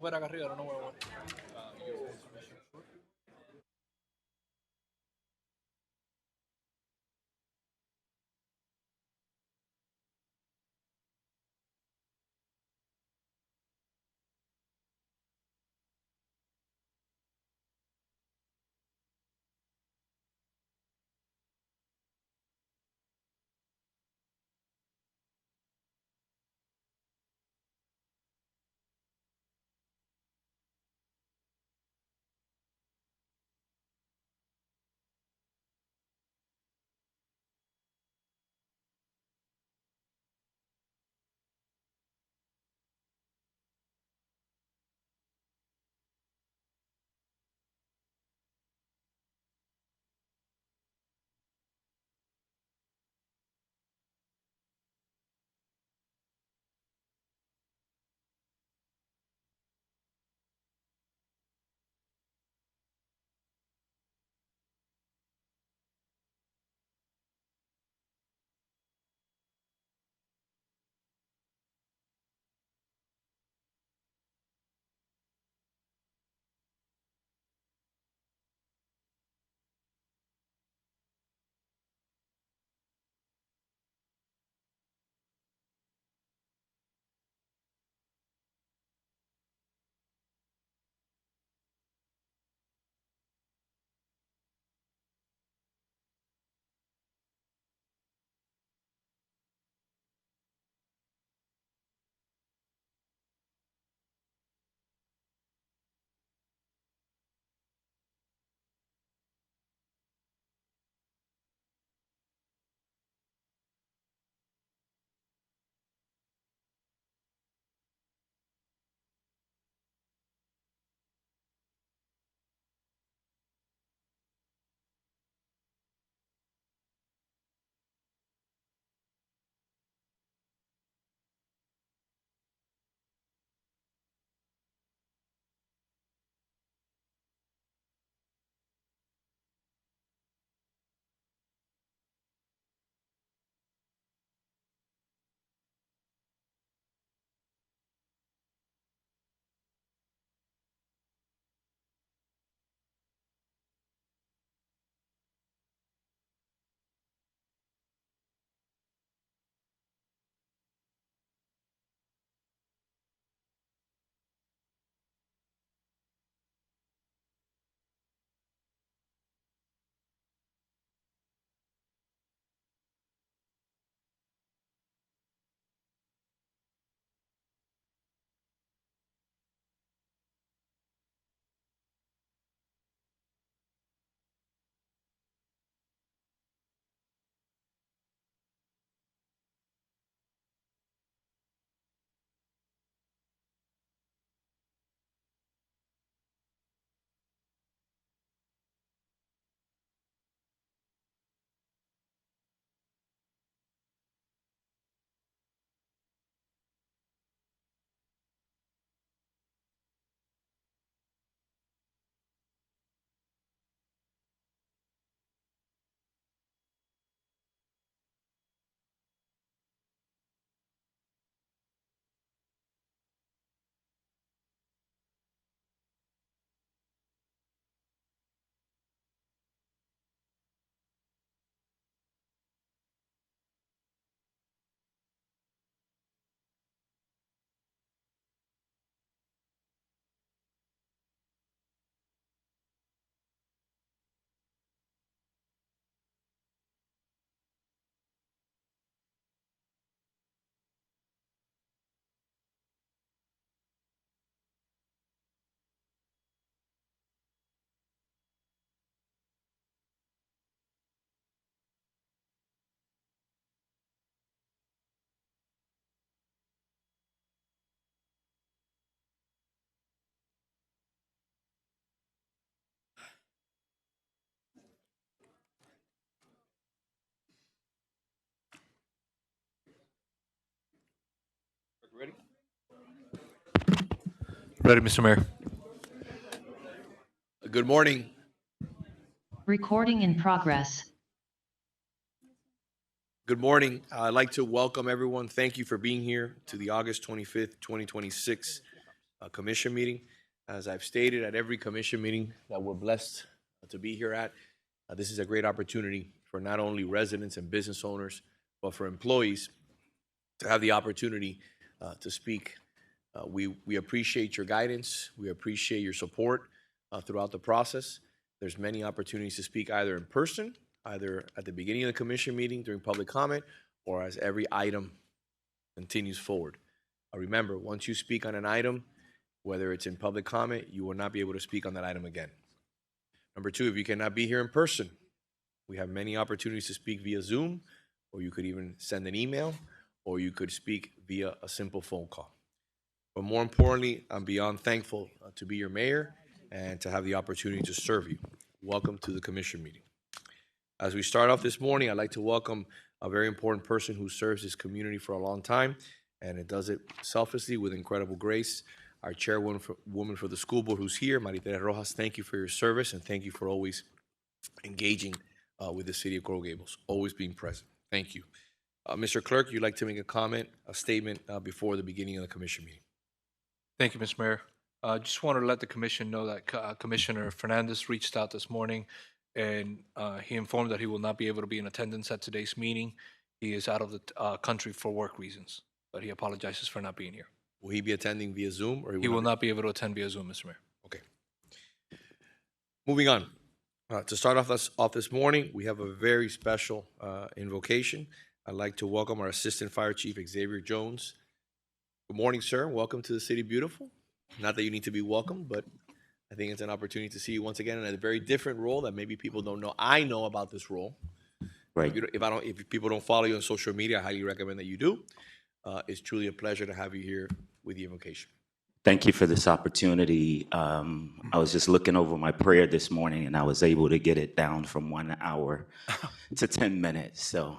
Ver acá arriba, no huevo. Ready? Ready, Mr. Mayor. Good morning. Recording in progress. Good morning. I'd like to welcome everyone. Thank you for being here to the August 25th, 2026 commission meeting. As I've stated at every commission meeting that we're blessed to be here at, this is a great opportunity for not only residents and business owners, but for employees to have the opportunity to speak. We appreciate your guidance. We appreciate your support throughout the process. There's many opportunities to speak either in person, either at the beginning of the commission meeting during public comment, or as every item continues forward. Remember, once you speak on an item, whether it's in public comment, you will not be able to speak on that item again. Number two, if you cannot be here in person, we have many opportunities to speak via Zoom, or you could even send an email, or you could speak via a simple phone call. But more importantly, I'm beyond thankful to be your mayor and to have the opportunity to serve you. Welcome to the commission meeting. As we start off this morning, I'd like to welcome a very important person who serves this community for a long time, and it does it selflessly with incredible grace. Our chairwoman for the school board who's here, Maritela Rojas, thank you for your service, and thank you for always engaging with the city of Coral Gables, always being present. Thank you. Mr. Clerk, you'd like to make a comment, a statement before the beginning of the commission meeting. Thank you, Mr. Mayor. Just wanted to let the commission know that Commissioner Fernandez reached out this morning, and he informed that he will not be able to be in attendance at today's meeting. He is out of the country for work reasons, but he apologizes for not being here. Will he be attending via Zoom? Or he will not be able to attend via Zoom, Mr. Mayor. Okay. Moving on. To start off this morning, we have a very special invocation. I'd like to welcome our Assistant Fire Chief, Xavier Jones. Good morning, sir. Welcome to the City Beautiful. Not that you need to be welcomed, but I think it's an opportunity to see you once again in a very different role that maybe people don't know. I know about this role. Right. If people don't follow you on social media, I highly recommend that you do. It's truly a pleasure to have you here with the invocation. Thank you for this opportunity. I was just looking over my prayer this morning, and I was able to get it down from 1 hour to 10 minutes. So,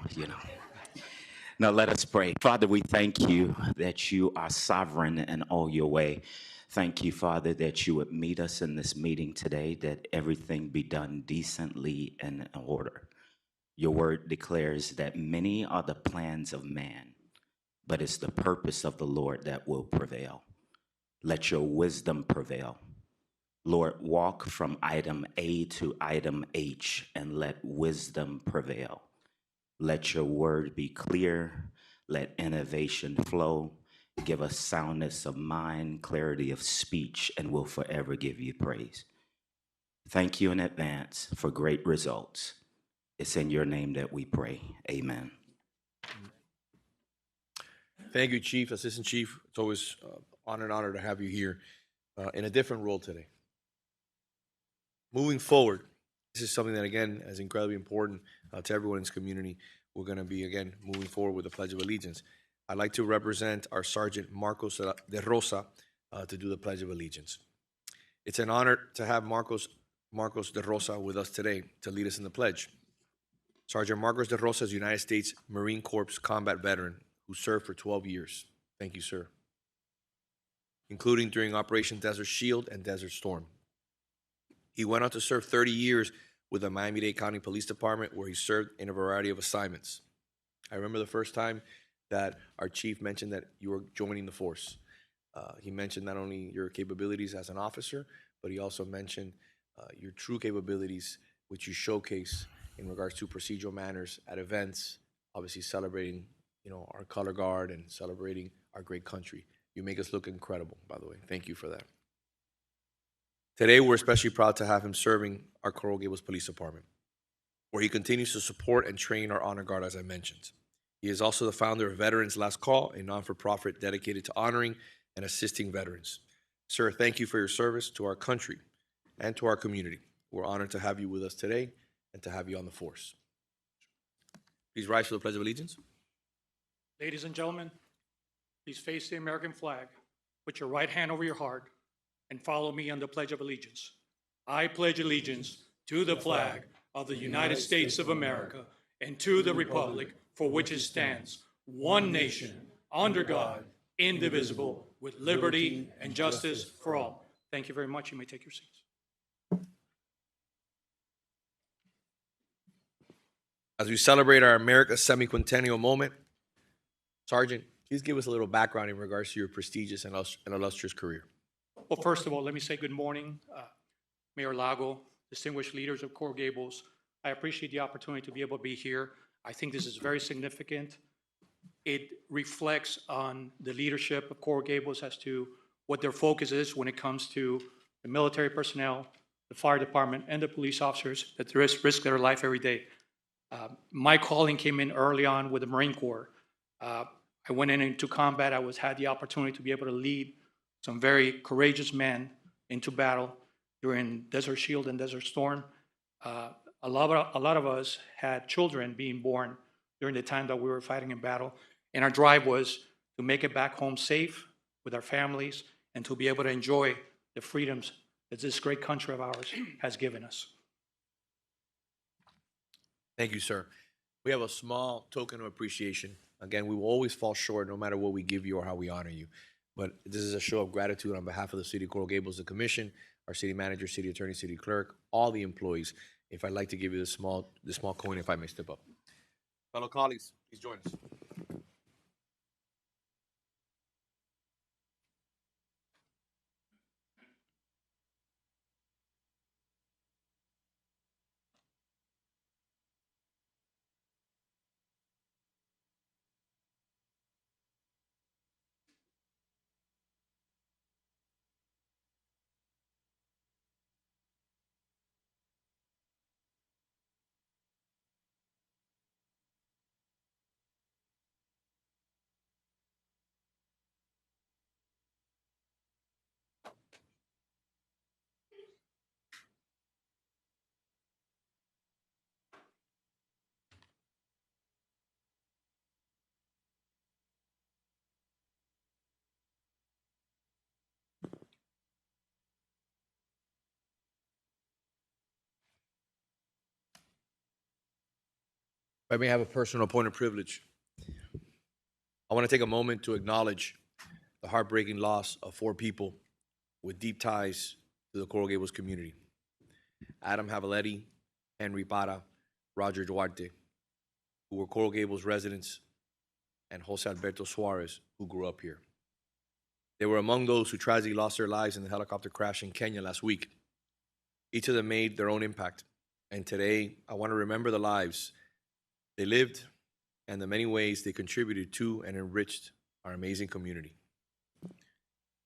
Now let us pray. Father, we thank you that you are sovereign in all your way. Thank you, Father, that you would meet us in this meeting today, that everything be done decently and in order. Your word declares that many are the plans of man, but it's the purpose of the Lord that will prevail. Let your wisdom prevail. Lord, walk from item A to item H and let wisdom prevail. Let your word be clear. Let innovation flow. Give us soundness of mind, clarity of speech, and we'll forever give you praise. Thank you in advance for great results. It's in your name that we pray. Amen. Thank you, Chief, Assistant Chief. It's always an honor to have you here in a different role today. Moving forward, this is something that, again, is incredibly important to everyone in this community. We're going to be, again, moving forward with the Pledge of Allegiance. I'd like to represent our Sergeant Marcos de Rosa to do the Pledge of Allegiance. It's an honor to have Marcos de Rosa with us today to lead us in the pledge. Sergeant Marcos de Rosa is a United States Marine Corps combat veteran who served for 12 years. Thank you, sir. Including during Operation Desert Shield and Desert Storm. He went on to serve 30 years with the Miami-Dade County Police Department, where he served in a variety of assignments. I remember the first time that our chief mentioned that you were joining the force. He mentioned not only your capabilities as an officer, but he also mentioned your true capabilities, which you showcase in regards to procedural manners at events, obviously celebrating, our color guard and celebrating our great country. You make us look incredible, by the way. Thank you for that. Today, we're especially proud to have him serving our Coral Gables Police Department, where he continues to support and train our honor guard, as I mentioned. He is also the founder of Veterans Last Call, a non-for-profit dedicated to honoring and assisting veterans. Sir, thank you for your service to our country and to our community. We're honored to have you with us today and to have you on the force. Please rise for the Pledge of Allegiance. Ladies and gentlemen, please face the American flag, put your right hand over your heart, and follow me on the Pledge of Allegiance. I pledge allegiance to the flag of the United States of America and to the republic for which it stands, one nation, under God, indivisible, with liberty and justice for all. Thank you very much. You may take your seats. As we celebrate our America semi-quintennial moment, Sergeant, please give us a little background in regards to your prestigious and illustrious career. Well, first of all, let me say good morning, Mayor Lago, distinguished leaders of Coral Gables. I appreciate the opportunity to be able to be here. I think this is very significant. It reflects on the leadership of Coral Gables as to what their focus is when it comes to the military personnel, the fire department, and the police officers that risk their life every day. My calling came in early on with the Marine Corps. I went into combat. Had the opportunity to be able to lead some very courageous men into battle during Desert Shield and Desert Storm. A lot of us had children being born during the time that we were fighting in battle, and our drive was to make it back home safe with our families and to be able to enjoy the freedoms that this great country of ours has given us. Thank you, sir. We have a small token of appreciation. Again, we will always fall short no matter what we give you or how we honor you. But this is a show of gratitude on behalf of the City of Coral Gables, the Commission, our City Manager, City Attorney, City Clerk, all the employees. If I'd like to give you the small coin, if I may step up. Fellow colleagues, please join us. If I may have a personal point of privilege, I want to take a moment to acknowledge the heartbreaking loss of 4 people with deep ties to the Coral Gables community. Adam Havaletti, Henry Para, Roger Duarte, who were Coral Gables residents, and Jose Alberto Suarez, who grew up here. They were among those who tragically lost their lives in the helicopter crash in Kenya last week. Each of them made their own impact, and today I want to remember the lives they lived and the many ways they contributed to and enriched our amazing community.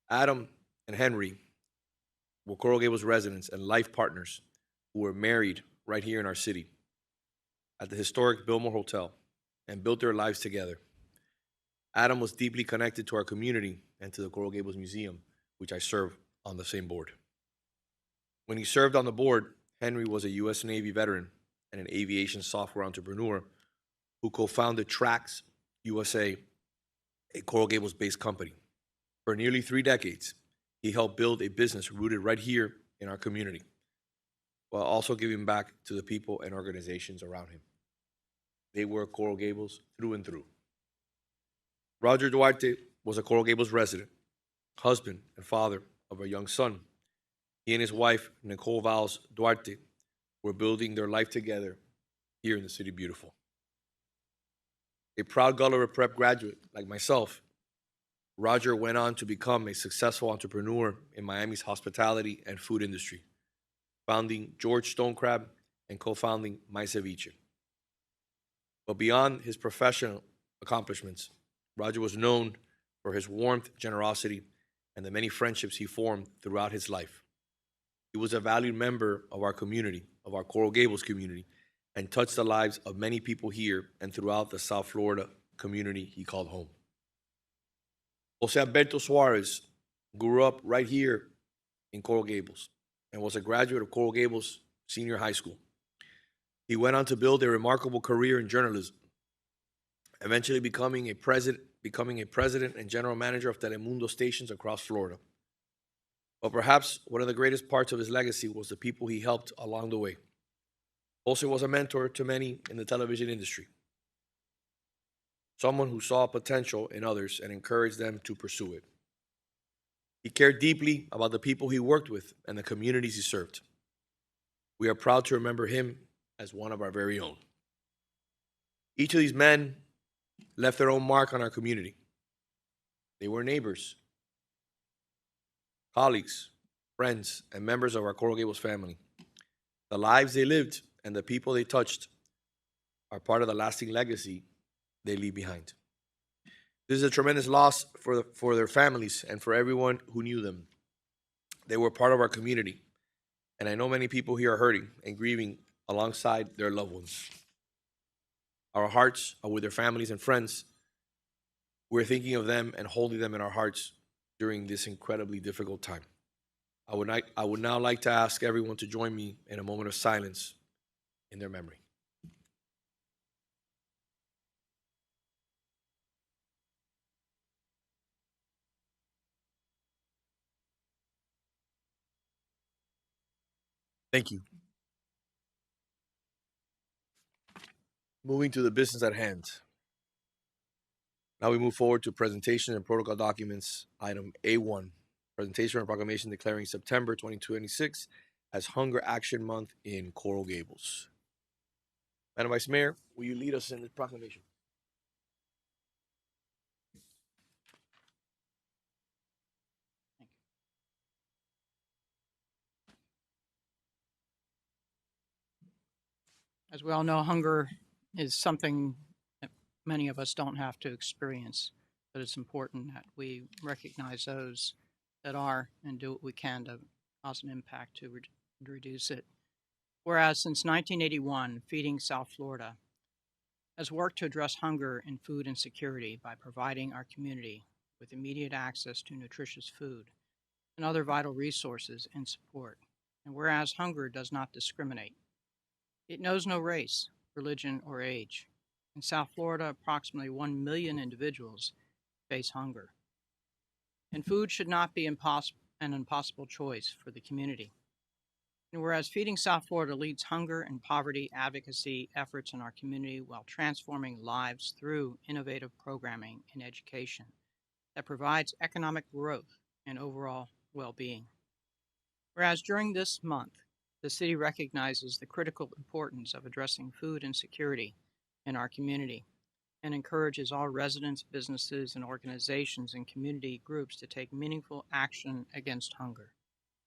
Adam and Henry were Coral Gables residents and life partners who were married right here in our city at the historic Biltmore Hotel and built their lives together. Adam was deeply connected to our community and to the Coral Gables Museum, which I serve on the same board. When he served on the board, Henry was a U.S. Navy veteran and an aviation software entrepreneur who co-founded Trax USA, a Coral Gables-based company. For nearly 3 decades, he helped build a business rooted right here in our community, while also giving back to the people and organizations around him. They were Coral Gables through and through. Roger Duarte was a Coral Gables resident, husband and father of a young son. He and his wife, Nicole Valls Duarte, were building their life together here in the City Beautiful. A proud Gulliver Prep graduate like myself, Roger went on to become a successful entrepreneur in Miami's hospitality and food industry, founding George Stone Crab and co-founding My Ceviche. But beyond his professional accomplishments, Roger was known for his warmth, generosity, and the many friendships he formed throughout his life. He was a valued member of our community, of our Coral Gables community, and touched the lives of many people here and throughout the South Florida community he called home. Jose Alberto Suarez grew up right here in Coral Gables and was a graduate of Coral Gables Senior High School. He went on to build a remarkable career in journalism, eventually becoming a president and general manager of Telemundo stations across Florida. But perhaps one of the greatest parts of his legacy was the people he helped along the way. Jose was a mentor to many in the television industry, someone who saw potential in others and encouraged them to pursue it. He cared deeply about the people he worked with and the communities he served. We are proud to remember him as one of our very own. Each of these men left their own mark on our community. They were neighbors. colleagues, friends, and members of our Coral Gables family. The lives they lived and the people they touched are part of the lasting legacy they leave behind. This is a tremendous loss for their families and for everyone who knew them. They were part of our community, and I know many people here are hurting and grieving alongside their loved ones. Our hearts are with their families and friends. We're thinking of them and holding them in our hearts during this incredibly difficult time. I would now like to ask everyone to join me in a moment of silence in their memory. Thank you. Moving to the business at hand. Now we move forward to presentation and protocol documents. Item A1, presentation and proclamation declaring September 2026 as Hunger Action Month in Coral Gables. Madam Vice Mayor, will you lead us in the proclamation? As we all know, hunger is something that many of us don't have to experience, but it's important that we recognize those that are and do what we can to cause an impact to reduce it. Whereas since 1981, Feeding South Florida has worked to address hunger and food insecurity by providing our community with immediate access to nutritious food and other vital resources and support. And whereas hunger does not discriminate, it knows no race, religion, or age. In South Florida, approximately 1 million individuals face hunger. And food should not be an impossible choice for the community. And whereas Feeding South Florida leads hunger and poverty advocacy efforts in our community while transforming lives through innovative programming and education that provides economic growth and overall well-being. Whereas during this month, the city recognizes the critical importance of addressing food insecurity in our community and encourages all residents, businesses, and organizations and community groups to take meaningful action against hunger.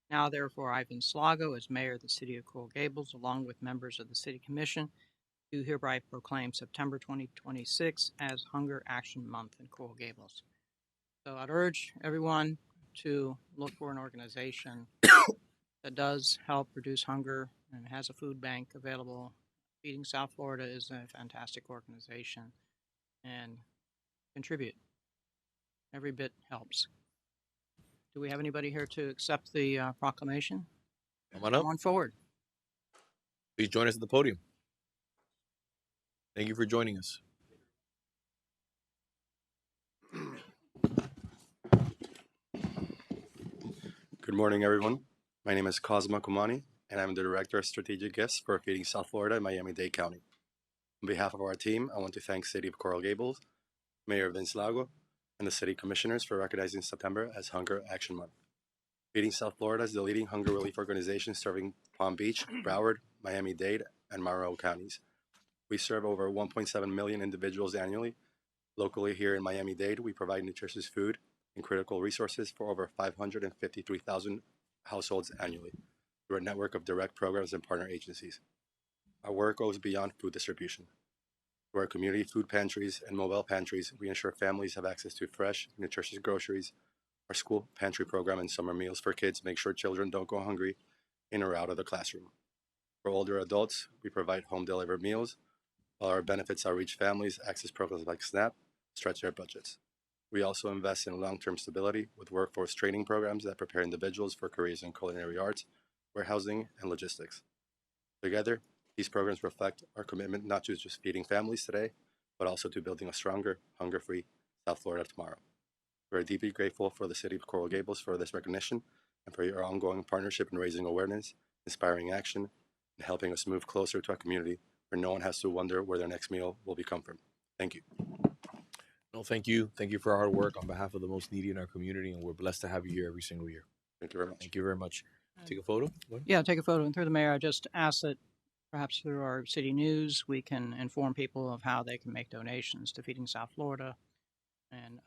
Now, therefore, Ivan Slago, as mayor of the city of Coral Gables, along with members of the city commission, do hereby proclaim September 2026 as Hunger Action Month in Coral Gables. So I'd urge everyone to look for an organization that does help reduce hunger and has a food bank available. Feeding South Florida is a fantastic organization, and contribute. Every bit helps. Do we have anybody here to accept the proclamation? Come on up. Come on forward. Please join us at the podium. Thank you for joining us. Good morning, everyone. My name is Cosma Kumani, and I'm the Director of Strategic Gifts for Feeding South Florida in Miami-Dade County. On behalf of our team, I want to thank City of Coral Gables, Mayor Vince Lago, and the City Commissioners for recognizing September as Hunger Action Month. Feeding South Florida is the leading hunger relief organization serving Palm Beach, Broward, Miami-Dade, and Monroe counties. We serve over 1.7 million individuals annually. Locally here in Miami-Dade, we provide nutritious food and critical resources for over 553,000 households annually through a network of direct programs and partner agencies. Our work goes beyond food distribution. Through our community food pantries and mobile pantries, we ensure families have access to fresh, nutritious groceries. Our school pantry program and summer meals for kids make sure children don't go hungry in or out of the classroom. For older adults, we provide home-delivered meals, while our benefits outreach families access programs like SNAP, stretch their budgets. We also invest in long-term stability with workforce training programs that prepare individuals for careers in culinary arts, warehousing, and logistics. Together, these programs reflect our commitment not to just feeding families today, but also to building a stronger, hunger-free South Florida tomorrow. We are deeply grateful for the City of Coral Gables for this recognition and for your ongoing partnership in raising awareness, inspiring action, and helping us move closer to a community where no one has to wonder where their next meal will come from. Thank you. No, thank you. Thank you for our hard work on behalf of the most needy in our community, and we're blessed to have you here every single year. Thank you very much. Thank you very much. Take a photo? Yeah, take a photo. And through the mayor, I just ask that perhaps through our city news, we can inform people of how they can make donations to Feeding South Florida and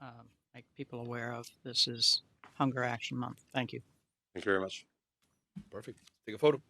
make people aware of this is Hunger Action Month. Thank you. Thank you very much. Perfect. Take a photo.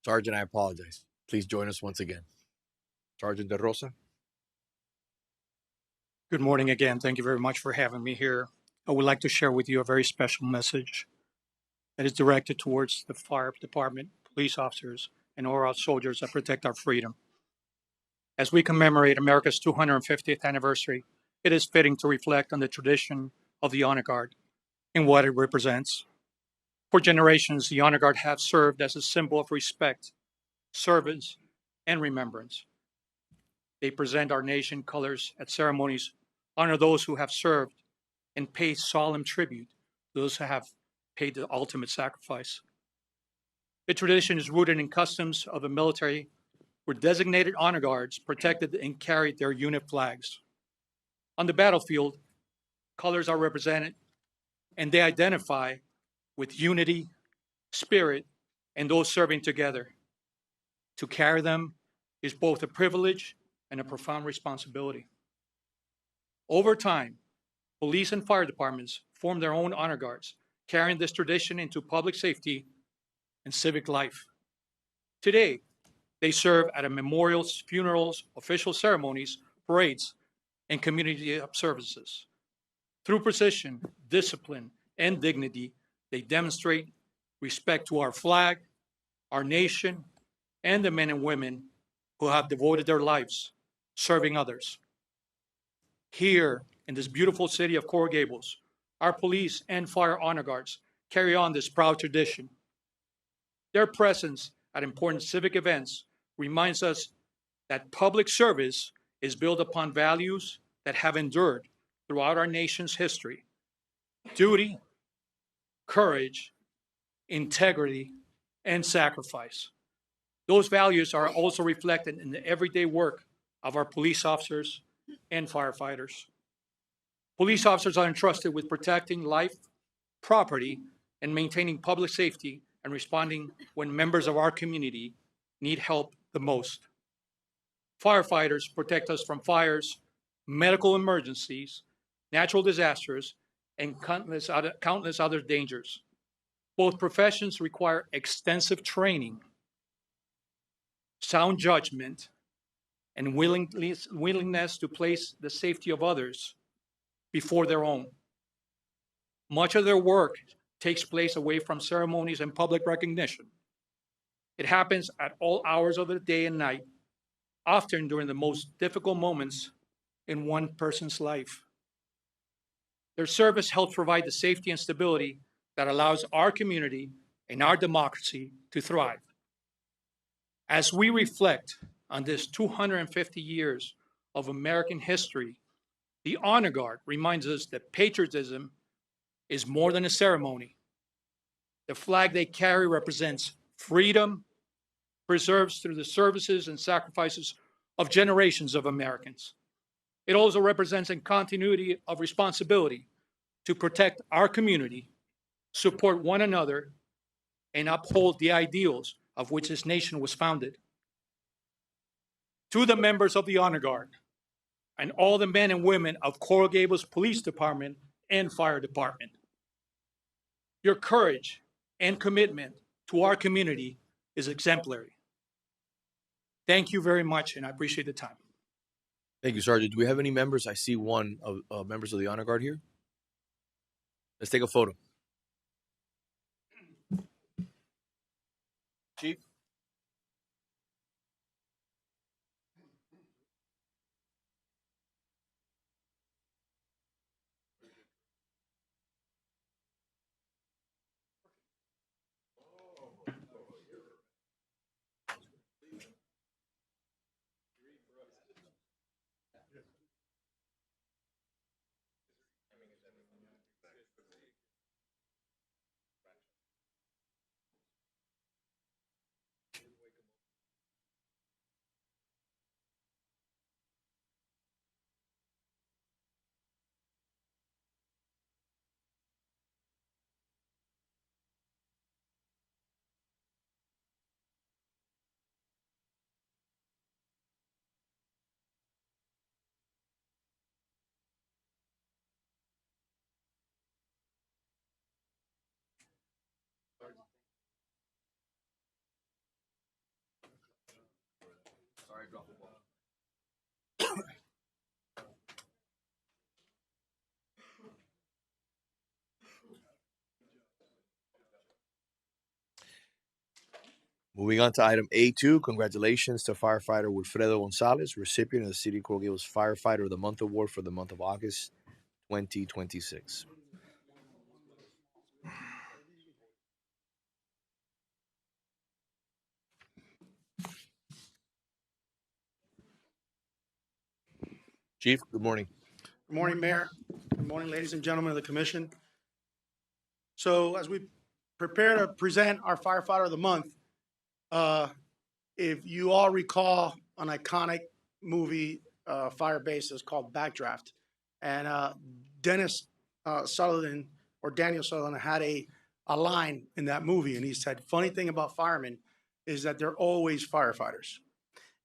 Sergeant, I apologize. Please join us once again. Sergeant De Rosa. Good morning again. Thank you very much for having me here. I would like to share with you a very special message that is directed towards the fire department, police officers, and all our soldiers that protect our freedom. As we commemorate America's 250th anniversary, it is fitting to reflect on the tradition of the Honor Guard and what it represents. For generations, the Honor Guard have served as a symbol of respect, service, and remembrance. They present our nation colors at ceremonies, honor those who have served, and pay solemn tribute to those who have paid the ultimate sacrifice. The tradition is rooted in customs of the military, where designated honor guards protected and carried their unit flags. On the battlefield, colors are represented and they identify with unity, spirit, and those serving together. To carry them is both a privilege and a profound responsibility. Over time, police and fire departments formed their own honor guards, carrying this tradition into public safety and civic life. Today, they serve at memorials, funerals, official ceremonies, parades, and community observances. Through precision, discipline, and dignity, they demonstrate respect to our flag, our nation, and the men and women who have devoted their lives serving others. Here in this beautiful city of Coral Gables, our police and fire honor guards carry on this proud tradition. Their presence at important civic events reminds us that public service is built upon values that have endured throughout our nation's history: duty, courage, integrity, and sacrifice. Those values are also reflected in the everyday work of our police officers and firefighters. Police officers are entrusted with protecting life, property, and maintaining public safety and responding when members of our community need help the most. Firefighters protect us from fires, medical emergencies, natural disasters, and countless other dangers. Both professions require extensive training, sound judgment, and willingness to place the safety of others before their own. Much of their work takes place away from ceremonies and public recognition. It happens at all hours of the day and night, often during the most difficult moments in one person's life. Their service helps provide the safety and stability that allows our community and our democracy to thrive. As we reflect on this 250 years of American history, the Honor Guard reminds us that patriotism is more than a ceremony. The flag they carry represents freedom, preserved through the services and sacrifices of generations of Americans. It also represents a continuity of responsibility to protect our community, support one another, and uphold the ideals of which this nation was founded. To the members of the Honor Guard and all the men and women of Coral Gables Police Department and Fire Department, your courage and commitment to our community is exemplary. Thank you very much, and I appreciate the time. Thank you, Sergeant. Do we have any members? I see one of members of the honor guard here. Let's take a photo. Chief. Moving on to item A2, congratulations to firefighter Wilfredo Gonzalez, recipient of the City of Coral Gables Firefighter of the Month Award for the month of August 2026. Chief, good morning. Good morning, Mayor. Good morning, ladies and gentlemen of the commission. So as we prepare to present our firefighter of the month, if you all recall an iconic movie, fire bases called Backdraft, and Dennis Sutherland or Daniel Sutherland had a line in that movie, and he said, "Funny thing about firemen is that they're always firefighters."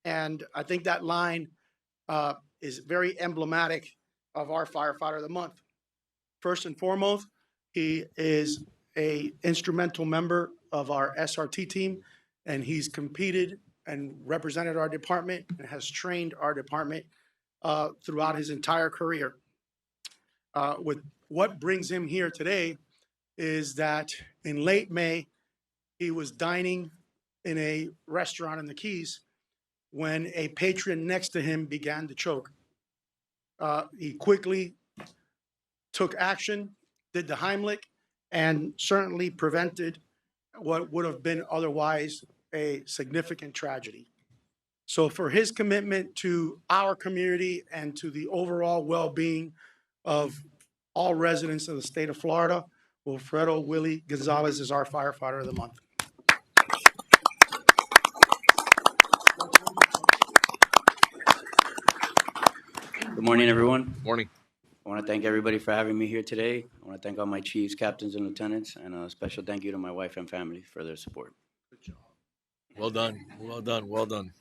And I think that line is very emblematic of our firefighter of the month. First and foremost, he is a instrumental member of our SRT team, and he's competed and represented our department and has trained our department throughout his entire career. With what brings him here today is that in late May, he was dining in a restaurant in the Keys when a patron next to him began to choke. He quickly took action, did the Heimlich, and certainly prevented what would have been otherwise a significant tragedy. So for his commitment to our community and to the overall well-being of all residents of the state of Florida, Wilfredo Willie Gonzalez is our firefighter of the month. Good morning, everyone. Morning. I want to thank everybody for having me here today. I want to thank all my chiefs, captains, and lieutenants, and a special thank you to my wife and family for their support. Well done. Well done. Well done.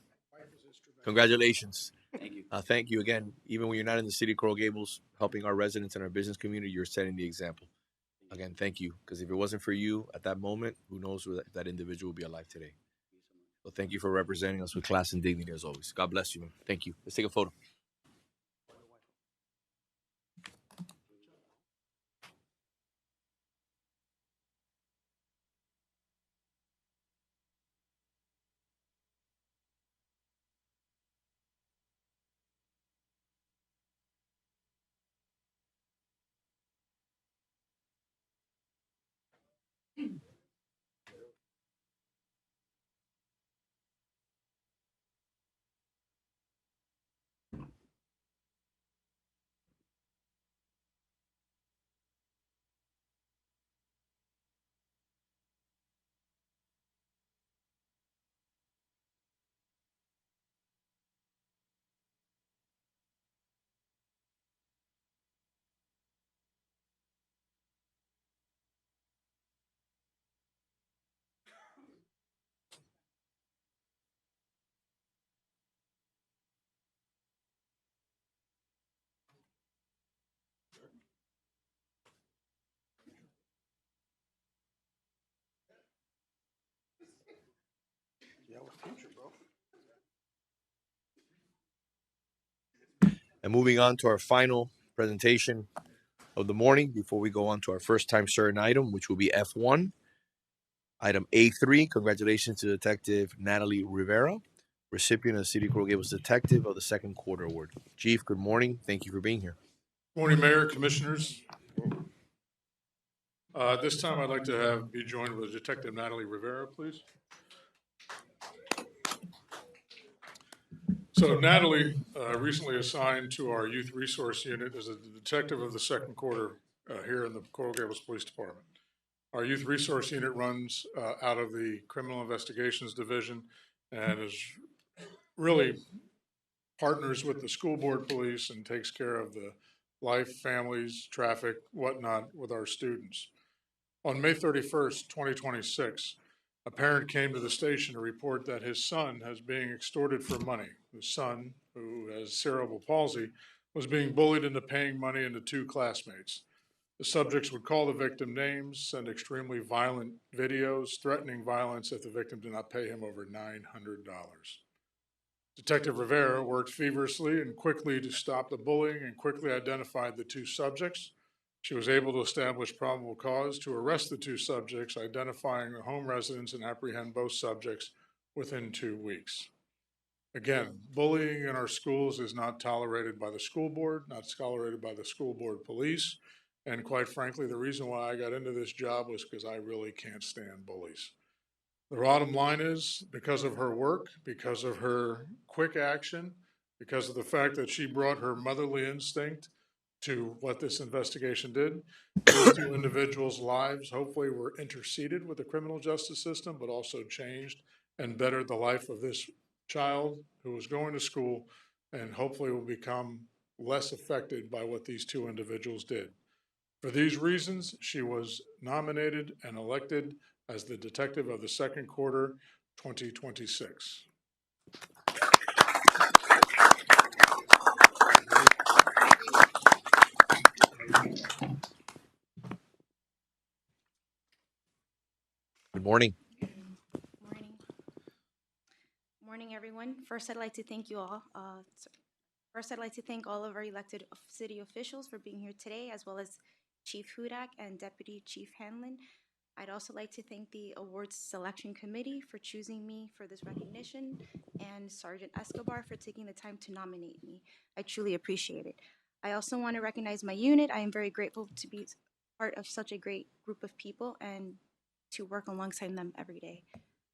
Congratulations. Thank you. Thank you again. Even when you're not in the city of Coral Gables, helping our residents and our business community, you're setting the example. Again, thank you. Because if it wasn't for you at that moment, who knows where that individual would be alive today. So thank you for representing us with class and dignity as always. God bless you, man. Thank you. Let's take a photo. Yeah, what future, bro? And moving on to our final presentation of the morning before we go on to our first time certain item, which will be F1. Item A3, congratulations to Detective Natalie Rivera, recipient of the City of Coral Gables Detective of the Second Quarter Award. Chief, good morning. Thank you for being here. Morning, Mayor, Commissioners. This time I'd like to be joined with Detective Natalie Rivera, please. So Natalie, recently assigned to our Youth Resource Unit as a detective of the Second Quarter here in the Coral Gables Police Department. Our Youth Resource Unit runs out of the Criminal Investigations Division and is really partners with the school board police and takes care of the life, families, traffic, whatnot with our students. On May 31st, 2026, a parent came to the station to report that his son is being extorted for money. His son, who has cerebral palsy, was being bullied into paying money into two classmates. The subjects would call the victim names, send extremely violent videos, threatening violence if the victim did not pay him over $900. Detective Rivera worked feverishly and quickly to stop the bullying and quickly identified the two subjects. She was able to establish probable cause to arrest the two subjects, identifying the home residents and apprehend both subjects within 2 weeks. Again, bullying in our schools is not tolerated by the school board, not tolerated by the school board police. And quite frankly, the reason why I got into this job was because I really can't stand bullies. The bottom line is, because of her work, because of her quick action, because of the fact that she brought her motherly instinct to what this investigation did, these two individuals' lives hopefully were interceded with the criminal justice system, but also changed and bettered the life of this child who was going to school and hopefully will become less affected by what these two individuals did. For these reasons, she was nominated and elected as the Detective of the Second Quarter 2026. Good morning. Morning. Morning, everyone. First, I'd like to thank you all. First, I'd like to thank all of our elected city officials for being here today, as well as Chief Hudak and Deputy Chief Hanlon. I'd also like to thank the awards selection committee for choosing me for this recognition, and Sergeant Escobar for taking the time to nominate me. I truly appreciate it. I also want to recognize my unit. I am very grateful to be part of such a great group of people and to work alongside them every day.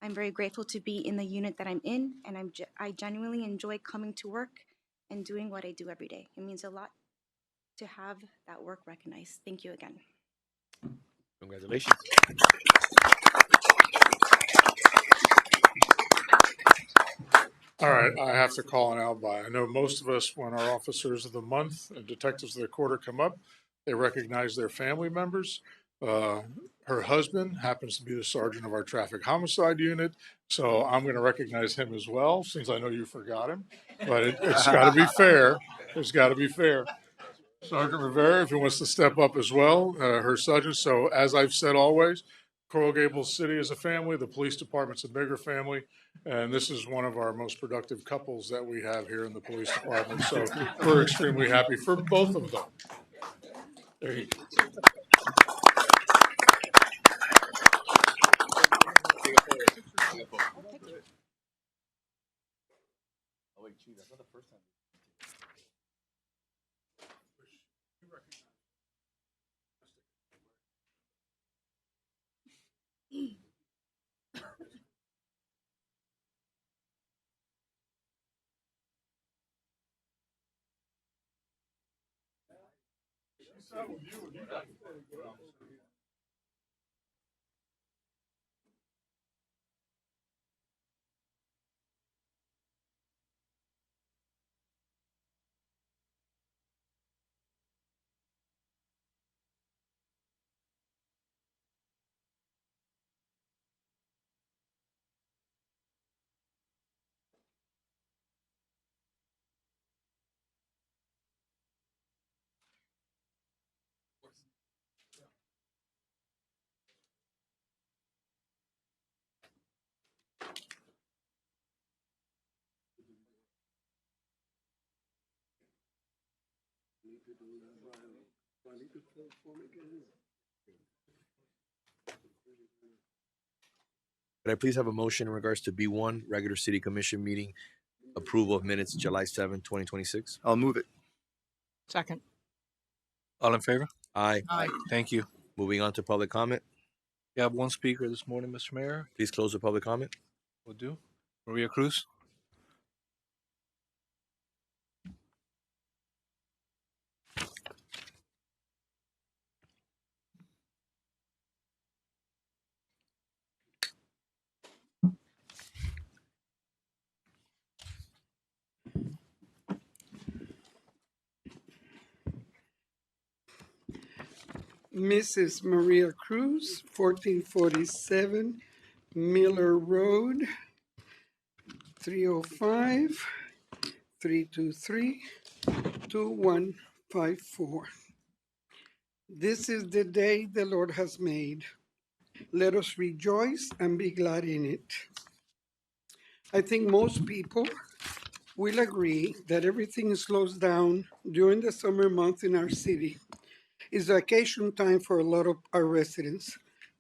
I'm very grateful to be in the unit that I'm in, and I genuinely enjoy coming to work and doing what I do every day. It means a lot to have that work recognized. Thank you again. Congratulations. All right, I have to call an alibi. I know most of us, when our officers of the month and detectives of the quarter come up, they recognize their family members. Her husband happens to be the sergeant of our traffic homicide unit, so I'm going to recognize him as well, since I know you forgot him. But it's got to be fair. It's got to be fair. Sergeant Rivera, if he wants to step up as well, her sergeant. So as I've said always, Coral Gables City is a family. The police department's a bigger family. And this is one of our most productive couples that we have here in the police department. So we're extremely happy for both of them. There you go. Could I please have a motion in regards to B1, regular city commission meeting, approval of minutes, July 7, 2026? I'll move it. Second. All in favor? Aye. Aye. Thank you. Moving on to public comment. You have one speaker this morning, Mr. Mayor. Please close the public comment. Will do. Maria Cruz. Mrs. Maria Cruz, 1447 Miller Road, 305-323-2154. This is the day the Lord has made. Let us rejoice and be glad in it. I think most people will agree that everything slows down during the summer months in our city. It's vacation time for a lot of our residents.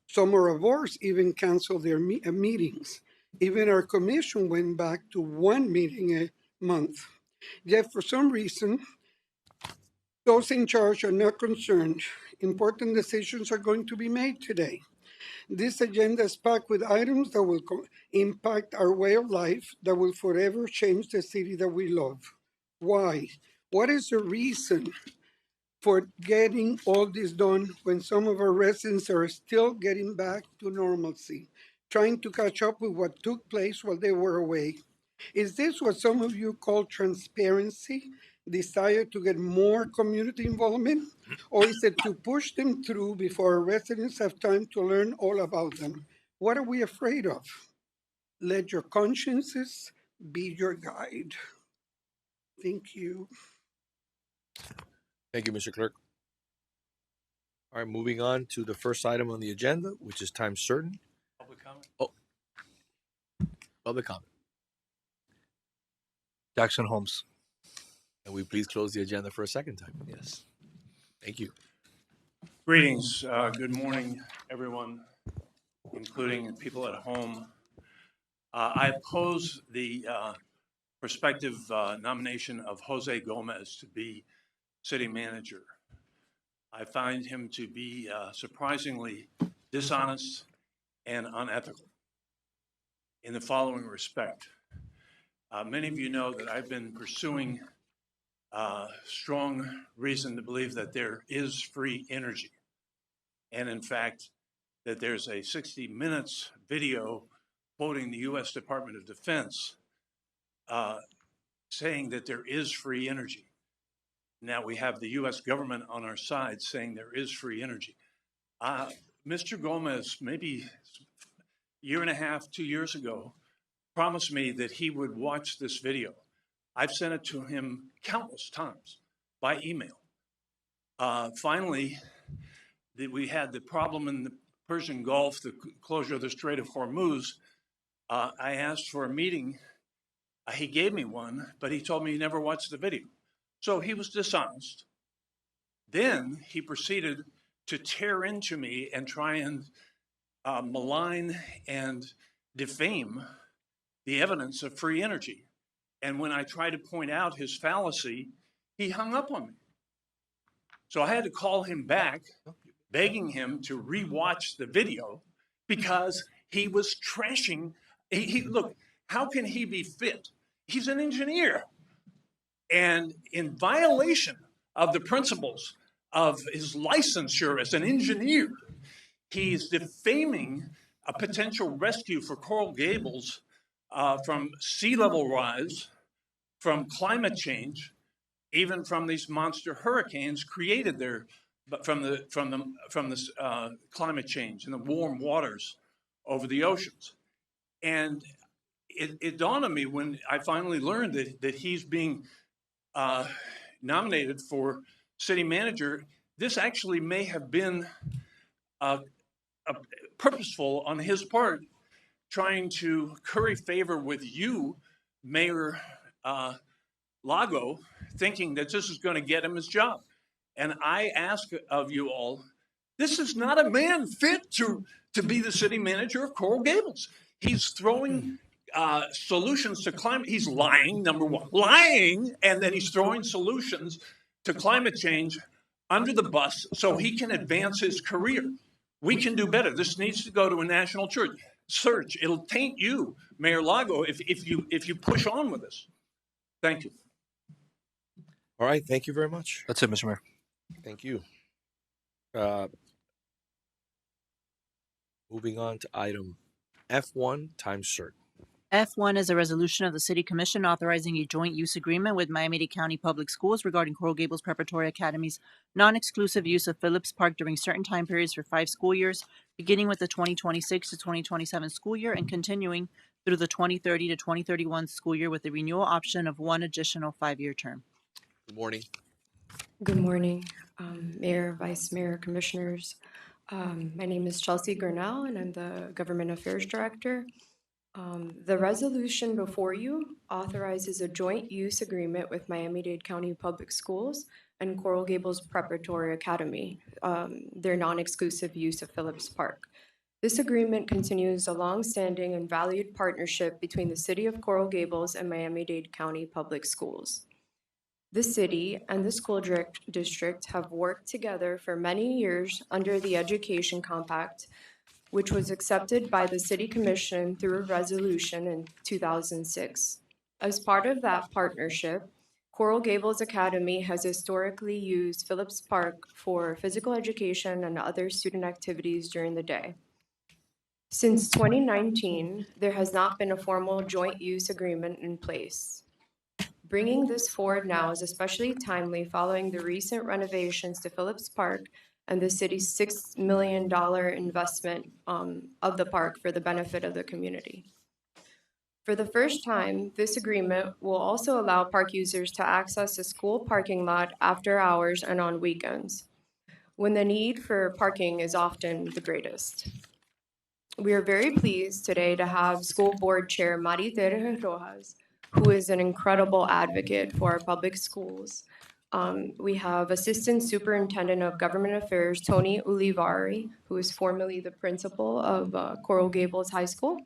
Some of ours even canceled their meetings. Even our commission went back to one meeting a month. Yet for some reason, those in charge are not concerned. Important decisions are going to be made today. This agenda is packed with items that will impact our way of life, that will forever change the city that we love. Why? What is the reason for getting all this done when some of our residents are still getting back to normalcy, trying to catch up with what took place while they were away? Is this what some of you call transparency, desire to get more community involvement? Or is it to push them through before our residents have time to learn all about them? What are we afraid of? Let your consciences be your guide. Thank you. Thank you, Mr. Clerk. All right, moving on to the first item on the agenda, which is time certain. Public comment? Oh, public comment. Jackson Holmes. And we please close the agenda for a second time. Yes. Thank you. Greetings. Good morning, everyone, including people at home. I oppose the prospective nomination of Jose Gomez to be city manager. I find him to be surprisingly dishonest and unethical in the following respect. Many of you know that I've been pursuing strong reason to believe that there is free energy. And in fact, that there's a 60 Minutes video quoting the U.S. Department of Defense saying that there is free energy. Now we have the U.S. government on our side saying there is free energy. Mr. Gomez, maybe a year and a half, 2 years ago, promised me that he would watch this video. I've sent it to him countless times by email. Finally, we had the problem in the Persian Gulf, the closure of the Strait of Hormuz. I asked for a meeting. He gave me one, but he told me he never watched the video. So he was dishonest. Then he proceeded to tear into me and try and malign and defame the evidence of free energy. And when I tried to point out his fallacy, he hung up on me. So I had to call him back, begging him to rewatch the video because he was trashing. Look, how can he be fit? He's an engineer. And in violation of the principles of his licensure as an engineer, he's defaming a potential rescue for Coral Gables from sea level rise, from climate change, even from these monster hurricanes created there, but from the climate change and the warm waters over the oceans. And it dawned on me when I finally learned that he's being nominated for city manager. This actually may have been purposeful on his part, trying to curry favor with you, Mayor Lago, thinking that this is going to get him his job. And I ask of you all, this is not a man fit to be the city manager of Coral Gables. He's throwing solutions to climate. He's lying, number one, lying, and then he's throwing solutions to climate change under the bus so he can advance his career. We can do better. This needs to go to a national search. It'll taint you, Mayor Lago, if you push on with this. Thank you. All right, thank you very much. That's it, Mr. Mayor. Thank you. Moving on to item F1 times cert. F1 is a resolution of the City Commission authorizing a joint use agreement with Miami-Dade County Public Schools regarding Coral Gables Preparatory Academy's non-exclusive use of Phillips Park during certain time periods for 5 school years, beginning with the 2026 to 2027 school year and continuing through the 2030 to 2031 school year with a renewal option of 1 additional 5-year term. Good morning. Good morning, Mayor, Vice Mayor, Commissioners. My name is Chelsea Gurnell, and I'm the Government Affairs Director. The resolution before you authorizes a joint use agreement with Miami-Dade County Public Schools and Coral Gables Preparatory Academy, their non-exclusive use of Phillips Park. This agreement continues a long-standing and valued partnership between the City of Coral Gables and Miami-Dade County Public Schools. The city and the school district have worked together for many years under the Education Compact, which was accepted by the City Commission through a resolution in 2006. As part of that partnership, Coral Gables Academy has historically used Phillips Park for physical education and other student activities during the day. Since 2019, there has not been a formal joint use agreement in place. Bringing this forward now is especially timely following the recent renovations to Phillips Park and the city's $6 million investment of the park for the benefit of the community. For the first time, this agreement will also allow park users to access the school parking lot after hours and on weekends, when the need for parking is often the greatest. We are very pleased today to have School Board Chair Mari Terje Rojas, who is an incredible advocate for our public schools. We have Assistant Superintendent of Government Affairs, Tony Ulivari, who is formerly the principal of Coral Gables High School,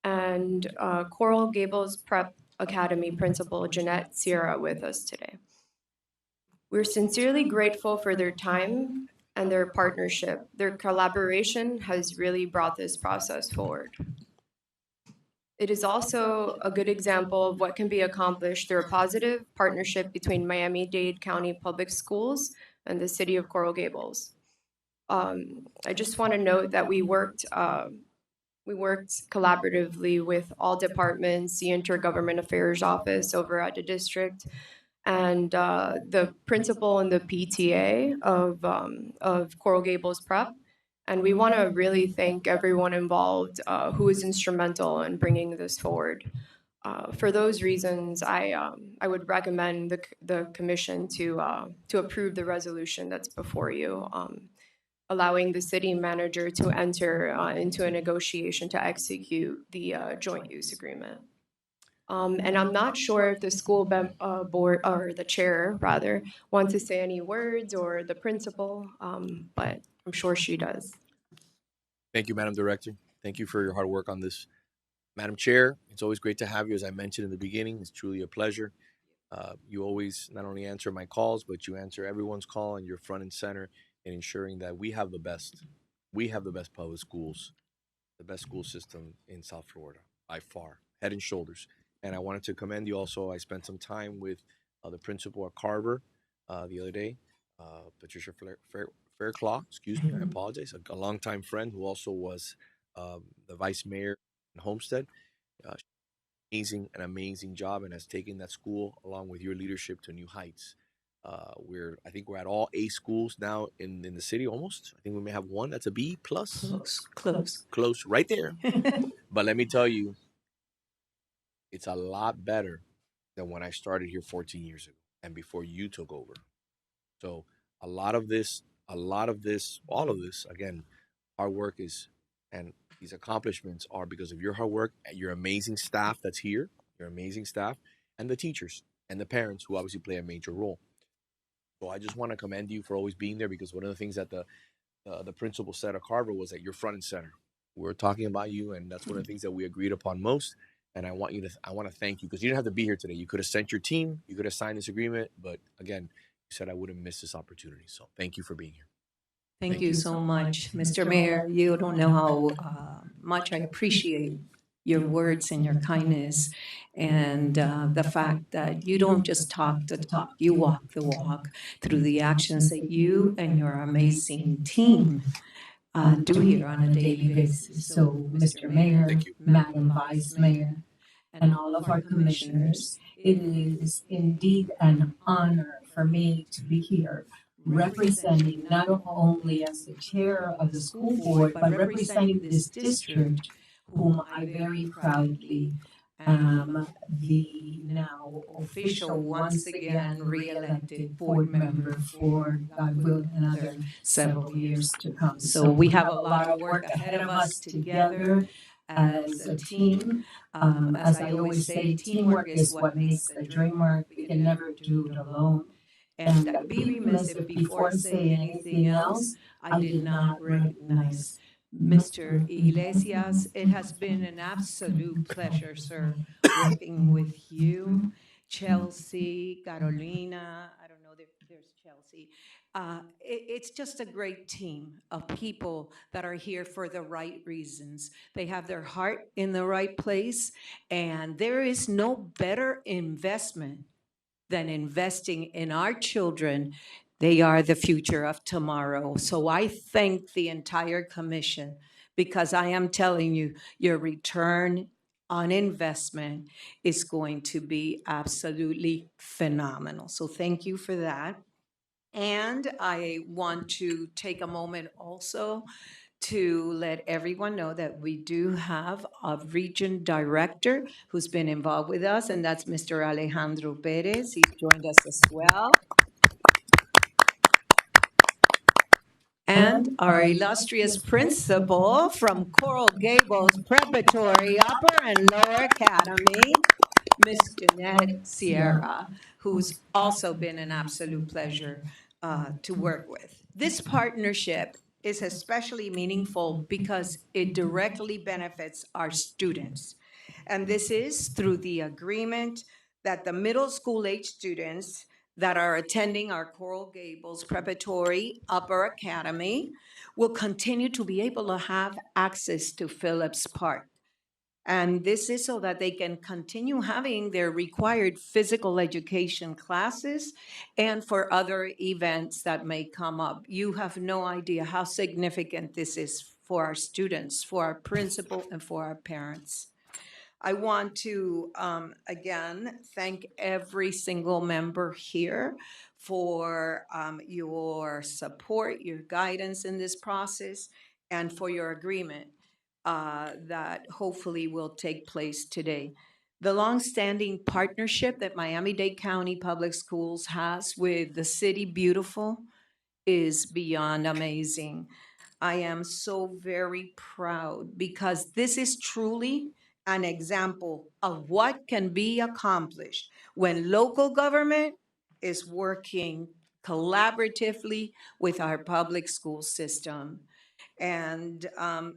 and Coral Gables Prep Academy Principal, Jeanette Sierra, with us today. We're sincerely grateful for their time and their partnership. Their collaboration has really brought this process forward. It is also a good example of what can be accomplished through a positive partnership between Miami-Dade County Public Schools and the City of Coral Gables. I just want to note that we worked collaboratively with all departments, the Intergovernment Affairs Office over at the district, and the principal and the PTA of Coral Gables Prep. And we want to really thank everyone involved who was instrumental in bringing this forward. For those reasons, I would recommend the commission to approve the resolution that's before you, allowing the city manager to enter into a negotiation to execute the joint use agreement. And I'm not sure if the school board, or the chair rather, wants to say any words, or the principal, but I'm sure she does. Thank you, Madam Director. Thank you for your hard work on this. Madam Chair, it's always great to have you. As I mentioned in the beginning, it's truly a pleasure. You always not only answer my calls, but you answer everyone's call, and you're front and center in ensuring that we have the best public schools, the best school system in South Florida, by far, head and shoulders. And I wanted to commend you also. I spent some time with the principal at Carver the other day, Patricia Fairclough, excuse me, I apologize, a longtime friend who also was the vice mayor in Homestead. An amazing job, and has taken that school along with your leadership to new heights. I think we're at all A schools now in the city almost. I think we may have one that's a B plus. Close, right there. But let me tell you, it's a lot better than when I started here 14 years ago and before you took over. So all of this, again, hard work and these accomplishments are because of your hard work, your amazing staff that's here, your amazing staff, and the teachers and the parents who obviously play a major role. So I just want to commend you for always being there, because one of the things that the principal said at Carver was that you're front and center. We're talking about you, and that's one of the things that we agreed upon most. And I want to thank you, because you didn't have to be here today. You could have sent your team, you could have signed this agreement, but again, you said I wouldn't miss this opportunity. So thank you for being here. Thank you so much, Mr. Mayor. You don't know how much I appreciate your words and your kindness, and the fact that you don't just talk the talk, you walk the walk through the actions that you and your amazing team do here on a daily basis. So, Mr. Mayor, Madam Vice Mayor, and all of our commissioners, it is indeed an honor for me to be here representing not only as the chair of the school board, but representing this district, whom I very proudly am the now official, once again re-elected board member for, God willing, another several years to come. So we have a lot of work ahead of us together as a team. As I always say, teamwork is what makes the dream work. We can never do it alone. And I'd be remiss if before I say anything else, I did not recognize Mr. Iglesias. It has been an absolute pleasure, sir, working with you, Chelsea, Carolina. I don't know, there's Chelsea. It's just a great team of people that are here for the right reasons. They have their heart in the right place, and there is no better investment than investing in our children. They are the future of tomorrow. So I thank the entire commission, because I am telling you, your return on investment is going to be absolutely phenomenal. So thank you for that. And I want to take a moment also to let everyone know that we do have a region director who's been involved with us, and that's Mr. Alejandro Perez. He's joined us as well. And our illustrious principal from Coral Gables Preparatory Upper and Lower Academy, Miss Jeanette Sierra, who's also been an absolute pleasure to work with. This partnership is especially meaningful because it directly benefits our students. And this is through the agreement that the middle school age students that are attending our Coral Gables Preparatory Upper Academy will continue to be able to have access to Phillips Park. And this is so that they can continue having their required physical education classes and for other events that may come up. You have no idea how significant this is for our students, for our principal, and for our parents. I want to, again, thank every single member here for your support, your guidance in this process, and for your agreement that hopefully will take place today. The longstanding partnership that Miami-Dade County Public Schools has with the City Beautiful is beyond amazing. I am so very proud, because this is truly an example of what can be accomplished when local government is working collaboratively with our public school system. And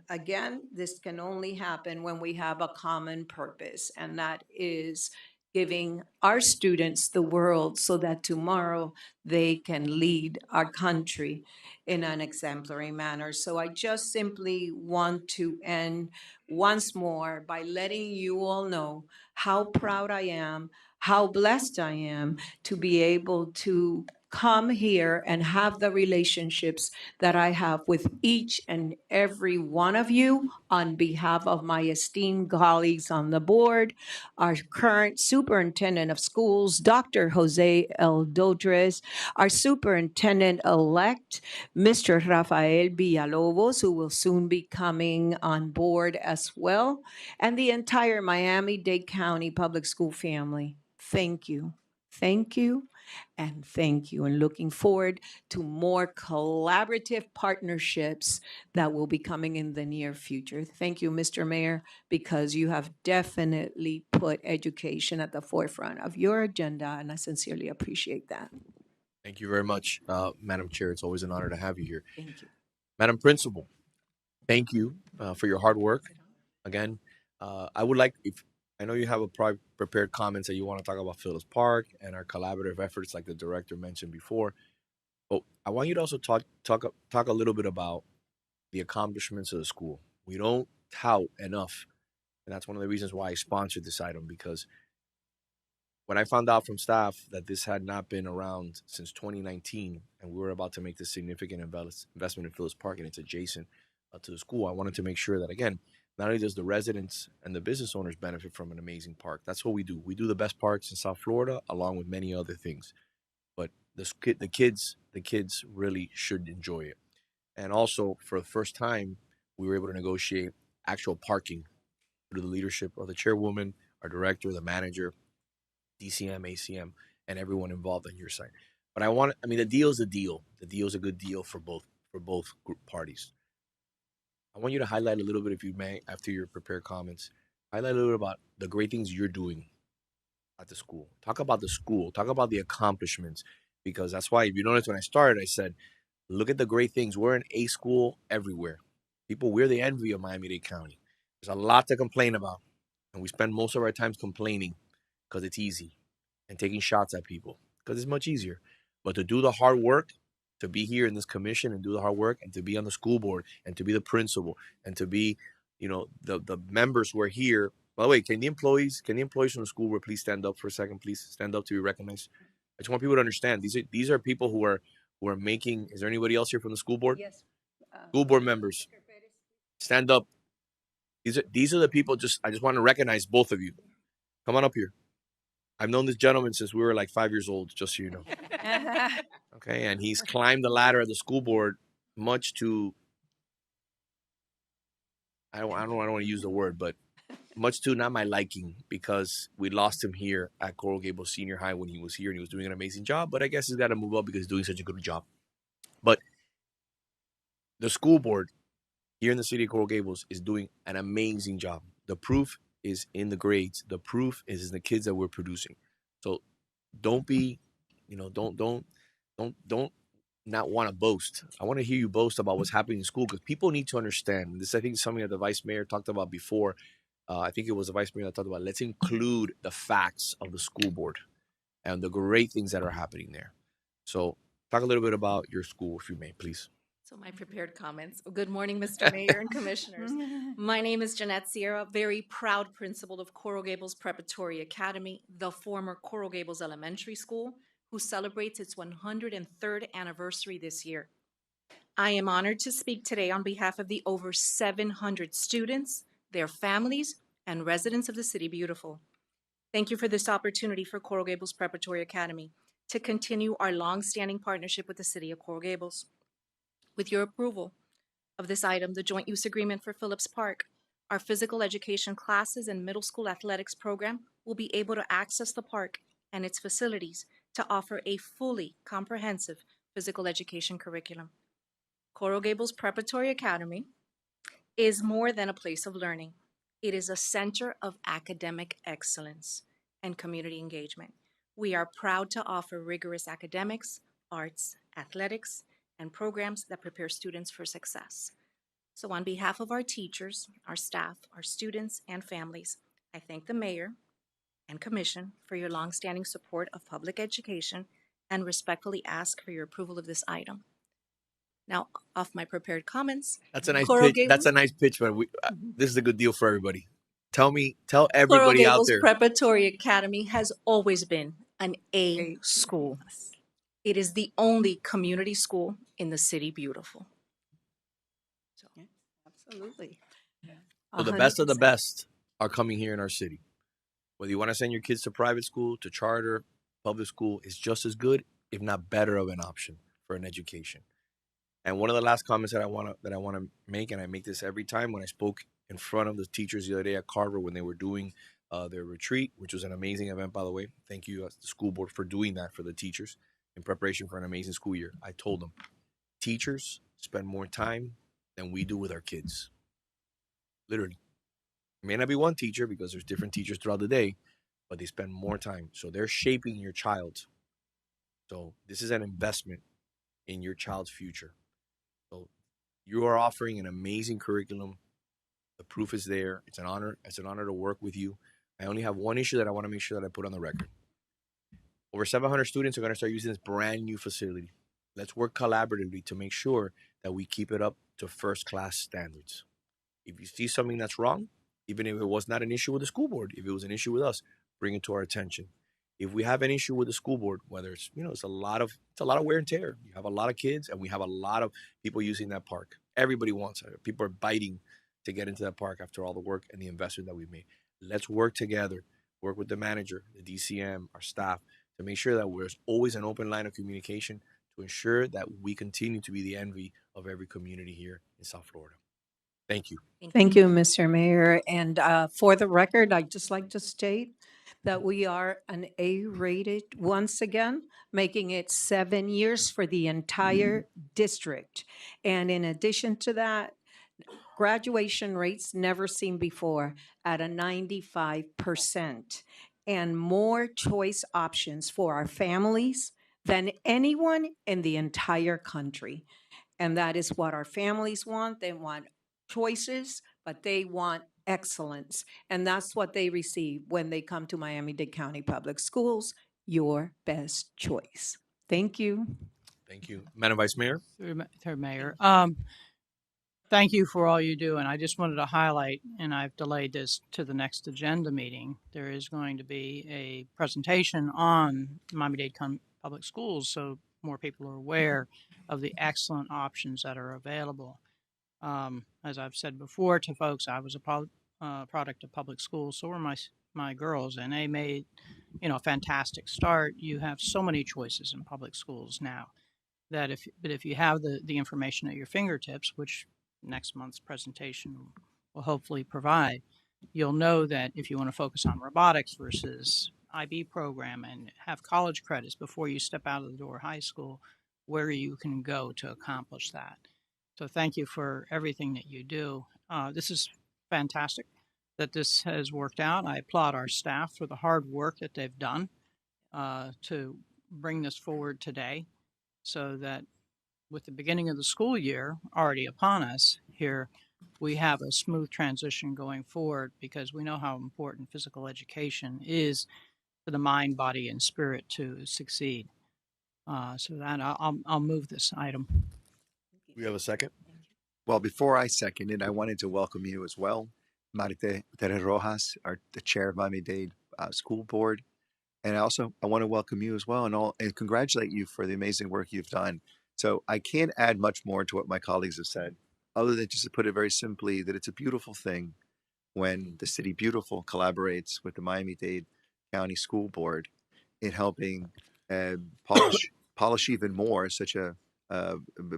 again, this can only happen when we have a common purpose, and that is giving our students the world so that tomorrow they can lead our country in an exemplary manner. So I just simply want to end once more by letting you all know how proud I am, how blessed I am to be able to come here and have the relationships that I have with each and every one of you on behalf of my esteemed colleagues on the board, our current superintendent of schools, Dr. Jose L. Dodres, our superintendent-elect, Mr. Rafael Villalobos, who will soon be coming on board as well, and the entire Miami-Dade County Public School family. Thank you. Thank you. And thank you. And looking forward to more collaborative partnerships that will be coming in the near future. Thank you, Mr. Mayor, because you have definitely put education at the forefront of your agenda, and I sincerely appreciate that. Thank you very much, Madam Chair. It's always an honor to have you here. Thank you. Madam Principal, thank you for your hard work. Again, I would like, if I know you have prepared comments that you want to talk about Phillips Park and our collaborative efforts, like the director mentioned before, but I want you to also talk a little bit about the accomplishments of the school. We don't tout enough, and that's one of the reasons why I sponsored this item, because when I found out from staff that this had not been around since 2019, and we were about to make this significant investment in Phillips Park and it's adjacent to the school, I wanted to make sure that, again, not only does the residents and the business owners benefit from an amazing park. That's what we do. We do the best parks in South Florida, along with many other things. But the kids really should enjoy it. And also, for the first time, we were able to negotiate actual parking through the leadership of the chairwoman, our director, the manager, DCM, ACM, and everyone involved on your side. But the deal is a deal. The deal is a good deal for both group parties. I want you to highlight a little bit, if you may, after your prepared comments, highlight a little bit about the great things you're doing at the school. Talk about the school. Talk about the accomplishments, because that's why, if you notice, when I started, I said, look at the great things. We're an A school everywhere. We're the envy of Miami-Dade County. There's a lot to complain about, and we spend most of our time complaining because it's easy, and taking shots at people because it's much easier. But to do the hard work, to be here in this commission and do the hard work, and to be on the school board, and to be the principal, and to be, the members who are here. By the way, can the employees from the school board please stand up for a second? Please stand up to be recognized. I just want people to understand these are people who are making. Is there anybody else here from the school board? Yes. School board members, stand up. These are the people. I just want to recognize both of you. Come on up here. I've known this gentleman since we were like 5 years old, just so you know. Okay, and he's climbed the ladder of the school board, much to, I don't want to use the word, but much to not my liking, because we lost him here at Coral Gables Senior High when he was here, and he was doing an amazing job. But I guess he's got to move up because he's doing such a good job. But the school board here in the city of Coral Gables is doing an amazing job. The proof is in the grades. The proof is in the kids that we're producing. So don't be, don't not want to boast. I want to hear you boast about what's happening in school, because people need to understand. This, I think, is something that the vice mayor talked about before. I think it was the vice mayor that talked about, let's include the facts of the school board and the great things that are happening there. So talk a little bit about your school, if you may, please. So my prepared comments. Good morning, Mr. Mayor and Commissioners. My name is Jeanette Sierra, very proud principal of Coral Gables Preparatory Academy, the former Coral Gables Elementary School, who celebrates its 103rd anniversary this year. I am honored to speak today on behalf of the over 700 students, their families, and residents of the City Beautiful. Thank you for this opportunity for Coral Gables Preparatory Academy to continue our long-standing partnership with the City of Coral Gables. With your approval of this item, the joint use agreement for Phillips Park, our physical education classes and middle school athletics program will be able to access the park and its facilities to offer a fully comprehensive physical education curriculum. Coral Gables Preparatory Academy is more than a place of learning. It is a center of academic excellence and community engagement. We are proud to offer rigorous academics, arts, athletics, and programs that prepare students for success. So on behalf of our teachers, our staff, our students, and families, I thank the mayor and commission for your longstanding support of public education and respectfully ask for your approval of this item. Now, off my prepared comments. That's a nice pitch. That's a nice pitch, but this is a good deal for everybody. Tell everybody out there. Coral Gables Preparatory Academy has always been an A school. It is the only community school in the City Beautiful. So, absolutely. So the best of the best are coming here in our city. Whether you want to send your kids to private school, to charter, public school, is just as good, if not better, of an option for an education. And one of the last comments that I want to make, and I make this every time when I spoke in front of the teachers the other day at Carver when they were doing their retreat, which was an amazing event, by the way. Thank you, the school board, for doing that for the teachers in preparation for an amazing school year. I told them, teachers spend more time than we do with our kids. Literally. It may not be one teacher, because there's different teachers throughout the day, but they spend more time. So they're shaping your child. So this is an investment in your child's future. So you are offering an amazing curriculum. The proof is there. It's an honor. It's an honor to work with you. I only have one issue that I want to make sure that I put on the record. Over 700 students are going to start using this brand new facility. Let's work collaboratively to make sure that we keep it up to first class standards. If you see something that's wrong, even if it was not an issue with the school board, if it was an issue with us, bring it to our attention. If we have an issue with the school board, whether it's, it's a lot of wear and tear. You have a lot of kids and we have a lot of people using that park. Everybody wants it. People are biting to get into that park after all the work and the investment that we've made. Let's work together, work with the manager, the DCM, our staff, to make sure that there's always an open line of communication to ensure that we continue to be the envy of every community here in South Florida. Thank you. Thank you, Mr. Mayor. And for the record, I'd just like to state that we are an A-rated once again, making it 7 years for the entire district. And in addition to that, graduation rates never seen before at a 95%, and more choice options for our families than anyone in the entire country. And that is what our families want. They want choices, but they want excellence. And that's what they receive when they come to Miami-Dade County Public Schools, your best choice. Thank you. Thank you. Madam Vice Mayor. Third Mayor. Thank you for all you do. And I just wanted to highlight, and I've delayed this to the next agenda meeting, there is going to be a presentation on Miami-Dade Public Schools so more people are aware of the excellent options that are available. As I've said before to folks, I was a product of public schools, so were my girls, and they made, a fantastic start. You have so many choices in public schools now that if you have the information at your fingertips, which next month's presentation will hopefully provide, you'll know that if you want to focus on robotics versus IB program and have college credits before you step out of the door of high school, where you can go to accomplish that. So thank you for everything that you do. This is fantastic that this has worked out. I applaud our staff for the hard work that they've done to bring this forward today, so that with the beginning of the school year already upon us here, we have a smooth transition going forward, because we know how important physical education is for the mind, body, and spirit to succeed. So that I'll move this item. We have a second. Well, before I second it, I wanted to welcome you as well, Marite Terez Rojas, the chair of Miami-Dade School Board. And I want to welcome you as well and congratulate you for the amazing work you've done. So I can't add much more to what my colleagues have said, other than just to put it very simply, that it's a beautiful thing when the City Beautiful collaborates with the Miami-Dade County School Board in helping polish even more such a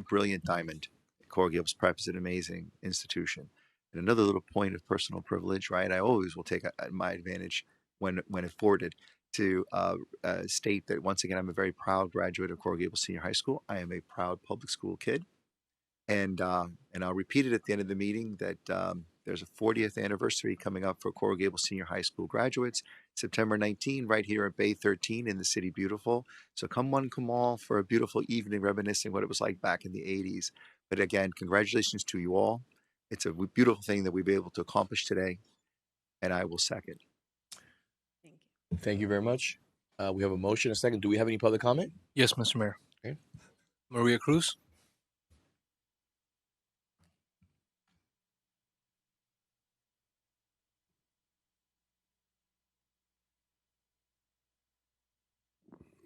brilliant diamond. Coral Gables Prep is an amazing institution. And another little point of personal privilege, right? I always will take my advantage when afforded to state that once again, I'm a very proud graduate of Coral Gables Senior High School. I am a proud public school kid. And I'll repeat it at the end of the meeting that there's a 40th anniversary coming up for Coral Gables Senior High School graduates, September 19, right here at Bay 13 in the City Beautiful. So come one, come all for a beautiful evening reminiscing what it was like back in the 80s. But again, congratulations to you all. It's a beautiful thing that we've been able to accomplish today, and I will second. Thank you very much. We have a motion, a second. Do we have any public comment? Yes, Mr. Mayor. Okay. Maria Cruz.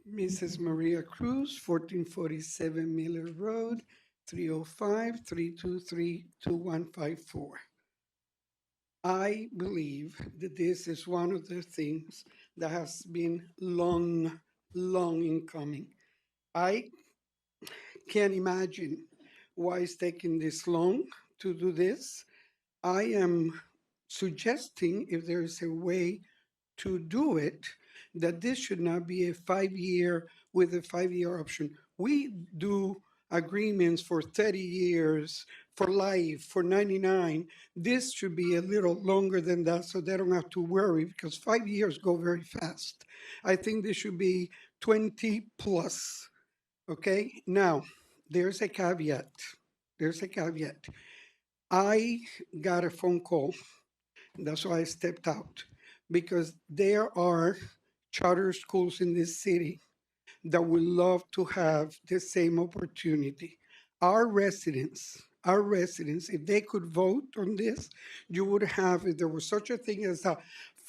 Mrs. Maria Cruz, 1447 Miller Road, 305-323-2154. I believe that this is one of the things that has been long in coming. I can't imagine why it's taking this long to do this. I am suggesting, if there is a way to do it, that this should not be a 5-year with a 5-year option. We do agreements for 30 years, for life, for 99. This should be a little longer than that so they don't have to worry because 5 years go very fast. I think this should be 20 plus. Okay, now there's a caveat. There's a caveat. I got a phone call. That's why I stepped out because there are charter schools in this city that would love to have the same opportunity. Our residents, if they could vote on this, you would have, if there was such a thing as a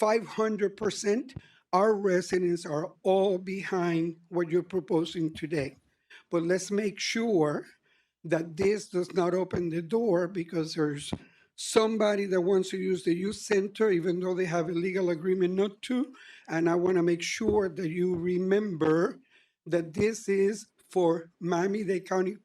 500%, our residents are all behind what you're proposing today. But let's make sure that this does not open the door because there's somebody that wants to use the youth center even though they have a legal agreement not to. And I want to make sure that you remember that this is for Miami-Dade County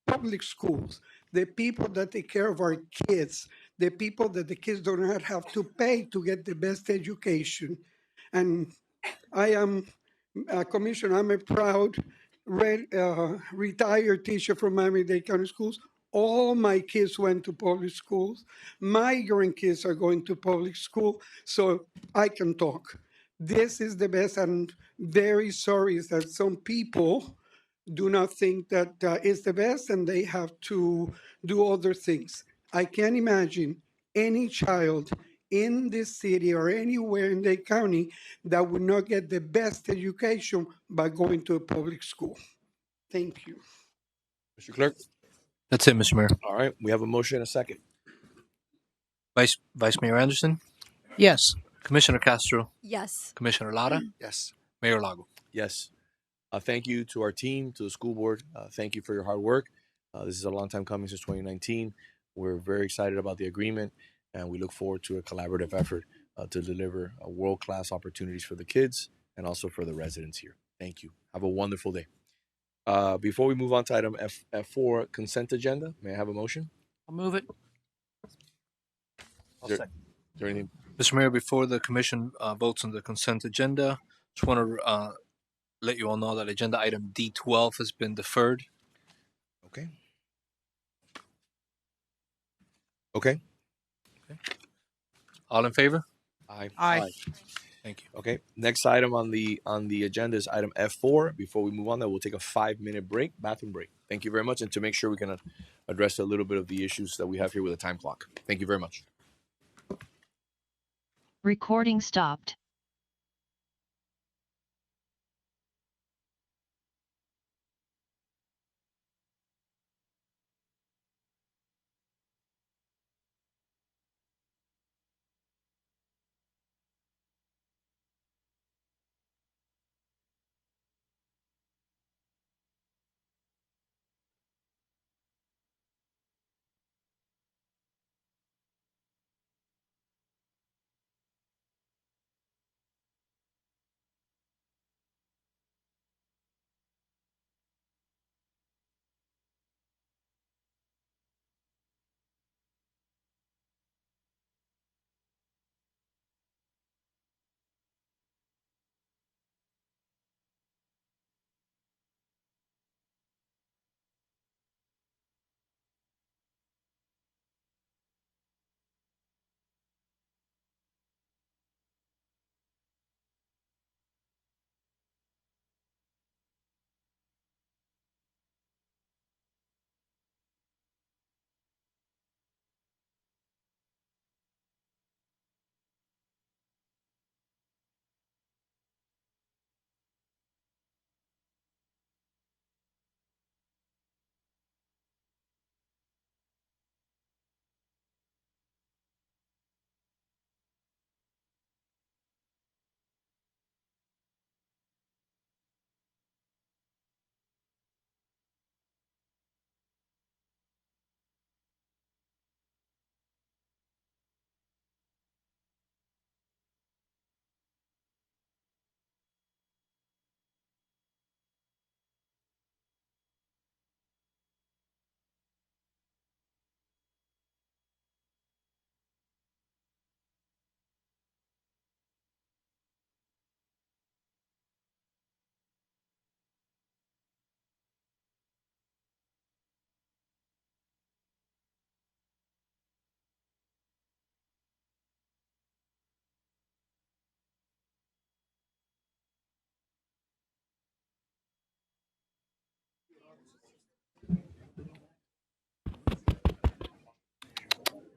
public schools, the people that take care of our kids, the people that the kids do not have to pay to get the best education. And I am, Commissioner, I'm a proud retired teacher from Miami-Dade County Schools. All my kids went to public schools. My grandkids are going to public school, so I can talk. This is the best. I'm very sorry that some people do not think that it's the best and they have to do other things. I can't imagine any child in this city or anywhere in the county that would not get the best education by going to a public school. Thank you. Mr. Clerk? That's it, Mr. Mayor. All right, we have a motion and a second. Vice Mayor Anderson, Yes. Commissioner Castro, Yes. Commissioner Lara, Yes. Mayor Lago. Yes. Thank you to our team, to the school board. Thank you for your hard work. This is a long time coming since 2019. We're very excited about the agreement, and we look forward to a collaborative effort to deliver world-class opportunities for the kids and also for the residents here. Thank you. Have a wonderful day. Before we move on to item F4, consent agenda, may I have a motion? I'll move it. Is there anything? Mr. Mayor, before the commission votes on the consent agenda, just want to let you all know that agenda item D12 has been deferred. Okay. Okay. All in favor? Aye. Aye. Thank you. Okay. Next item on the agenda is item F4. Before we move on, that we'll take a 5-minute break, bathroom break. Thank you very much, and to make sure we can address a little bit of the issues that we have here with the time clock. Thank you very much. Recording stopped.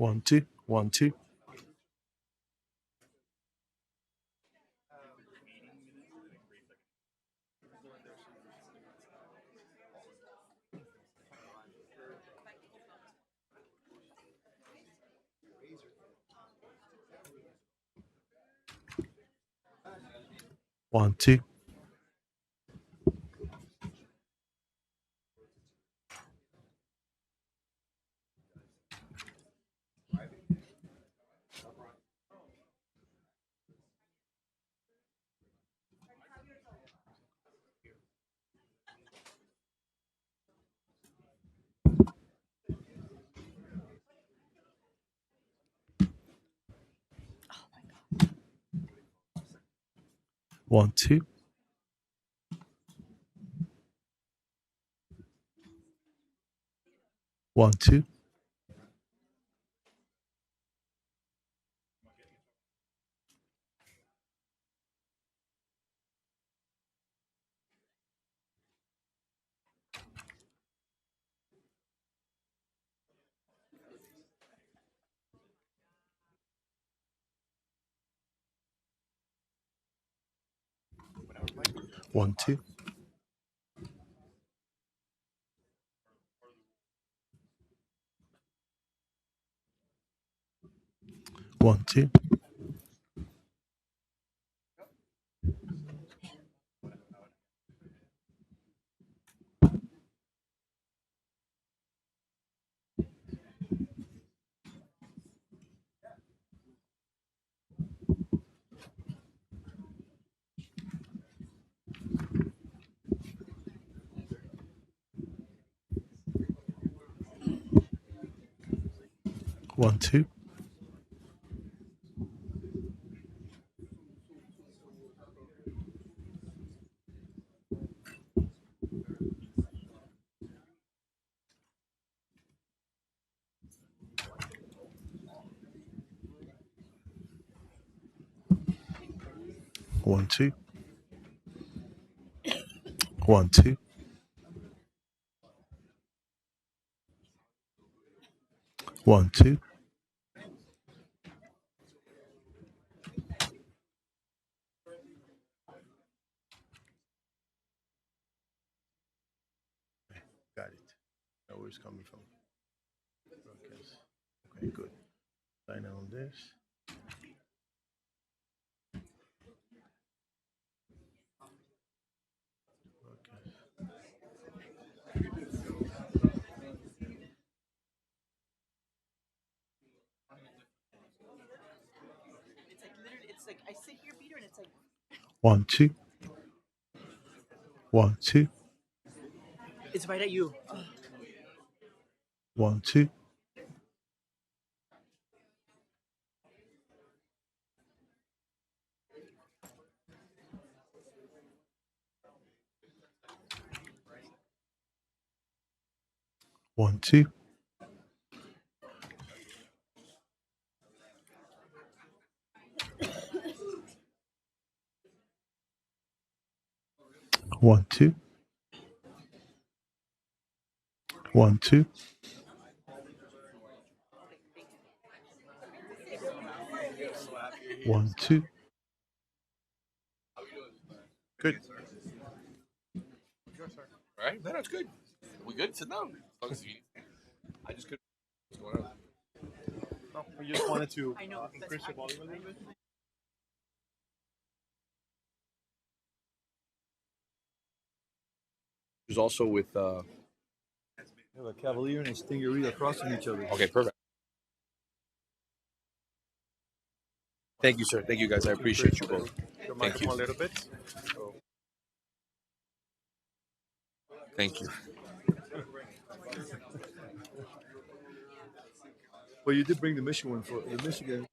1, 2, 1, 2. 1, 2. 1, 2. 1, 2. 1, 2. 1, 2. 1, 2. 1, 2. 1, 2. 1, 2. 'Got it. Know where it's coming from. Broadcast. Okay, good. Sign on this. It's like I sit here, Peter, and it's like 1, 2. 1, 2. it's right at you. 1, 2. 1, 2. 1, 2. 1, 2. 1, 2. Good. All right, no, that's good. We good? Sit down. As long as I just couldn't. What's going on? No, we just wanted to increase your volume a little bit. Who's also with We have a Cavalier and a Stingaree crossing each other. Okay, perfect. Thank you, sir. Thank you, guys. I appreciate you both. Your Thank you. microphone a little bit. So, Thank you. Well, you did bring the Michigan one for the Michigan.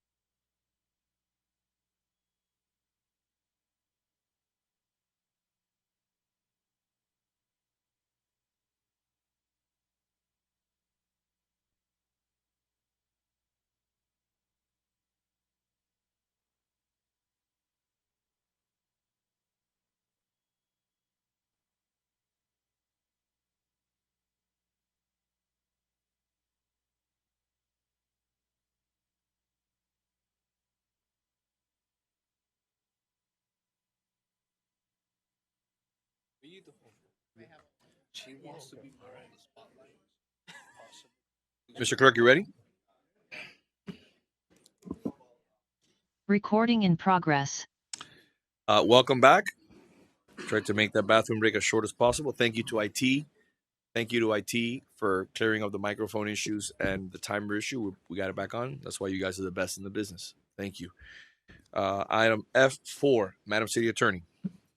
She wants to be put on the spotlight. Mr. Clerk, you ready? Recording in progress. Welcome back. Tried to make that bathroom break as short as possible. Thank you to IT. Thank you to IT for clearing up the microphone issues and the timer issue. We got it back on. That's why you guys are the best in the business. Thank you. Item F4, Madam City Attorney.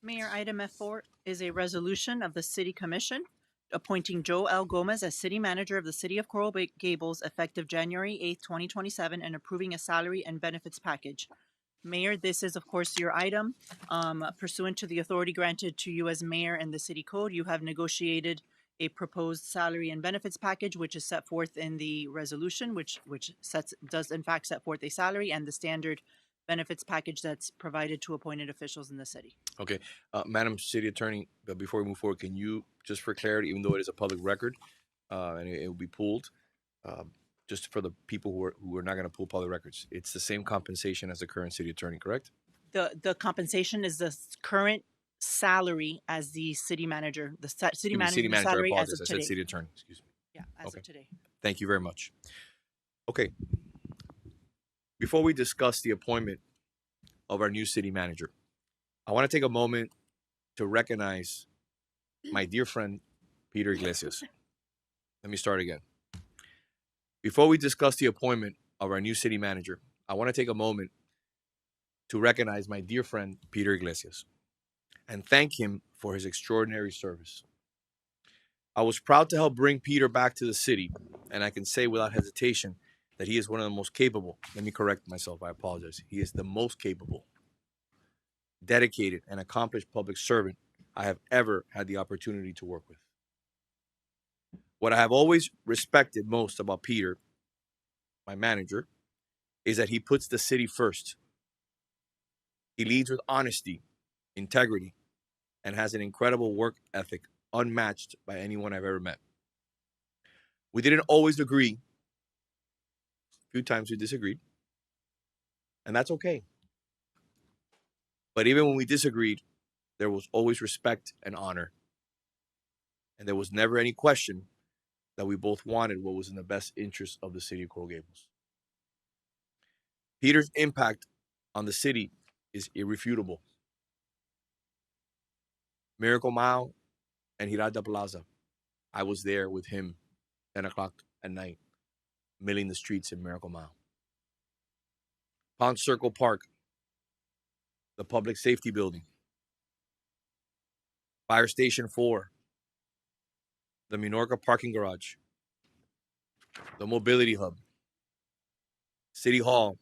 Mayor, item F4 is a resolution of the City Commission appointing Joe L. Gomez as City Manager of the City of Coral Gables effective January 8th, 2027, and approving a salary and benefits package. Mayor, this is, of course, your item. Pursuant to the authority granted to you as mayor and the city code, you have negotiated a proposed salary and benefits package, which is set forth in the resolution, which does in fact set forth a salary and the standard benefits package that's provided to appointed officials in the city. Okay. Madam City Attorney, but before we move forward, can you, just for clarity, even though it is a public record and it will be pulled, just for the people who are not going to pull public records, it's the same compensation as the current city attorney, correct? The compensation is the current salary as the city manager, city manager I salary as apologize. of I said today. city attorney. Excuse me. Yeah, as of today. Thank you very much. Okay. Before we discuss the appointment of our new city manager, I want to take a moment to recognize my dear friend, Peter Iglesias. Let me start again. Before we discuss the appointment of our new city manager, I want to take a moment to recognize my dear friend, Peter Iglesias, and thank him for his extraordinary service. I was proud to help bring Peter back to the city, and I can say without hesitation that he is one of the most capable. Let me correct myself. I apologize. He is the most capable, dedicated, and accomplished public servant I have ever had the opportunity to work with. What I have always respected most about Peter, my manager, is that he puts the city first. He leads with honesty, integrity, and has an incredible work ethic unmatched by anyone I've ever met. We didn't always agree. A few times we disagreed, and that's okay. But even when we disagreed, there was always respect and honor. And there was never any question that we both wanted what was in the best interest of the city of Coral Gables. Peter's impact on the city is irrefutable. Miracle Mile and Girarda Plaza, I was there with him 10 o'clock at night, milling the streets in Miracle Mile. Pond Circle Park, the Public Safety Building, Fire Station 4, the Minorca Parking Garage, the Mobility Hub, City Hall,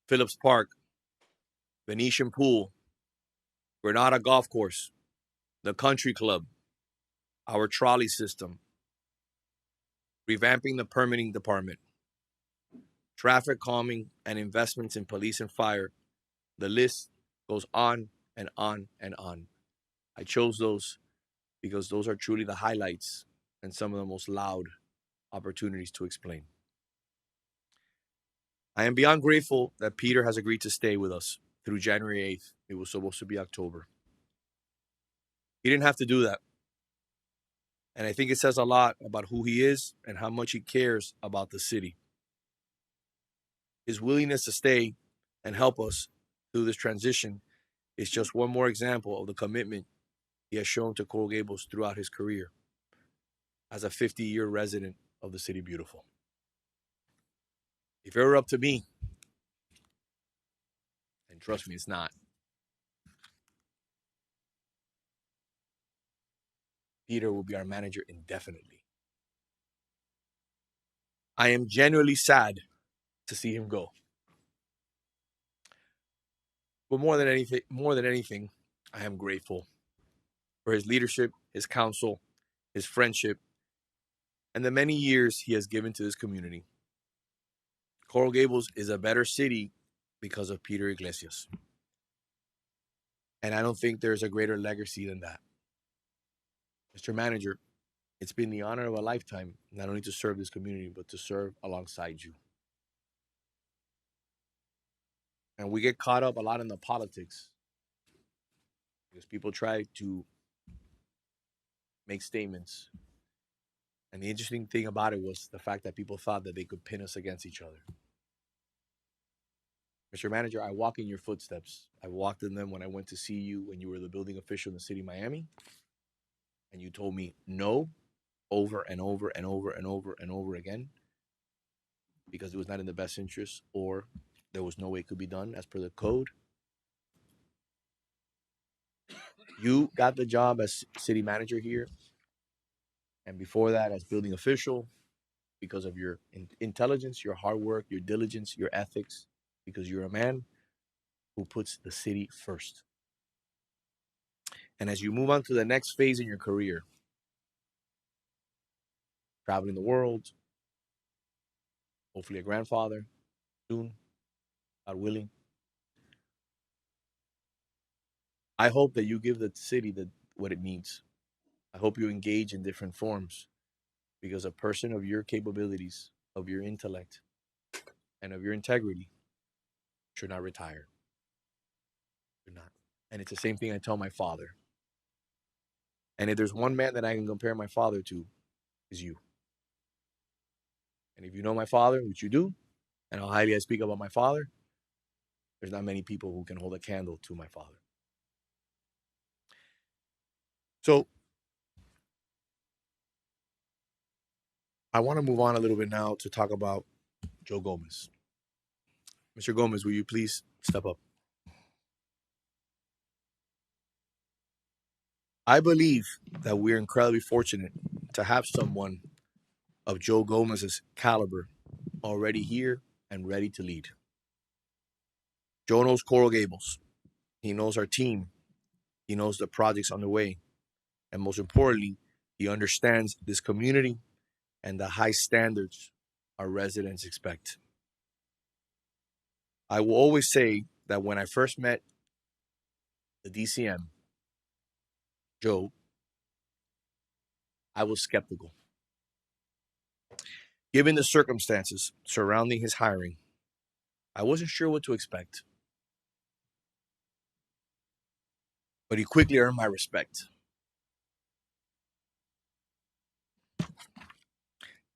Phillips Park, Venetian Pool, Granada Golf Course, the Country Club, our trolley system, revamping the permitting department, traffic calming, and investments in police and fire. The list goes on and on and on. I chose those because those are truly the highlights and some of the most loud opportunities to explain. I am beyond grateful that Peter has agreed to stay with us through January 8th. It was supposed to be October. He didn't have to do that. And I think it says a lot about who he is and how much he cares about the city. His willingness to stay and help us through this transition is just one more example of the commitment he has shown to Coral Gables throughout his career as a 50-year resident of the City Beautiful. If it were up to me, and trust me, it's not, Peter will be our manager indefinitely. I am genuinely sad to see him go. But more than anything, I am grateful for his leadership, his counsel, his friendship, and the many years he has given to this community. Coral Gables is a better city because of Peter Iglesias. And I don't think there's a greater legacy than that. Mr. Manager, it's been the honor of a lifetime, not only to serve this community, but to serve alongside you. And we get caught up a lot in the politics because people try to make statements. And the interesting thing about it was the fact that people thought that they could pin us against each other. Mr. Manager, I walk in your footsteps. I walked in them when I went to see you when you were the building official in the city of Miami. And you told me no over and over and over and over and over again because it was not in the best interest or there was no way it could be done as per the code. You got the job as city manager here. And before that, as building official, because of your intelligence, your hard work, your diligence, your ethics, because you're a man who puts the city first. And as you move on to the next phase in your career, traveling the world, hopefully a grandfather soon, God willing, I hope that you give the city what it needs. I hope you engage in different forms because a person of your capabilities, of your intellect, and of your integrity should not retire. Should not. And it's the same thing I tell my father. And if there's one man that I can compare my father to, is you. And if you know my father, which you do, and how highly I speak about my father, there's not many people who can hold a candle to my father. So I want to move on a little bit now to talk about Joe Gomez. Mr. Gomez, will you please step up? I believe that we're incredibly fortunate to have someone of Joe Gomez's caliber already here and ready to lead. Joe knows Coral Gables. He knows our team. He knows the projects underway. And most importantly, he understands this community and the high standards our residents expect. I will always say that when I first met the DCM, Joe, I was skeptical. Given the circumstances surrounding his hiring, I wasn't sure what to expect. But he quickly earned my respect.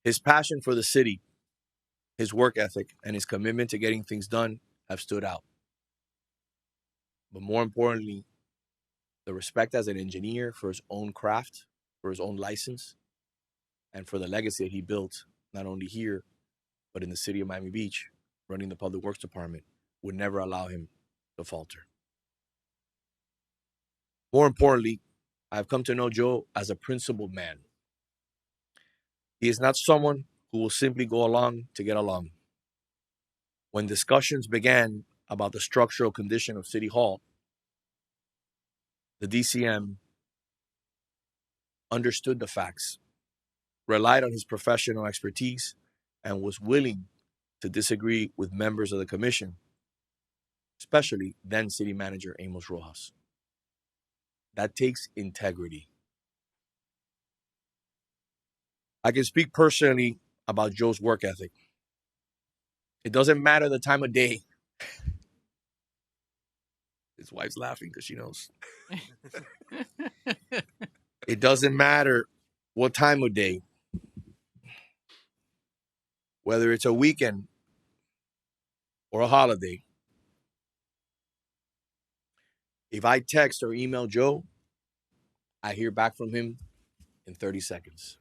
His passion for the city, his work ethic, and his commitment to getting things done have stood out. But more importantly, the respect as an engineer for his own craft, for his own license, and for the legacy that he built, not only here, but in the city of Miami Beach, running the Public Works Department, would never allow him to falter. More importantly, I've come to know Joe as a principled man. He is not someone who will simply go along to get along. When discussions began about the structural condition of City Hall, the DCM understood the facts, relied on his professional expertise, and was willing to disagree with members of the commission, especially then City Manager Amos Rojas. That takes integrity. I can speak personally about Joe's work ethic. It doesn't matter the time of day. His wife's laughing because she knows. It doesn't matter what time of day. Whether it's a weekend or a holiday. If I text or email Joe, I hear back from him in 30 seconds.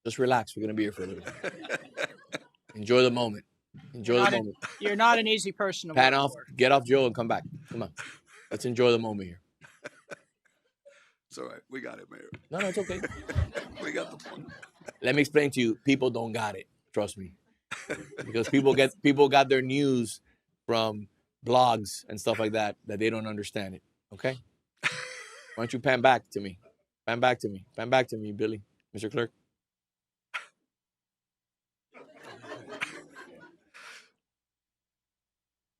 Just relax. We're going to be here for a little bit. Enjoy the moment. Enjoy the moment. You're not an easy person to Pat work off, for. get off Joe and come back. Come on. Let's enjoy the moment here. It's all right. We got it, Mayor. No, it's okay. We got the point. Let me explain to you. People don't got it. Trust me. Because people got their news from blogs and stuff like that they don't understand it. Okay? Why don't you pan back to me? Pan back to me. Pan back to me, Billy. Mr. Clerk.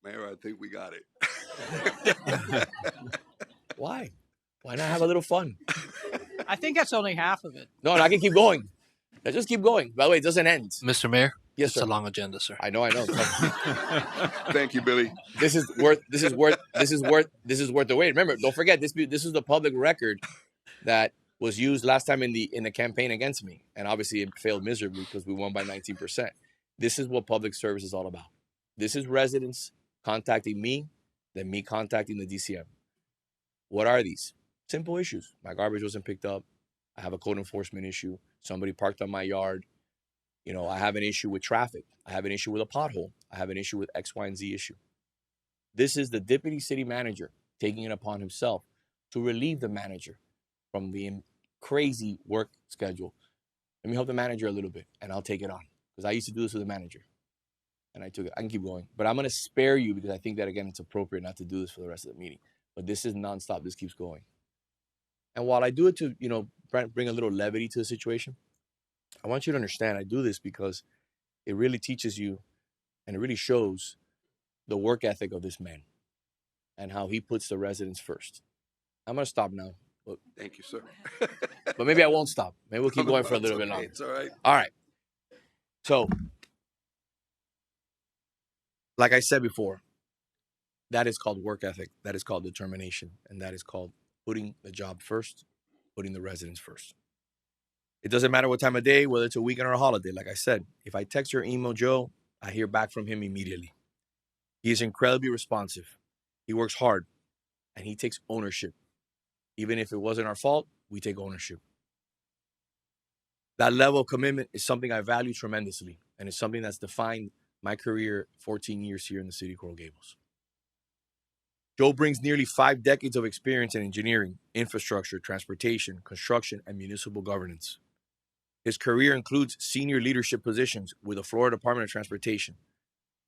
Mayor, I think we got it. Why? Why not have a little fun? I think that's only half of it. No, I can keep going. Let's just keep going. By the way, it doesn't end. Mr. Mayor? Yes, It's sir. a long agenda, sir. I know. Thank you, Billy. This is worth the wait. Remember, don't forget this is the public record that was used last time in the campaign against me, and obviously it failed miserably because we won by 19%. This is what public service is all about. This is residents contacting me, then me contacting the DCM. What are these? Simple issues. My garbage wasn't picked up. I have a code enforcement issue. Somebody parked on my yard. You know, I have an issue with traffic. I have an issue with a pothole. I have an issue with X, Y, and Z issue. This is the deputy city manager taking it upon himself to relieve the manager from the crazy work schedule. Let me help the manager a little bit, and I'll take it on. Because I used to do this with the manager, and I took it. I can keep going. But I'm going to spare you because I think that, again, it's appropriate not to do this for the rest of the meeting. But this is nonstop. This keeps going. And while I do it to, bring a little levity to the situation, I want you to understand I do this because it really teaches you and it really shows the work ethic of this man and how he puts the residents first. I'm going to stop now. But, Thank you, sir. but maybe I won't stop. Maybe we'll keep going for a little bit longer. It's all right. All right. So, like I said before, that is called work ethic. That is called determination. And that is called putting the job first, putting the residents first. It doesn't matter what time of day, whether it's a weekend or a holiday. Like I said, if I text or email Joe, I hear back from him immediately. He is incredibly responsive. He works hard, and he takes ownership. Even if it wasn't our fault, we take ownership. That level of commitment is something I value tremendously, and it's something that's defined my career 14 years here in the city of Coral Gables. Joe brings nearly 5 decades of experience in engineering, infrastructure, transportation, construction, and municipal governance. His career includes senior leadership positions with the Florida Department of Transportation,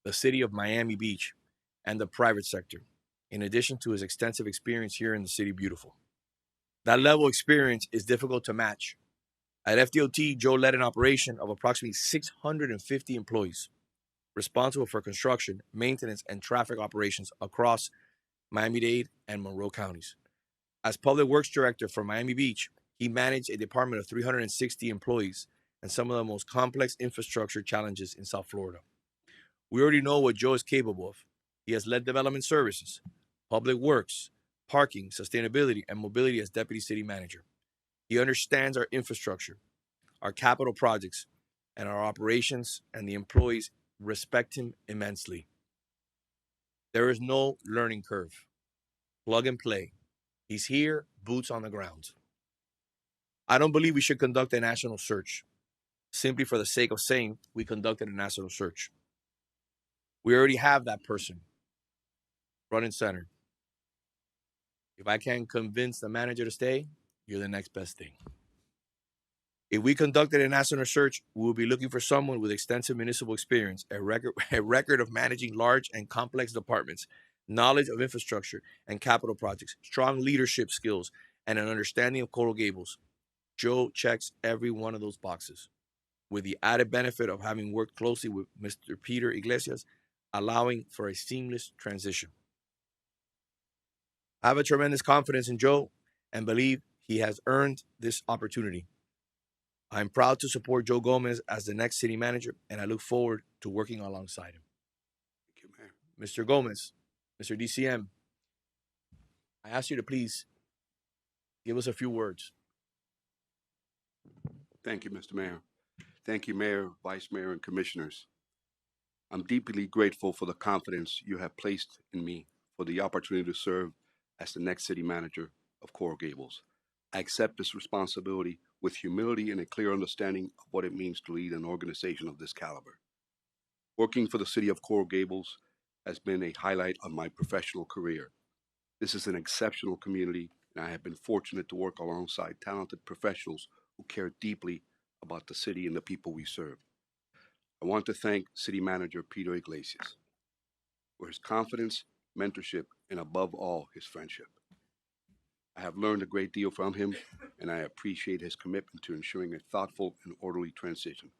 the city of Miami Beach, and the private sector, in addition to his extensive experience here in the City Beautiful. That level of experience is difficult to match. At FDOT, Joe led an operation of approximately 650 employees, responsible for construction, maintenance, and traffic operations across Miami-Dade and Monroe counties. As Public Works Director for Miami Beach, he managed a department of 360 employees and some of the most complex infrastructure challenges in South Florida. We already know what Joe is capable of. He has led development services, public works, parking, sustainability, and mobility as Deputy City Manager. He understands our infrastructure, our capital projects, and our operations, and the employees respect him immensely. There is no learning curve. Plug and play. He's here, boots on the ground. I don't believe we should conduct a national search simply for the sake of saying we conducted a national search. We already have that person front and center. If I can't convince the manager to stay, you're the next best thing. If we conducted a national search, we will be looking for someone with extensive municipal experience, a record of managing large and complex departments, knowledge of infrastructure and capital projects, strong leadership skills, and an understanding of Coral Gables. Joe checks every one of those boxes, with the added benefit of having worked closely with Mr. Peter Iglesias, allowing for a seamless transition. I have a tremendous confidence in Joe and believe he has earned this opportunity. I'm proud to support Joe Gomez as the next city manager, and I look forward to working alongside him. Thank you, Mayor. Mr. Gomez, Mr. DCM, I ask you to please give us a few words. Thank you, Mr. Mayor. Thank you, Mayor, Vice Mayor, and Commissioners. I'm deeply grateful for the confidence you have placed in me for the opportunity to serve as the next city manager of Coral Gables. I accept this responsibility with humility and a clear understanding of what it means to lead an organization of this caliber. Working for the city of Coral Gables has been a highlight of my professional career. This is an exceptional community, and I have been fortunate to work alongside talented professionals who care deeply about the city and the people we serve. I want to thank City Manager Peter Iglesias for his confidence, mentorship, and above all, his friendship. I have learned a great deal from him, and I appreciate his commitment to ensuring a thoughtful and orderly transition.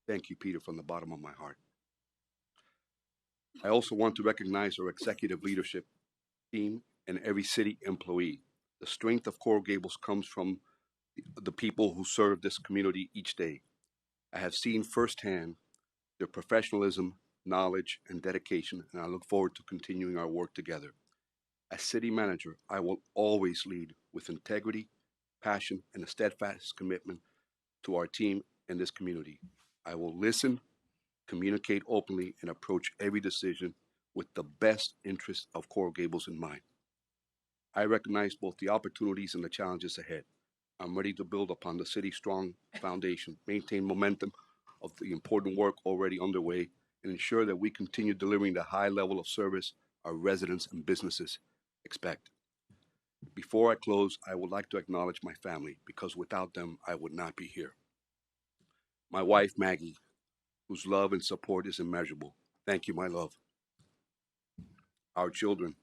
Thank you, Peter, from the bottom of my heart. I also want to recognize our executive leadership team and every city employee. The strength of Coral Gables comes from the people who serve this community each day. I have seen firsthand their professionalism, knowledge, and dedication, and I look forward to continuing our work together. As city manager, I will always lead with integrity, passion, and a steadfast commitment to our team and this community. I will listen, communicate openly, and approach every decision with the best interest of Coral Gables in mind. I recognize both the opportunities and the challenges ahead. I'm ready to build upon the city's strong foundation, maintain momentum of the important work already underway, and ensure that we continue delivering the high level of service our residents and businesses expect. Before I close, I would like to acknowledge my family because without them, I would not be here. My wife, Maggie, whose love and support is immeasurable. Thank you, my love. Our children,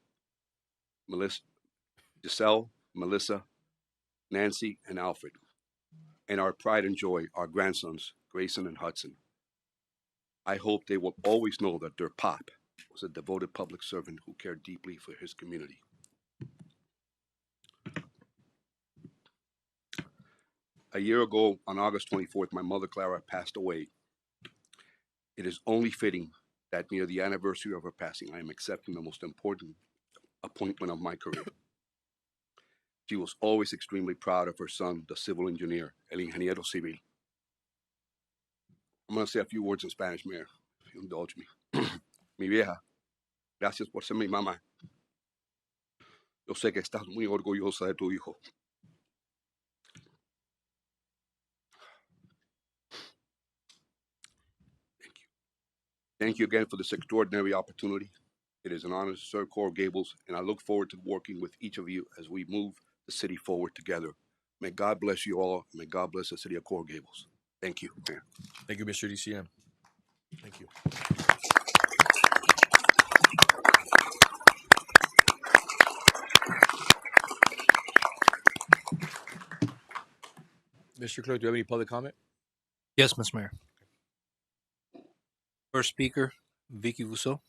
Giselle, Melissa, Nancy, and Alfred. And our pride and joy, our grandsons, Grayson and Hudson. I hope they will always know that their pop was a devoted public servant who cared deeply for his community. A year ago, on August 24th, my mother, Clara, passed away. It is only fitting that near the anniversary of her passing, I am accepting the most important appointment of my career. She was always extremely proud of her son, the civil engineer, el ingeniero civil. I'm going to say a few words in Spanish, Mayor, if you indulge me. Mi vieja, gracias por ser mi mamá. Yo sé que estás muy orgullosa de tu hijo. Thank you again for this extraordinary opportunity. It is an honor to serve Coral Gables, and I look forward to working with each of you as we move the city forward together. May God bless you all, and may God bless the city of Coral Gables. Thank you, Mayor. Thank you, Mr. DCM. Thank you. Mr. Clerk, do you have any public comment? Yes, Mr. Mayor. First speaker, Vicky Rousseau.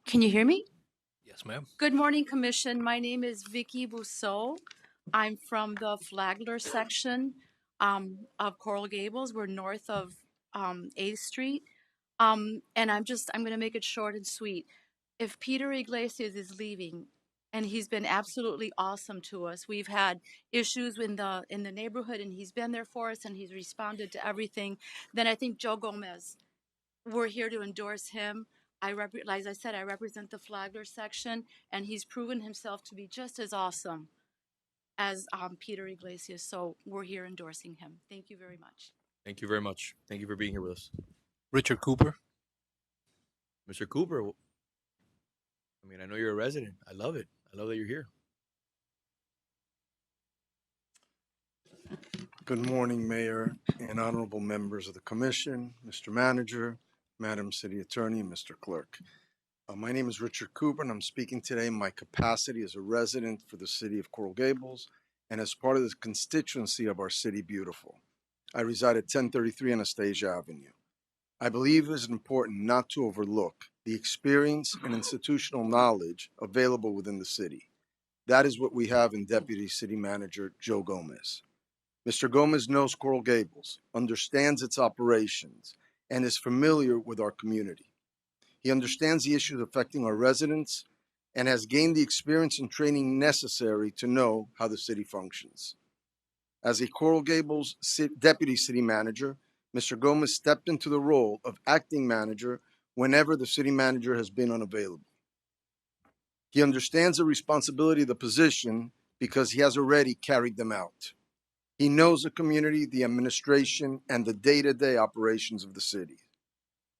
Can you hear me? Yes, ma'am. Good morning, Commission. My name is Vicky Bousseau. I'm from the Flagler section of Coral Gables. We're north of 8th Street. And I'm going to make it short and sweet. If Peter Iglesias is leaving, and he's been absolutely awesome to us. We've had issues in the neighborhood, and he's been there for us, and he's responded to everything. Then I think Joe Gomez, we're here to endorse him. As I said, I represent the Flagler section, and he's proven himself to be just as awesome as Peter Iglesias. So we're here endorsing him. Thank you very much. Thank you very much. Thank you for being here with us. Richard Cooper. Mr. Cooper, I mean, I know you're a resident. I love it. I love that you're here. Good morning, Mayor and honorable members of the Commission, Mr. Manager, Madam City Attorney, and Mr. Clerk. My name is Richard Cooper, and I'm speaking today in my capacity as a resident for the city of Coral Gables and as part of the constituency of our city beautiful. I reside at 1033 Anastasia Avenue. I believe it is important not to overlook the experience and institutional knowledge available within the city. That is what we have in Deputy City Manager Joe Gomez. Mr. Gomez knows Coral Gables, understands its operations, and is familiar with our community. He understands the issues affecting our residents and has gained the experience and training necessary to know how the city functions. As a Coral Gables Deputy City Manager, Mr. Gomez stepped into the role of acting manager whenever the city manager has been unavailable. He understands the responsibility of the position because he has already carried them out. He knows the community, the administration, and the day-to-day operations of the city.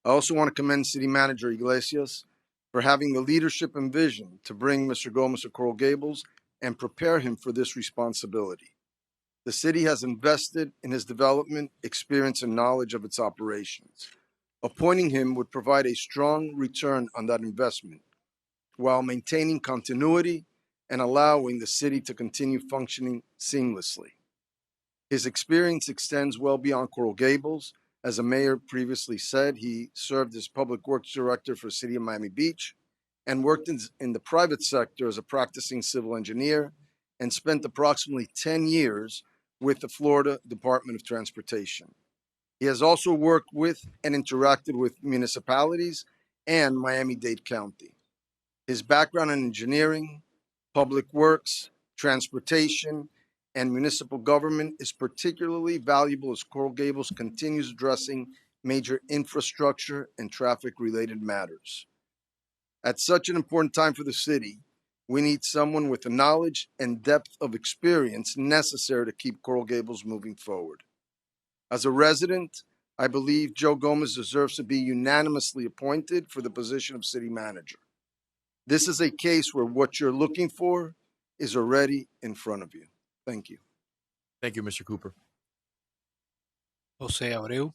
I also want to commend City Manager Iglesias for having the leadership and vision to bring Mr. Gomez to Coral Gables and prepare him for this responsibility. The city has invested in his development, experience, and knowledge of its operations. Appointing him would provide a strong return on that investment while maintaining continuity and allowing the city to continue functioning seamlessly. His experience extends well beyond Coral Gables As a mayor previously said, he served as Public Works Director for the City of Miami Beach and worked in the private sector as a practicing civil engineer and spent approximately 10 years with the Florida Department of Transportation. He has also worked with and interacted with municipalities and Miami-Dade County. His background in engineering, public works, transportation, and municipal government is particularly valuable as Coral Gables continues addressing major infrastructure and traffic-related matters. At such an important time for the city, we need someone with the knowledge and depth of experience necessary to keep Coral Gables moving forward. As a resident, I believe Joe Gomez deserves to be unanimously appointed for the position of city manager. This is a case where what you're looking for is already in front of you. Thank you. Thank you, Mr. Cooper. Jose Abreu.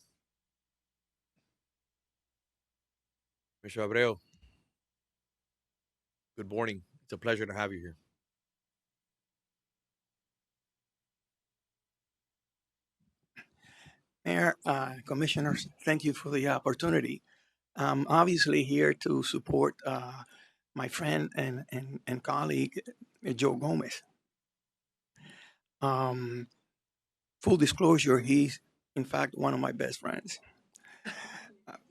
Mr. Abreu, good morning. It's a pleasure to have you here. Mayor, Commissioners, thank you for the opportunity. I'm obviously here to support my friend and colleague, Joe Gomez. Full disclosure, he's in fact one of my best friends.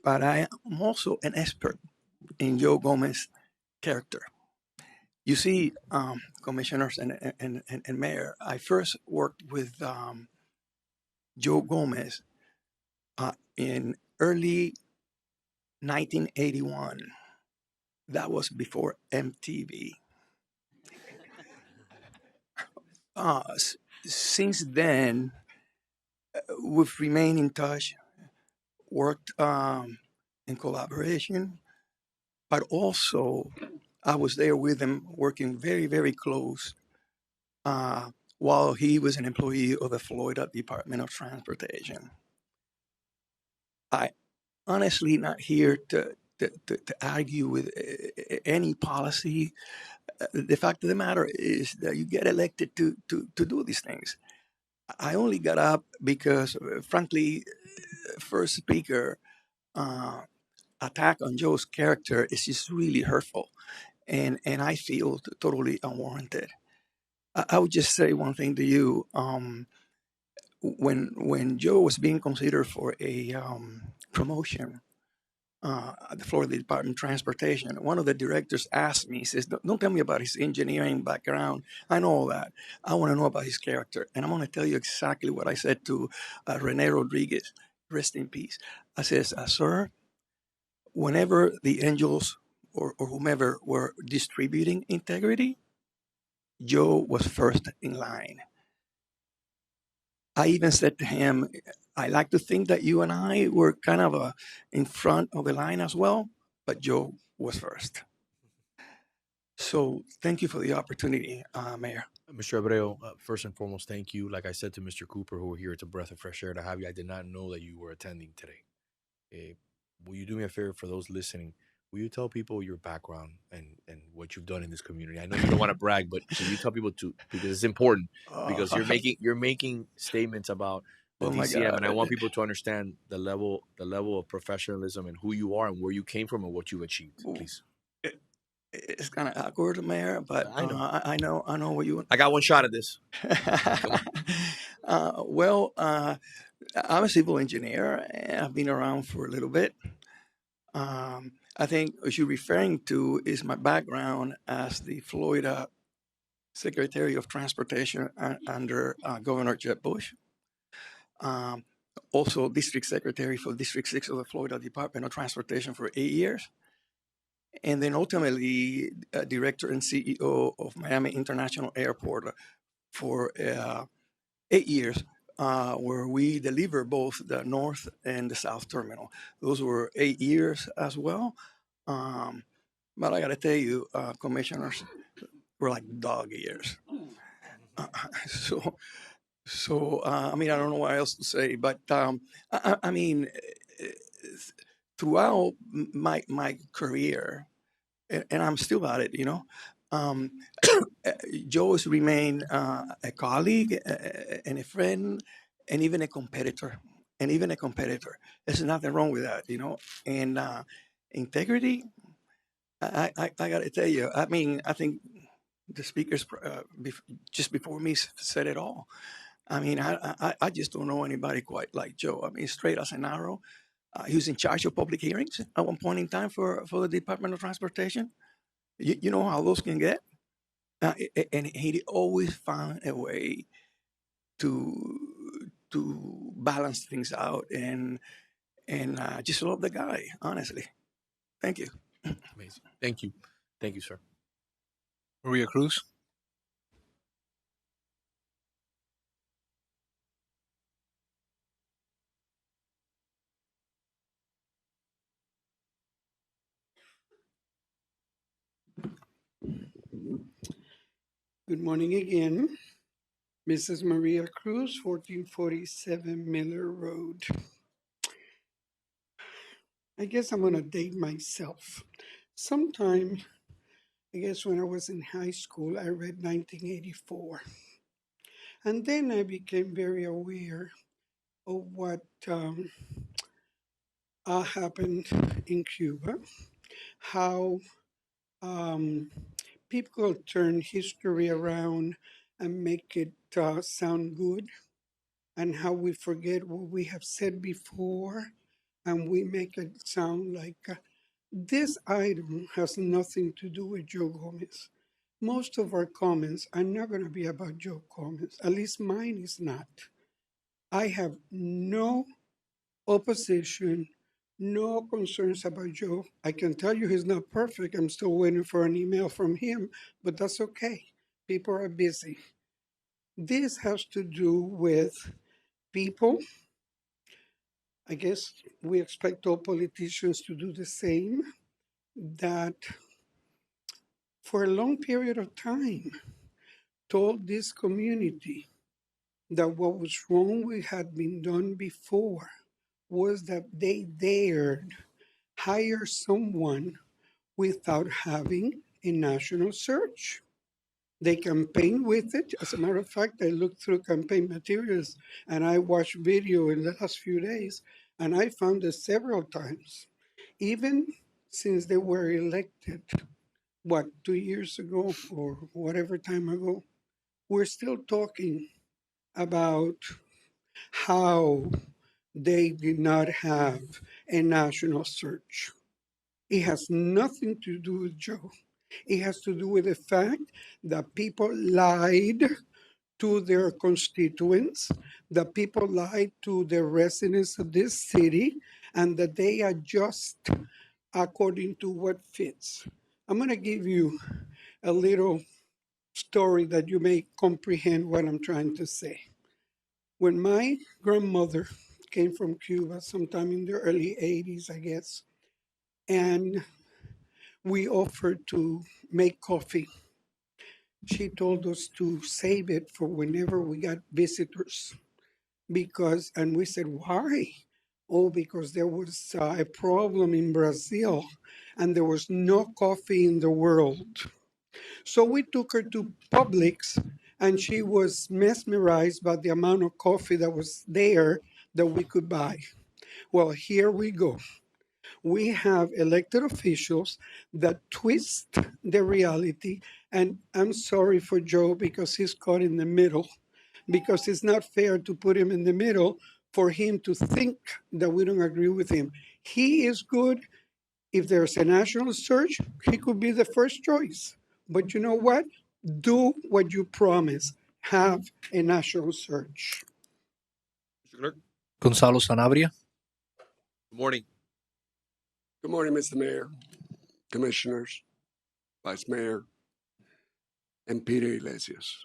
But I am also an expert in Joe Gomez's character. You see, Commissioners and Mayor, I first worked with Joe Gomez in early 1981. That was before MTV. Since then, we've remained in touch, worked in collaboration, but also I was there with him working very, very close while he was an employee of the Florida Department of Transportation. I honestly not here to argue with any policy. The fact of the matter is that you get elected to do these things. I only got up because, frankly, first speaker attack on Joe's character is just really hurtful, and I feel totally unwarranted. I would just say one thing to you. When Joe was being considered for a promotion at the Florida Department of Transportation, one of the directors asked me, he says, don't tell me about his engineering background. I know all that. I want to know about his character. And I'm going to tell you exactly what I said to Rene Rodriguez, rest in peace. I says, sir, whenever the angels or whomever were distributing integrity, Joe was first in line. I even said to him, I like to think that you and I were kind of in front of the line as well, but Joe was first. So thank you for the opportunity, Mayor. Mr. Abreu, first and foremost, thank you. Like I said to Mr. Cooper, who were here, it's a breath of fresh air to have you. I did not know that you were attending today. Will you do me a favor for those listening? Will you tell people your background and what you've done in this community? I know you don't want to brag, but can you tell people because it's important, because you're making statements about the DCM, and I want people to understand the level of professionalism and who you are and where you came from and what you've achieved. Please. It's kind of awkward, Mayor, but I know what you want. I got one shot at this. Well, I'm a civil engineer, and I've been around for a little bit. I think what you're referring to is my background as the Florida Secretary of Transportation under Governor Jeb Bush. Also District Secretary for District 6 of the Florida Department of Transportation for 8 years. And then ultimately Director and CEO of Miami International Airport for 8 years, where we deliver both the North and the South Terminal. Those were 8 years as well. But I got to tell you, Commissioners, were like dog years. So I mean, I don't know what else to say, but I mean, throughout my career, and I'm still at it, you know, Joe has remained a colleague and a friend and even a competitor. and even a competitor. There's nothing wrong with that, And integrity, I got to tell you, I mean, I think the speakers just before me said it all. I mean, I just don't know anybody quite like Joe. I mean, straight as an arrow. He was in charge of public hearings at one point in time for the Department of Transportation. You know how those can get? And he always found a way to balance things out, and I just love the guy, honestly. Thank you. Amazing. Thank you. Thank you, sir. Maria Cruz. Good morning again. Mrs. Maria Cruz, 1447 Miller Road. I guess I'm going to date myself. Sometime, I guess when I was in high school, I read 1984. And then I became very aware of what happened in Cuba, how people turn history around and make it sound good, and how we forget what we have said before and we make it sound like this item has nothing to do with Joe Gomez. Most of our comments are not going to be about Joe Gomez. At least mine is not. I have no opposition, no concerns about Joe. I can tell you he's not perfect. I'm still waiting for an email from him, but that's okay. People are busy. This has to do with people. I guess we expect all politicians to do the same, that for a long period of time told this community that what was wrong with had been done before was that they dared hire someone without having a national search. They campaigned with it. As a matter of fact, I looked through campaign materials and I watched video in the last few days, and I found it several times. Even since they were elected, 2 years ago or whatever time ago, we're still talking about how they did not have a national search. It has nothing to do with Joe. It has to do with the fact that people lied to their constituents, that people lied to the residents of this city, and that they adjust according to what fits. I'm going to give you a little story that you may comprehend what I'm trying to say. When my grandmother came from Cuba sometime in the early 80s, I guess, and we offered to make coffee, she told us to save it for whenever we got visitors. And we said, why? Oh, because there was a problem in Brazil and there was no coffee in the world. So we took her to Publix, and she was mesmerized by the amount of coffee that was there that we could buy. Well, here we go. We have elected officials that twist the reality, and I'm sorry for Joe because he's caught in the middle, because it's not fair to put him in the middle for him to think that we don't agree with him. He is good. If there's a national search, he could be the first choice. But you know what? Do what you promise. Have a national search. Mr. Clerk. Gonzalo Sanabria. Good morning. Good morning, Mr. Mayor, Commissioners, Vice Mayor, and Peter Iglesias.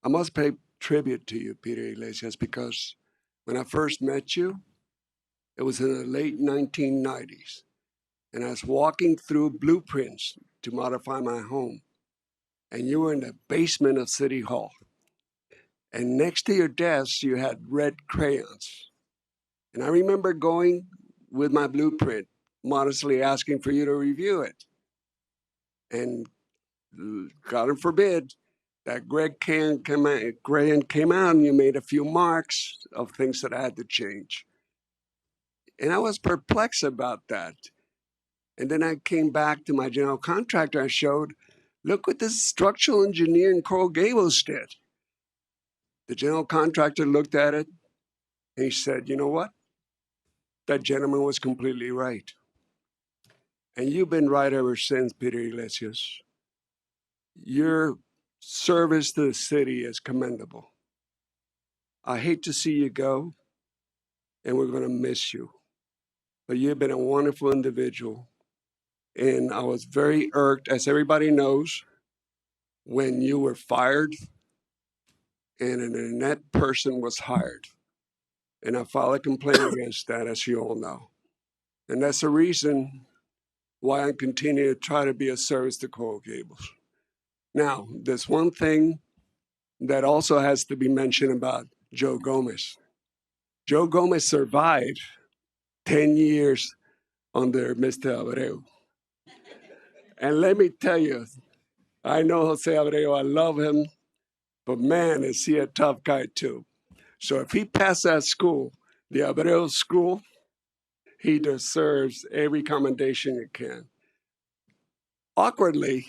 I must pay tribute to you, Peter Iglesias, because when I first met you, it was in the late 1990s, and I was walking through blueprints to modify my home, and you were in the basement of City Hall. And next to your desk, you had red crayons. And I remember going with my blueprint, modestly asking for you to review it. And God forbid, that Grant came out and you made a few marks of things that I had to change. And I was perplexed about that. And then I came back to my general contractor. I showed, look what this structural engineer in Coral Gables did. The general contractor looked at it and he said, you know what? That gentleman was completely right. And you've been right ever since, Peter Iglesias. Your service to the city is commendable. I hate to see you go, and we're going to miss you. But you've been a wonderful individual. And I was very irked, as everybody knows, when you were fired and an Annette person was hired. And I filed a complaint against that, as you all know. And that's the reason why I continue to try to be a service to Coral Gables. Now, there's one thing that also has to be mentioned about Joe Gomez. Joe Gomez survived 10 years under Mr. Abreu. And let me tell you, I know Jose Abreu, I love him, but man, is he a tough guy too. So if he passed that school, the Abreu school, he deserves every commendation he can. Awkwardly,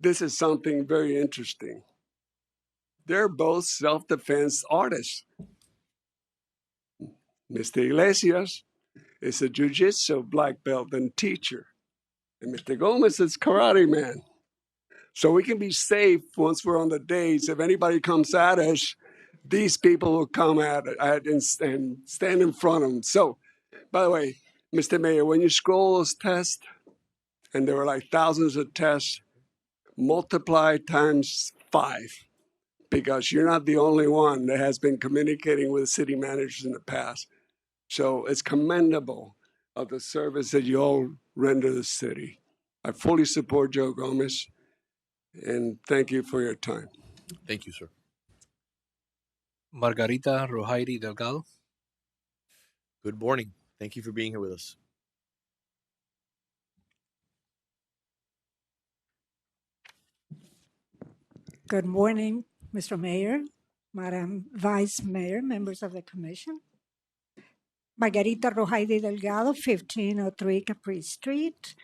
this is something very interesting. They're both self-defense artists. Mr. Iglesias is a jiu-jitsu black belt and teacher. And Mr. Gomez is karate man. So we can be safe once we're on the days. If anybody comes at us, these people will come at and stand in front of them. So, by the way, Mr. Mayor, when you scroll those tests, and there were like thousands of tests, multiply times 5, because you're not the only one that has been communicating with city managers in the past. So it's commendable of the service that you all render the city. I fully support Joe Gomez, and thank you for your time. Thank you, sir. Margarita Rojairi Delgado. Good morning. Thank you for being here with us. Good morning, Mr. Mayor, Madam Vice Mayor, members of the Commission. Margarita Rojaide Delgado, 1503 Capri Street.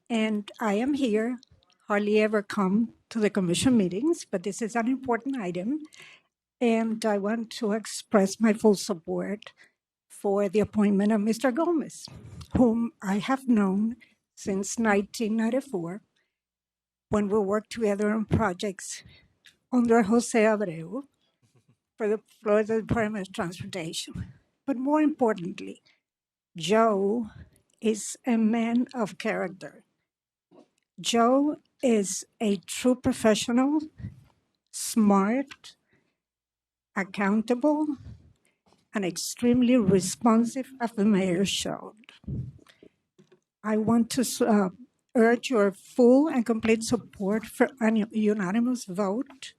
And I am here, hardly ever come to the Commission meetings, but this is an important item. And I want to express my full support for the appointment of Mr. Gomez, whom I have known since 1994 when we worked together on projects under Jose Abreu for the Florida Department of Transportation. But more importantly, Joe is a man of character. Joe is a true professional, smart, accountable, and extremely responsive, as the mayor showed. I want to urge your full and complete support for a unanimous vote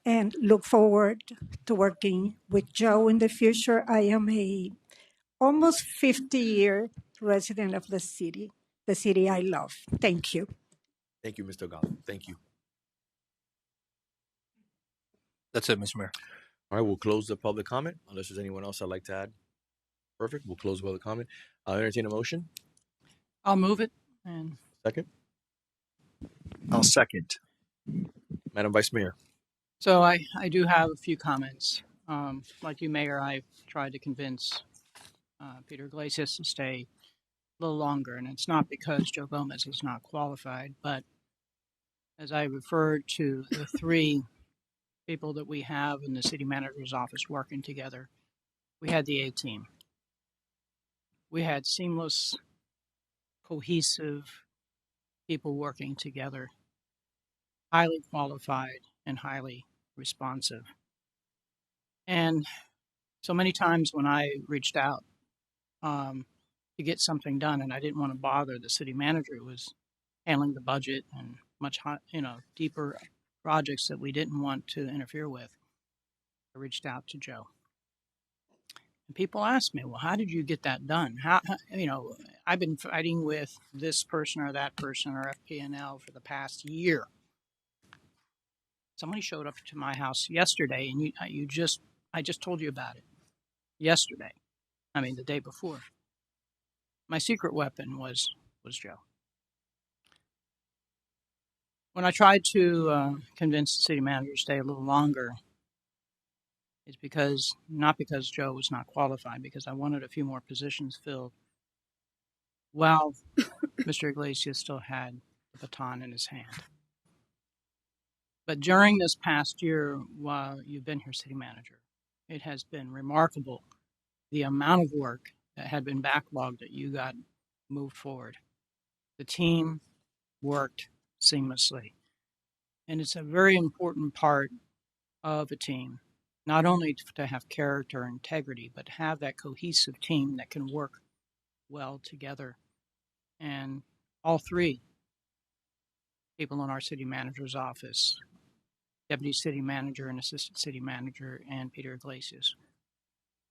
and look forward to working with Joe in the future. I am a almost 50-year resident of the city I love. Thank you. Thank you, Mr. Delgado. Thank you. That's it, Mr. Mayor. All right, we'll close the public comment unless there's anyone else I'd like to add. Perfect. We'll close public comment. I'll entertain a motion. I'll move it. And Second. I'll second. Madam Vice Mayor. so I do have a few comments. Like you, Mayor, I've tried to convince Peter Iglesias to stay a little longer, and it's not because Joe Gomez is not qualified, but as I referred to the 3 people that we have in the city manager's office working together, we had the A-team. We had seamless, cohesive people working together, highly qualified and highly responsive. And so many times when I reached out to get something done, and I didn't want to bother the city manager who was handling the budget and much, deeper projects that we didn't want to interfere with, I reached out to Joe. And people ask me, well, how did you get that done? How I've been fighting with this person or that person or FP&L for the past year. Somebody showed up to my house yesterday, and I just told you about it yesterday. I mean, the day before. My secret weapon was Joe. When I tried to convince the city manager to stay a little longer, it's not because Joe was not qualified, because I wanted a few more positions filled. While Mr. Iglesias still had the baton in his hand. But during this past year, while you've been here, city manager, it has been remarkable the amount of work that had been backlogged that you got moved forward. The team worked seamlessly. And it's a very important part of a team, not only to have character and integrity, but have that cohesive team that can work well together. And all three people in our city manager's office, deputy city manager and assistant city manager, and Peter Iglesias,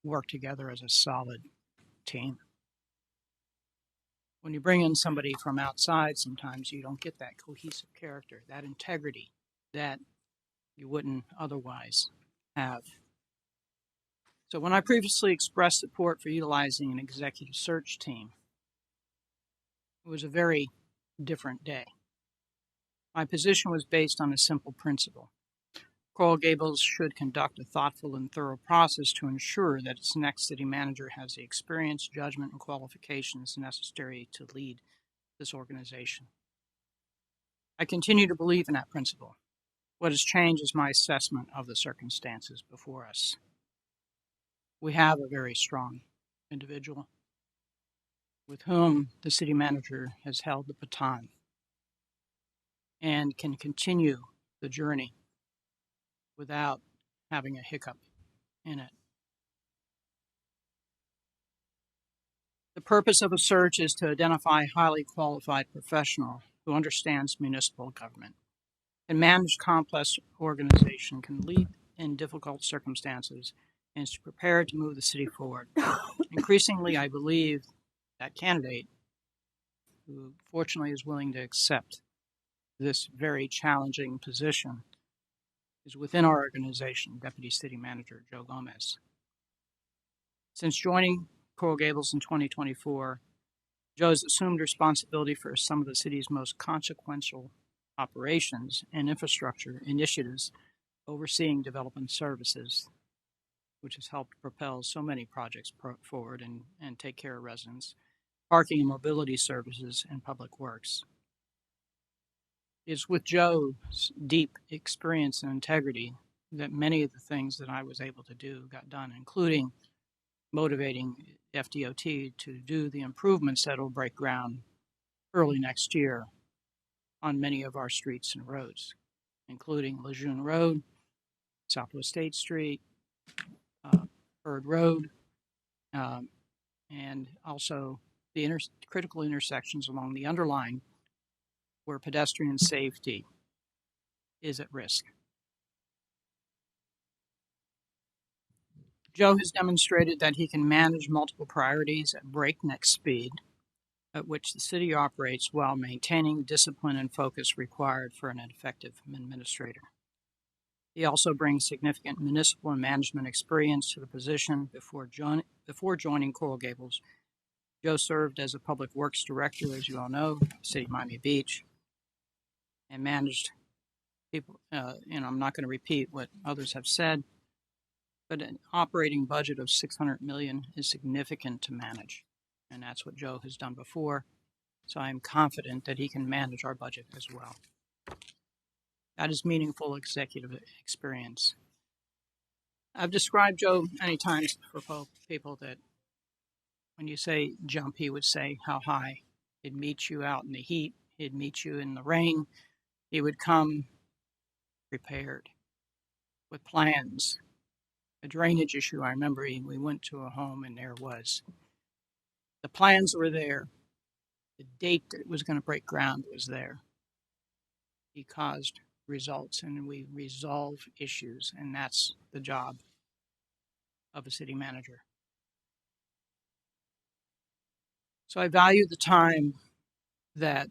work together as a solid team. When you bring in somebody from outside, sometimes you don't get that cohesive character, that integrity that you wouldn't otherwise have. So when I previously expressed support for utilizing an executive search team, it was a very different day. My position was based on a simple principle. Coral Gables should conduct a thoughtful and thorough process to ensure that its next city manager has the experience, judgment, and qualifications necessary to lead this organization. I continue to believe in that principle. What has changed is my assessment of the circumstances before us. We have a very strong individual with whom the city manager has held the baton and can continue the journey without having a hiccup in it. The purpose of a search is to identify a highly qualified professional who understands municipal government, can manage complex organization, can lead in difficult circumstances, and is prepared to move the city forward. Increasingly, I believe that candidate, who fortunately is willing to accept this very challenging position, is within our organization, Deputy City Manager Joe Gomez. Since joining Coral Gables in 2024, Joe has assumed responsibility for some of the city's most consequential operations and infrastructure initiatives, overseeing development services, which has helped propel so many projects forward and take care of residents, parking and mobility services, and public works. It's with Joe's deep experience and integrity that many of the things that I was able to do got done, including motivating FDOT to do the improvements that will break ground early next year on many of our streets and roads, including Lejeune Road, Southwest State Street, Bird Road, and also the critical intersections along the underline where pedestrian safety is at risk. Joe has demonstrated that he can manage multiple priorities at breakneck speed, at which the city operates while maintaining discipline and focus required for an effective administrator. He also brings significant municipal and management experience to the position. Before joining Coral Gables, Joe served as a public works director, as you all know, City of Miami Beach, and managed people, I'm not going to repeat what others have said, but an operating budget of $600 million is significant to manage, and that's what Joe has done before, so I'm confident that he can manage our budget as well. That is meaningful executive experience. I've described Joe many times for people that when you say jump, he would say how high. He'd meet you out in the heat. He'd meet you in the rain. He would come prepared with plans. A drainage issue, I remember we went to a home and there was. The plans were there. The date that it was going to break ground was there. He caused results and we resolve issues, and that's the job of a city manager. So I value the time that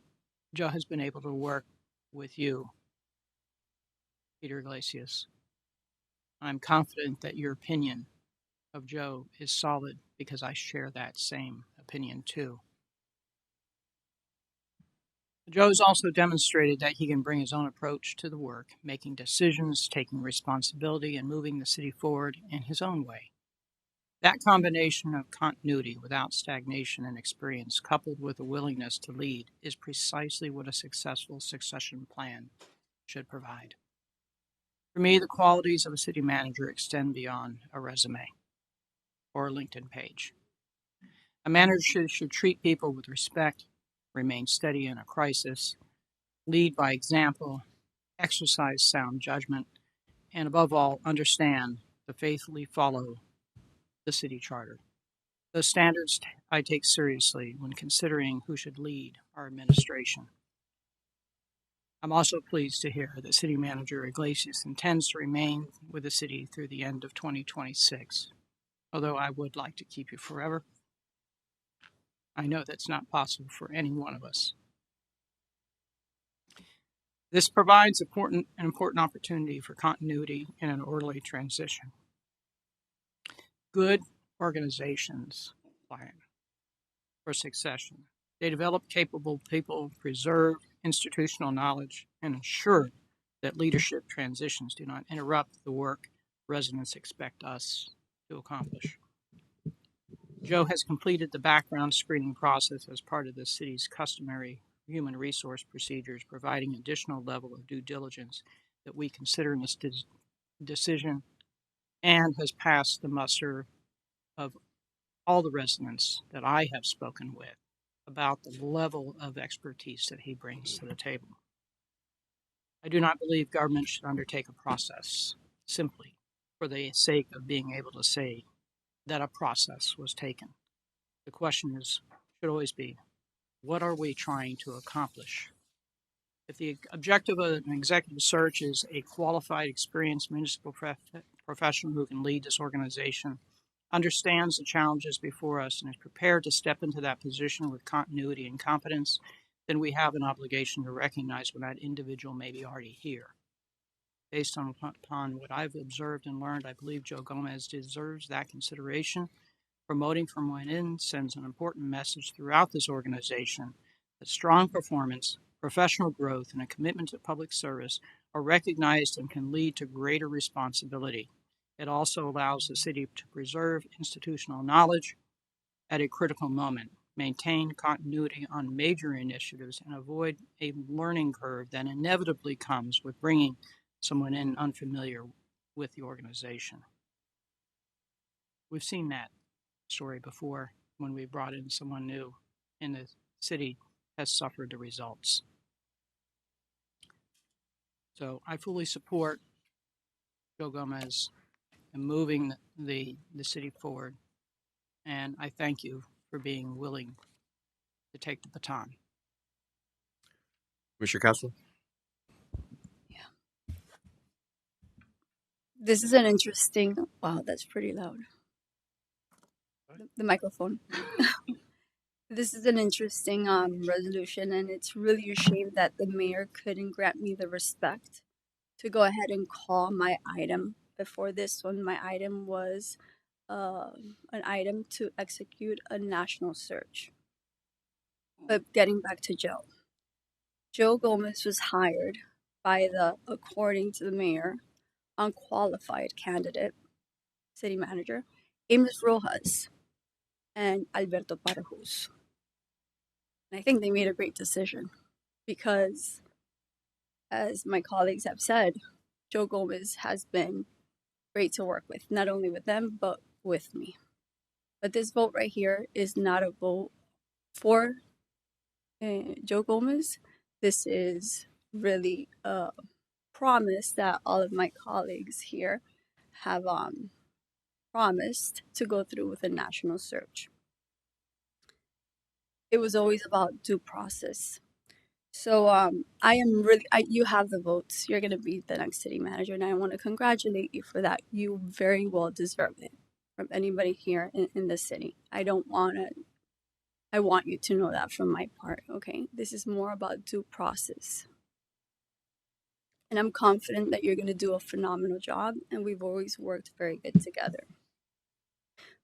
Joe has been able to work with you Peter Iglesias. I'm confident that your opinion of Joe is solid because I share that same opinion too. Joe's also demonstrated that he can bring his own approach to the work, making decisions, taking responsibility, and moving the city forward in his own way. That combination of continuity without stagnation and experience, coupled with a willingness to lead, is precisely what a successful succession plan should provide. For me, the qualities of a city manager extend beyond a resume or a LinkedIn page. A manager should treat people with respect, remain steady in a crisis, lead by example, exercise sound judgment, and above all, understand to faithfully follow the city charter. Those standards I take seriously when considering who should lead our administration. I'm also pleased to hear that City Manager Iglesias intends to remain with the city through the end of 2026. Although I would like to keep you forever, I know that's not possible for any one of us. This provides an important opportunity for continuity and an orderly transition. Good organizations plan for succession. They develop capable people, preserve institutional knowledge, and ensure that leadership transitions do not interrupt the work residents expect us to accomplish. Joe has completed the background screening process as part of the city's customary human resource procedures, providing additional level of due diligence that we consider in this decision, and has passed the muster of all the residents that I have spoken with about the level of expertise that he brings to the table. I do not believe government should undertake a process simply for the sake of being able to say that a process was taken. The question should always be, what are we trying to accomplish? If the objective of an executive search is a qualified, experienced municipal professional who can lead this organization, understands the challenges before us, and is prepared to step into that position with continuity and competence, then we have an obligation to recognize when that individual may be already here. Based upon what I've observed and learned, I believe Joe Gomez deserves that consideration. Promoting from within sends an important message throughout this organization that strong performance, professional growth, and a commitment to public service are recognized and can lead to greater responsibility. It also allows the city to preserve institutional knowledge at a critical moment, maintain continuity on major initiatives, and avoid a learning curve that inevitably comes with bringing someone in unfamiliar with the organization. We've seen that story before when we brought in someone new and the city has suffered the results. So I fully support Joe Gomez in moving the city forward, and I thank you for being willing to take the baton. Mr. Castro? This is an interesting, wow, that's pretty loud. The microphone. This is an interesting resolution, and it's really a shame that the mayor couldn't grant me the respect to go ahead and call my item. Before this one, my item was an item to execute a national search. But getting back to Joe. Joe Gomez was hired by the, according to the mayor, unqualified candidate, city manager, Amos Rojas and Alberto Parajus. And I think they made a great decision because, as my colleagues have said, Joe Gomez has been great to work with, not only with them, but with me. But this vote right here is not a vote for Joe Gomez. This is really a promise that all of my colleagues here have promised to go through with a national search. It was always about due process. So I am really, you have the votes. You're going to be the next city manager, and I want to congratulate you for that. You very well deserve it from anybody here in the city. I want you to know that from my part, okay? This is more about due process. and I'm confident that you're going to do a phenomenal job, and we've always worked very good together.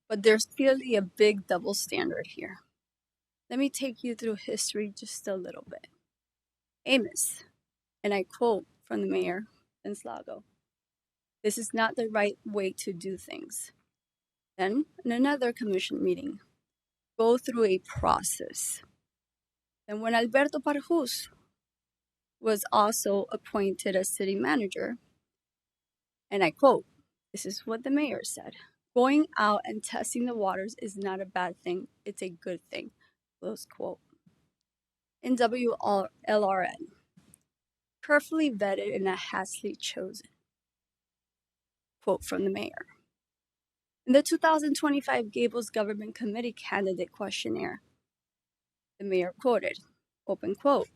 But there's clearly a big double standard here. Let me take you through history just a little bit. Amos, and I quote from the mayor in Salzedo, "This is not the right way to do things." Then, in another commission meeting, go through a process. And when Alberto Parjus was also appointed as city manager, and I quote, this is what the mayor said: "Going out and testing the waters is not a bad thing, it's a good thing." Close quote. In WLRN, carefully vetted and hastily chosen. Quote from the mayor. In the 2025 Gables Government Committee Candidate Questionnaire, the mayor quoted, open quote,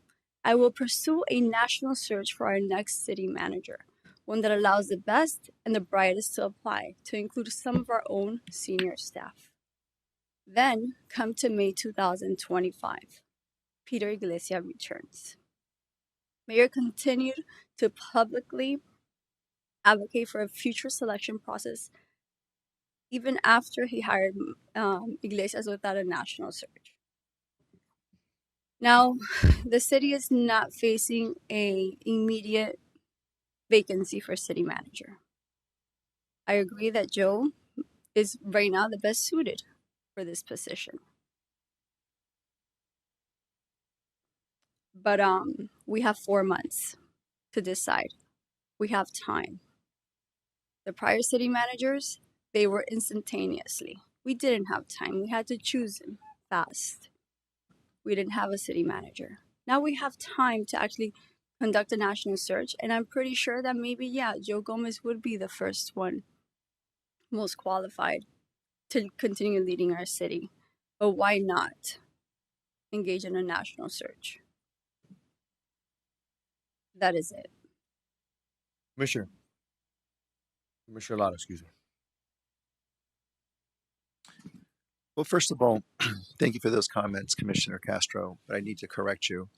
"I will pursue a national search for our next city manager, one that allows the best and the brightest to apply, to include some of our own senior staff." Then, come to May 2025, Peter Iglesias returns. Mayor continued to publicly advocate for a future selection process even after he hired Iglesias without a national search. Now, the city is not facing an immediate vacancy for city manager. I agree that Joe is right now the best suited for this position. But we have 4 months to decide. We have time. The prior city managers, they were instantaneously. We didn't have time. We had to choose them fast. We didn't have a city manager. Now we have time to actually conduct a national search, and I'm pretty sure that maybe, yeah, Joe Gomez would be the first one most qualified to continue leading our city. But why not engage in a national search? That is it. Commissioner Lotto, excuse me. Well, first of all, thank you for those comments, Commissioner Castro, but I need to correct you.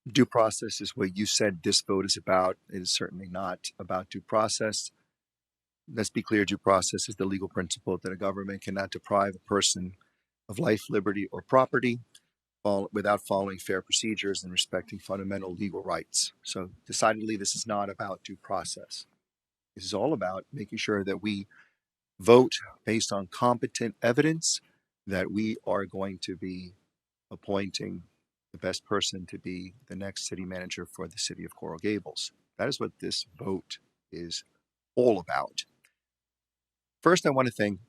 Due process is what you said this vote is about. It is certainly not about due process. Let's be clear, due process is the legal principle that a government cannot deprive a person of life, liberty, or property without following fair procedures and respecting fundamental legal rights. So decidedly, this is not about due process. This is all about making sure that we vote based on competent evidence that we are going to be appointing the best person to be the next city manager for the city of Coral Gables. That is what this vote is all about. First, I want to thank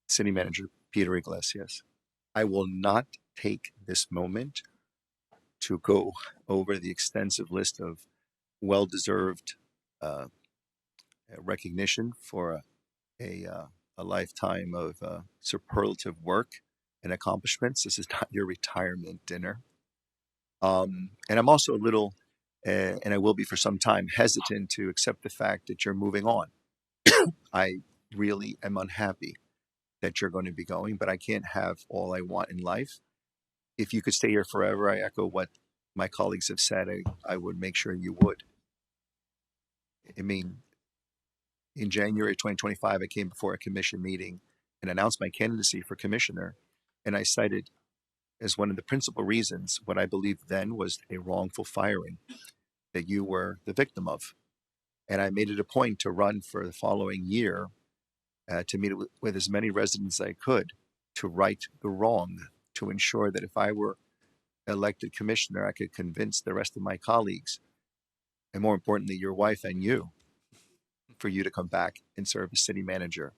City Manager Peter Iglesias. I will not take this moment to go over the extensive list of well-deserved recognition for a lifetime of superlative work and accomplishments. This is not your retirement dinner. And I'm also a little, and I will be for some time, hesitant to accept the fact that you're moving on. I really am unhappy that you're going to be going, but I can't have all I want in life. If you could stay here forever, I echo what my colleagues have said. I would make sure you would. I mean, in January 2025, I came before a commission meeting and announced my candidacy for commissioner, and I cited as one of the principal reasons what I believed then was a wrongful firing that you were the victim of. And I made it a point to run for the following year to meet with as many residents as I could to right the wrong, to ensure that if I were elected commissioner, I could convince the rest of my colleagues, and more importantly, your wife and you, for you to come back and serve as city manager.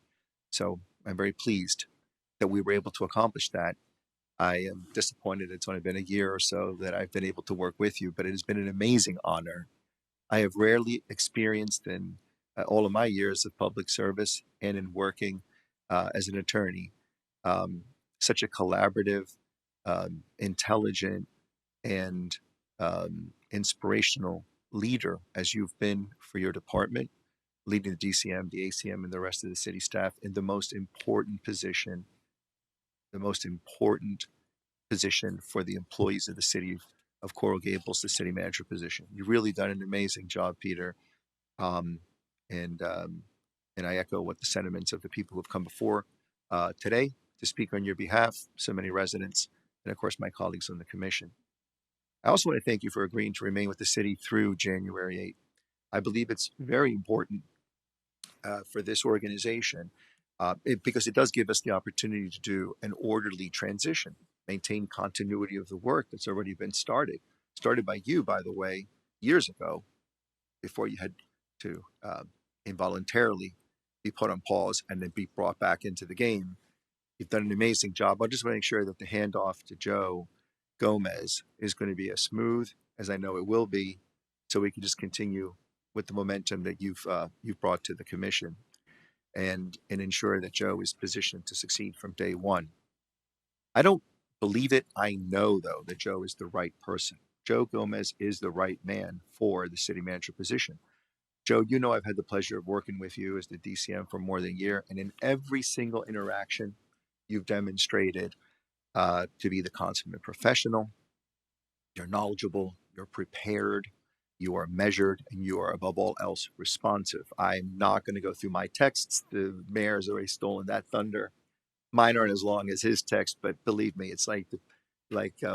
So I'm very pleased that we were able to accomplish that. I am disappointed it's only been a year or so that I've been able to work with you, but it has been an amazing honor. I have rarely experienced in all of my years of public service and in working as an attorney, such a collaborative, intelligent, and inspirational leader as you've been for your department, leading the DCM, the ACM, and the rest of the city staff in the most important position for the employees of the city of Coral Gables, the city manager position. You've really done an amazing job, Peter. Um, and I echo what the sentiments of the people who have come before today to speak on your behalf, so many residents, and of course my colleagues on the commission. I also want to thank you for agreeing to remain with the city through January 8th. I believe it's very important for this organization because it does give us the opportunity to do an orderly transition, maintain continuity of the work that's already been started by you, by the way, years ago, before you had to involuntarily be put on pause and then be brought back into the game. You've done an amazing job. I just want to make sure that the handoff to Joe Gomez is going to be as smooth as I know it will be, so we can just continue with the momentum that you've brought to the commission, and ensure that Joe is positioned to succeed from day one. I don't believe it. I know, though, that Joe is the right person. Joe Gomez is the right man for the city manager position. Joe, you know I've had the pleasure of working with you as the DCM for more than a year, and in every single interaction, you've demonstrated to be the consummate professional. You're knowledgeable, you're prepared, you are measured, and you are above all else responsive. I'm not going to go through my texts. The mayor has already stolen that thunder. Mine aren't as long as his text, but believe me, it's like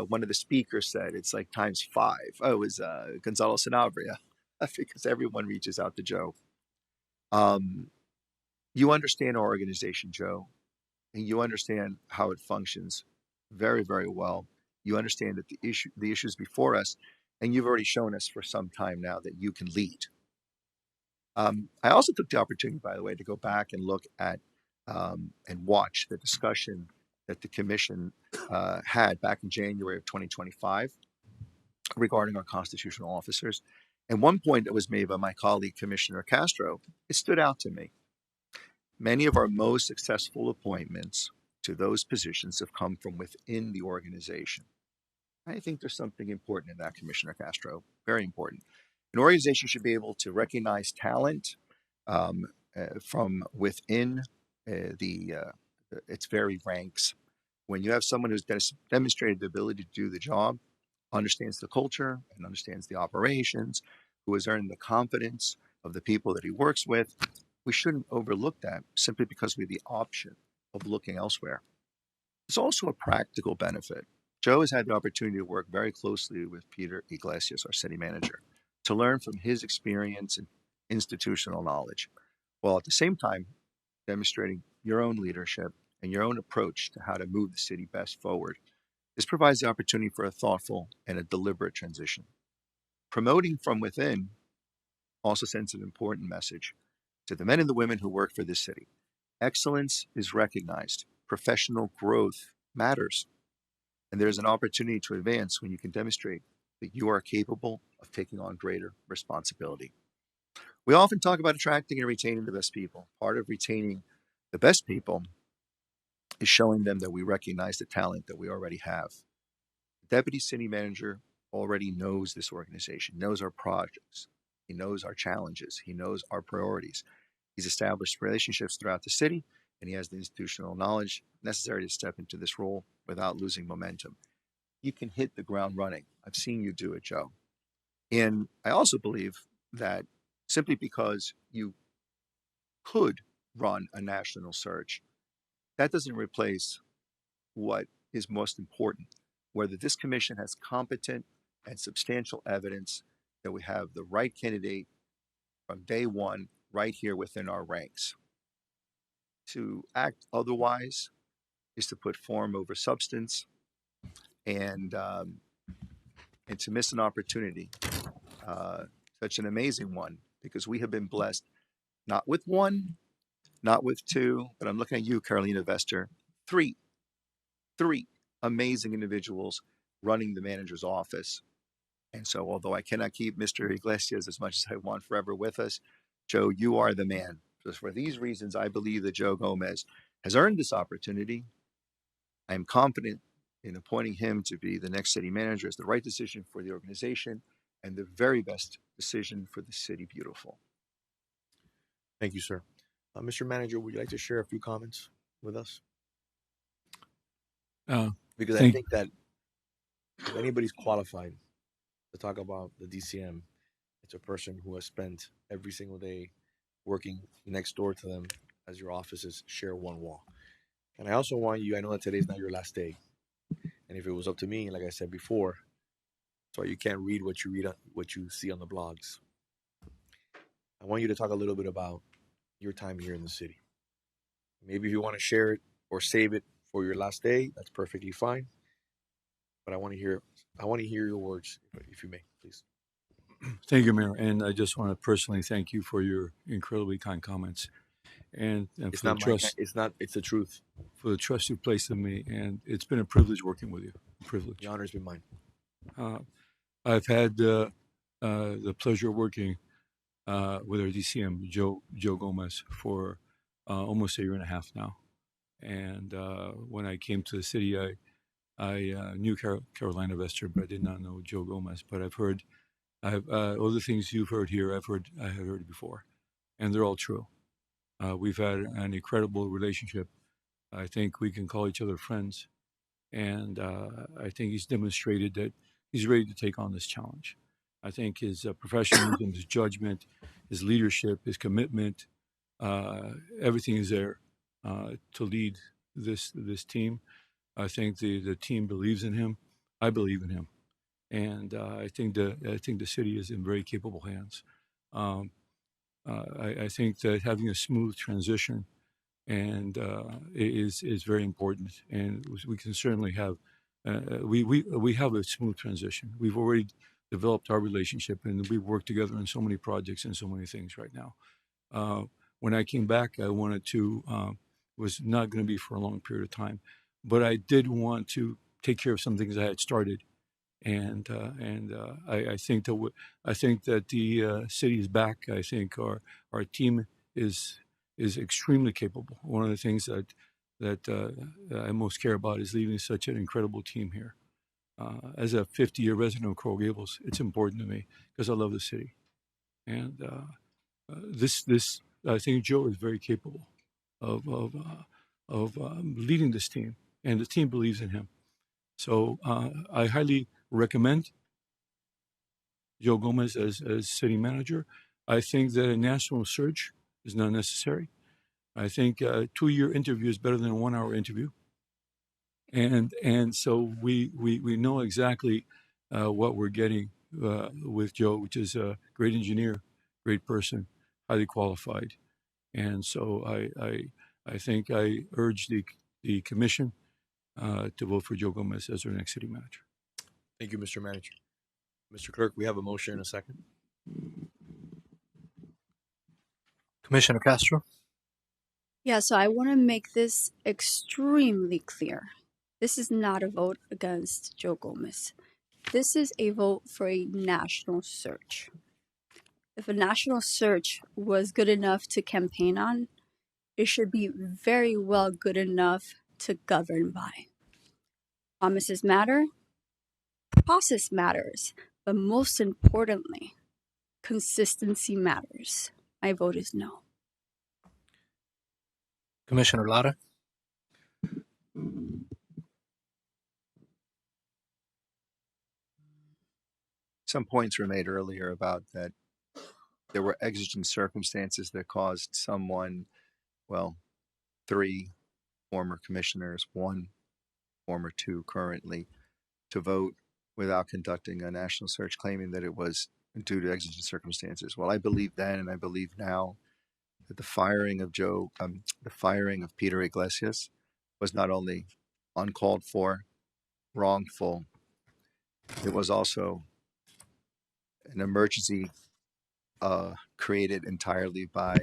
one of the speakers said, it's like times 5. Oh, it was Gonzalo Sanabria, because everyone reaches out to Joe. You understand our organization, Joe, and you understand how it functions very, very well. You understand that the issues before us, and you've already shown us for some time now that you can lead. I also took the opportunity, by the way, to go back and look at and watch the discussion that the commission had back in January of 2025 regarding our constitutional officers. And one point that was made by my colleague, Commissioner Castro, it stood out to me. Many of our most successful appointments to those positions have come from within the organization. I think there's something important in that, Commissioner Castro, very important. An organization should be able to recognize talent from within its very ranks. When you have someone who's demonstrated the ability to do the job, understands the culture and understands the operations, who has earned the confidence of the people that he works with, we shouldn't overlook that simply because we have the option of looking elsewhere. There's also a practical benefit. Joe has had the opportunity to work very closely with Peter Iglesias, our city manager, to learn from his experience and institutional knowledge, while at the same time demonstrating your own leadership and your own approach to how to move the city best forward. This provides the opportunity for a thoughtful and a deliberate transition. Promoting from within also sends an important message to the men and the women who work for this city. Excellence is recognized. Professional growth matters. And there's an opportunity to advance when you can demonstrate that you are capable of taking on greater responsibility. We often talk about attracting and retaining the best people. Part of retaining the best people is showing them that we recognize the talent that we already have. The deputy city manager already knows this organization, knows our projects, he knows our challenges, he knows our priorities. He's established relationships throughout the city, and he has the institutional knowledge necessary to step into this role without losing momentum. You can hit the ground running. I've seen you do it, Joe. And I also believe that simply because you could run a national search, that doesn't replace what is most important, whether this commission has competent and substantial evidence that we have the right candidate from day one right here within our ranks. To act otherwise is to put form over substance and to miss an opportunity, such an amazing one, because we have been blessed not with one, not with two, but I'm looking at you, Carolina Vester, three amazing individuals running the manager's office. And so, although I cannot keep Mr. Iglesias as much as I want forever with us, Joe, you are the man. So for these reasons, I believe that Joe Gomez has earned this opportunity. I am confident in appointing him to be the next city manager as the right decision for the organization and the very best decision for the city beautiful. Thank you, sir. Mr. Manager, would you like to share a few comments with us? Because I think that if anybody's qualified to talk about the DCM. It's a person who has spent every single day working next door to them as your offices share one wall. And I also want you, I know that today's not your last day. And if it was up to me, like I said before, so you can't read what you see on the blogs. I want you to talk a little bit about your time here in the city. Maybe if you want to share it or save it for your last day, that's perfectly fine. But I want to hear your words, if you may, please. Thank you, Mayor. And I just want to personally thank you for your incredibly kind comments and It's for the not trust. it's the truth. For the trust you placed in me. And it's been a privilege working with you. A privilege. The honor's been mine. I've had the pleasure of working with our DCM, Joe Gomez, for almost a year and a half now. And when I came to the city, I knew Carolina Vester, but I did not know Joe Gomez. But I've heard all the things you've heard here. I have heard before, and they're all true. We've had an incredible relationship. I think we can call each other friends, and I think he's demonstrated that he's ready to take on this challenge. I think his professionalism, his judgment, his leadership, his commitment, everything is there to lead this team. I think the team believes in him. I believe in him, and I think the city is in very capable hands. I think that having a smooth transition and is very important, and we can certainly have we have a smooth transition. We've already developed our relationship, and we work together on so many projects and so many things right now. When I came back, I wanted to was not going to be for a long period of time, but I did want to take care of some things I had started, and I think that the city is back. I think our team is extremely capable. One of the things that I most care about is leaving such an incredible team here. As a 50-year resident of Coral Gables, it's important to me because I love the city, and this I think Joe is very capable of leading this team, and the team believes in him. So I highly recommend Joe Gomez as city manager. I think that a national search is not necessary. I think a 2-year interview is better than a 1-hour interview. And so we know exactly what we're getting with Joe, which is a great engineer, great person, highly qualified. And so I think I urge the commission to vote for Joe Gomez as our next city manager. Thank you, Mr. Manager. Mr. Clerk, we have a motion in a second. Commissioner Castro? Yeah, so I want to make this extremely clear. This is not a vote against Joe Gomez. This is a vote for a national search. If a national search was good enough to campaign on, it should be very well good enough to govern by. Promises matter, process matters, but most importantly, consistency matters. My vote is no. Commissioner Lara? Some points were made earlier about that there were exigent circumstances that caused someone, well, 3 former commissioners, 1 former 2 currently, to vote without conducting a national search, claiming that it was due to exigent circumstances. Well, I believe then, and I believe now, that the firing of Peter Iglesias was not only uncalled for, wrongful, it was also an emergency created entirely by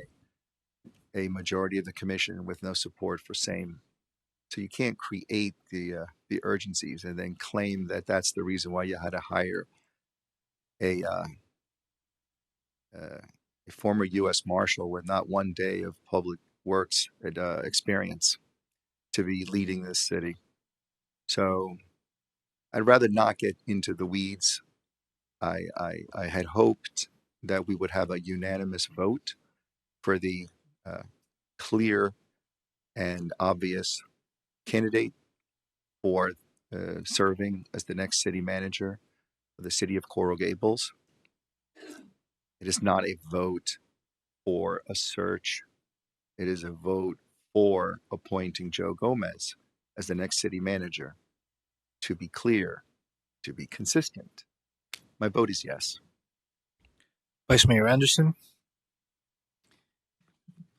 a majority of the commission with no support for same. So you can't create the urgencies and then claim that that's the reason why you had to hire a former U.S. Marshal with not 1 day of public works experience to be leading this city. So I'd rather not get into the weeds. I had hoped that we would have a unanimous vote for the clear and obvious candidate for serving as the next city manager. of the city of Coral Gables. It is not a vote for a search. It is a vote for appointing Joe Gomez as the next city manager. To be clear, to be consistent, my vote is yes. Vice Mayor Anderson.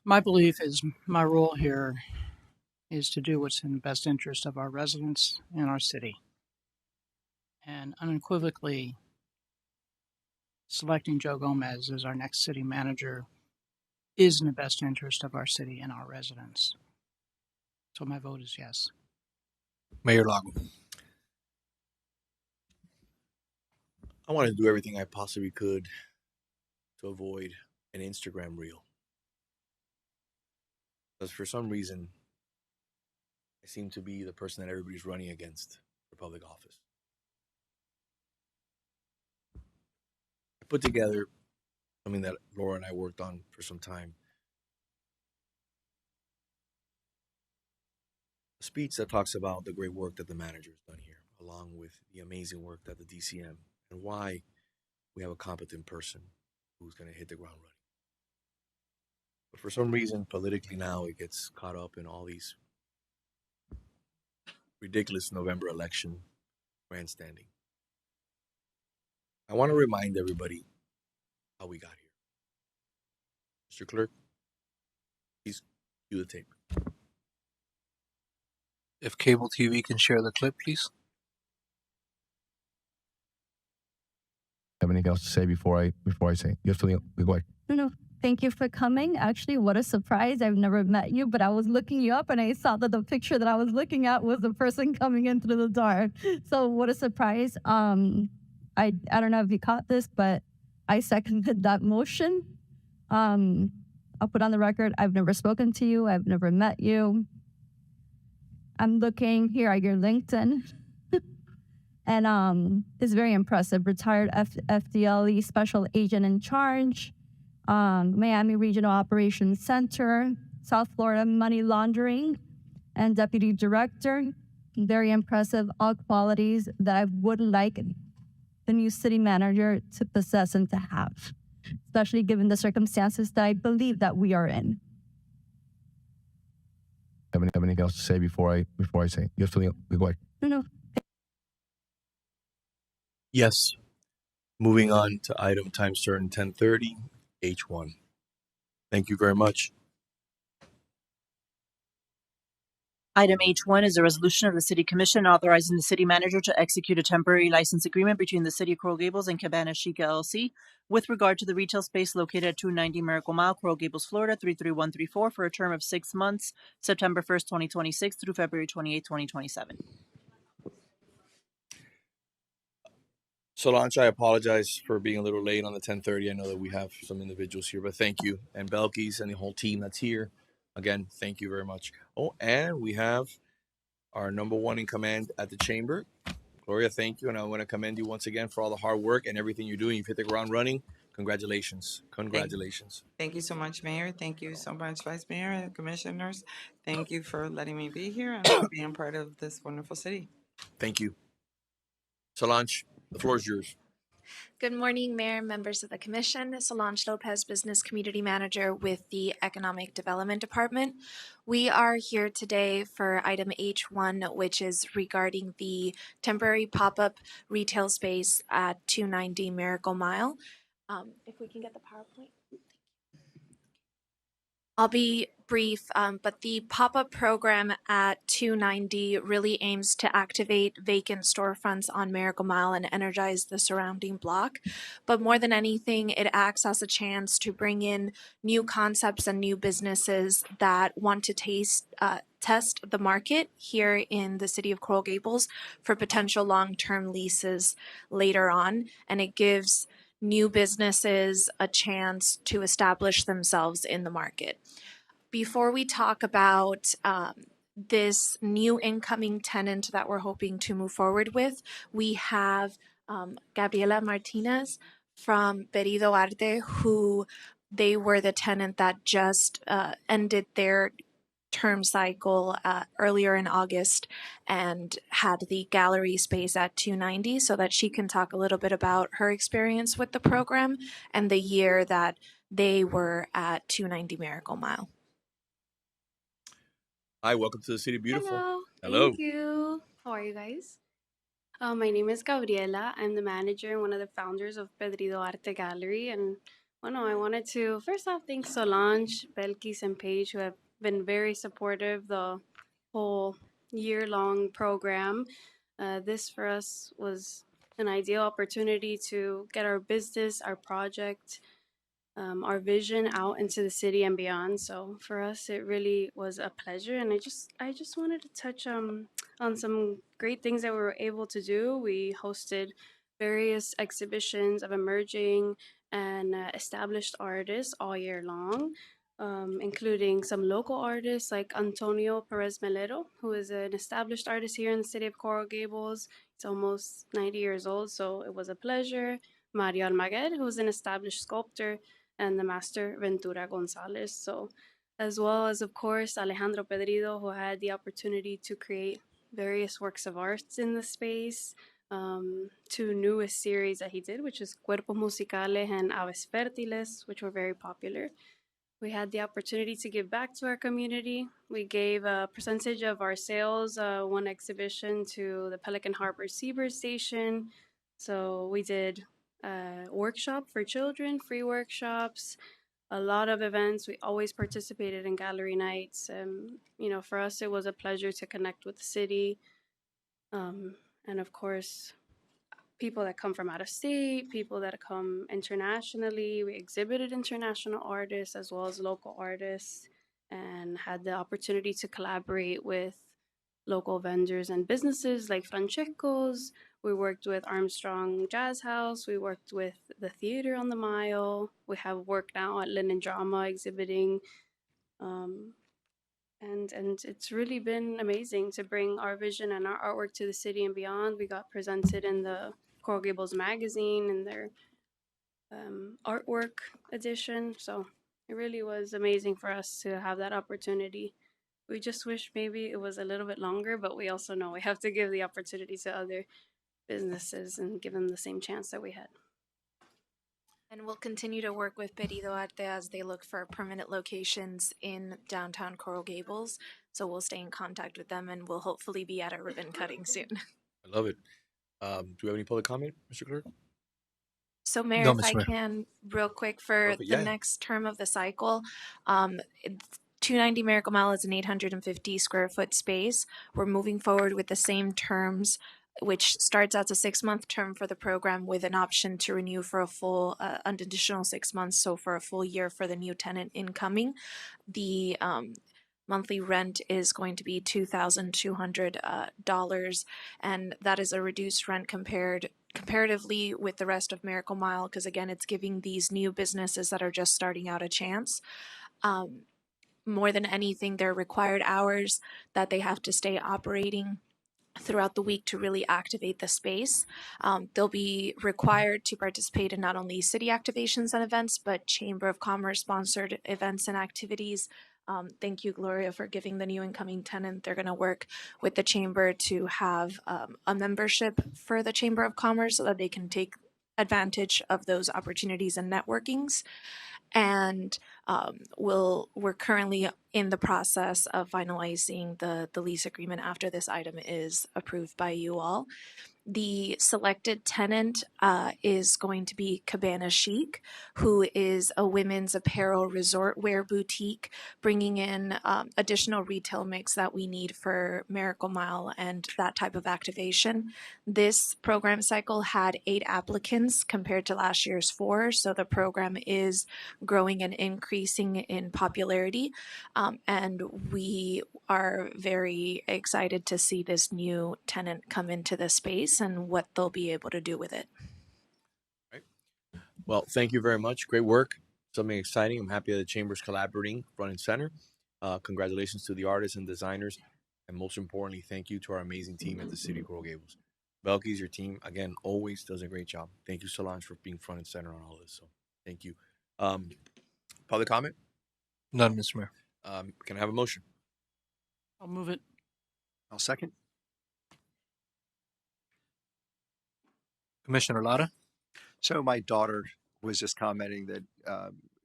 My belief is my role here is to do what's in the best interest of our residents and our city. And unequivocally, selecting Joe Gomez as our next city manager is in the best interest of our city and our residents. So my vote is yes. Mayor Lago. I wanted to do everything I possibly could to avoid an Instagram reel. Because for some reason, I seem to be the person that everybody's running against for public office. I put together something that Laura and I worked on for some time. A speech that talks about the great work that the manager has done here, along with the amazing work that the DCM, and why we have a competent person who's going to hit the ground running. But for some reason, politically now, it gets caught up in all these ridiculous November election grandstanding. I want to remind everybody how we got here. Mr. Clerk, please cue the tape. If cable TV can share the clip, please. Have anything else to say before I say? Yes, go ahead. No, thank you for coming. Actually, what a surprise. I've never met you, but I was looking you up and I saw that the picture that I was looking at was the person coming in through the door. So what a surprise. I don't know if you caught this, but I seconded that motion. I'll put on the record, I've never spoken to you. I've never met you. I'm looking here at your LinkedIn. And it's very impressive. Retired FDLE special agent in charge, Miami Regional Operations Center, South Florida money laundering, and deputy director. Very impressive, all qualities that I would like the new city manager to possess and to have, especially given the circumstances that I believe that we are in. Have anything else to say before I say? Yes, go ahead. No. Yes. Moving on to item time certain 10:30, H1. Thank you very much. Item H1 is a resolution of the City Commission authorizing the city manager to execute a temporary license agreement between the City of Coral Gables and Cabana Chic LLC with regard to the retail space located at 290 Miracle Mile, Coral Gables, Florida, 33134 for a term of 6 months, September 1st, 2026 through February 28th, 2027. Solange, I apologize for being a little late on the 10:30. I know that we have some individuals here, but thank you. And Belkis and the whole team that's here. Again, thank you very much. Oh, and we have our number one in command at the chamber. Gloria, thank you. And I want to commend you once again for all the hard work and everything you're doing. You've hit the ground running. Congratulations. Congratulations. Thank you so much, Mayor. Thank you so much, Vice Mayor and Commissioners. Thank you for letting me be here and for being part of this wonderful city. Thank you. Solange, the floor is yours. Good morning, Mayor and members of the Commission. Solange Lopez, Business Community Manager with the Economic Development Department. We are here today for item H1, which is regarding the temporary pop-up retail space at 290 Miracle Mile. If we can get the PowerPoint. I'll be brief, but the pop-up program at 290 really aims to activate vacant storefronts on Miracle Mile and energize the surrounding block. But more than anything, it acts as a chance to bring in new concepts and new businesses that want to test the market here in the city of Coral Gables for potential long-term leases later on. And it gives new businesses a chance to establish themselves in the market. Before we talk about this new incoming tenant that we're hoping to move forward with, we have Gabriela Martinez from Perido Arte, who they were the tenant that just ended their term cycle earlier in August and had the gallery space at 290 so that she can talk a little bit about her experience with the program and the year that they were at 290 Miracle Mile. Hi, welcome to the City Beautiful. Hello. Hello. Thank you. How are you guys? My name is Gabriela. I'm the manager and one of the founders of Pedrido Arte Gallery. And I wanted to first off thank Solange, Belkis, and Paige, who have been very supportive the whole year-long program. This for us was an ideal opportunity to get our business, our project, our vision out into the city and beyond. So for us, it really was a pleasure, and I just wanted to touch on some great things that we were able to do. We hosted various exhibitions of emerging and established artists all year long, including some local artists like Antonio Perez Melero, who is an established artist here in the city of Coral Gables. He's almost 90 years old, so it was a pleasure. Mario Almaguer, who is an established sculptor, and the master Ventura Gonzalez. So, as well as, of course, Alejandro Pedrido, who had the opportunity to create various works of art in the space. Two newest series that he did, which is Cuerpos Musicales and Aves Fértiles, which were very popular. We had the opportunity to give back to our community. We gave a percentage of our sales, one exhibition to the Pelican Harbor Seabird Station. So we did workshop for children, free workshops, a lot of events. We always participated in gallery nights. For us, it was a pleasure to connect with the city. And of course, people that come from out of state, people that come internationally. We exhibited international artists as well as local artists and had the opportunity to collaborate with local vendors and businesses like Francesco's. We worked with Armstrong Jazz House. We worked with the Theater on the Mile. We have work now at Linen Drama exhibiting. And it's really been amazing to bring our vision and our artwork to the city and beyond. We got presented in the Coral Gables magazine in their artwork edition. So it really was amazing for us to have that opportunity. We just wish maybe it was a little bit longer, but we also know we have to give the opportunity to other businesses and give them the same chance that we had. And we'll continue to work with Pedrido Arte as they look for permanent locations in downtown Coral Gables. So we'll stay in contact with them and we'll hopefully be at a ribbon cutting soon. I love it. Do we have any public comment, Mr. Clerk? So, Mayor, No, if I Ms. Mayor. can, real quick, for Perfect, the yeah. next term of the cycle, 290 Miracle Mile is an 850 square foot space. We're moving forward with the same terms, which starts as a 6-month term for the program with an option to renew for a full, an additional 6 months, so for a full year for the new tenant incoming. The monthly rent is going to be $2,200, and that is a reduced rent comparatively with the rest of Miracle Mile, because again, it's giving these new businesses that are just starting out a chance. More than anything, their required hours that they have to stay operating throughout the week to really activate the space. They'll be required to participate in not only city activations and events, but Chamber of Commerce sponsored events and activities. Thank you, Gloria, for giving the new incoming tenant. They're going to work with the Chamber to have a membership for the Chamber of Commerce so that they can take advantage of those opportunities and networkings. And we're currently in the process of finalizing the lease agreement after this item is approved by you all. The selected tenant is going to be Cabana Chic, who is a women's apparel resort wear boutique, bringing in additional retail mix that we need for Miracle Mile and that type of activation. This program cycle had 8 applicants compared to last year's 4, so the program is growing and increasing in popularity, and we are very excited to see this new tenant come into the space and what they'll be able to do with it. Well, thank you very much. Great work. Something exciting. I'm happy that the Chamber's collaborating front and center. Congratulations to the artists and designers. And most importantly, thank you to our amazing team at the City of Coral Gables. Belkis, your team, again, always does a great job. Thank you, Solange, for being front and center on all this. So thank you. Public comment? None, Mr. Mayor. Can I have a motion? I'll move it. I'll second. Commissioner Lara? So my daughter was just commenting that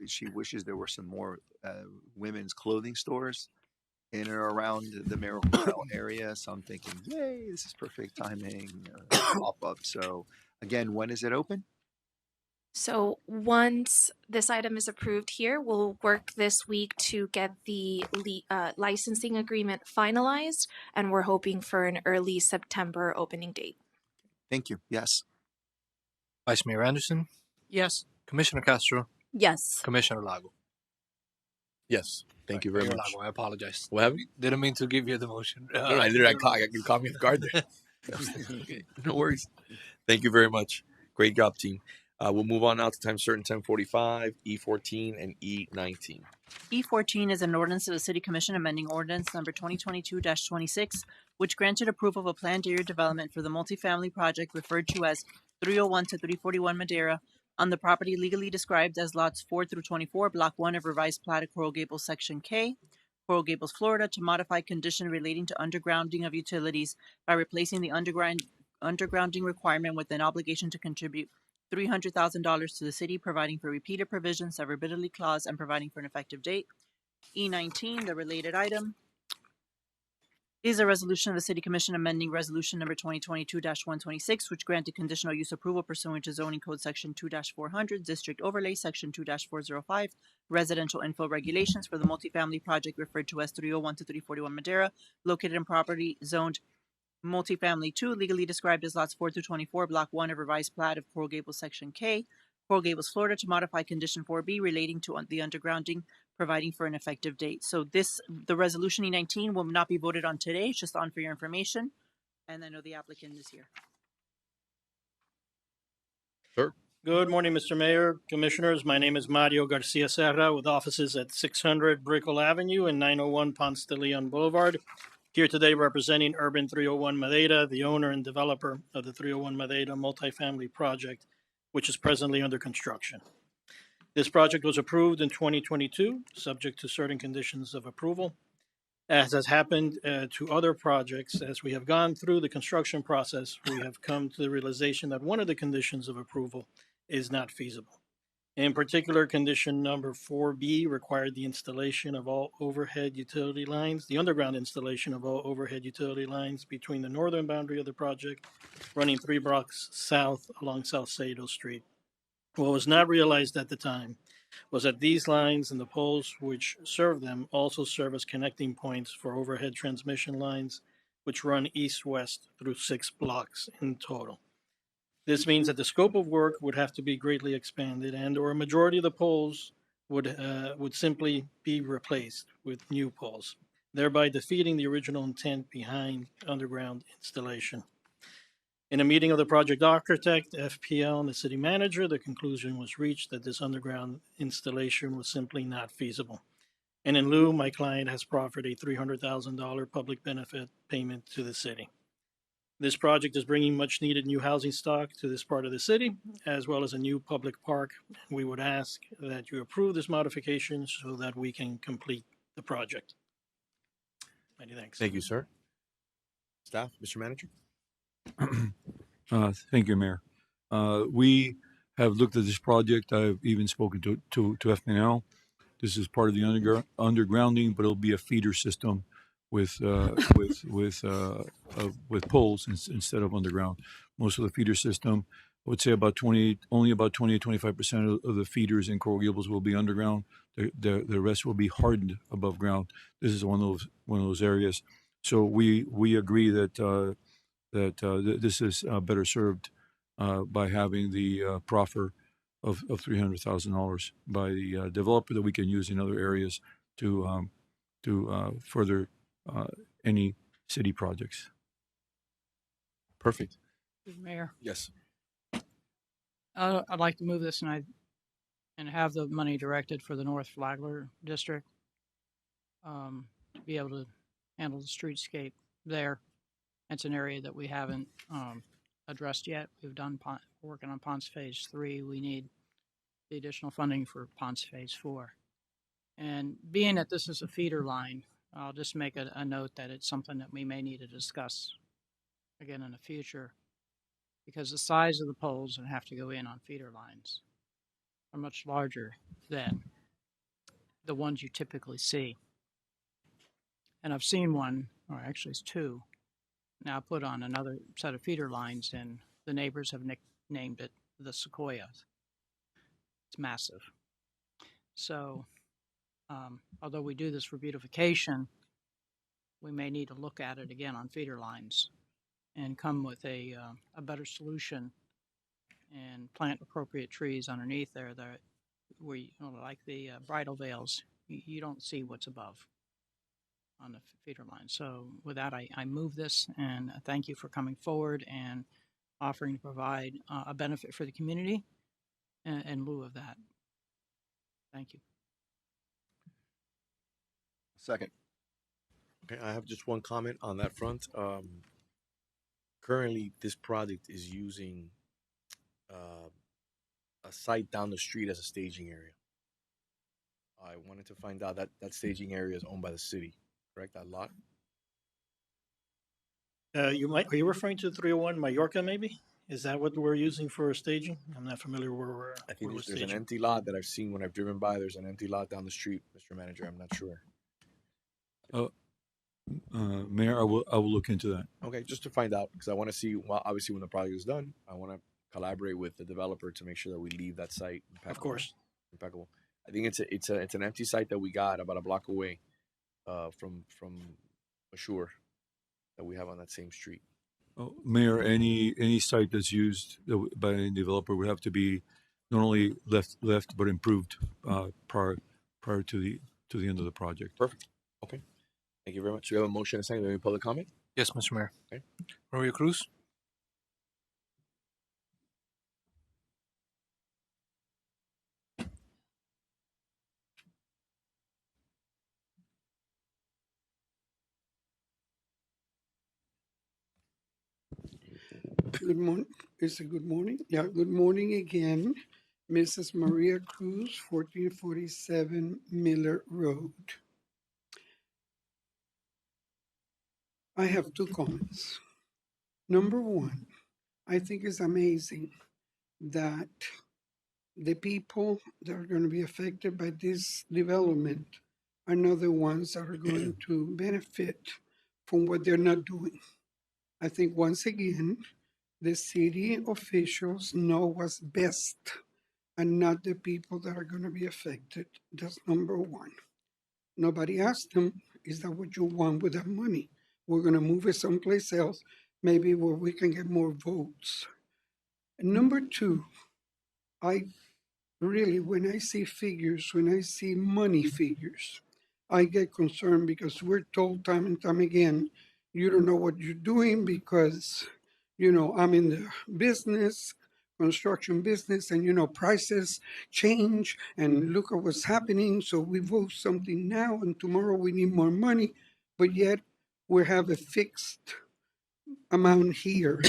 she wishes there were some more women's clothing stores in or around the Miracle Mile area. So I'm thinking, yay, this is perfect timing, pop up. So again, when is it open? So once this item is approved here, we'll work this week to get the licensing agreement finalized, and we're hoping for an early September opening date. Thank you. Yes. Vice Mayor Anderson? Yes. Commissioner Castro? Yes. Commissioner Lago? Yes. Thank you very Mayor much. Lago, I apologize. What happened? Didn't mean to give you the motion. No, I literally, you caught me off guard there. No worries. Thank you very much. Great job, team. We'll move on now to time certain 10:45, E14, and E19. E14 is an ordinance of the City Commission amending ordinance number 2022-26, which granted approval of a planned area development for the multifamily project referred to as 301 to 341 Madera on the property legally described as lots 4 through 24, Block 1 of Revised Plat of Coral Gables, Section K, Coral Gables, Florida, to modify condition relating to undergrounding of utilities by replacing the undergrounding requirement with an obligation to contribute $300,000 to the city, providing for repeated provisions, severability clause, and providing for an effective date. E19, the related item, is a resolution of the City Commission amending Resolution Number 2022-126, which granted conditional use approval pursuant to Zoning Code Section 2-400, District Overlay Section 2-405, Residential Info Regulations for the multifamily project referred to as 301 to 341 Madera, located in property zoned multifamily 2, legally described as lots 4 through 24, Block 1 of Revised Plat of Coral Gables, Section K, Coral Gables, Florida, to modify Condition 4B relating to the undergrounding, providing for an effective date. So the resolution E19 will not be voted on today. It's just on for your information. And I know the applicant is here. Sir. Good morning, Mr. Mayor, Commissioners. My name is Mario Garcia Serra with offices at 600 Brickell Avenue and 901 Ponce de Leon Boulevard. Here today representing Urban 301 Madeira, the owner and developer of the 301 Madeira multifamily project, which is presently under construction. This project was approved in 2022, subject to certain conditions of approval. As has happened to other projects, as we have gone through the construction process, we have come to the realization that one of the conditions of approval is not feasible. In particular, condition number 4B required the installation of all overhead utility lines, the underground installation of all overhead utility lines between the northern boundary of the project, running 3 blocks south along Salzedo Street. What was not realized at the time was that these lines and the poles which serve them also serve as connecting points for overhead transmission lines, which run east-west through 6 blocks in total. This means that the scope of work would have to be greatly expanded, and/or a majority of the poles would simply be replaced with new poles, thereby defeating the original intent behind underground installation. In a meeting of the project architect, FPL, and the city manager, the conclusion was reached that this underground installation was simply not feasible. And in lieu, my client has proffered a $300,000 public benefit payment to the city. This project is bringing much needed new housing stock to this part of the city, as well as a new public park. We would ask that you approve this modification so that we can complete the project. Many thanks. Thank you, sir. Staff, Mr. Manager. Thank you, Mayor. We have looked at this project. I've even spoken to FNL. This is part of the undergrounding, but it'll be a feeder system with poles instead of underground. Most of the feeder system, I would say only about 20 to 25% of the feeders in Coral Gables will be underground. The rest will be hardened above ground. This is one of those areas. So we agree that this is better served by having the proffer of $300,000 by the developer that we can use in other areas to further any city projects. Perfect. Mayor. Yes. I'd like to move this and have the money directed for the North Flagler District to be able to handle the streetscape there. It's an area that we haven't addressed yet. We've done working on Ponce Phase 3. We need the additional funding for Ponce Phase 4. And being that this is a feeder line, I'll just make a note that it's something that we may need to discuss again in the future, because the size of the poles that have to go in on feeder lines are much larger than the ones you typically see. And I've seen one, or actually it's two, now put on another set of feeder lines, and the neighbors have nicknamed it the Sequoia. It's massive. So, although we do this for beautification, we may need to look at it again on feeder lines and come with a better solution and plant appropriate trees underneath there that where you know, like the bridal veils, you don't see what's above on the feeder line. So with that, I move this, and thank you for coming forward and offering to provide a benefit for the community in lieu of that. Thank you. Second. Okay, I have just one comment on that front. Currently, this project is using a site down the street as a staging area. I wanted to find out that that staging area is owned by the city, correct? That lot? Are you referring to 301 Mallorca, maybe? Is that what we're using for staging? I'm not familiar where I think we're there's an staging. empty lot that I've seen when I've driven by. There's an empty lot down the street, Mr. Manager. I'm not sure. Mayor, I will look into that. Okay, just to find out, because I want to see, well, obviously when the project is done, I want to collaborate with the developer to make sure that we leave that site impeccable. Of course. Impeccable. I think it's an empty site that we got about a block away from Ashore that we have on that same street. Oh, Mayor, any site that's used by any developer would have to be not only left but improved prior to the end of the project. Perfect. Okay. Thank you very much. We have a motion and a second. Any public comment? Yes, Mr. Mayor. Okay. Maria Cruz? Good morning. It's a good morning. Yeah, good morning again. Mrs. Maria Cruz, 1447 Miller Road. I have two comments. Number one, I think it's amazing that the people that are going to be affected by this development are not the ones that are going to benefit from what they're not doing. I think once again, the city officials know what's best and not the people that are going to be affected. That's number one. Nobody asked them, is that what you want with that money? We're going to move it someplace else, maybe where we can get more votes. And number two, I really, when I see figures, when I see money figures, I get concerned because we're told time and time again, you don't know what you're doing because, you know, I'm in the business, construction business, and, you know, prices change and look at what's happening. So we vote something now and tomorrow we need more money, but yet we have a fixed amount here.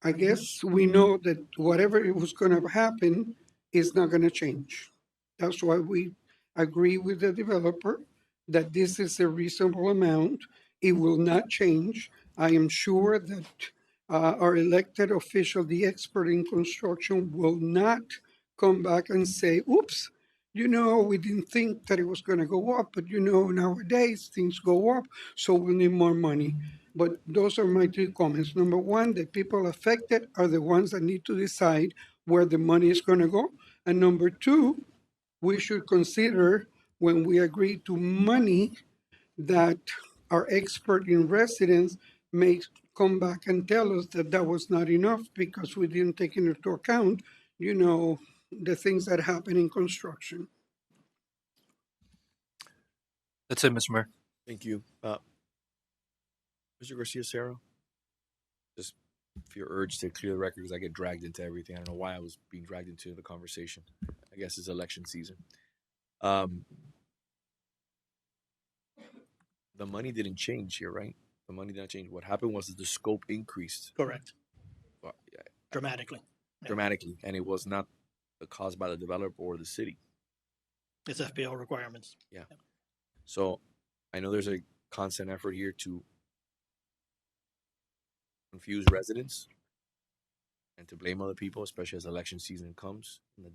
I guess we know that whatever it was going to happen is not going to change. That's why we agree with the developer that this is a reasonable amount. It will not change. I am sure that our elected official, the expert in construction, will not come back and say, oops, you know, we didn't think that it was going to go up, but you know, nowadays things go up, so we'll need more money. But those are my two comments. Number one, the people affected are the ones that need to decide where the money is going to go. And number two, we should consider when we agree to money that our expert in residence may come back and tell us that that was not enough because we didn't take into account, you know, the things that happen in construction. That's it, Mr. Mayor. Thank you. Mr. Garcia-Serra, just feel urged to clear the record because I get dragged into everything. I don't know why I was being dragged into the conversation. I guess it's election season. The money didn't change here, right? The money didn't change. What happened was that the scope increased. Correct. Well, yeah, Dramatically. dramatically, and it was not caused by the developer or the city. It's FPL requirements. Yeah. So I know there's a constant effort here to confuse residents and to blame other people, especially as election season comes, and the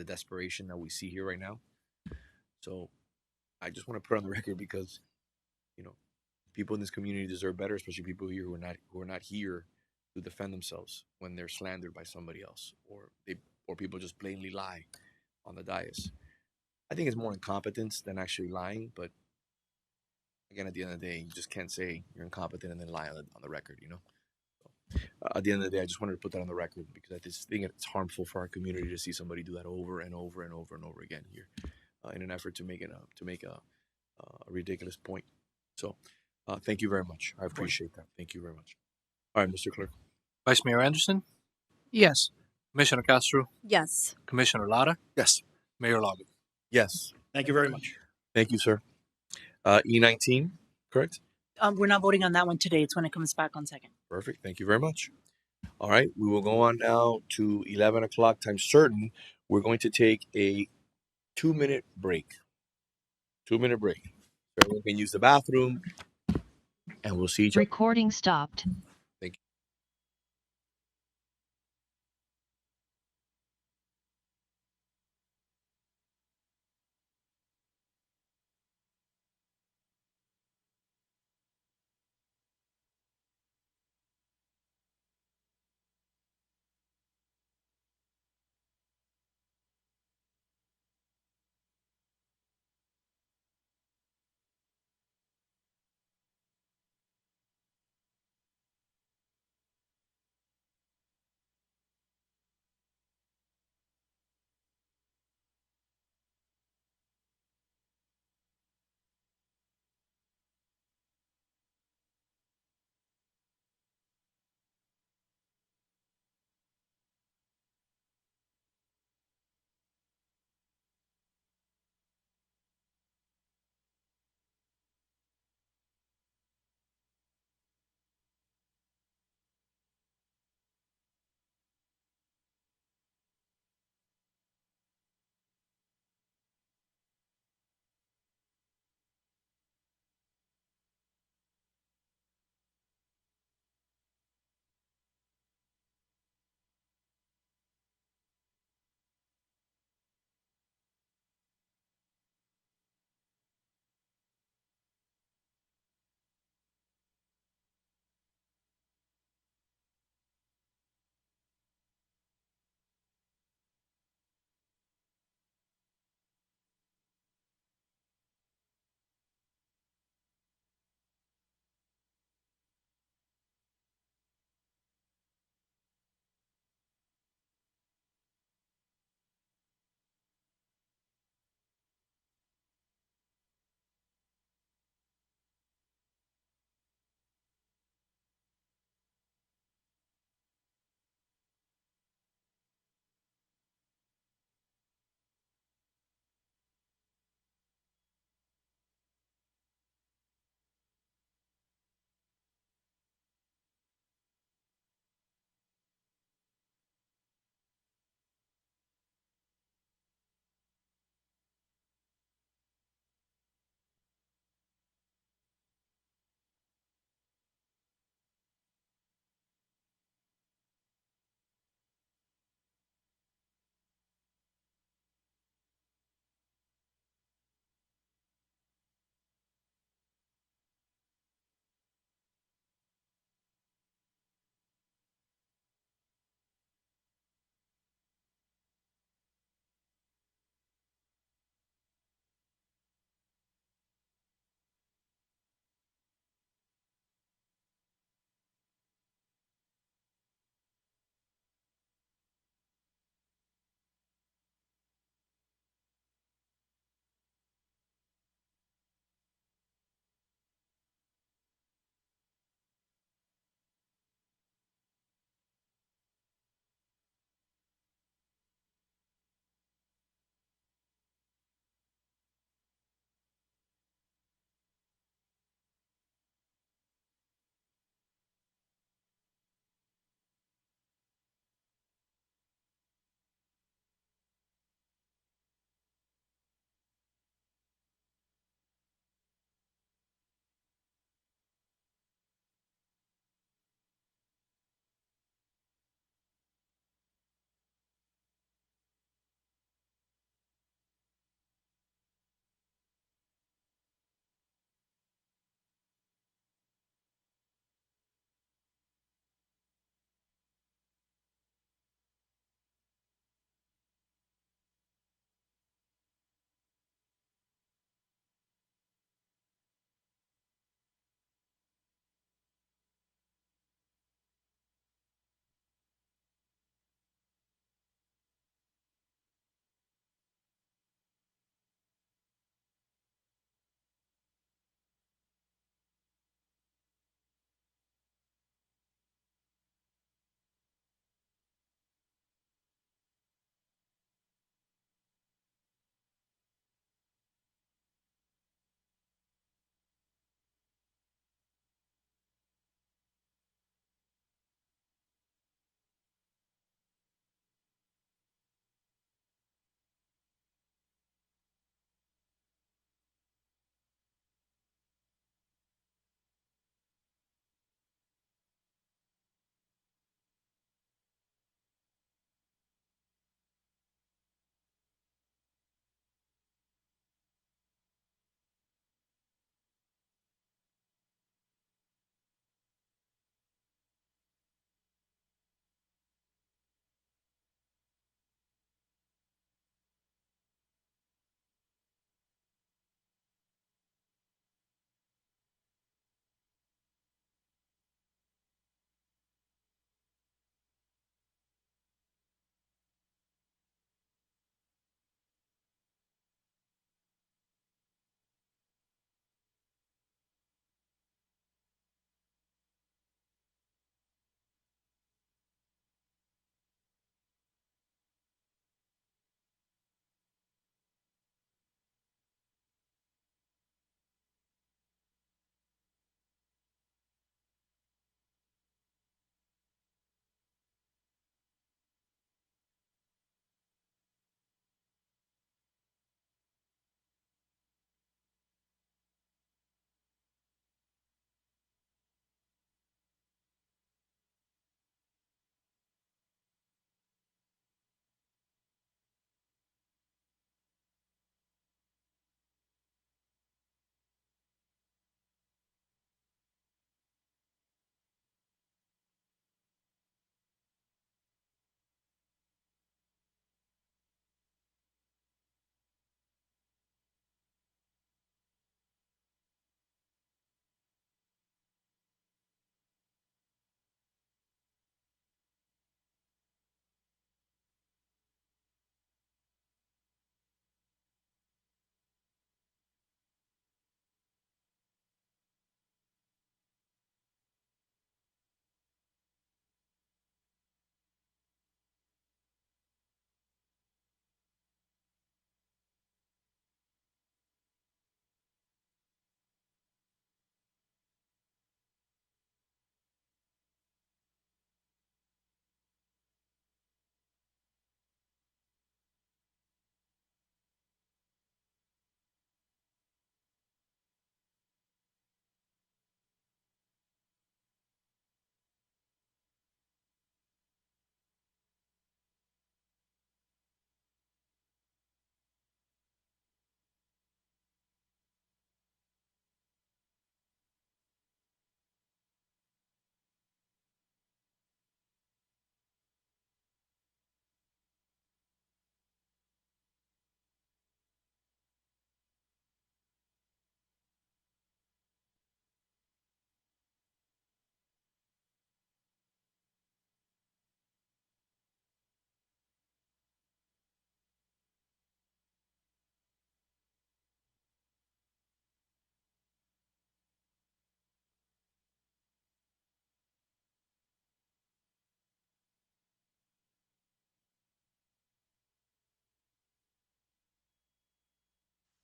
desperation that we see here right now. So I just want to put on the record because, you know, people in this community deserve better, especially people here who are not here to defend themselves when they're slandered by somebody else, or people just blatantly lie on the dais. I think it's more incompetence than actually lying, but again, at the end of the day, you just can't say you're incompetent and then lie on the record, you know? At the end of the day, I just wanted to put that on the record because I just think it's harmful for our community to see somebody do that over and over and over and over again here, in an effort to make a ridiculous point. So, thank you very much. I appreciate that. Thank you very much. All right, Mr. Clerk. Vice Mayor Anderson, Yes. Commissioner Castro, Yes. Commissioner Lara, Yes. Mayor Logan. Yes. Thank you very much. Thank you, sir. E19, correct? We're not voting on that one today. It's when it comes back on second. Perfect. Thank you very much. All right, we will go on now to 11 o'clock time certain. We're going to take a 2-minute break. 2-minute break. So everyone can use the bathroom, and we'll see each other. Recording stopped. Thank you.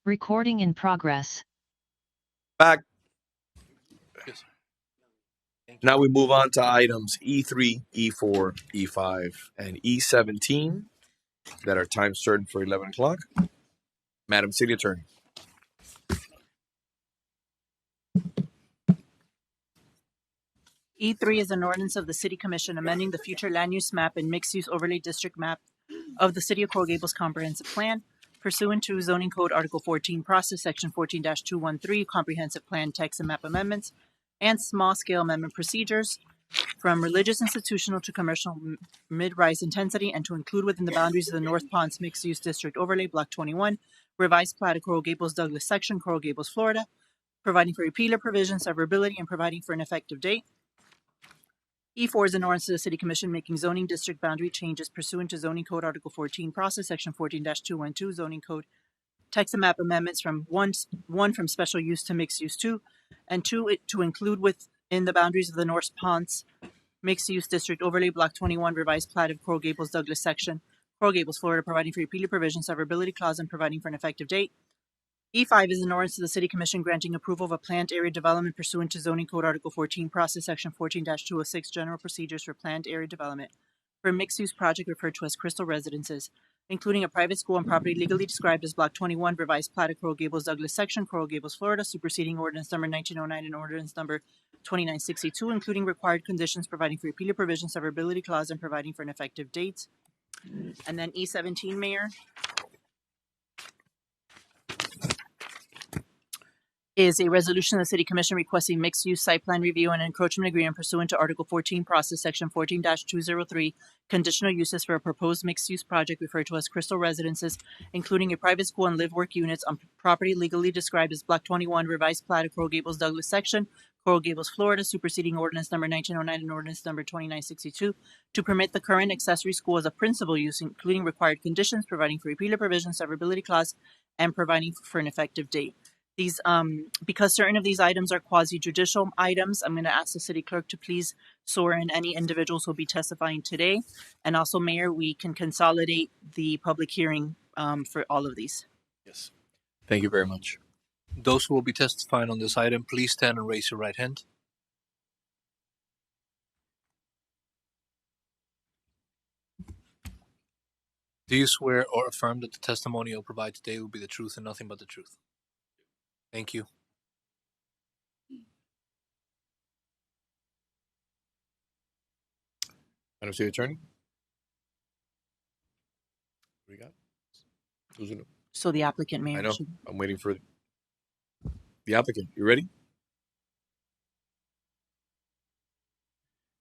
Recording in progress. Back. Yes. Now we move on to items E3, E4, E5, and E17 that are time certain for 11 o'clock. Madam City Attorney. E3 is an ordinance of the City Commission amending the future land use map and mixed-use overlay district map of the City of Coral Gables Comprehensive Plan pursuant to Zoning Code Article 14 Process Section 14-213 Comprehensive Plan Text and Map Amendments and Small-Scale Amendment Procedures from religious institutional to commercial mid-rise intensity and to include within the boundaries of the North Ponce Mixed-Use District Overlay Block 21 Revised Plat of Coral Gables Douglas Section, Coral Gables, Florida, providing for repealer provision, severability, and providing for an effective date. E4 is an ordinance to the City Commission making zoning district boundary changes pursuant to Zoning Code Article 14 Process Section 14-212 Zoning Code Text and Map Amendments from one from special use to mixed use 2 and 2 to include within the boundaries of the North Ponce Mixed Use District Overlay Block 21 Revised Plat of Coral Gables Douglas Section, Coral Gables, Florida, providing for repealer provision, severability clause, and providing for an effective date. E5 is an ordinance to the City Commission granting approval of a planned area development pursuant to Zoning Code Article 14 Process Section 14-206 General Procedures for Planned Area Development for a mixed-use project referred to as Crystal Residences, including a private school on property legally described as Block 21 Revised Plat of Coral Gables Douglas Section, Coral Gables, Florida, superseding Ordinance Number 1909 and Ordinance Number 2962, including required conditions, providing for repealer provision, severability clause, and providing for an effective date. And then E17, Mayor, is a resolution of the City Commission requesting mixed-use site plan review and encroachment agreement pursuant to Article 14 Process Section 14-203 Conditional Uses for a proposed mixed-use project referred to as Crystal Residences, including a private school and live-work units on property legally described as Block 21 Revised Plat of Coral Gables Douglas Section, Coral Gables, Florida, superseding Ordinance Number 1909 and Ordinance Number 2962, to permit the current accessory school as a principal use, including required conditions, providing for repealer provision, severability clause, and providing for an effective date. These, because certain of these items are quasi-judicial items, I'm going to ask the city clerk to please swear in any individuals who will be testifying today. And also, Mayor, we can consolidate the public hearing for all of these. Yes. Thank you very much. Those who will be testifying on this item, please stand and raise your right hand. Do you swear or affirm that the testimony you'll provide today will be the truth and nothing but the truth? Thank you. Madam City Attorney. What do we got? Who's in it? So the applicant, Mayor. I know. I'm waiting for the applicant. You ready?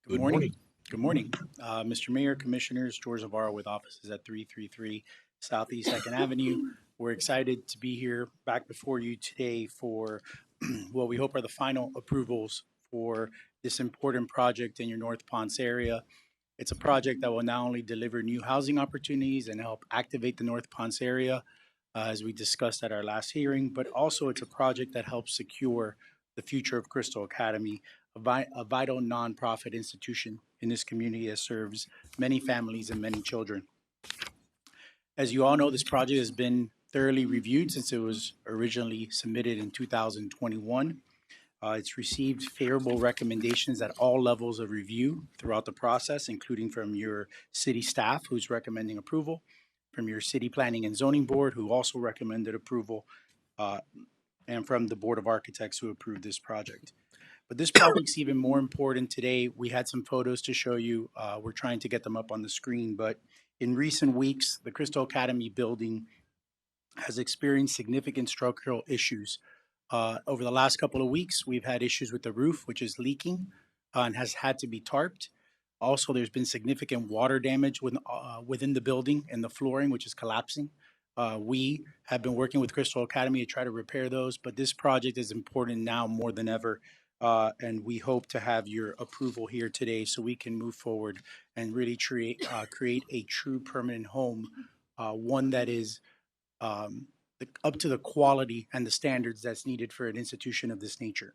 Good morning. Good morning. Mr. Mayor, Commissioners, George Zavarro with offices at 333 Southeast 2nd Avenue. We're excited to be here back before you today for what we hope are the final approvals for this important project in your North Ponce area. It's a project that will not only deliver new housing opportunities and help activate the North Ponce area, as we discussed at our last hearing, but also it's a project that helps secure the future of Crystal Academy, a vital nonprofit institution in this community that serves many families and many children. As you all know, this project has been thoroughly reviewed since it was originally submitted in 2021. It's received favorable recommendations at all levels of review throughout the process, including from your city staff, who's recommending approval, from your city planning and zoning board, who also recommended approval, and from the Board of Architects, who approved this project. But this project's even more important today. We had some photos to show you. We're trying to get them up on the screen, but in recent weeks, the Crystal Academy building has experienced significant structural issues. Over the last couple of weeks, we've had issues with the roof, which is leaking and has had to be tarped. Also, there's been significant water damage within the building and the flooring, which is collapsing. We have been working with Crystal Academy to try to repair those, but this project is important now more than ever. And we hope to have your approval here today so we can move forward and really create a true permanent home, one that is up to the quality and the standards that's needed for an institution of this nature.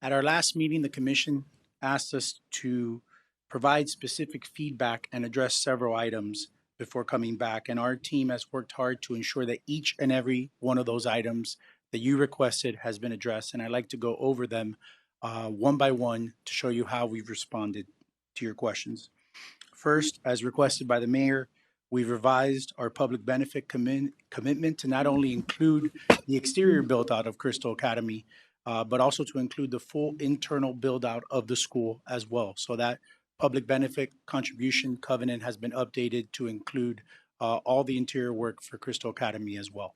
At our last meeting, the Commission asked us to provide specific feedback and address several items before coming back. And our team has worked hard to ensure that each and every one of those items that you requested has been addressed. And I'd like to go over them one by one to show you how we've responded to your questions. First, as requested by the mayor, we've revised our public benefit commitment to not only include the exterior build out of Crystal Academy, but also to include the full internal build out of the school as well. So that public benefit contribution covenant has been updated to include all the interior work for Crystal Academy as well.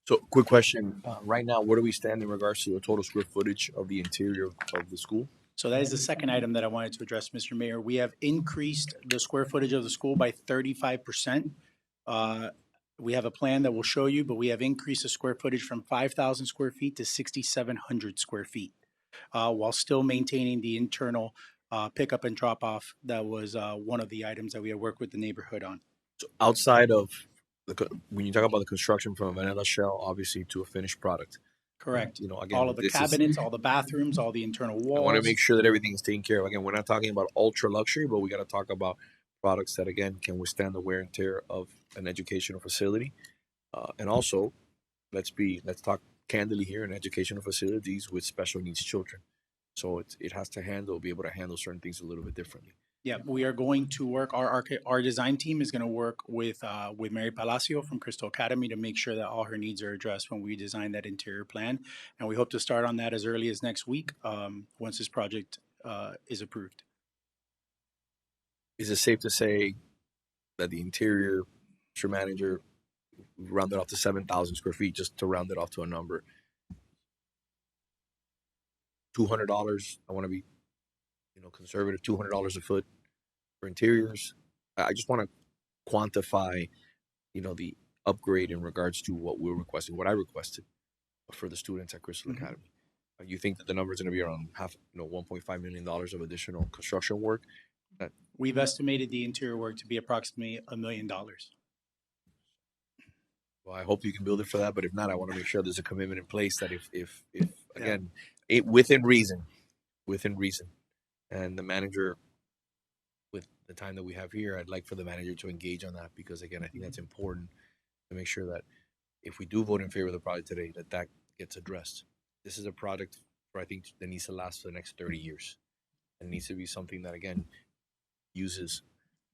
So, quick question. Right now, where do we stand in regards to the total square footage of the interior of the school? So that is the second item that I wanted to address, Mr. Mayor. We have increased the square footage of the school by 35%. We have a plan that we'll show you, but we have increased the square footage from 5,000 square feet to 6,700 square feet, while still maintaining the internal pickup and drop off. That was one of the items that we had worked with the neighborhood on. So outside of when you talk about the construction from a vanilla shell, obviously to a finished product. Correct. You know, again, all of the cabinets, all the bathrooms, all the internal walls. I want to make sure that everything is taken care of. Again, we're not talking about ultra luxury, but we got to talk about products that, again, can withstand the wear and tear of an educational facility. And also, let's talk candidly here, in educational facilities with special needs children. So it has to be able to handle certain things a little bit differently. Yeah, we are going to work. Our design team is going to work with Mary Palacio from Crystal Academy to make sure that all her needs are addressed when we design that interior plan, and we hope to start on that as early as next week once this project is approved. Is it safe to say that the interior, Mr. Manager, rounded off to 7,000 square feet, just to round it off to a number? $200. I want to be, conservative. $200 a foot for interiors. I just want to quantify, the upgrade in regards to what we're requesting, what I requested for the students at Crystal Academy. You think that the number is going to be around $1.5 million of additional construction work? We've estimated the interior work to be approximately $1 million. Well, I hope you can build it for that, but if not, I want to make sure there's a commitment in place that if again, within reason, and the manager, with the time that we have here, I'd like for the manager to engage on that, because again, I think that's important to make sure that if we do vote in favor of the project today, that gets addressed. This is a project I think that needs to last for the next 30 years. And it needs to be something that, again, uses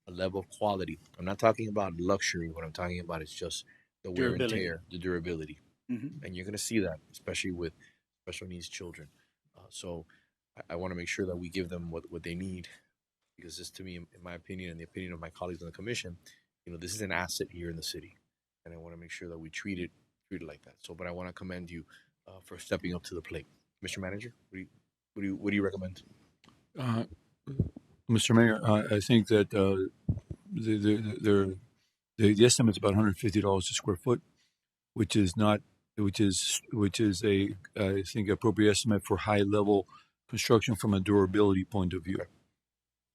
a level of quality. I'm not talking about luxury. What I'm talking about is just the wear and tear, the durability. And you're going to see that, especially with special needs children. So I want to make sure that we give them what they need, because this, to me, in my opinion, and the opinion of my colleagues on the commission, this is an asset here in the city, and I want to make sure that we treat it like that. So, but I want to commend you for stepping up to the plate, Mr. Manager. What do you recommend? Mr. Mayor, I think that the estimate's about $150 a square foot, which is a I think appropriate estimate for high level construction from a durability point of view,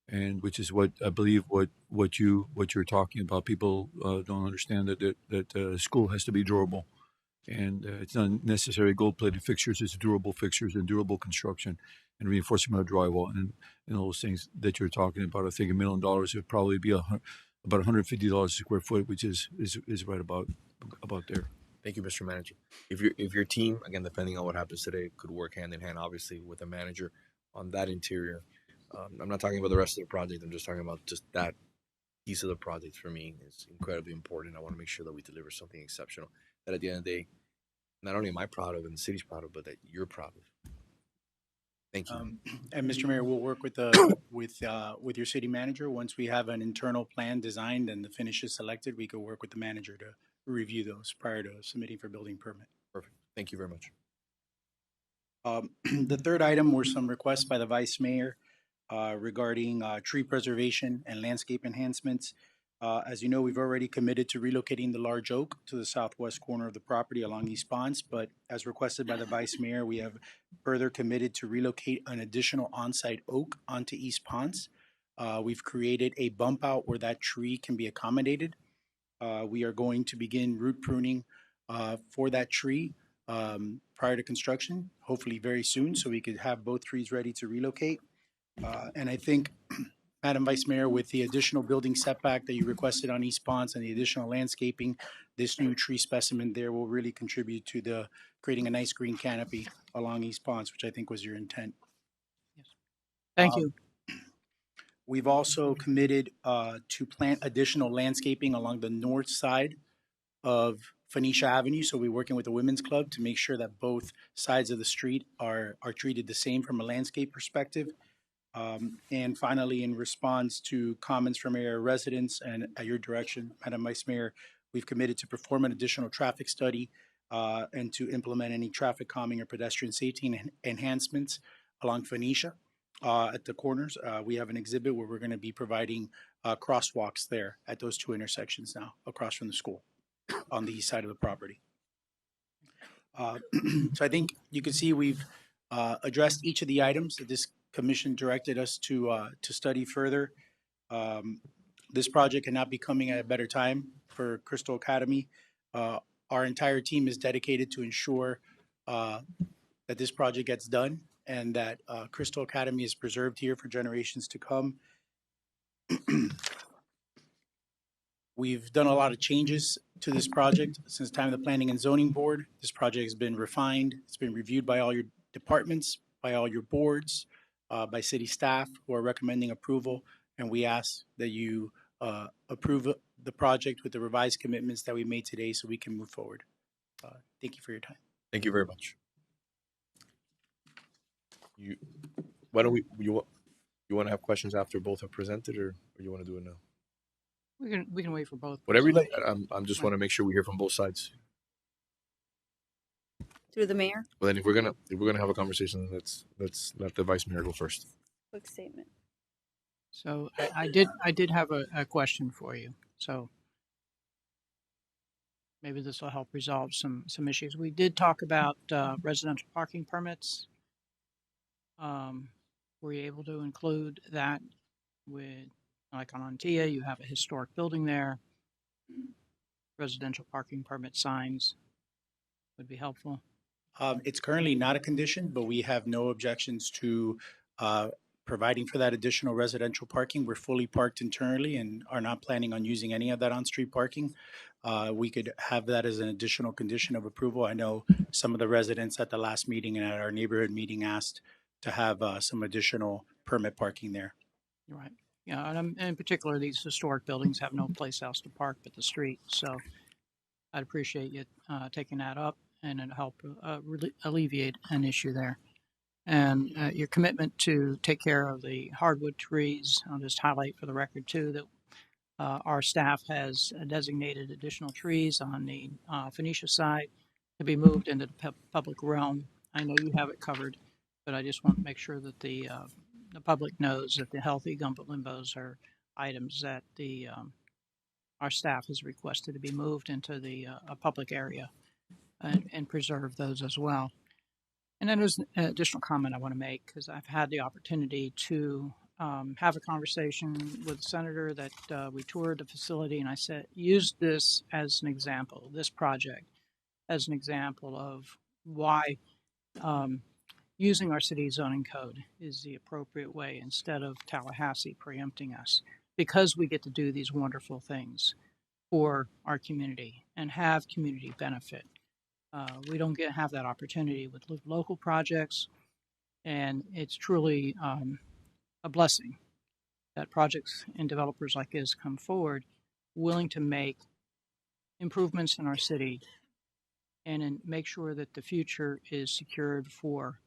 and which is what I believe what you're talking about. People don't understand that school has to be durable, and it's not necessarily gold-plated fixtures. It's durable fixtures and durable construction and reinforcement of drywall and those things that you're talking about. I think $1 million would probably be about $150 a square foot, which is right about there. Thank you, Mr. Manager. If your team, again, depending on what happens today, could work hand in hand, obviously, with the manager on that interior. I'm not talking about the rest of the project. I'm just talking about just that piece of the project. For me, is incredibly important. I want to make sure that we deliver something exceptional, that at the end of the day, not only am I proud of and the city's proud of, but that you're proud of. Thank you. And Mr. Mayor, we'll work with your city manager. Once we have an internal plan designed and the finish is selected, we could work with the manager to review those prior to submitting for building permit. Perfect. Thank you very much. The third item were some requests by the Vice Mayor regarding tree preservation and landscape enhancements. As you know, we've already committed to relocating the large oak to the southwest corner of the property along East Ponce, but as requested by the Vice Mayor, we have further committed to relocate an additional on-site oak onto East Ponce. We've created a bump out where that tree can be accommodated. We are going to begin root pruning for that tree prior to construction, hopefully very soon, so we could have both trees ready to relocate. And I think Madam Vice Mayor, with the additional building setback that you requested on East Ponce and the additional landscaping, this new tree specimen there will really contribute to the creating a nice green canopy along East Ponce, which I think was your intent. Thank Um, you. We've also committed to plant additional landscaping along the north side of Phoenicia Avenue. So we're working with the Women's Club to make sure that both sides of the street are treated the same from a landscape perspective. And finally, in response to comments from area residents and at your direction, Madam Vice Mayor, we've committed to perform an additional traffic study and to implement any traffic calming or pedestrian safety enhancements along Phoenicia at the corners. We have an exhibit where we're going to be providing crosswalks there at those two intersections now across from the school on the east side of the property. So I think you can see we've addressed each of the items that this commission directed us to study further. This project cannot be coming at a better time for Crystal Academy. Our entire team is dedicated to ensure that this project gets done and that Crystal Academy is preserved here for generations to come. We've done a lot of changes to this project since the time of the Planning and Zoning Board. This project has been refined. It's been reviewed by all your departments, by all your boards, by city staff who are recommending approval. And we ask that you approve the project with the revised commitments that we made today so we can move forward. Thank you for your time. Thank you very much. Why don't you want to have questions after both are presented, or you want to do it now? We can wait for both. Whatever you like. I'm just want to make sure we hear from both sides. Through the mayor, Well, then if we're gonna have a conversation, let's let the vice mayor go first. quick statement. So I did have a question for you. So maybe this will help resolve some issues. We did talk about residential parking permits. Were you able to include that with, like on Antilla, you have a historic building there. Residential parking permit signs would be helpful. It's currently not a condition, but we have no objections to providing for that additional residential parking. We're fully parked internally and are not planning on using any of that on-street parking. We could have that as an additional condition of approval. I know some of the residents at the last meeting and at our neighborhood meeting asked to have some additional permit parking there. Right. Yeah, and in particular, these historic buildings have no place else to park but the street. So I'd appreciate you taking that up, and it'll help really alleviate an issue there. And your commitment to take care of the hardwood trees. I'll just highlight for the record too that our staff has designated additional trees on the Phoenicia side to be moved into the public realm. I know you have it covered, but I just want to make sure that the public knows that the healthy gumbo limbos are items that our staff has requested to be moved into the a public area and preserve those as well. And then there's an additional comment I want to make because I've had the opportunity to have a conversation with the senator that we toured the facility, and I said, use this as an example, this project as an example of why using our city zoning code is the appropriate way instead of Tallahassee preempting us, because we get to do these wonderful things for our community and have community benefit. We don't have that opportunity with local projects, and it's truly a blessing that projects and developers like this come forward willing to make improvements in our city and make sure that the future is secured for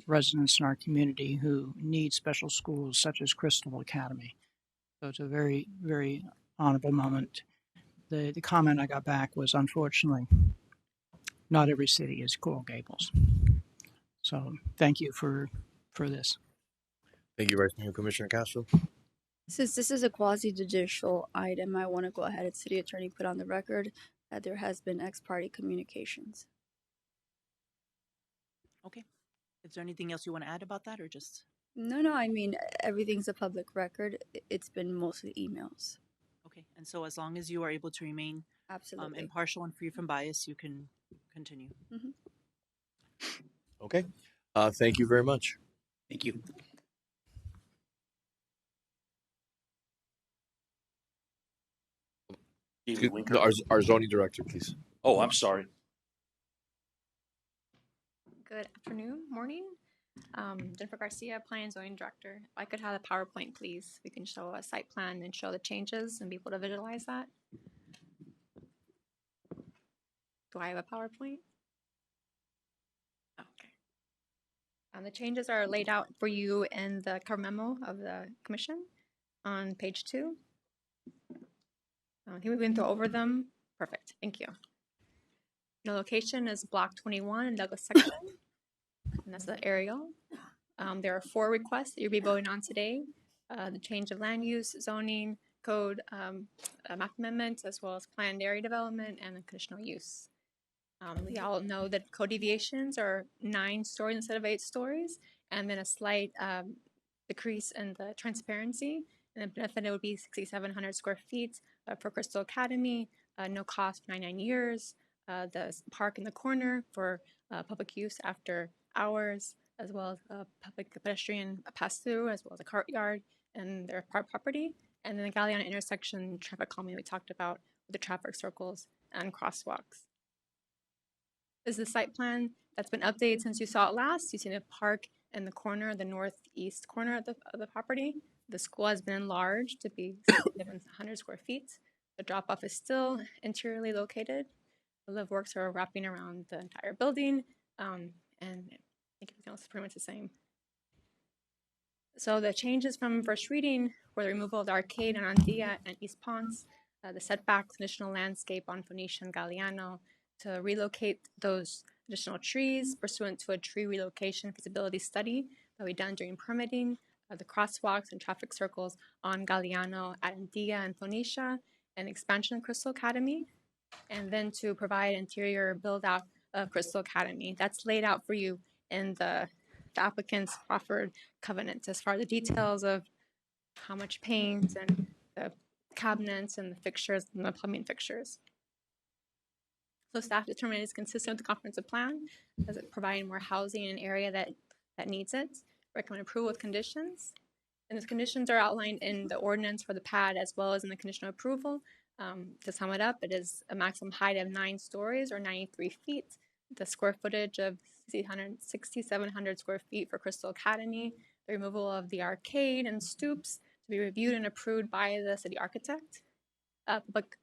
residents in our community who need special schools such as Crystal Academy. So it's a very, very honorable moment. The comment I got back was, unfortunately, not every city is Coral Gables. So thank you for this. Thank you, Vice Mayor. Commissioner Castro. Since this is a quasi-judicial item, I want to go ahead and City Attorney put on the record that there has been ex-party communications. Okay. Is there anything else you want to add about that, or just? No, I mean, everything's a public record. It's been mostly emails. Okay. And so as long as you are able to remain Absolutely. impartial and free from bias, you can continue. Okay. Thank you very much. Thank you. David Winker. No, our zoning director, please. Oh, I'm sorry. Good afternoon, morning. Jennifer Garcia, Plan and Zoning Director. If I could have a PowerPoint, please. We can show a site plan and show the changes and be able to visualize that. Do I have a PowerPoint? Okay. The changes are laid out for you in the cover memo of the commission on page 2. I think we've been through over them. Perfect. Thank you. The location is block 21 in Douglas section, and that's the aerial. There are 4 requests that you'll be voting on today. The change of land use, zoning, code, map amendments, as well as planned area development and the conditional use. We all know that code deviations are 9 stories instead of 8 stories, and then a slight decrease in the transparency. And the benefit would be 6,700 square feet for Crystal Academy, no cost for 99 years. The park in the corner for public use after hours, as well as public pedestrian pass-through, as well as a courtyard and their park property. And then the Galeana intersection traffic calming we talked about with the traffic circles and crosswalks. This is the site plan that's been updated since you saw it last. You see the park in the corner, the northeast corner of the property. The school has been enlarged to be 700 square feet. The drop-off is still interiorly located. The live works are wrapping around the entire building, and I think everything else is pretty much the same. So the changes from first reading were the removal of the arcade on Andia and East Ponce, the setbacks, additional landscape on Phoenicia and Galeano, to relocate those additional trees pursuant to a tree relocation feasibility study that we done during permitting, the crosswalks and traffic circles on Galeano, at Andia and Phoenicia, and expansion of Crystal Academy, and then to provide interior build out of Crystal Academy. That's laid out for you in the applicant's proffered covenants as far as the details of how much paint and the cabinets and the fixtures and the plumbing fixtures. So staff determined it's consistent with the comprehensive plan as it providing more housing in an area that needs it. Recommend approval with conditions. And those conditions are outlined in the ordinance for the pad as well as in the conditional approval. To sum it up, it is a maximum height of 9 stories or 93 feet. The square footage of 6,700 square feet for Crystal Academy. The removal of the arcade and stoops to be reviewed and approved by the city architect. Public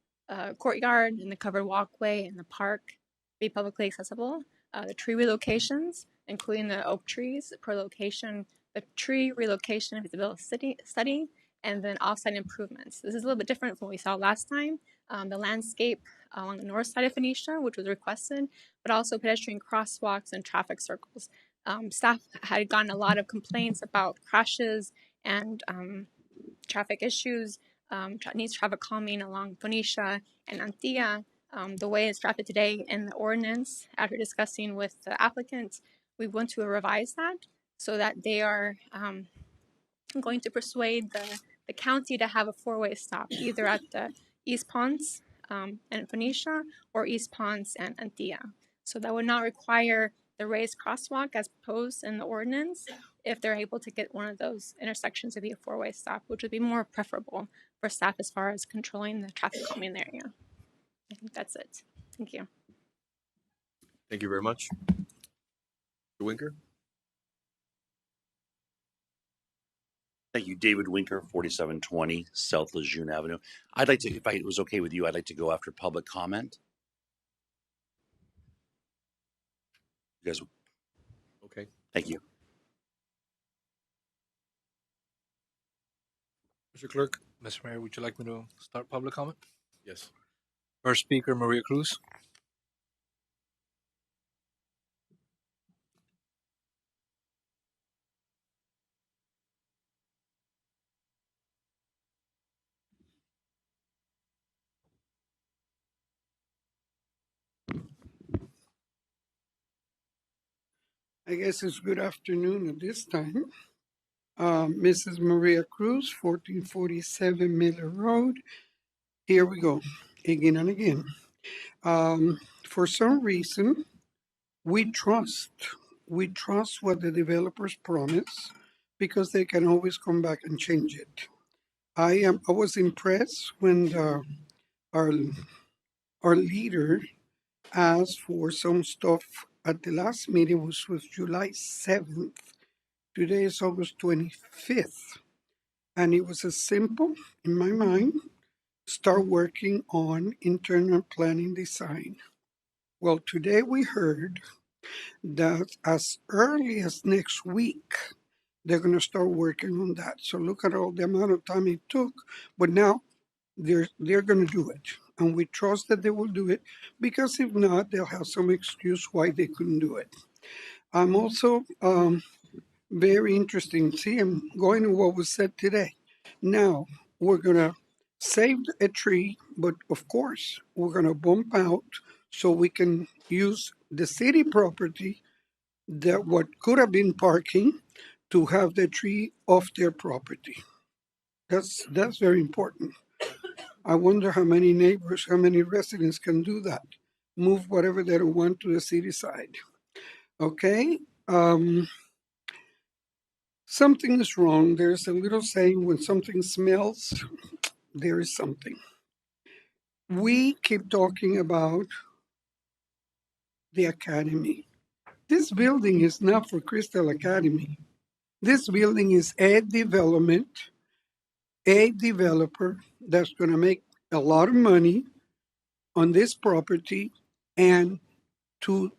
courtyard and the covered walkway in the park be publicly accessible. The tree relocations, including the oak trees per location, the tree relocation feasibility study, and then offsite improvements. This is a little bit different from what we saw last time. The landscape along the north side of Phoenicia, which was requested, but also pedestrian crosswalks and traffic circles. Staff had gotten a lot of complaints about crashes and traffic issues, needs traffic calming along Phoenicia and Antia. The way it's drafted today in the ordinance, after discussing with the applicant, we want to revise that so that they are going to persuade the county to have a 4-way stop, either at the East Ponce and Phoenicia or East Ponce and Antia. So that would not require the raised crosswalk as proposed in the ordinance if they're able to get one of those intersections to be a 4-way stop, which would be more preferable for staff as far as controlling the traffic calming area. I think that's it. Thank you. Thank you very much. Mr. Winker? Thank you, David Winker, 4720 South Lejeune Avenue. I'd like to, if it was okay with you, I'd like to go after public comment. You guys, okay. Thank you. Mr. Clerk? Mr. Mayor, would you like me to start public comment? Yes. First speaker, Maria Cruz. I guess it's good afternoon at this time. Mrs. Maria Cruz, 1447 Miller Road. Here we go, again and again. For some reason, we trust what the developers promise because they can always come back and change it. I was impressed when the our our leader asked for some stuff at the last meeting, which was July 7th. Today is August 25th. And it was as simple, in my mind, start working on internal planning design. Well, today we heard that as early as next week, they're going to start working on that. So look at all the amount of time it took, but now they're going to do it. And we trust that they will do it, because if not, they'll have some excuse why they couldn't do it. I'm also very interesting. See, I'm going to what was said today. Now, we're going to save a tree, but of course, we're going to bump out so we can use the city property that what could have been parking to have the tree off their property. That's very important. I wonder how many neighbors, how many residents can do that. Move whatever they don't want to the city side. Okay? Something is wrong. There's a little saying, when something smells, there is something. We keep talking about the academy. This building is not for Crystal Academy. This building is a development, a developer that's going to make a lot of money on this property, and to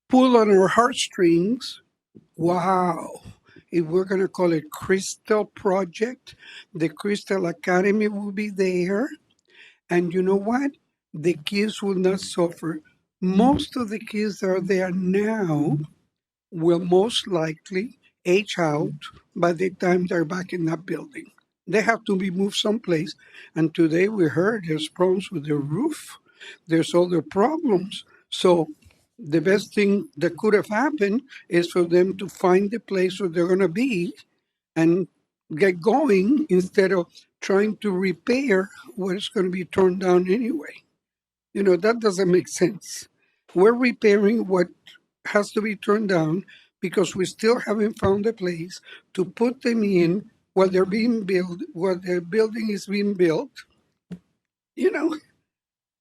pull on our heartstrings. Wow. If we're going to call it Crystal Project, the Crystal Academy will be there. And you know what? The kids will not suffer. Most of the kids that are there now will most likely age out by the time they're back in that building. They have to be moved someplace. And today we heard there's problems with the roof. There's other problems. So the best thing that could have happened is for them to find the place where they're going to be and get going, instead of trying to repair what is going to be torn down anyway. You know, that doesn't make sense. We're repairing what has to be torn down because we still haven't found a place to put them in while they're being built, while the building is being built. You know,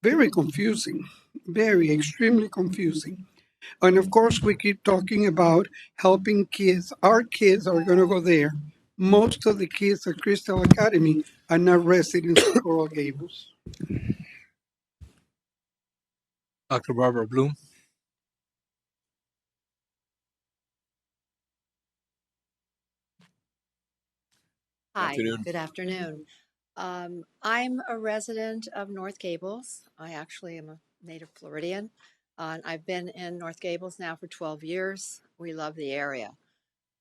very confusing, very extremely confusing. And of course, we keep talking about helping kids. Our kids are going to go there. Most of the kids at Crystal Academy are not residents of Coral Gables. Dr. Barbara Bloom. Hi, Afternoon. good afternoon. I'm a resident of North Gables. I actually am a native Floridian. And I've been in North Gables now for 12 years. We love the area.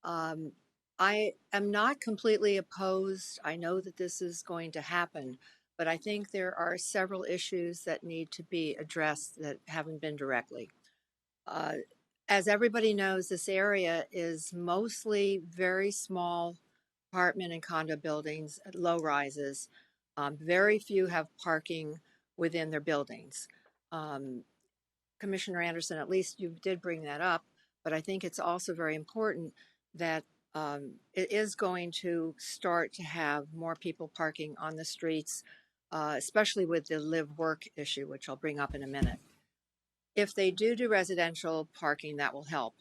I am not completely opposed. I know that this is going to happen, but I think there are several issues that need to be addressed that haven't been directly. As everybody knows, this area is mostly very small apartment and condo buildings, low rises. Very few have parking within their buildings. Commissioner Anderson, at least you did bring that up, but I think it's also very important that it is going to start to have more people parking on the streets, especially with the live-work issue, which I'll bring up in a minute. If they do residential parking, that will help.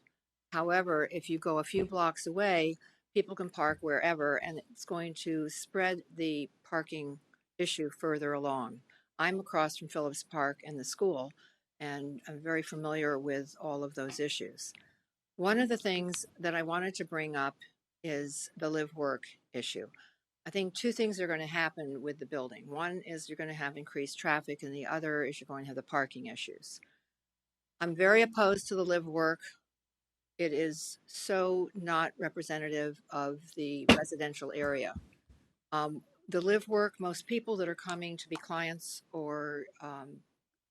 However, if you go a few blocks away, people can park wherever, and it's going to spread the parking issue further along. I'm across from Phillips Park and the school, and I'm very familiar with all of those issues. One of the things that I wanted to bring up is the live-work issue. I think two things are going to happen with the building. One is you're going to have increased traffic, and the other is you're going to have the parking issues. I'm very opposed to the live-work. It is so not representative of the residential area. The live work, most people that are coming to be clients or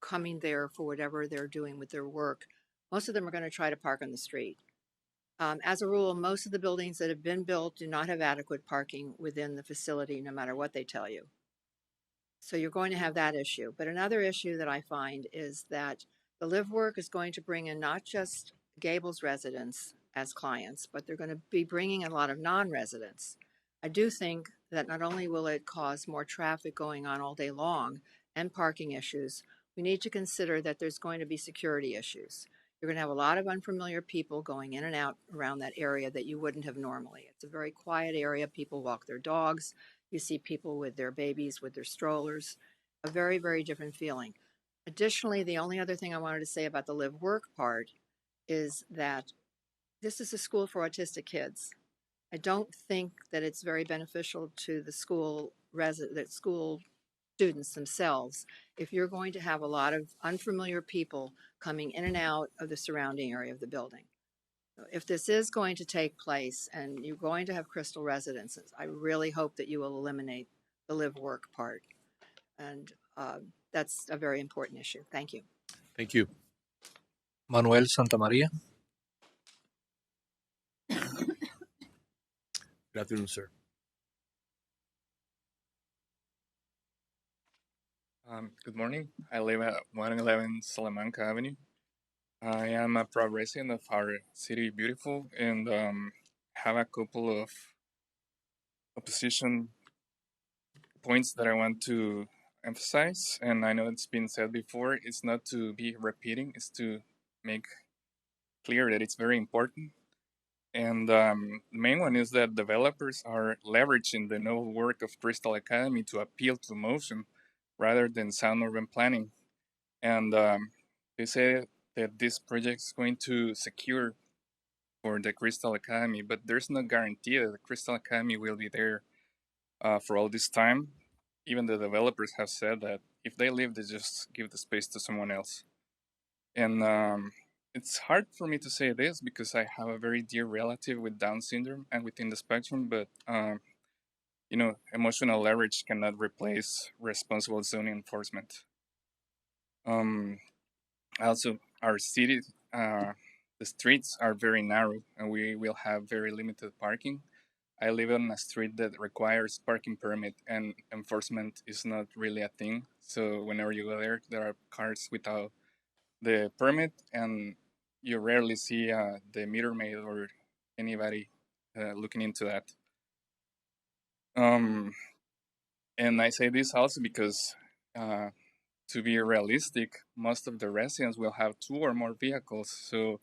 coming there for whatever they're doing with their work, most of them are going to try to park on the street. As a rule, most of the buildings that have been built do not have adequate parking within the facility, no matter what they tell you. So you're going to have that issue. But another issue that I find is that the live work is going to bring in not just Gables residents as clients, but they're going to be bringing a lot of non-residents. I do think that not only will it cause more traffic going on all day long and parking issues, we need to consider that there's going to be security issues. You're going to have a lot of unfamiliar people going in and out around that area that you wouldn't have normally. It's a very quiet area. People walk their dogs. You see people with their babies, with their strollers. A very, very different feeling. Additionally, the only other thing I wanted to say about the live work part is that this is a school for autistic kids. I don't think that it's very beneficial to the school school students themselves if you're going to have a lot of unfamiliar people coming in and out of the surrounding area of the building. If this is going to take place and you're going to have Crystal residences, I really hope that you will eliminate the live work part. And that's a very important issue. Thank you. Thank you. Manuel Santamaria. Good afternoon, sir. Good morning. I live at 111 Salamanca Avenue. I am a proud resident of our city, beautiful, and have a couple of opposition points that I want to emphasize. And I know it's been said before, it's not to be repeating, it's to make clear that it's very important. And the main one is that developers are leveraging the novel work of Crystal Academy to appeal to motion rather than sound urban planning. And they say that this project is going to secure for the Crystal Academy, but there's no guarantee that the Crystal Academy will be there for all this time. Even the developers have said that if they leave, they just give the space to someone else. And it's hard for me to say this because I have a very dear relative with Down syndrome and within the spectrum, but emotional leverage cannot replace responsible zoning enforcement. Also, our city, the streets are very narrow and we will have very limited parking. I live on a street that requires parking permit and enforcement is not really a thing. So whenever you go there, there are cars without the permit and you rarely see the meter maid or anybody looking into that. And I say this also because to be realistic, most of the residents will have 2 or more vehicles, so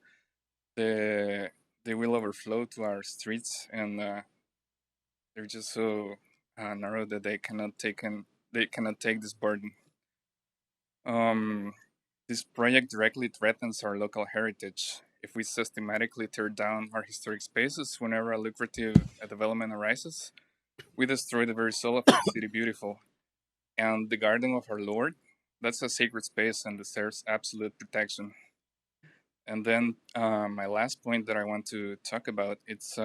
they will overflow to our streets, and they're just so narrow that they cannot take this burden. This project directly threatens our local heritage. If we systematically tear down our historic spaces whenever a lucrative development arises, we destroy the very soul of our city beautiful. And the garden of our Lord, that's a sacred space and deserves absolute protection. And then my last point that I want to talk about, it's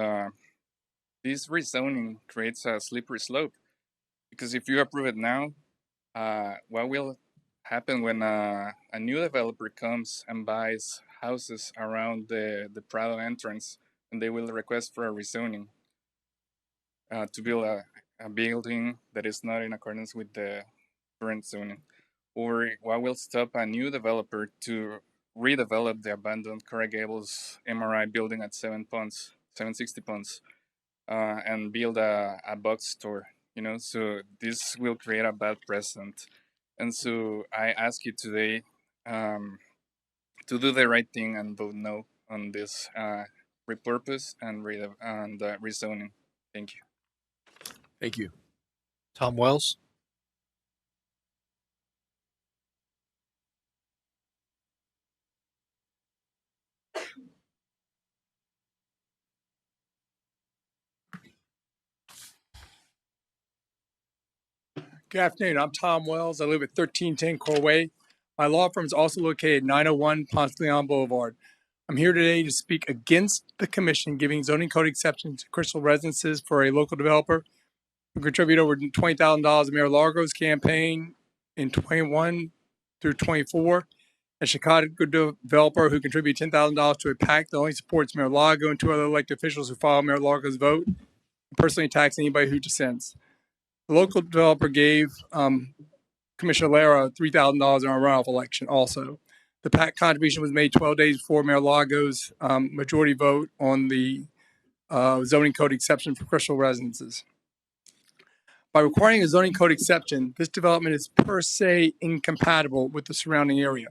this rezoning creates a slippery slope. Because if you approve it now, what will happen when a new developer comes and buys houses around the Prado entrance and they will request for a rezoning to build a building that is not in accordance with the current zoning? Or what will stop a new developer to redevelop the abandoned Gables MRI building at 760 Ponds, and build a box store? So this will create a bad precedent. And so I ask you today to do the right thing and vote no on this repurpose and rezoning. Thank you. Thank you. Tom Wells. Good afternoon. I'm Tom Wells. I live at 1310 Corway. My law firm is also located at 901 Ponce de Leon Boulevard. I'm here today to speak against the commission giving zoning code exceptions to Crystal Residences for a local developer who contributed over $20,000 to Mayor Largo's campaign in 21 through 24. A Chicago developer who contributed $10,000 to a PAC that only supports Mayor Largo and 2 other elected officials who follow Mayor Largo's vote and personally tax anybody who dissents. The local developer gave Commissioner Lara $3,000 in our runoff election also. The PAC contribution was made 12 days before Mayor Largo's majority vote on the zoning code exception for Crystal Residences. By requiring a zoning code exception, this development is per se incompatible with the surrounding area.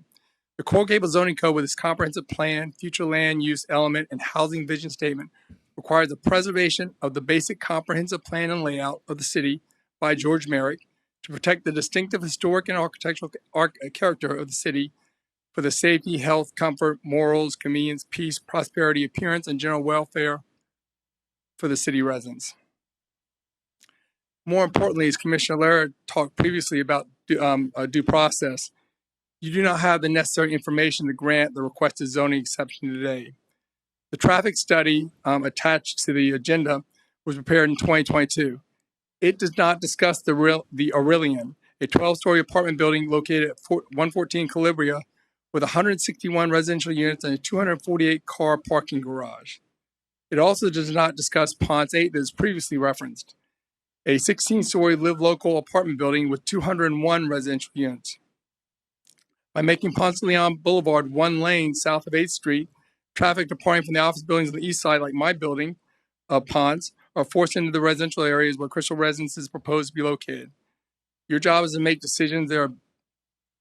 The Coral Gables zoning code, with its comprehensive plan, future land use element, and housing vision statement, requires the preservation of the basic comprehensive plan and layout of the city by George Merrick to protect the distinctive historic and architectural character of the city for the safety, health, comfort, morals, convenience, peace, prosperity, appearance, and general welfare for the city residents. More importantly, as Commissioner Lara talked previously about due process, you do not have the necessary information to grant the requested zoning exception today. The traffic study attached to the agenda was prepared in 2022. It does not discuss the Aurelian, a 12-story apartment building located at 114 Calabria with 161 residential units and a 248-car parking garage. It also does not discuss Ponce 8 that is previously referenced, a 16-story live local apartment building with 201 residential units. By making Ponce de Leon Boulevard one lane south of 8th Street, traffic departing from the office buildings on the east side, like my building of Ponce, are forced into the residential areas where Crystal Residences proposed to be located. Your job is to make decisions that are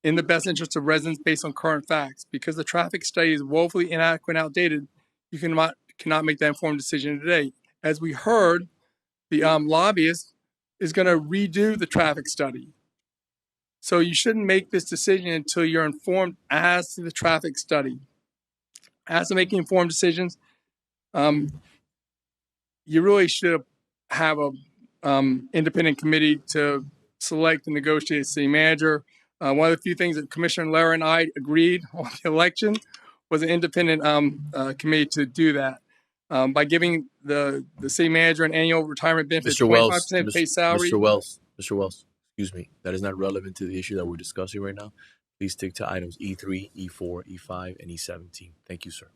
in the best interest of residents based on current facts. Because the traffic study is woefully inadequate and outdated, you cannot make that informed decision today. As we heard, the lobbyist is going to redo the traffic study. So you shouldn't make this decision until you're informed as to the traffic study. As to making informed decisions, you really should have a independent committee to select and negotiate a city manager. One of the few things that Commissioner Lara and I agreed on the election was an independent committee to do that. By giving the city manager an annual retirement benefit, Mr. Wells, 25% base salary. Mr. Wells, excuse me. That is not relevant to the issue that we're discussing right now. Please stick to items E3, E4, E5, and E17. Thank you, sir.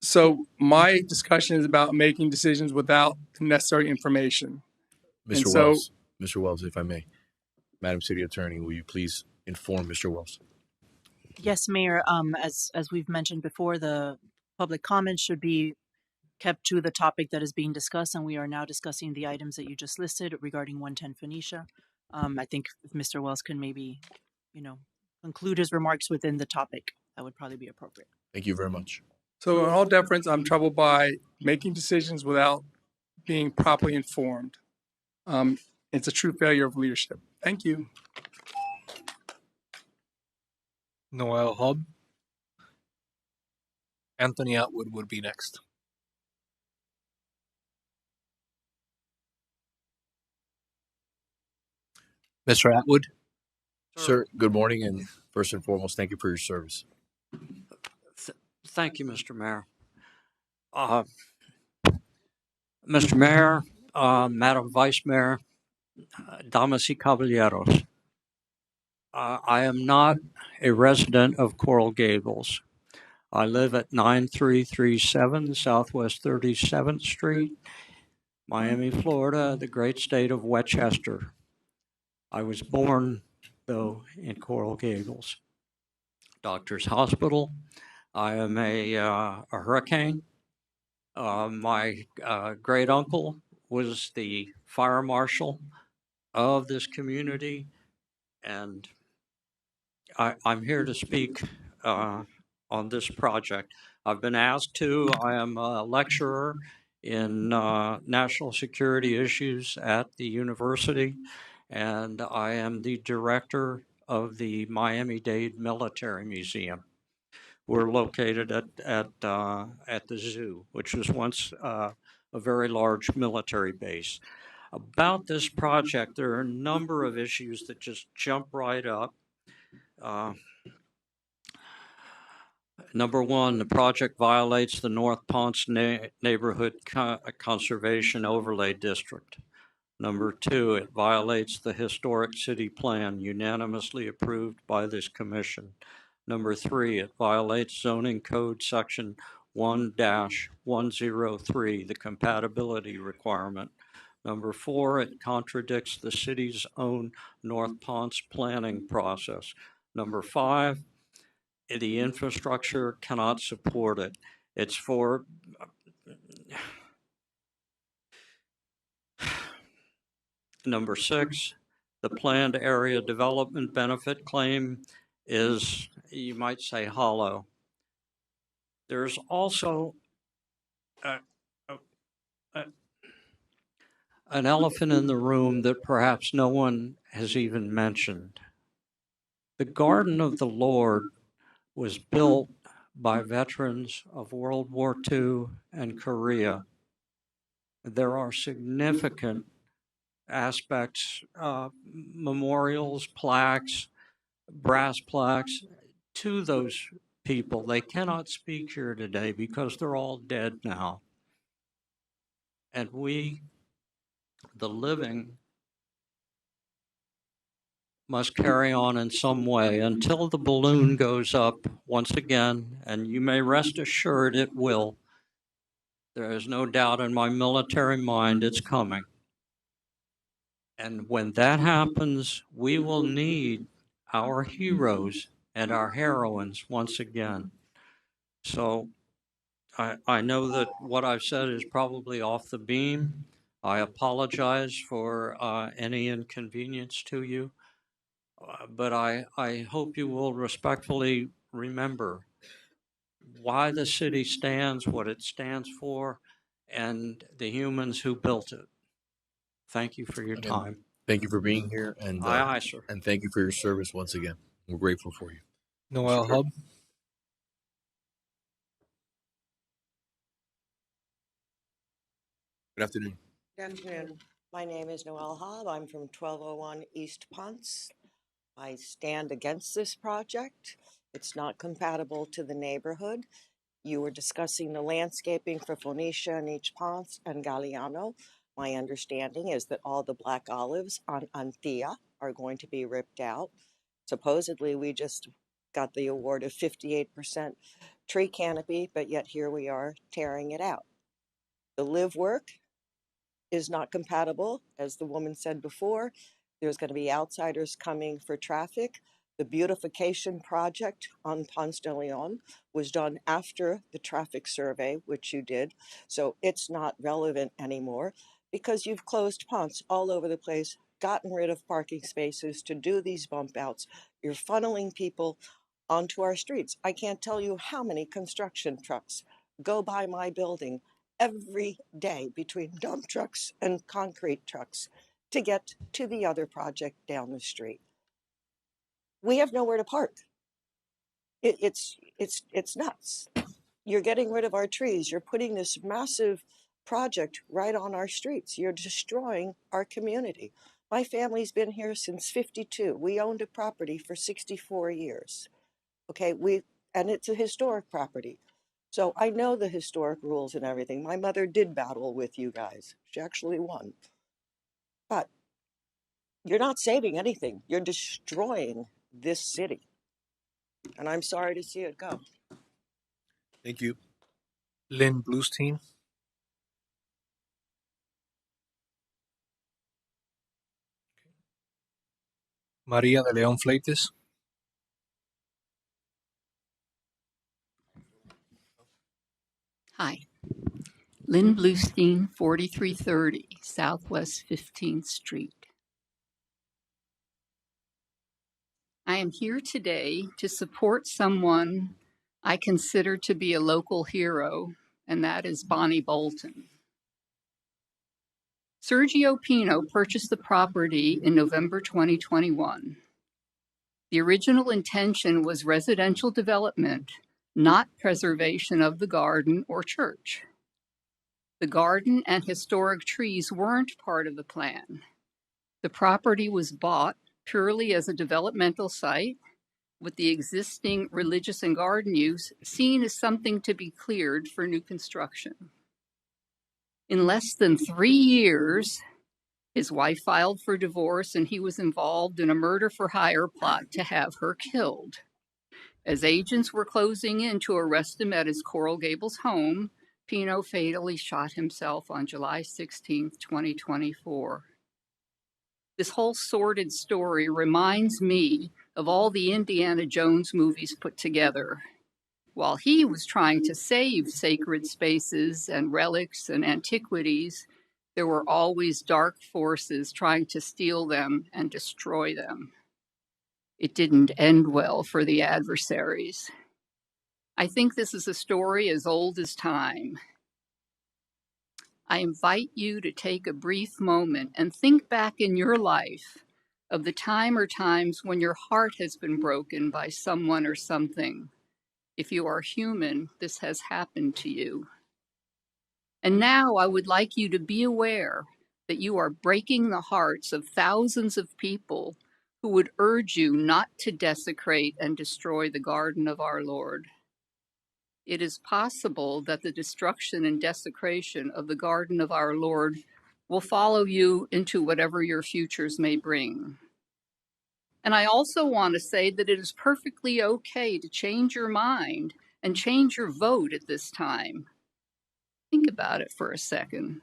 So my discussion is about making decisions without the necessary information. Mr. Wells, if I may. Madam City Attorney, will you please inform Mr. Wells? Yes, Mayor. As we've mentioned before, the public comments should be kept to the topic that is being discussed, and we are now discussing the items that you just listed regarding 110 Phoenicia. I think if Mr. Wells can maybe, conclude his remarks within the topic, that would probably be appropriate. Thank you very much. So in all deference, I'm troubled by making decisions without being properly informed. It's a true failure of leadership. Thank you. Noel Hobb. Anthony Atwood would be next. Mr. Atwood. Sir, good morning, and first and foremost, thank you for your service. Thank you, Mr. Mayor. Mr. Mayor, Madam Vice Mayor, damas y caballeros, I am not a resident of Coral Gables. I live at 9337 Southwest 37th Street, Miami, Florida, the great state of Westchester. I was born, though, in Coral Gables. Doctor's Hospital. I am a hurricane. My great uncle was the fire marshal of this community, and I'm here to speak on this project. I've been asked to. I am a lecturer in national security issues at the university, and I am the director of the Miami-Dade Military Museum. We're located at the zoo, which was once a very large military base. About this project, there are a number of issues that just jump right up. Number one, the project violates the North Ponce Neighborhood Conservation Overlay District. Number two, it violates the Historic City Plan unanimously approved by this commission. Number three, it violates zoning code section 1-103, the compatibility requirement. Number four, it contradicts the city's own North Ponce planning process. Number five, the infrastructure cannot support it. It's for Number 6, the planned area development benefit claim is, you might say, hollow. There's also a, a, an elephant in the room that perhaps no one has even mentioned. The Garden of the Lord was built by veterans of World War II and Korea. There are significant aspects, memorials, plaques, brass plaques to those people. They cannot speak here today because they're all dead now. And we, the living, must carry on in some way until the balloon goes up once again, and you may rest assured it will. There is no doubt in my military mind it's coming. And when that happens, we will need our heroes and our heroines once again. So I know that what I've said is probably off the beam. I apologize for any inconvenience to you, but I hope you will respectfully remember why the city stands, what it stands for, and the humans who built it. Thank you for your Again, time. thank you for being here, and Aye, sir. and thank you for your service once again. We're grateful for you. Noel Sure. Hub. Good afternoon. Good afternoon. My name is Noelle Hobb. I'm from 1201 East Ponce. I stand against this project. It's not compatible to the neighborhood. You were discussing the landscaping for Phoenicia and East Ponce and Galliano. My understanding is that all the black olives on Antia are going to be ripped out. Supposedly, we just got the award of 58% tree canopy, but yet here we are tearing it out. The live work is not compatible. As the woman said before, there's going to be outsiders coming for traffic. The beautification project on Ponce de Leon was done after the traffic survey, which you did. So it's not relevant anymore because you've closed Ponce all over the place, gotten rid of parking spaces to do these bump outs. You're funneling people onto our streets. I can't tell you how many construction trucks go by my building every day between dump trucks and concrete trucks to get to the other project down the street. We have nowhere to park. It's nuts. You're getting rid of our trees. You're putting this massive project right on our streets. You're destroying our community. My family's been here since 52. We owned a property for 64 years. Okay, and it's a historic property. So I know the historic rules and everything. My mother did battle with you guys. She actually won. But you're not saving anything. You're destroying this city. And I'm sorry to see it go. Thank you. Lynn Bluestein. Maria de Leon Fleites. Hi. Lynn Bluestein, 4330 Southwest 15th Street. I am here today to support someone I consider to be a local hero, and that is Bonnie Bolton. Sergio Pino purchased the property in November 2021. The original intention was residential development, not preservation of the garden or church. The garden and historic trees weren't part of the plan. The property was bought purely as a developmental site, with the existing religious and garden use seen as something to be cleared for new construction. In less than 3 years, his wife filed for divorce and he was involved in a murder for hire plot to have her killed. As agents were closing in to arrest him at his Coral Gables home, Pino fatally shot himself on July 16, 2024. This whole sordid story reminds me of all the Indiana Jones movies put together. While he was trying to save sacred spaces and relics and antiquities, There were always dark forces trying to steal them and destroy them. It didn't end well for the adversaries. I think this is a story as old as time. I invite you to take a brief moment and think back in your life of the time or times when your heart has been broken by someone or something. If you are human, this has happened to you. And now I would like you to be aware that you are breaking the hearts of thousands of people who would urge you not to desecrate and destroy the garden of our Lord. It is possible that the destruction and desecration of the garden of our Lord will follow you into whatever your futures may bring. And I also want to say that it is perfectly okay to change your mind and change your vote at this time. Think about it for a second.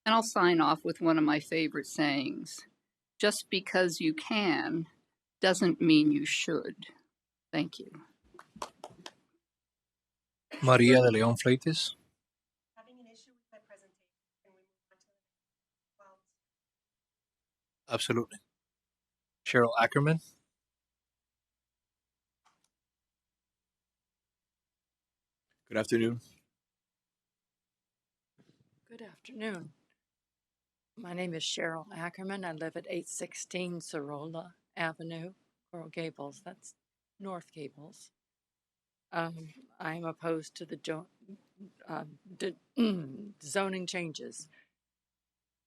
And I'll sign off with one of my favorite sayings. Just because you can doesn't mean you should. Thank you. Maria de Leon Fleites. Absolutely. Cheryl Ackerman. Good afternoon. Good afternoon. My name is Cheryl Ackerman. I live at 816 Sorolla Avenue, Coral Gables. That's North Gables. I'm opposed to the zoning changes.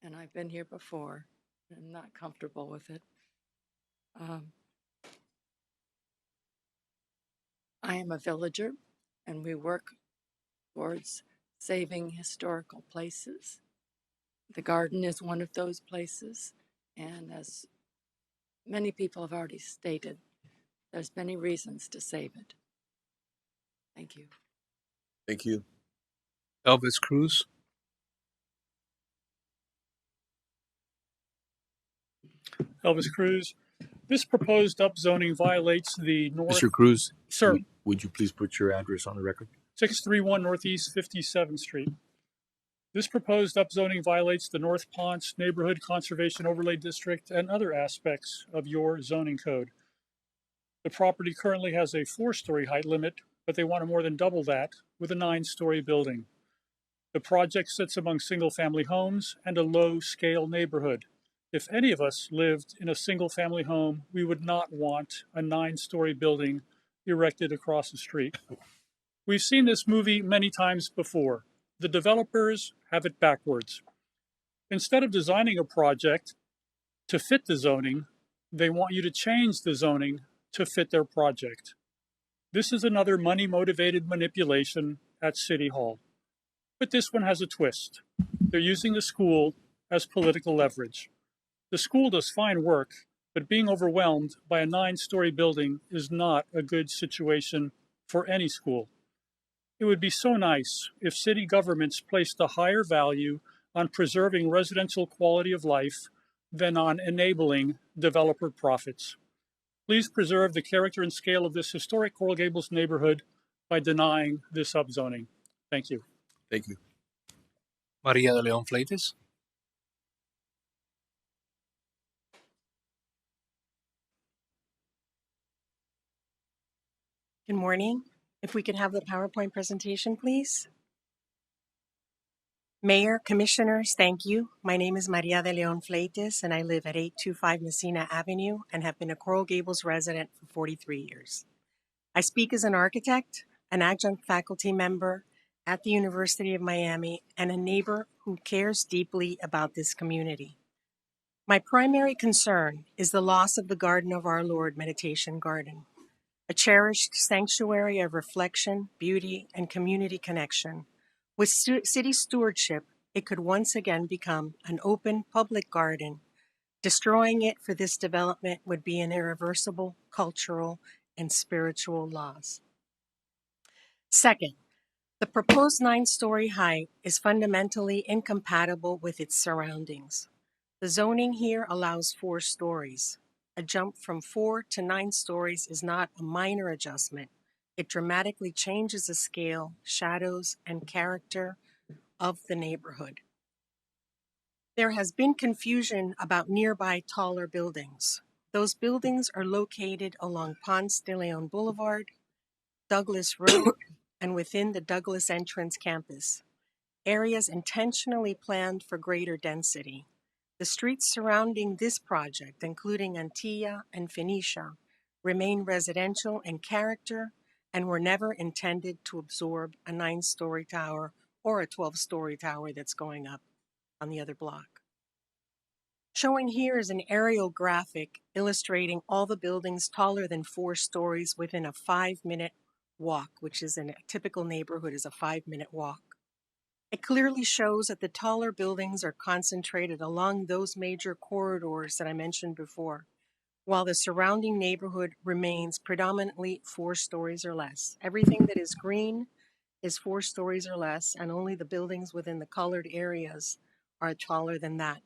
And I've been here before and not comfortable with it. I am a villager and we work towards saving historical places. The garden is one of those places, and as many people have already stated, there's many reasons to save it. Thank you. Thank you. Elvis Cruz. Elvis Cruz. This proposed upzoning violates the North... Mr. Cruz, Sir. Would you please put your address on the record? 631 Northeast 57th Street. This proposed upzoning violates the North Ponce Neighborhood Conservation Overlay District and other aspects of your zoning code. The property currently has a 4-story height limit, but they want to more than double that with a 9-story building. The project sits among single-family homes and a low-scale neighborhood. If any of us lived in a single-family home, we would not want a 9-story building erected across the street. We've seen this movie many times before. The developers have it backwards. Instead of designing a project to fit the zoning, they want you to change the zoning to fit their project. This is another money-motivated manipulation at City Hall. But this one has a twist. They're using the school as political leverage. The school does fine work, but being overwhelmed by a 9-story building is not a good situation for any school. It would be so nice if city governments placed a higher value on preserving residential quality of life than on enabling developer profits. Please preserve the character and scale of this historic Coral Gables neighborhood by denying this upzoning. Thank you. Thank you. Maria de Leon Fleites. Good morning. If we could have the PowerPoint presentation, please. Mayor, Commissioners, thank you. My name is Maria de Leon Fleites, and I live at 825 Messina Avenue and have been a Coral Gables resident for 43 years. I speak as an architect, an adjunct faculty member at the University of Miami, and a neighbor who cares deeply about this community. My primary concern is the loss of the Garden of Our Lord Meditation Garden, a cherished sanctuary of reflection, beauty, and community connection. With city stewardship, it could once again become an open public garden. Destroying it for this development would be an irreversible cultural and spiritual loss. Second, the proposed 9-story height is fundamentally incompatible with its surroundings. The zoning here allows 4 stories. A jump from 4 to 9 stories is not a minor adjustment. It dramatically changes the scale, shadows, and character of the neighborhood. There has been confusion about nearby taller buildings. Those buildings are located along Ponce de Leon Boulevard, Douglas Road, and within the Douglas Entrance campus, areas intentionally planned for greater density. The streets surrounding this project, including Antilla and Phoenicia, remain residential in character and were never intended to absorb a 9-story tower or a 12-story tower that's going up on the other block. Showing here is an aerial graphic illustrating all the buildings taller than 4 stories within a 5-minute walk, which is in a typical neighborhood is a 5-minute walk. It clearly shows that the taller buildings are concentrated along those major corridors that I mentioned before, while the surrounding neighborhood remains predominantly 4 stories or less. Everything that is green is 4 stories or less, and only the buildings within the colored areas are taller than that.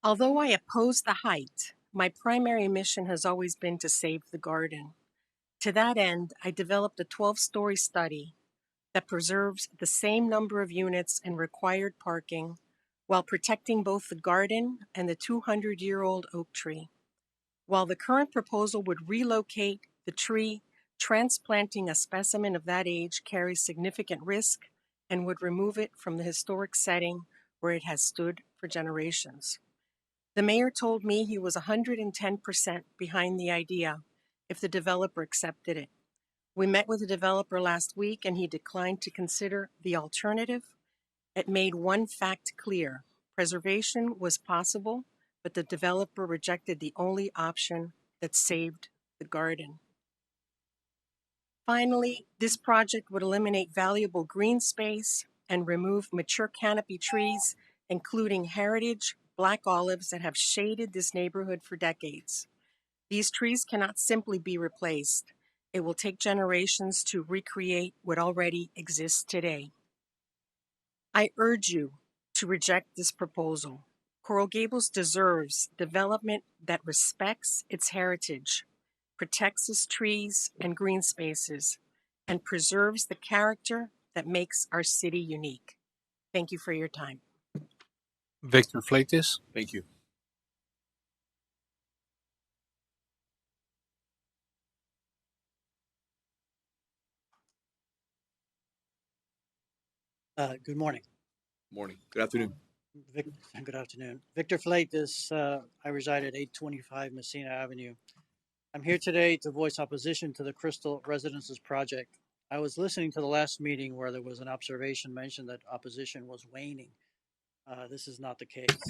Although I oppose the height, my primary mission has always been to save the garden. To that end, I developed a 12-story study that preserves the same number of units and required parking while protecting both the garden and the 200-year-old oak tree. While the current proposal would relocate the tree, transplanting a specimen of that age carries significant risk and would remove it from the historic setting where it has stood for generations. The mayor told me he was 110% behind the idea if the developer accepted it. We met with the developer last week and he declined to consider the alternative. It made one fact clear: preservation was possible, but the developer rejected the only option that saved the garden. Finally, this project would eliminate valuable green space and remove mature canopy trees, including heritage black olives that have shaded this neighborhood for decades. These trees cannot simply be replaced. It will take generations to recreate what already exists today. I urge you to reject this proposal. Coral Gables deserves development that respects its heritage, protects its trees and green spaces, and preserves the character that makes our city unique. Thank you for your time. Victor Fleites. Thank you. Good morning. Morning. Good afternoon. Good afternoon. Victor Fleites. I reside at 825 Messina Avenue. I'm here today to voice opposition to the Crystal Residences project. I was listening to the last meeting where there was an observation mentioned that opposition was waning. This is not the case.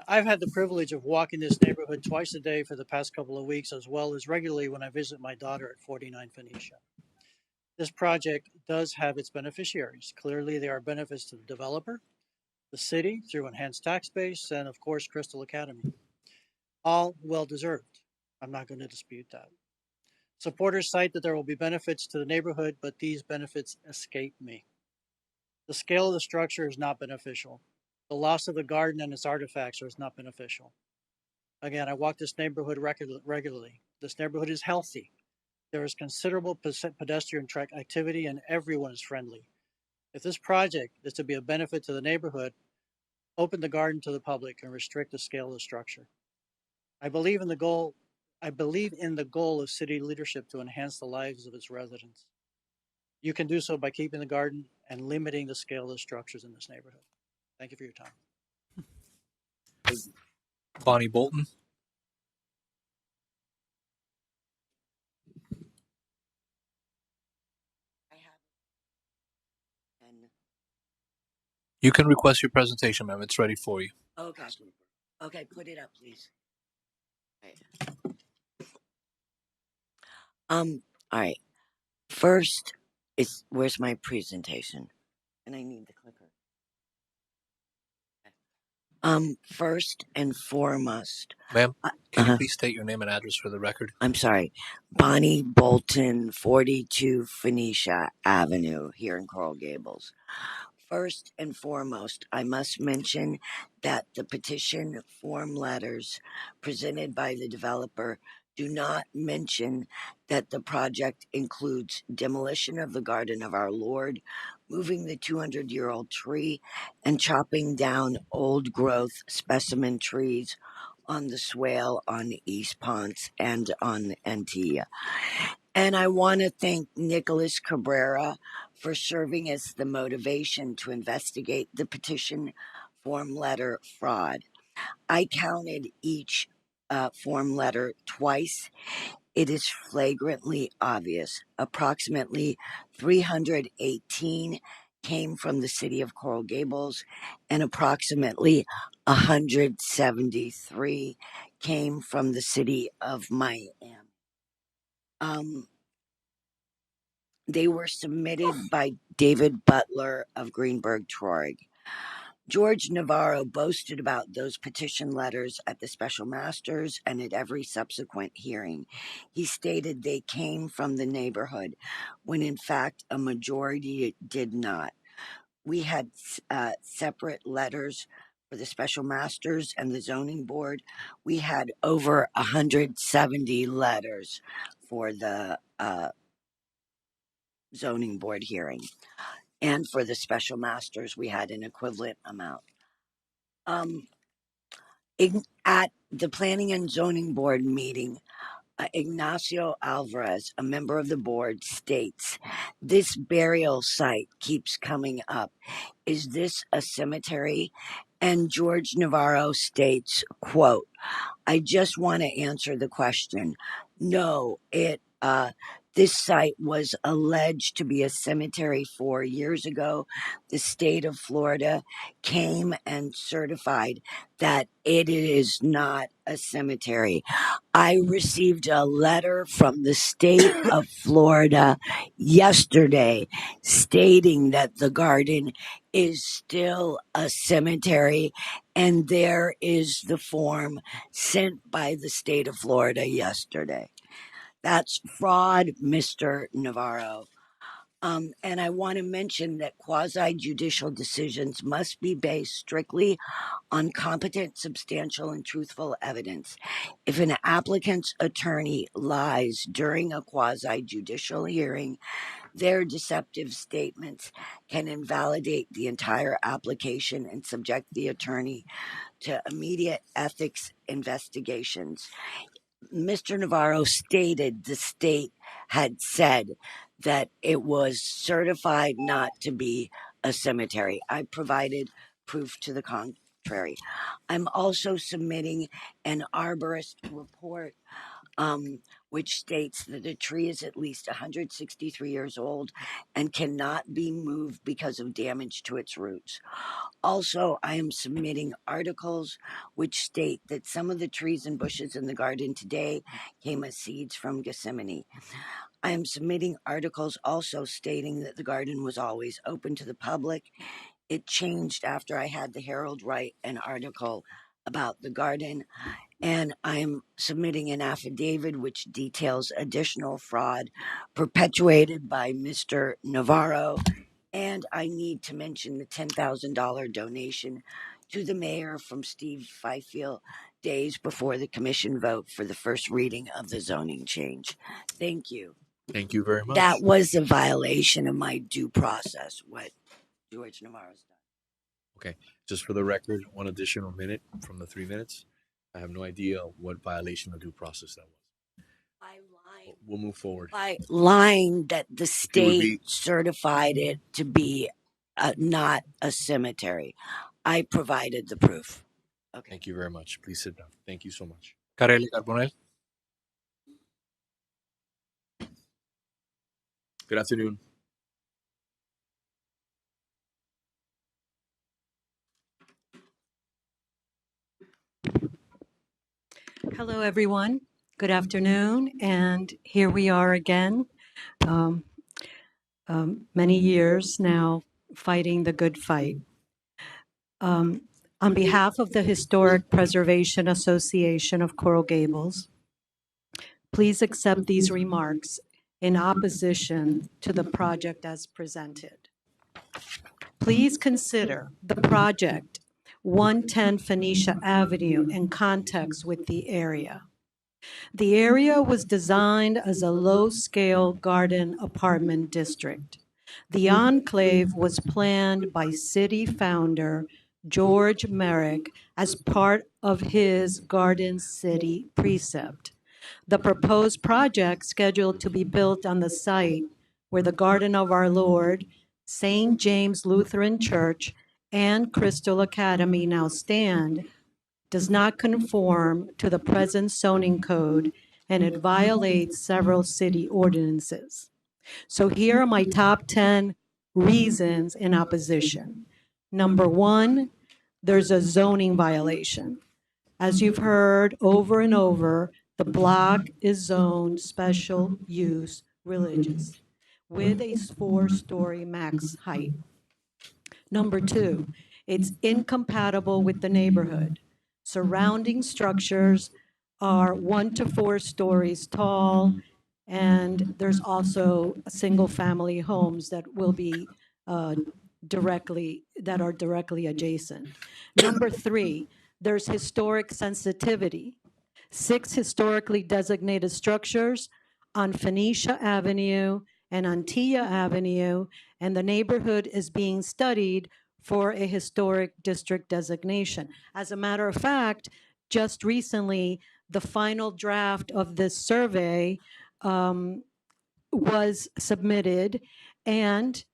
I've had the privilege of walking this neighborhood twice a day for the past couple of weeks, as well as regularly when I visit my daughter at 49 Phoenicia. This project does have its beneficiaries. Clearly, there are benefits to the developer, the city through enhanced tax base, and of course, Crystal Academy. All well-deserved. I'm not going to dispute that. Supporters cite that there will be benefits to the neighborhood, but these benefits escape me. The scale of the structure is not beneficial. The loss of the garden and its artifacts is not beneficial. Again, I walk this neighborhood regularly. This neighborhood is healthy. There is considerable pedestrian track activity and everyone is friendly. If this project is to be a benefit to the neighborhood, open the garden to the public and restrict the scale of the structure. I believe in the goal of city leadership to enhance the lives of its residents. You can do so by keeping the garden and limiting the scale of the structures in this neighborhood. Thank you for your time. Bonnie Bolton. You can request your presentation, ma'am. It's ready for you. Okay. Okay, put it up, please. All right. First, where's my presentation? And I need the clicker. First and foremost, Ma'am, can you please state your name and address for the record? I'm sorry, Bonnie Bolton, 42 Phoenicia Avenue here in Coral Gables. First and foremost, I must mention that the petition form letters presented by the developer do not mention that the project includes demolition of the Garden of Our Lord, moving the 200-year-old tree, and chopping down old growth specimen trees on the swale on East Ponce and on Antilla. And I want to thank Nicholas Cabrera for serving as the motivation to investigate the petition form letter fraud. I counted each form letter twice. It is flagrantly obvious. Approximately 318 came from the city of Coral Gables, and approximately 173 came from the city of Miami. They were submitted by David Butler of Greenberg Trorg. George Navarro boasted about those petition letters at the special masters and at every subsequent hearing. He stated they came from the neighborhood, when in fact a majority did not. We had separate letters for the special masters and the zoning board. We had over 170 letters for the zoning board hearing. And for the special masters, we had an equivalent amount. At the Planning and Zoning Board meeting, Ignacio Alvarez, a member of the board, states, "This burial site keeps coming up. Is this a cemetery?" And George Navarro states, quote, "I just want to answer the question. No, this site was alleged to be a cemetery 4 years ago. The state of Florida came and certified that it is not a cemetery. I received a letter from the state of Florida yesterday stating that the garden is still a cemetery, and there is the form sent by the state of Florida yesterday." That's fraud, Mr. Navarro. And I want to mention that quasi-judicial decisions must be based strictly on competent, substantial, and truthful evidence. If an applicant's attorney lies during a quasi-judicial hearing, their deceptive statements can invalidate the entire application and subject the attorney to immediate ethics investigations. Mr. Navarro stated the state had said that it was certified not to be a cemetery. I provided proof to the contrary. I'm also submitting an arborist report, which states that the tree is at least 163 years old and cannot be moved because of damage to its roots. Also, I am submitting articles which state that some of the trees and bushes in the garden today came as seeds from Gethsemane. I am submitting articles also stating that the garden was always open to the public. It changed after I had the Herald write an article about the garden, and I'm submitting an affidavit which details additional fraud perpetuated by Mr. Navarro. And I need to mention the $10,000 donation to the mayor from Steve Fifield days before the commission vote for the first reading of the zoning change. Thank you. Thank you very much. That was a violation of my due process, what George Navarro's done. Okay, just for the record, 1 additional minute from the 3 minutes. I have no idea what violation of due process that was. We'll move forward. By lying that the If you would state certified it to be not a cemetery. I provided the proof. Okay. Thank you very much. Please sit down. Thank you so much. Carelli Carbonell. Good afternoon. Hello, everyone. Good afternoon. And here we are again, many years now, fighting the good fight. On behalf of the Historic Preservation Association of Coral Gables, please accept these remarks in opposition to the project as presented. Please consider the project 110 Phoenicia Avenue in context with the area. The area was designed as a low-scale garden apartment district. The enclave was planned by city founder George Merrick as part of his Garden City precept. The proposed project, scheduled to be built on the site where the Garden of Our Lord, St. James Lutheran Church, and Crystal Academy now stand, does not conform to the present zoning code, and it violates several city ordinances. So here are my top 10 reasons in opposition. Number one, there's a zoning violation. As you've heard over and over, the block is zoned special use religious with a 4-story max height. Number two, it's incompatible with the neighborhood. Surrounding structures are 1 to 4 stories tall, and there's also single-family homes that will be that are directly adjacent. Number three, there's historic sensitivity. 6 historically designated structures on Phoenicia Avenue and Antilla Avenue, and the neighborhood is being studied for a historic district designation. As a matter of fact, just recently, the final draft of this survey was submitted, and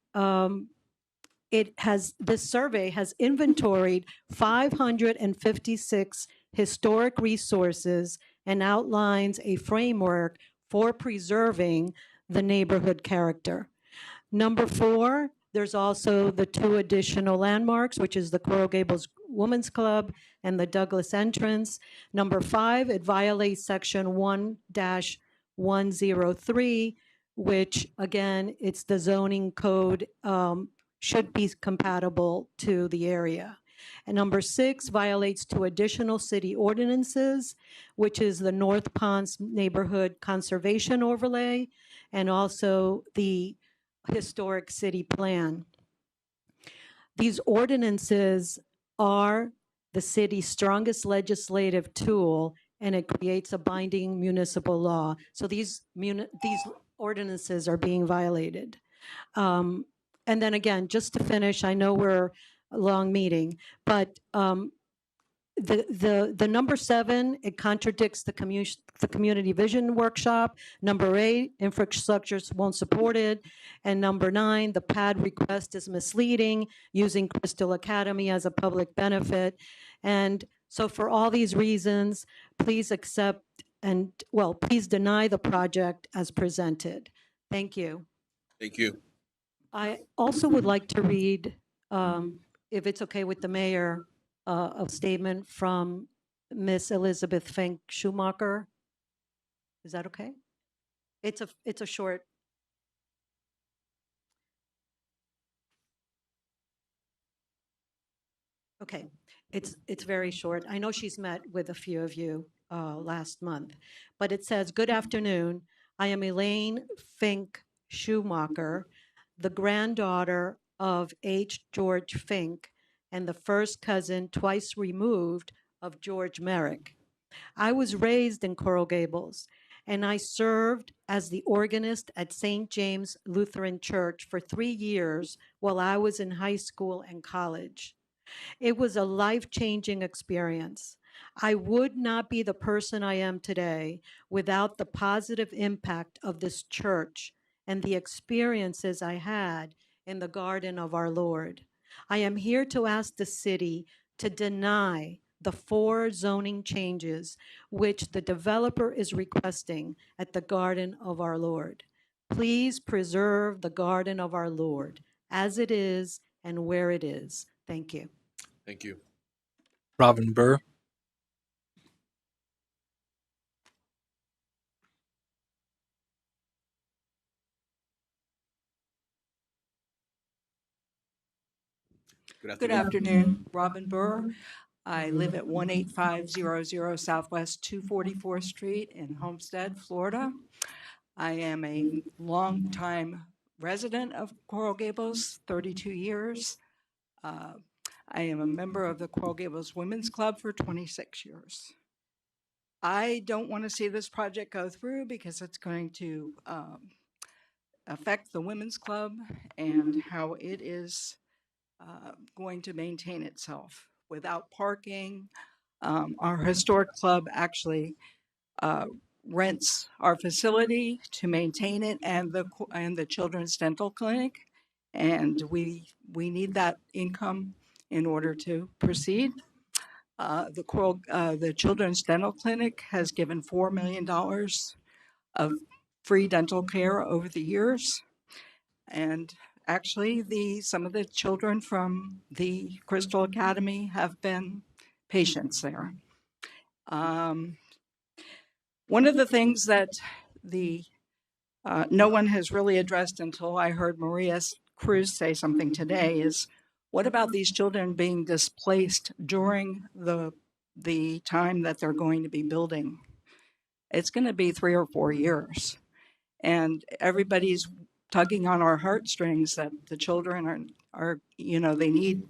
this survey has inventoried 556 historic resources and outlines a framework for preserving the neighborhood character. Number four, there's also the 2 additional landmarks, which is the Coral Gables Women's Club and the Douglas entrance. Number 5, it violates section 1-103, which again, it's the zoning code, should be compatible to the area. And number 6 violates 2 additional city ordinances, which is the North Ponce Neighborhood Conservation Overlay and also the Historic City Plan. These ordinances are the city's strongest legislative tool, and it creates a binding municipal law. So these ordinances are being violated. And then again, just to finish, I know we're a long meeting, but the number 7, it contradicts the community vision workshop. Number 8, infrastructures won't support it. And number 9, the pad request is misleading, using Crystal Academy as a public benefit. And so for all these reasons, please accept and, well, please deny the project as presented. Thank you. Thank you. I also would like to read, if it's okay with the mayor, a statement from Miss Elizabeth Fink Schumacher. Is that okay? It's a short. Okay, it's very short. I know she's met with a few of you last month, but it says, "Good afternoon. I am Elaine Fink Schumacher, the granddaughter of H. George Fink and the first cousin twice removed of George Merrick. I was raised in Coral Gables, and I served as the organist at St. James Lutheran Church for 3 years while I was in high school and college. It was a life-changing experience. I would not be the person I am today without the positive impact of this church and the experiences I had in the garden of our Lord. I am here to ask the city to deny the 4 zoning changes which the developer is requesting at the garden of our Lord. Please preserve the garden of our Lord as it is and where it is. Thank you." Thank you. Robin Burr. Good afternoon, Robin Burr. I live at 18500 Southwest 244th Street in Homestead, Florida. I am a longtime resident of Coral Gables, 32 years. I am a member of the Coral Gables Women's Club for 26 years. I don't want to see this project go through because it's going to affect the Women's Club and how it is going to maintain itself without parking. Our historic club actually uh, rents our facility to maintain it and the children's dental clinic, and we need that income in order to proceed. The Children's Dental Clinic has given $4 million of free dental care over the years. And actually, some of the children from the Crystal Academy have been patients there. One of the things that no one has really addressed until I heard Maria Cruz say something today is, what about these children being displaced during the time that they're going to be building? It's going to be 3 or 4 years. And everybody's tugging on our heartstrings that the children are they need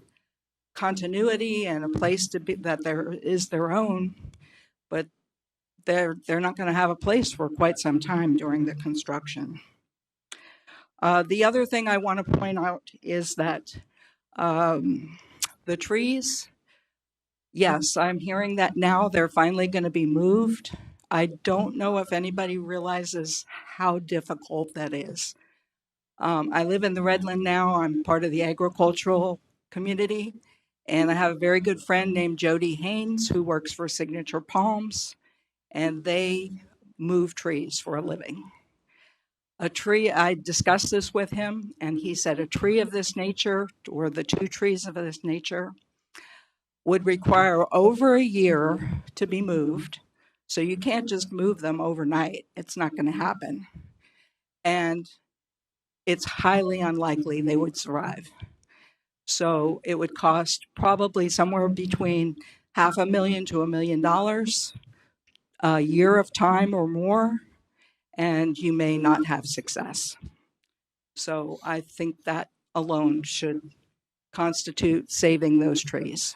continuity and a place to be that there is their own, but they're not going to have a place for quite some time during the construction. The other thing I want to point out is that the trees, yes, I'm hearing that now they're finally going to be moved. I don't know if anybody realizes how difficult that is. I live in the Redland now. I'm part of the agricultural community, and I have a very good friend named Jody Haynes who works for Signature Palms, and they move trees for a living. A tree, I discussed this with him, and he said a tree of this nature, or the 2 trees of this nature, would require over a year to be moved. So you can't just move them overnight. It's not going to happen. And it's highly unlikely they would survive. So it would cost probably somewhere between $500,000 to $1 million, a year of time or more, and you may not have success. So I think that alone should constitute saving those trees.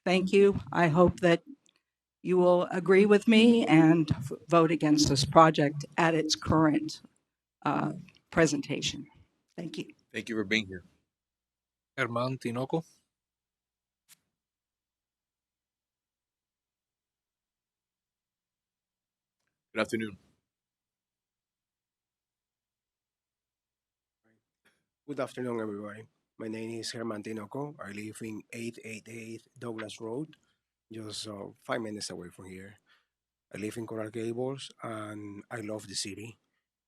Thank you. I hope that you will agree with me and vote against this project at its current presentation. Thank you. Thank you for being here. Herman Tinoco. Good afternoon. Good afternoon, everybody. My name is Herman Tinoco. I live in 888 Douglas Road, just 5 minutes away from here. I live in Coral Gables, and I love the city.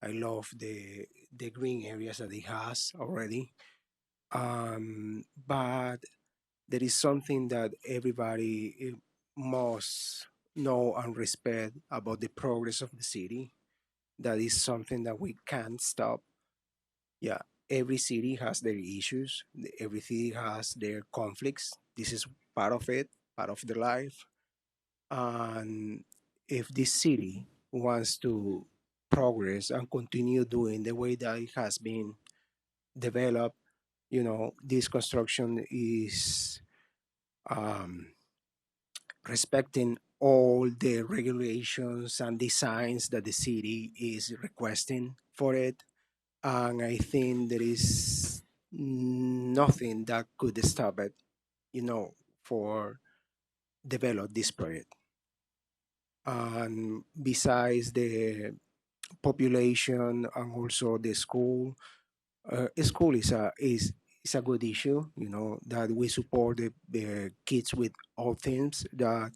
I love the green areas that it has already. But there is something that everybody must know and respect about the progress of the city. That is something that we can't stop. Yeah, every city has their issues. Every city has their conflicts. This is part of it, part of the life. And if this city wants to progress and continue doing the way that it has been developed, this construction is respecting all the regulations and designs that the city is requesting for it. And I think there is nothing that could stop it, for develop this project. And besides the population and also the school, school is a good issue. That we support the kids with autism. That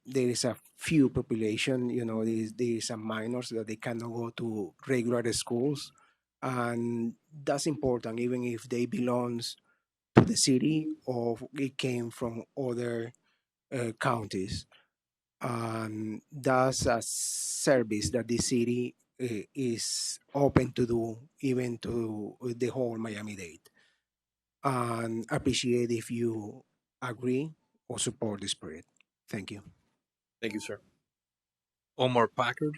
there is a few population. There is some minors that they cannot go to regular schools, and that's important, even if they belongs to the city or it came from other counties. And that's a service that the city is open to do, even to the whole Miami-Dade. And appreciate if you agree or support this project. Thank you. Thank you, sir. Omar Packard.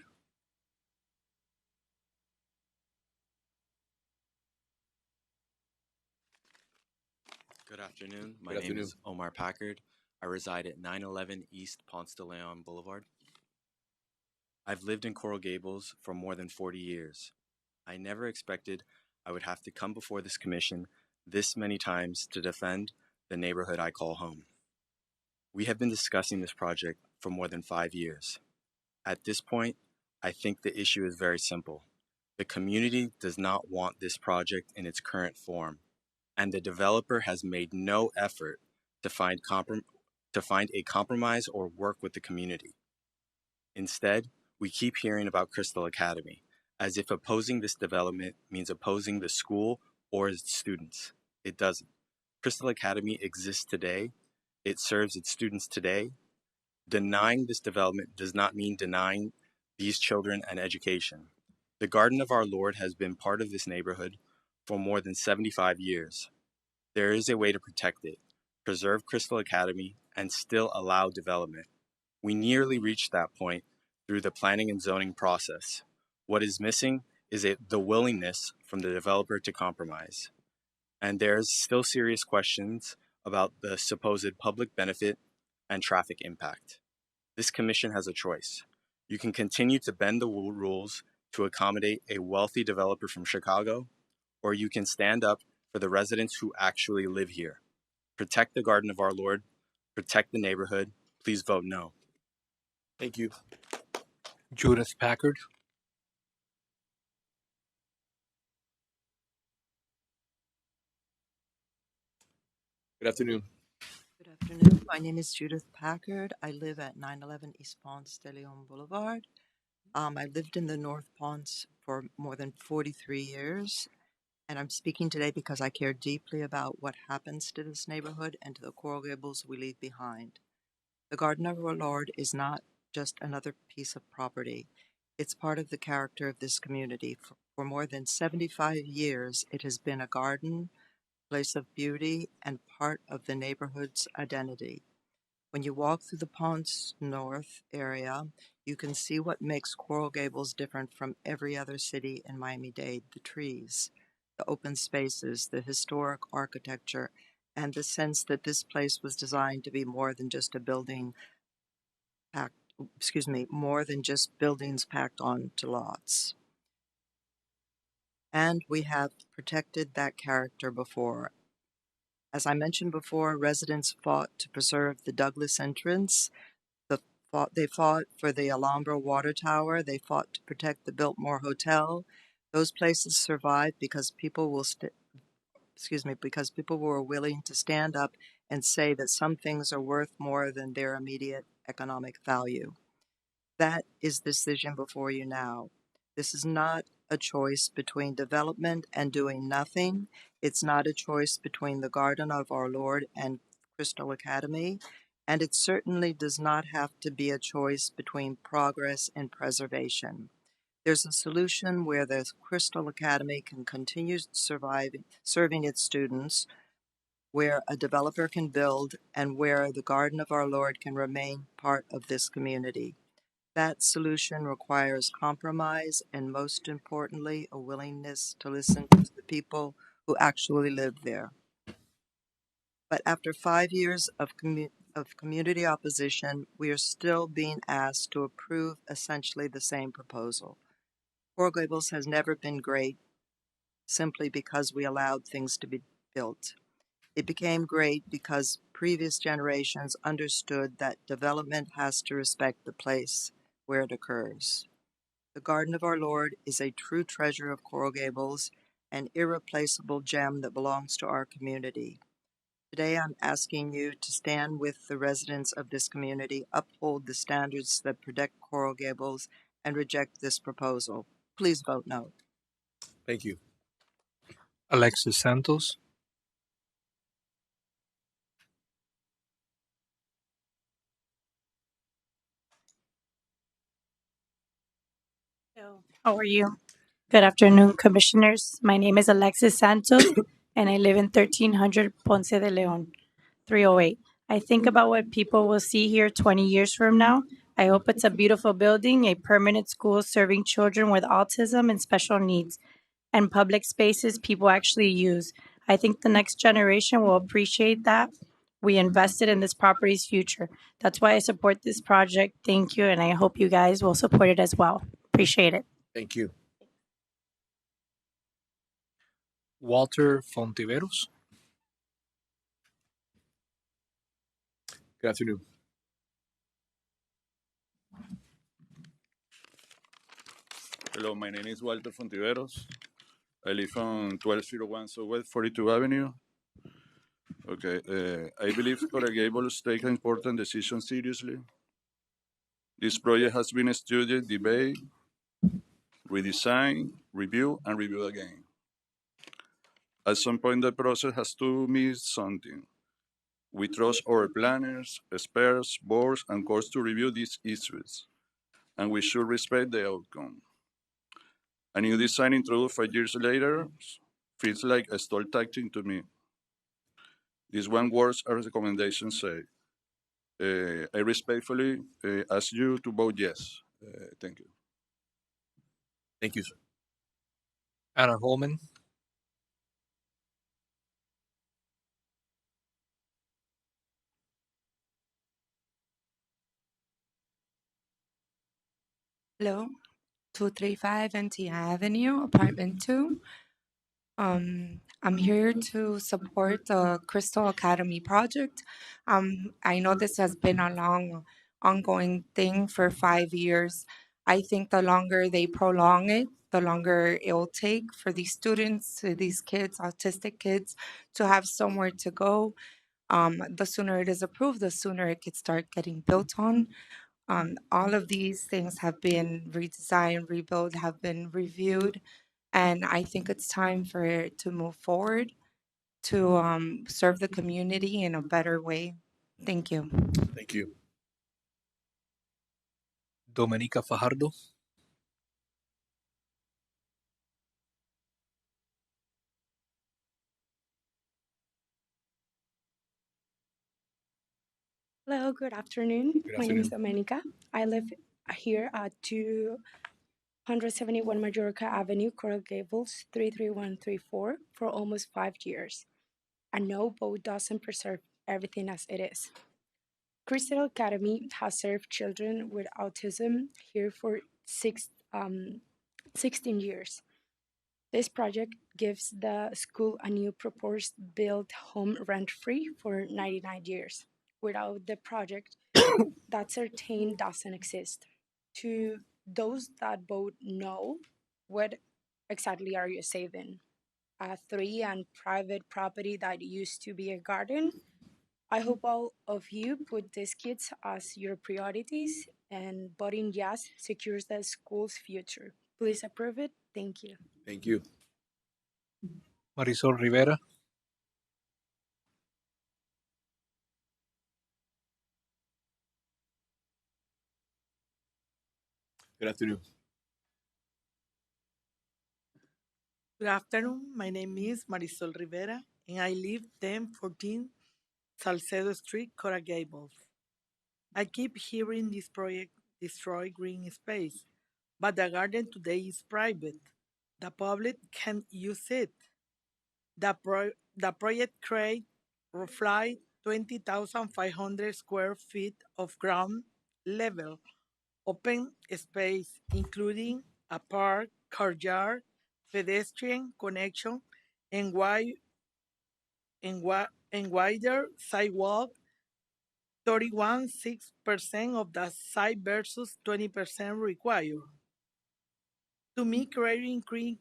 Good afternoon. My Good name afternoon. is Omar Packard. I reside at 911 East Ponce de Leon Boulevard. I've lived in Coral Gables for more than 40 years. I never expected I would have to come before this commission this many times to defend the neighborhood I call home. We have been discussing this project for more than 5 years. At this point, I think the issue is very simple. The community does not want this project in its current form, and the developer has made no effort to find a compromise or work with the community. Instead, we keep hearing about Crystal Academy, as if opposing this development means opposing the school or its students. It doesn't. Crystal Academy exists today. It serves its students today. Denying this development does not mean denying these children an education. The Garden of Our Lord has been part of this neighborhood for more than 75 years. There is a way to protect it, preserve Crystal Academy, and still allow development. We nearly reached that point through the planning and zoning process. What is missing is the willingness from the developer to compromise. And there's still serious questions about the supposed public benefit and traffic impact. This commission has a choice. You can continue to bend the rules to accommodate a wealthy developer from Chicago, or you can stand up for the residents who actually live here. Protect the Garden of Our Lord, protect the neighborhood. Please vote no. Thank you. Judith Packard. Good afternoon. Good afternoon. My name is Judith Packard. I live at 911 East Ponce de Leon Boulevard. I lived in the North Ponce for more than 43 years, and I'm speaking today because I care deeply about what happens to this neighborhood and to the Coral Gables we leave behind. The Garden of Our Lord is not just another piece of property. It's part of the character of this community. For more than 75 years, it has been a garden, place of beauty, and part of the neighborhood's identity. When you walk through the Ponce North area, you can see what makes Coral Gables different from every other city in Miami-Dade: the trees, the open spaces, the historic architecture, and the sense that this place was designed to be more than just more than just buildings packed onto lots. And we have protected that character before. As I mentioned before, residents fought to preserve the Douglas entrance. They fought for the Alhambra water tower. They fought to protect the Biltmore Hotel. Those places survived because people were willing to stand up and say that some things are worth more than their immediate economic value. That is the decision before you now. This is not a choice between development and doing nothing. It's not a choice between the Garden of Our Lord and Crystal Academy. And it certainly does not have to be a choice between progress and preservation. There's a solution where the Crystal Academy can continue serving its students, where a developer can build, and where the Garden of Our Lord can remain part of this community. That solution requires compromise and, most importantly, a willingness to listen to the people who actually live there. But after 5 years of community opposition, we are still being asked to approve essentially the same proposal. Coral Gables has never been great simply because we allowed things to be built. It became great because previous generations understood that development has to respect the place where it occurs. The Garden of Our Lord is a true treasure of Coral Gables, an irreplaceable gem that belongs to our community. Today, I'm asking you to stand with the residents of this community, uphold the standards that protect Coral Gables, and reject this proposal. Please vote no. Thank you. Alexis Santos. How are you? Good afternoon, commissioners. My name is Alexis Santos, and I live in 1300 Ponce de Leon, 308. I think about what people will see here 20 years from now. I hope it's a beautiful building, a permanent school serving children with autism and special needs, and public spaces people actually use. I think the next generation will appreciate that We invested in this property's future. That's why I support this project. Thank you, and I hope you guys will support it as well. Appreciate it. Thank you. Walter Fontiveros. Good afternoon. Hello, my name is Walter Fontiveros. I live on 1201 Southwest 42 Avenue. Okay, I believe Coral Gables take an important decision seriously. This project has been studied, debated, redesigned, reviewed, and reviewed again. At some point, the process has to miss something. We trust our planners, experts, boards, and courts to review these issues, and we should respect the outcome. A new design introduced 5 years later feels like a stall tactic to me. These one words are recommendations say. I respectfully ask you to vote yes. Thank you. Thank you, sir. Anna Holman. Hello, 235 NT Avenue, apartment 2. I'm here to support the Crystal Academy project. I know this has been a long, ongoing thing for 5 years. I think the longer they prolong it, the longer it'll take for these students, these kids, autistic kids, to have somewhere to go. The sooner it is approved, the sooner it could start getting built on. All of these things have been redesigned, rebuilt, have been reviewed, and I think it's time for it to move forward to serve the community in a better way. Thank you. Thank you. Domenica Fajardo. Hello, good afternoon. Good My name is afternoon. Domenica. I live here at 271 Majorca Avenue, Coral Gables, 33134 for almost 5 years. And no, boat doesn't preserve everything as it is. Crystal Academy has served children with autism here for 16 years. This project gives the school a new proposed built home rent-free for 99 years. Without the project, that certain doesn't exist. To those that both know, what exactly are you saving? A 3 and private property that used to be a garden? I hope all of you put these kids as your priorities, and voting yes secures the school's future. Please approve it. Thank you. Thank you. Marisol Rivera. Good afternoon. Good afternoon. My name is Marisol Rivera, and I live 1014 Salzedo Street, Coral Gables. I keep hearing this project destroy green space, but the garden today is private. The public can't use it. The project creates roughly 20,500 square feet of ground level open space, including a park, courtyard, pedestrian connection, and wider sidewalk. 31.6% of the site versus 20% required. To me, creating green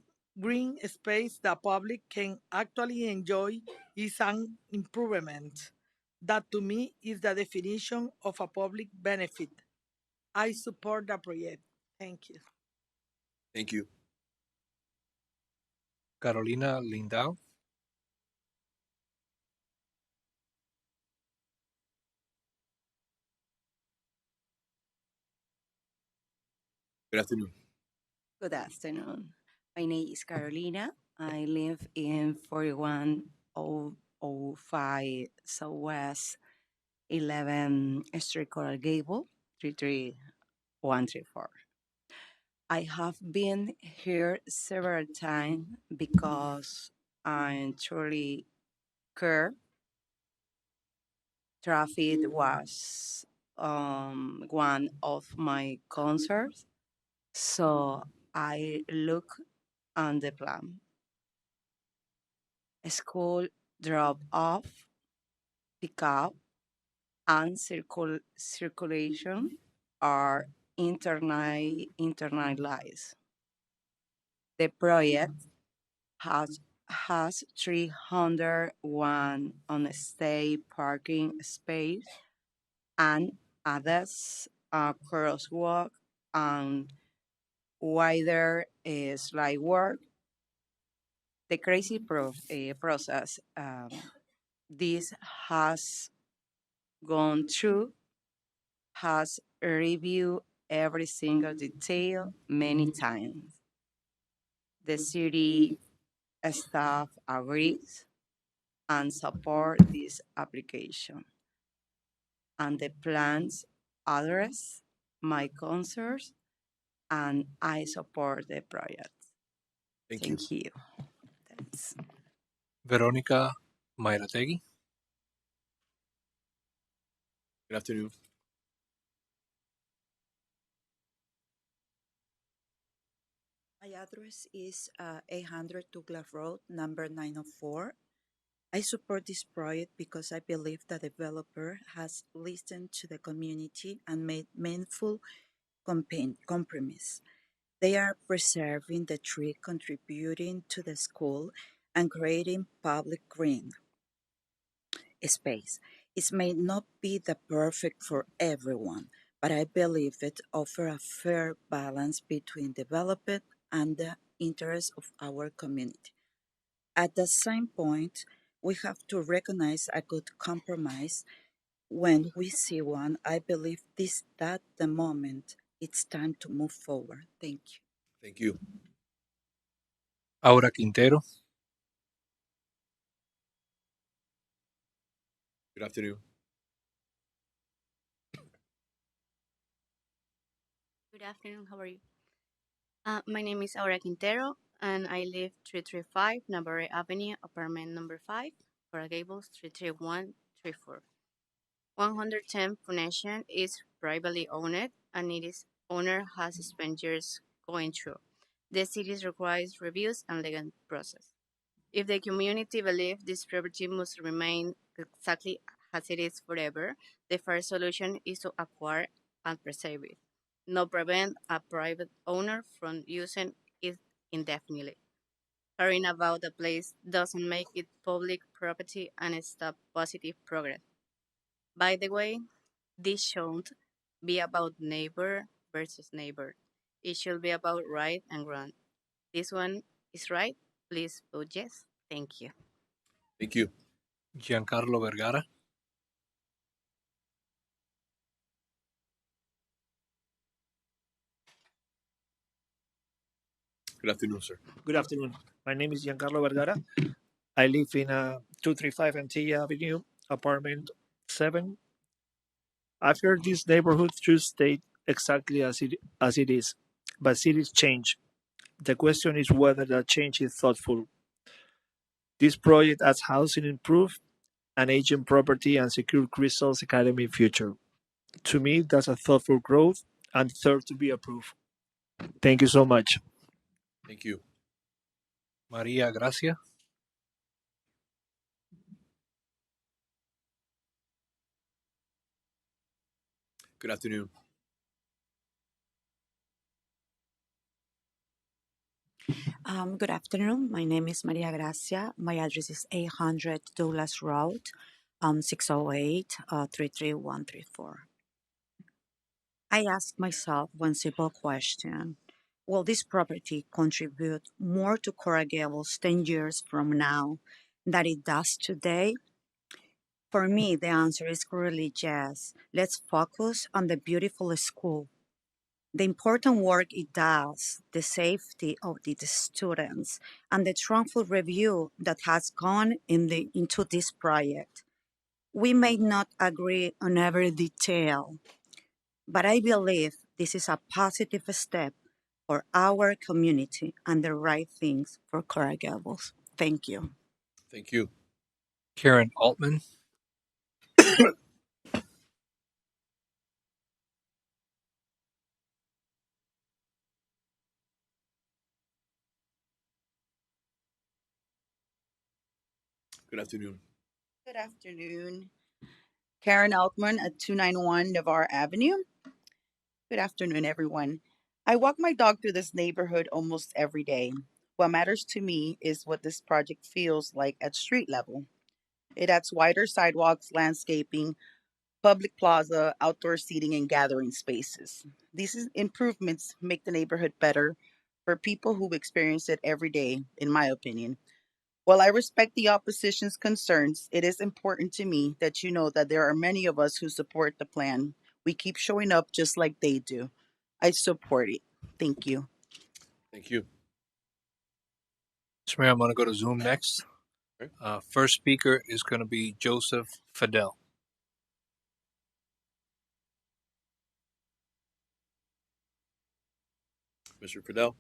space the public can actually enjoy is an improvement. That to me is the definition of a public benefit. I support the project. Thank you. Thank you. Carolina Lindau. Good afternoon. Good afternoon. My name is Carolina. I live in 4105 Southwest 11 Street, Coral Gable, 33134. I have been here several times because I truly care traffic was one of my concerns. So I look on the plan. School drop off, pick up, and circulation are internalized. The project has 301 on-state parking space and others crosswalk and wider slide work. The crazy process this has gone through has reviewed every single detail many times. The city staff agrees and support this application, and the plans address my concerns, and I support the project. Thank you. Thank you. Thanks. Veronica Mairategui. Good afternoon. My address is 800 Douglas Road, number 904. I support this project because I believe the developer has listened to the community and made meaningful compromise. They are preserving the tree, contributing to the school, and creating public green space. It may not be the perfect for everyone, but I believe it offers a fair balance between development and the interests of our community. At the same point, we have to recognize a good compromise when we see one. I believe this that the moment it's time to move forward. Thank you. Thank you. Aura Quintero. Good afternoon. Good afternoon. How are you? My name is Aura Quintero, and I live 335 Navarre Avenue, apartment number 5, Coral Gables, 33134. 110 Foundation is privately owned, and its owner has spent years going through. The city requires reviews and legal process. If the community believes this property must remain exactly as it is forever, the fair solution is to acquire and preserve it, not prevent a private owner from using it indefinitely. Caring about the place doesn't make it public property and stop positive progress. By the way, this shouldn't be about neighbor versus neighbor. It should be about right and wrong. This one is right. Please vote yes. Thank you. Thank you. Giancarlo Vergara. Good afternoon, sir. Good afternoon. My name is Giancarlo Vergara. I live in 235 Antilla Avenue, apartment 7. I've heard this neighborhood should stay exactly as it is, but cities change. The question is whether that change is thoughtful. This project adds housing improve, an aging property, and secure Crystal's academy future. To me, that's a thoughtful growth and deserves to be approved. Thank you so much. Thank you. Maria Gracia. Good afternoon. Good afternoon. My name is Maria Gracia. My address is 800 Douglas Road, 608 33134. I ask myself one simple question. Will this property contribute more to Coral Gables 10 years from now than it does today? For me, the answer is clearly yes. Let's focus on the beautiful school, the important work it does, the safety of the students, and the truthful review that has gone into this project. We may not agree on every detail, but I believe this is a positive step for our community and the right things for Coral Gables. Thank you. Thank you. Karen Altman. Good afternoon. Good afternoon. Karen Altman at 291 Navarre Avenue. Good afternoon, everyone. I walk my dog through this neighborhood almost every day. What matters to me is what this project feels like at street level. It adds wider sidewalks, landscaping, public plaza, outdoor seating, and gathering spaces. Improvements make the neighborhood better for people who experience it every day, in my opinion. While I respect the opposition's concerns, it is important to me that you know that there are many of us who support the plan. We keep showing up just like they do. I support it. Thank you. Thank you. Mr. Mayor, I'm going to go to Zoom next. Okay. First speaker is going to be Joseph Fidel. Mr. Fidel.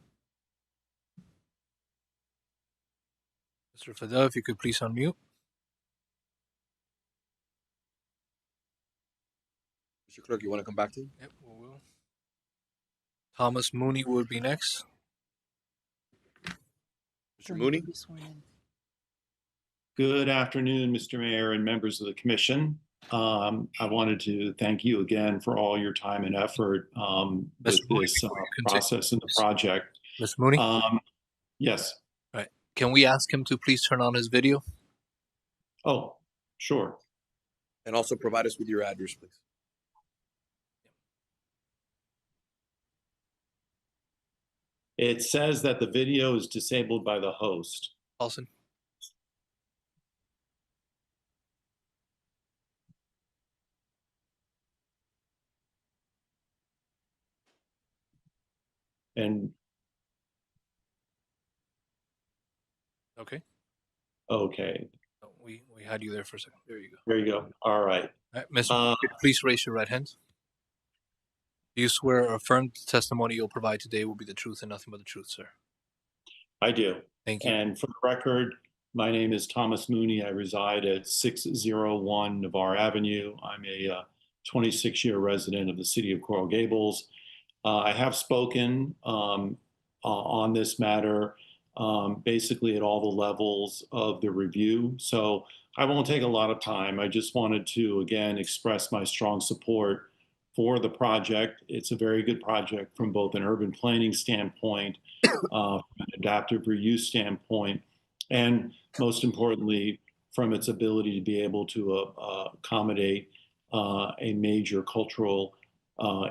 Mr. Fidel, if you could please unmute. Mr. Clerk, you want to come back to him? Yep, we will. Thomas Mooney will be next. Mr. Mooney. Good afternoon, Mr. Mayor and members of the commission. I wanted to thank you again for all your time and effort with this process and the project. Ms. Mooney? Yes. All right. Can we ask him to please turn on his video? Oh, sure. And also provide us with your address, please. It says that the video is disabled by the host. Paulson? And okay. Okay. Oh, we had you there for a second. There you go. There you go. All right. All right, Ms. Mooney, please raise your right hand. Do you swear or affirm the testimony you'll provide today will be the truth and nothing but the truth, sir? I do. Thank you. And for the record, my name is Thomas Mooney. I reside at 601 Navarre Avenue. I'm a 26-year resident of the city of Coral Gables. I have spoken on this matter basically at all the levels of the review. So I won't take a lot of time. I just wanted to, again, express my strong support for the project. It's a very good project from both an urban planning standpoint, from an adaptive reuse standpoint, and most importantly, from its ability to be able to accommodate a major cultural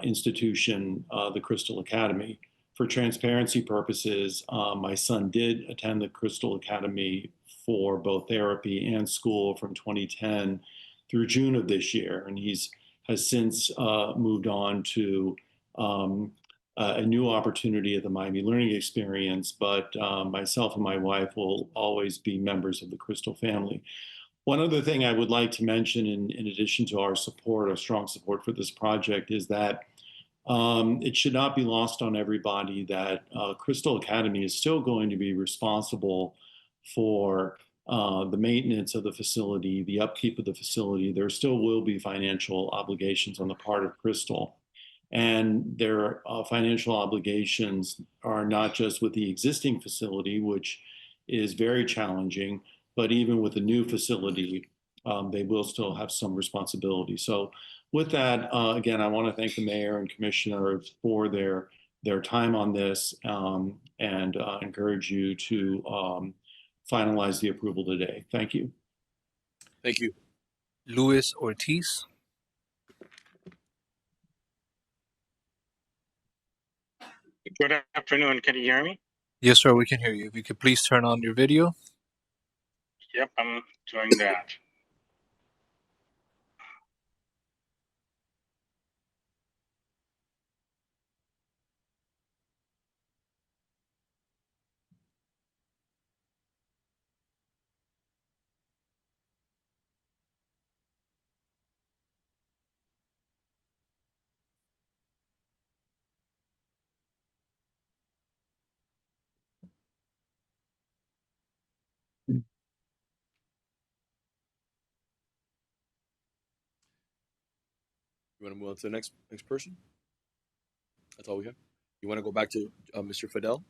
institution, the Crystal Academy. For transparency purposes, my son did attend the Crystal Academy for both therapy and school from 2010 through June of this year, and has since moved on to a new opportunity at the Miami Learning Experience, but myself and my wife will always be members of the Crystal family. One other thing I would like to mention in addition to our strong support for this project, is that it should not be lost on everybody that Crystal Academy is still going to be responsible for the maintenance of the facility, the upkeep of the facility. There still will be financial obligations on the part of Crystal. And their financial obligations are not just with the existing facility, which is very challenging, but even with the new facility, they will still have some responsibility. So with that, again, I want to thank the mayor and commissioners for their time on this, and encourage you to finalize the approval today. Thank you. Thank you. Luis Ortiz. Good afternoon. Can you hear me? Yes, sir, we can hear you. If you could please turn on your video. Yep, I'm doing that. You want to move on to the next person? That's all we have. You want to go back to Mr. Fidel?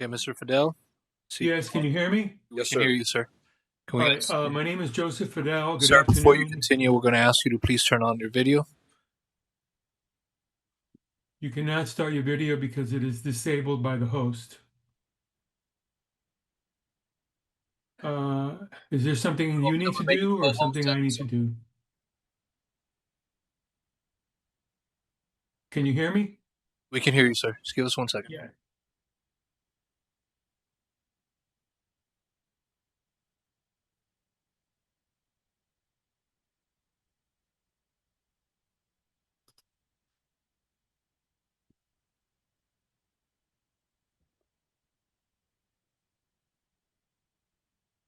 Okay, Mr. Fidel, Yes, can you hear me? We can hear you, sir. Can All we right. My name is Joseph Fidel. Good Sir, before you afternoon. continue, we're going to ask you to please turn on your video. You cannot start your video because it is disabled by the host. Is there something you need to do or something I need to do? Can you hear me? We can hear you, sir. Just give us 1 second. Yeah.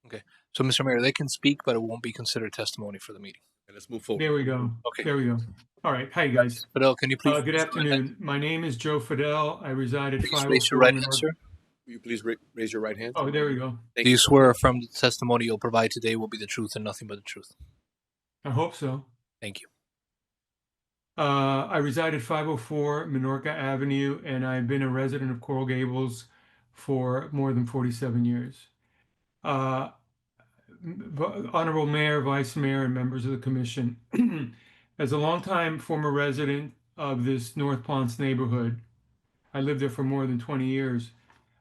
Okay. So, Mr. Mayor, they can speak, but it won't be considered testimony for the meeting. Okay, let's move forward. There we go. Okay. There we go. All right. Hi, guys. Fidel, can you please Good afternoon. My name is Joe Fidel. I reside at please raise your 504 right hand, Menard. sir? Will you please raise your right hand? Oh, there we go. Do you swear or affirm the testimony you'll provide today will be the truth and nothing but the truth? I hope so. Thank you. I reside at 504 Minorca Avenue, and I've been a resident of Coral Gables for more than 47 years. Honorable Mayor, Vice Mayor, and members of the Commission, as a longtime former resident of this North Ponce neighborhood, I lived there for more than 20 years.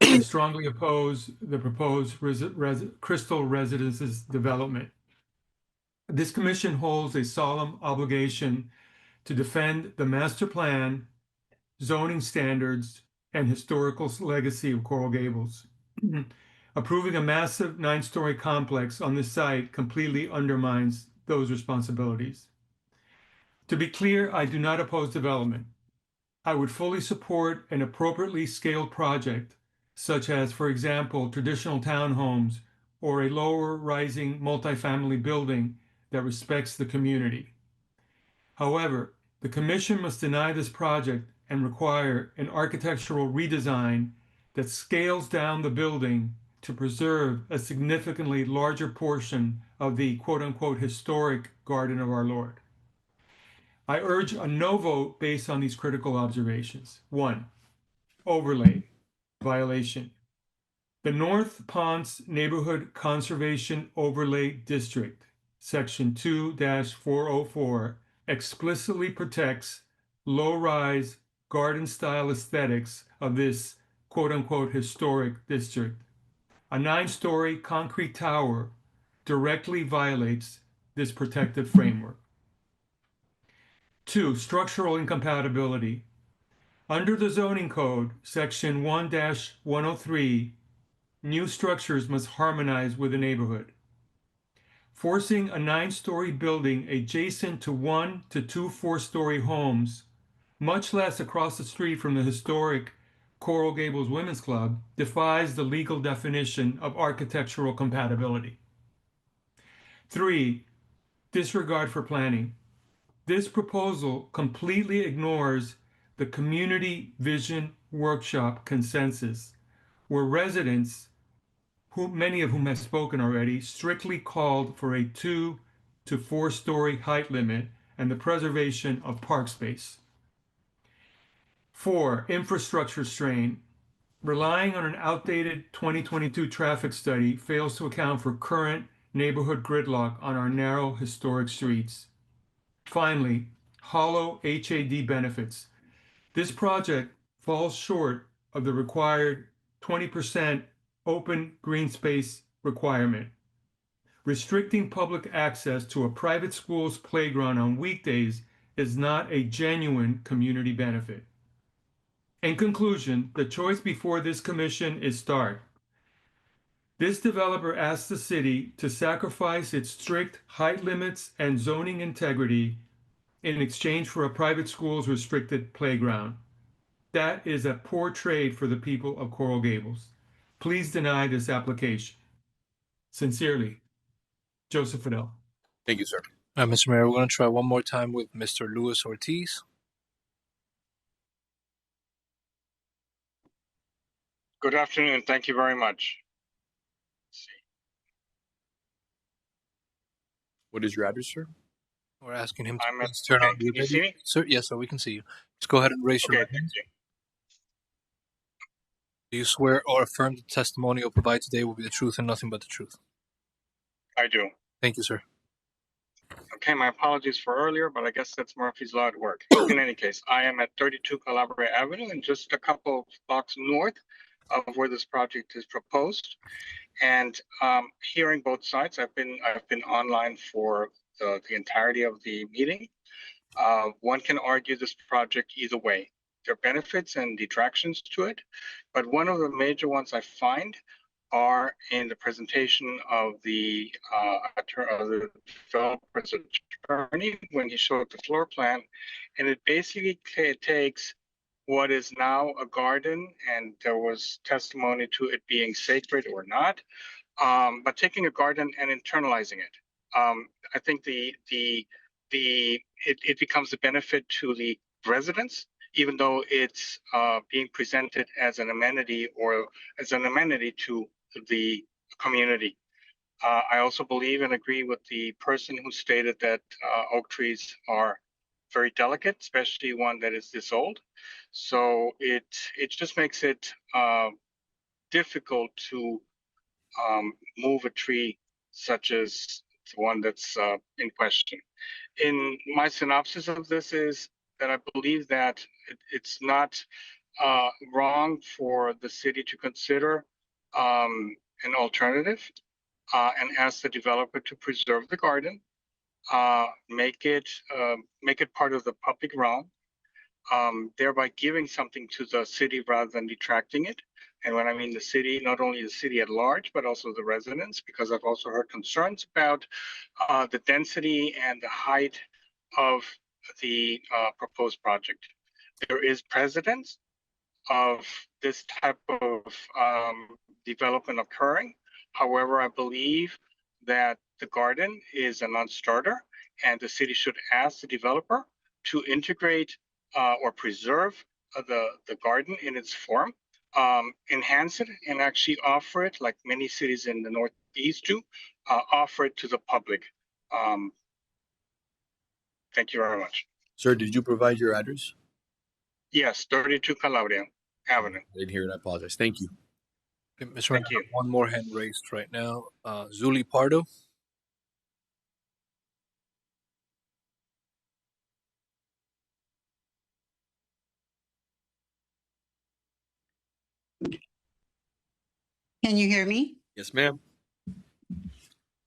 I strongly oppose the proposed Crystal Residences development. This commission holds a solemn obligation to defend the master plan, zoning standards, and historical legacy of Coral Gables. Approving a massive 9-story complex on this site completely undermines those responsibilities. To be clear, I do not oppose development. I would fully support an appropriately scaled project, such as, for example, traditional townhomes or a lower rising multifamily building that respects the community. However, the Commission must deny this project and require an architectural redesign that scales down the building to preserve a significantly larger portion of the quote-unquote historic Garden of Our Lord. I urge a no vote based on these critical observations. 1. Overlay violation. The North Ponce Neighborhood Conservation Overlay District, Section 2-404, explicitly protects low-rise garden-style aesthetics of this quote-unquote historic district. A 9-story concrete tower directly violates this protective framework. 2. Structural incompatibility. Under the zoning code, section 1-103, new structures must harmonize with the neighborhood. Forcing a 9-story building adjacent to 1 to 2 4-story homes, much less across the street from the historic Coral Gables Women's Club, defies the legal definition of architectural compatibility. 3. Disregard for planning. This proposal completely ignores the Community Vision Workshop consensus, where residents, many of whom have spoken already, strictly called for a 2 to 4-story height limit and the preservation of park space. 4. Infrastructure strain. Relying on an outdated 2022 traffic study fails to account for current neighborhood gridlock on our narrow historic streets. Finally, hollow HAD benefits. This project falls short of the required 20% open green space requirement. Restricting public access to a private school's playground on weekdays is not a genuine community benefit. In conclusion, the choice before this commission is stark. This developer asked the city to sacrifice its strict height limits and zoning integrity in exchange for a private school's restricted playground. That is a poor trade for the people of Coral Gables. Please deny this application. Sincerely, Joseph Fidel. Thank you, sir. Mr. Mayor, we're going to try one more time with Mr. Luis Ortiz. Good afternoon. Thank you very much. What is your address, sir? We're asking him to I'm please turn on your can you see video. me? Sir, yes, sir, we can see you. Just go ahead and raise your Okay, right thank hand. you. Do you swear or affirm the testimony you'll provide today will be the truth and nothing but the truth? I do. Thank you, sir. Okay, my apologies for earlier, but I guess that's Murphy's Law at work. In any case, I am at 32 Calabria Avenue and just a couple of blocks north of where this project is proposed. And hearing both sides, I've been online for the entirety of the meeting. One can argue this project either way. There are benefits and detractions to it, but one of the major ones I find are in the presentation of the developer's attorney when he showed the floor plan, and it basically takes what is now a garden, and there was testimony to it being sacred or not, but taking a garden and internalizing it. I think it becomes a benefit to the residents, even though it's being presented as an amenity to the community. I also believe and agree with the person who stated that oak trees are very delicate, especially one that is this old. So it just makes it difficult to move a tree such as the one that's in question. In my synopsis of this is that I believe that it's not wrong for the city to consider an alternative and ask the developer to preserve the garden, make it part of the public realm, thereby giving something to the city rather than detracting it. And when I mean the city, not only the city at large, but also the residents, because I've also heard concerns about the density and the height of the proposed project. There is precedence of this type of development occurring. However, I believe that the garden is a non-starter, and the city should ask the developer to integrate or preserve the garden in its form, enhance it, and actually offer it, like many cities in the Northeast do, offer it to the public. Thank you very much. Sir, did you provide your address? Yes, 32 Calabria Avenue. I didn't hear it. I apologize. Thank you. Okay, Mr. Mayor, one more hand raised right now. Zuli Pardo. Can you hear me? Yes, ma'am.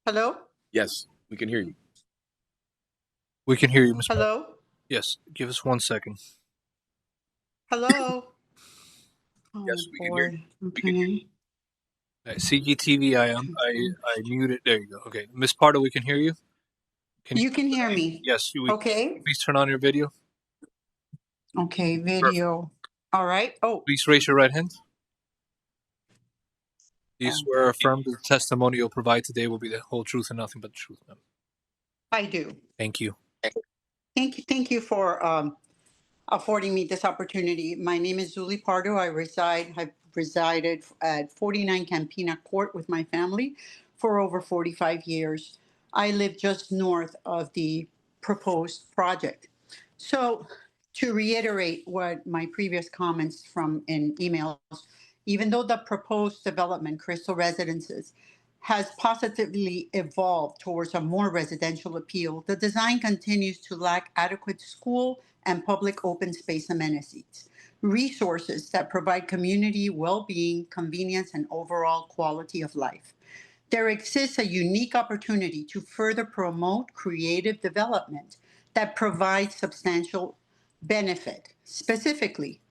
Hello? Yes, we can hear you. We can hear you, Ms. Pardo. Hello? Yes, give us 1 second. Hello? Yes, we can hear you. Okay. CGTV, I muted. There you go. Okay, Ms. Pardo, we can hear you. You can hear me? Yes. Okay. Please turn on your video. Okay, video. All right. Oh. Please raise your right hand. Do you swear or affirm that the testimony you'll provide today will be the whole truth and nothing but the truth, ma'am? I do. Thank you. Thank you for affording me this opportunity. My name is Zuli Pardo. I've resided at 49 Campina Court with my family for over 45 years. I live just north of the proposed project. So to reiterate what my previous comments from in emails, even though the proposed development, Crystal Residences, has positively evolved towards a more residential appeal, the design continues to lack adequate school and public open space amenities, resources that provide community well-being, convenience, and overall quality of life. There exists a unique opportunity to further promote creative development that provides substantial benefit. Specifically,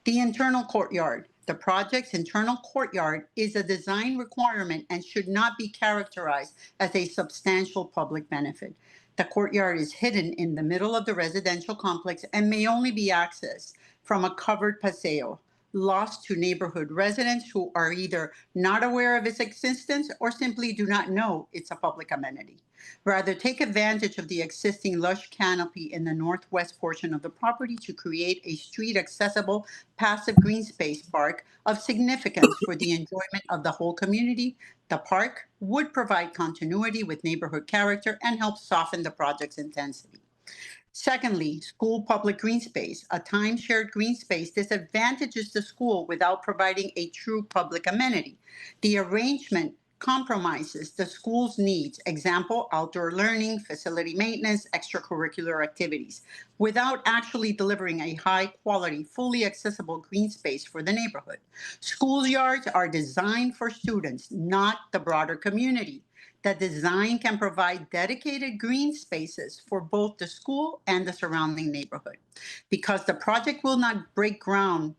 the internal courtyard. The project's internal courtyard is a design requirement and should not be characterized as a substantial public benefit. The courtyard is hidden in the middle of the residential complex and may only be accessed from a covered paseo, lost to neighborhood residents who are either not aware of its existence or simply do not know it's a public amenity. Rather, take advantage of the existing lush canopy in the northwest portion of the property to create a street accessible passive green space park of significance for the enjoyment of the whole community. The park would provide continuity with neighborhood character and help soften the project's intensity. Secondly, school public green space. A time-shared green space disadvantages the school without providing a true public amenity. The arrangement compromises the school's needs, example, outdoor learning, facility maintenance, extracurricular activities, without actually delivering a high-quality, fully accessible green space for the neighborhood. Schoolyards are designed for students, not the broader community. The design can provide dedicated green spaces for both the school and the surrounding neighborhood. Because the project will not break ground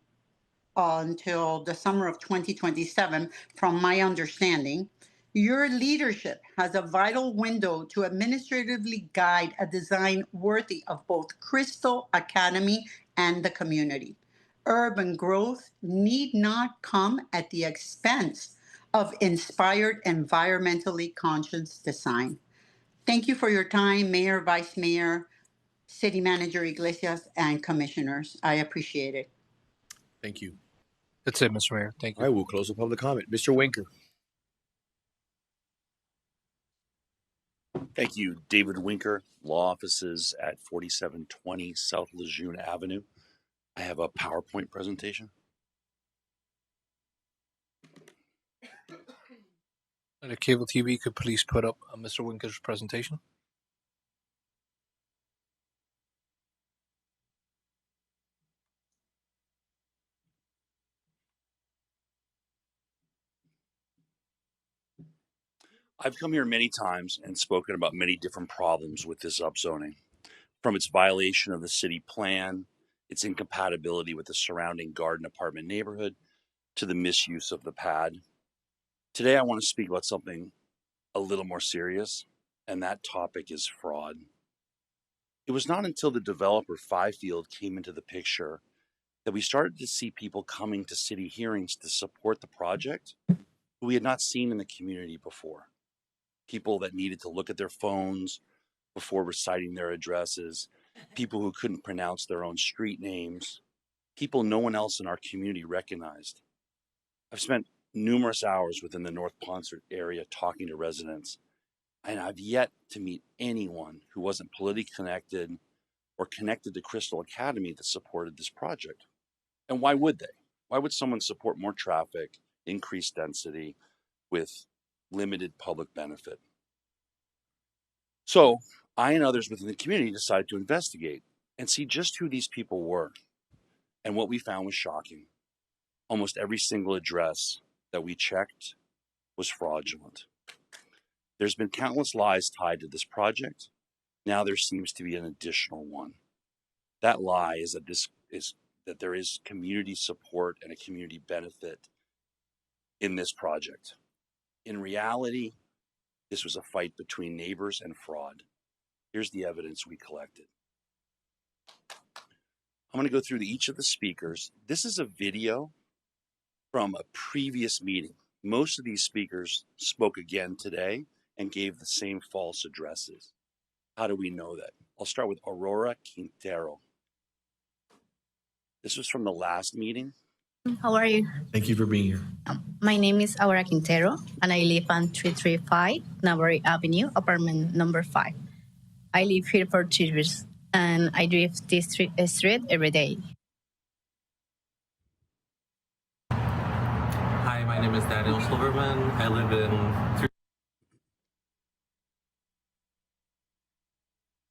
until the summer of 2027, from my understanding, your leadership has a vital window to administratively guide a design worthy of both Crystal Academy and the community. Urban growth need not come at the expense of inspired, environmentally conscious design. Thank you for your time, Mayor, Vice Mayor, City Manager Iglesias, and Commissioners. I appreciate it. Thank you. That's it, Mr. Mayor. Thank All you. right, we'll close the public comment. Mr. Winker. Thank you, David Winker, law offices at 4720 South Lejeune Avenue. I have a PowerPoint presentation. The cable TV could please put up Mr. Winker's presentation. I've come here many times and spoken about many different problems with this upzoning, from its violation of the city plan, its incompatibility with the surrounding garden apartment neighborhood, to the misuse of the pad. Today, I want to speak about something a little more serious, and that topic is fraud. It was not until the developer Fifield came into the picture that we started to see people coming to city hearings to support the project who we had not seen in the community before. People that needed to look at their phones before reciting their addresses, people who couldn't pronounce their own street names, people no one else in our community recognized. I've spent numerous hours within the North Ponce area talking to residents, and I've yet to meet anyone who wasn't politically connected or connected to Crystal Academy that supported this project. And why would they? Why would someone support more traffic, increased density with limited public benefit? So I and others within the community decided to investigate and see just who these people were. And what we found was shocking. Almost every single address that we checked was fraudulent. There's been countless lies tied to this project. Now there seems to be an additional one. That lie is that there is community support and a community benefit in this project. In reality, this was a fight between neighbors and fraud. Here's the evidence we collected. I'm going to go through each of the speakers. This is a video from a previous meeting. Most of these speakers spoke again today and gave the same false addresses. How do we know that? I'll start with Aurora Quintero. This was from the last meeting. How are you? Thank you for being here. My name is Aura Quintero, and I live on 335 Navarre Avenue, apartment number 5. I live here for 2 years, and I drive this street every day. Hi, my name is Daniel Silverman. I live in...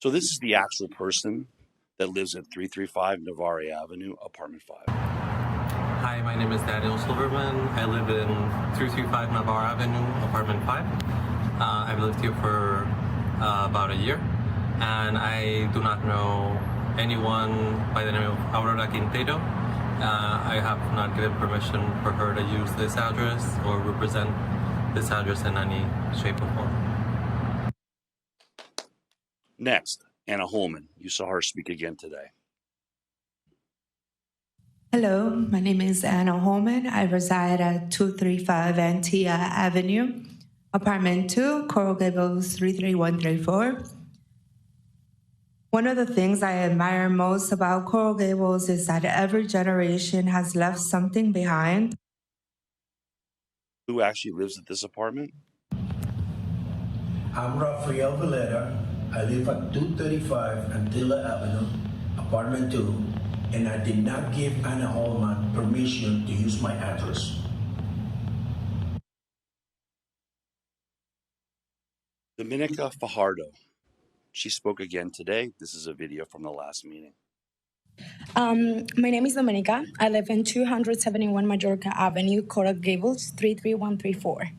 So this is the actual person that lives at 335 Navarre Avenue, apartment 5. Hi, my name is Daniel Silverman. I live in 335 Navarre Avenue, apartment 5. I've lived here for about a year, and I do not know anyone by the name of Aurora Quintero. I have not given permission for her to use this address or represent this address in any shape or form. Next, Anna Holman. You saw her speak again today. Hello, my name is Anna Holman. I reside at 235 Antia Avenue, apartment 2, Coral Gables 33134. One of the things I admire most about Coral Gables is that every generation has left something behind. Who actually lives at this apartment? I'm Rafael Valletta. I live at 235 Antilla Avenue, apartment 2, and I did not give Anna Holman permission to use my address. Dominica Fajardo. She spoke again today. This is a video from the last meeting. My name is Dominica. I live in 271 Majorca Avenue, Coral Gables, 33134.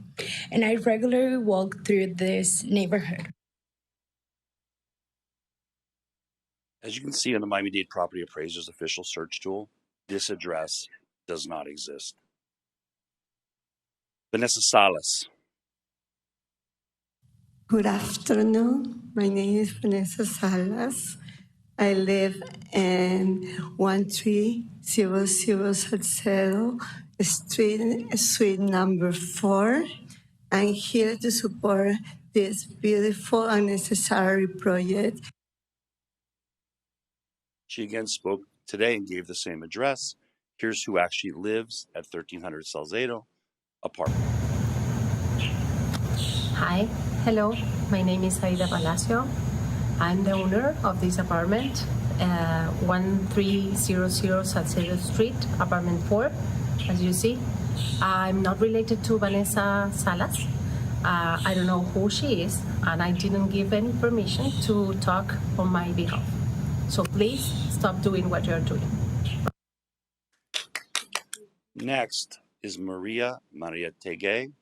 And I regularly walk through this neighborhood. As you can see on the Miami-Dade Property Appraiser's official search tool, this address does not exist. Vanessa Salas. Good afternoon. My name is Vanessa Salas. I live in 1300 Salzedo Street, suite number 4. I'm here to support this beautiful and necessary project. She again spoke today and gave the same address. Here's who actually lives at 1300 Salzedo apartment. Hi, hello. My name is Aida Palacio. I'm the owner of this apartment, 1300 Salcedo Street, apartment 4, as you see. I'm not related to Vanessa Salas. I don't know who she is, and I didn't give any permission to talk on my behalf. So please stop doing what you're doing. Next is Maria Tegay,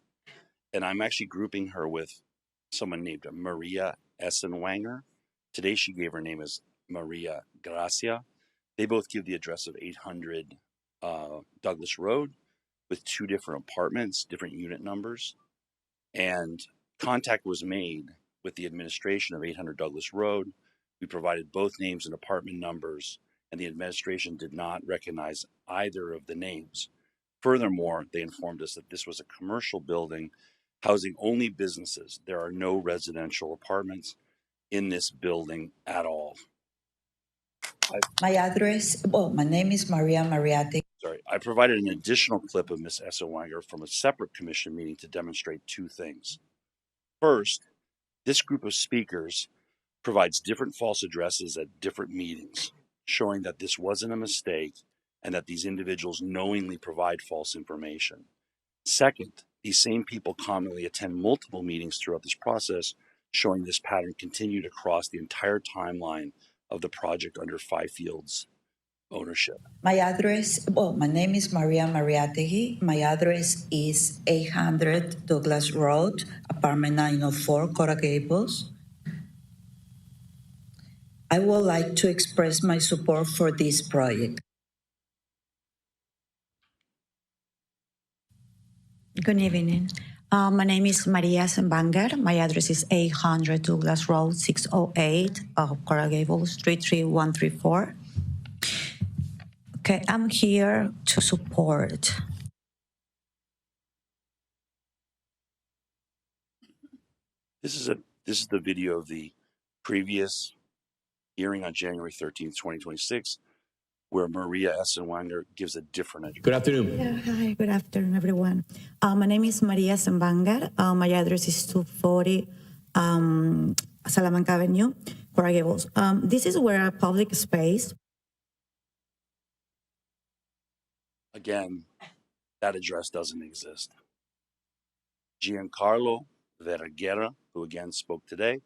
and I'm actually grouping her with someone named Maria Essenwanger. Today she gave her name as Maria Gracia. They both give the address of 800 Douglas Road with 2 different apartments, different unit numbers. And contact was made with the administration of 800 Douglas Road. We provided both names and apartment numbers, and the administration did not recognize either of the names. Furthermore, they informed us that this was a commercial building housing only businesses. There are no residential apartments in this building at all. My name is Maria Mariate. I provided an additional clip of Ms. Essenwanger from a separate commission meeting to demonstrate 2 things. First, this group of speakers provides different false addresses at different meetings, showing that this wasn't a mistake and that these individuals knowingly provide false information. Second, these same people commonly attend multiple meetings throughout this process, showing this pattern continued across the entire timeline of the project under Fifields ownership. My name is Maria Mariategui. My address is 800 Douglas Road, apartment 904, Coral Gables. I would like to express my support for this project. Good evening. My name is Maria Sembanger. My address is 800 Douglas Road, 608, Coral Gables, 33134. Okay, I'm here to support. This is the video of the previous hearing on January 13th, 2026, where Maria Essenwanger gives a different address. Good afternoon. Yeah, hi, good afternoon, everyone. My name is Maria Sembanger. My address is 240 Salamanca Avenue, Coral Gables. This is where a public space. Again, that address doesn't exist. Giancarlo Vergara, who again spoke today.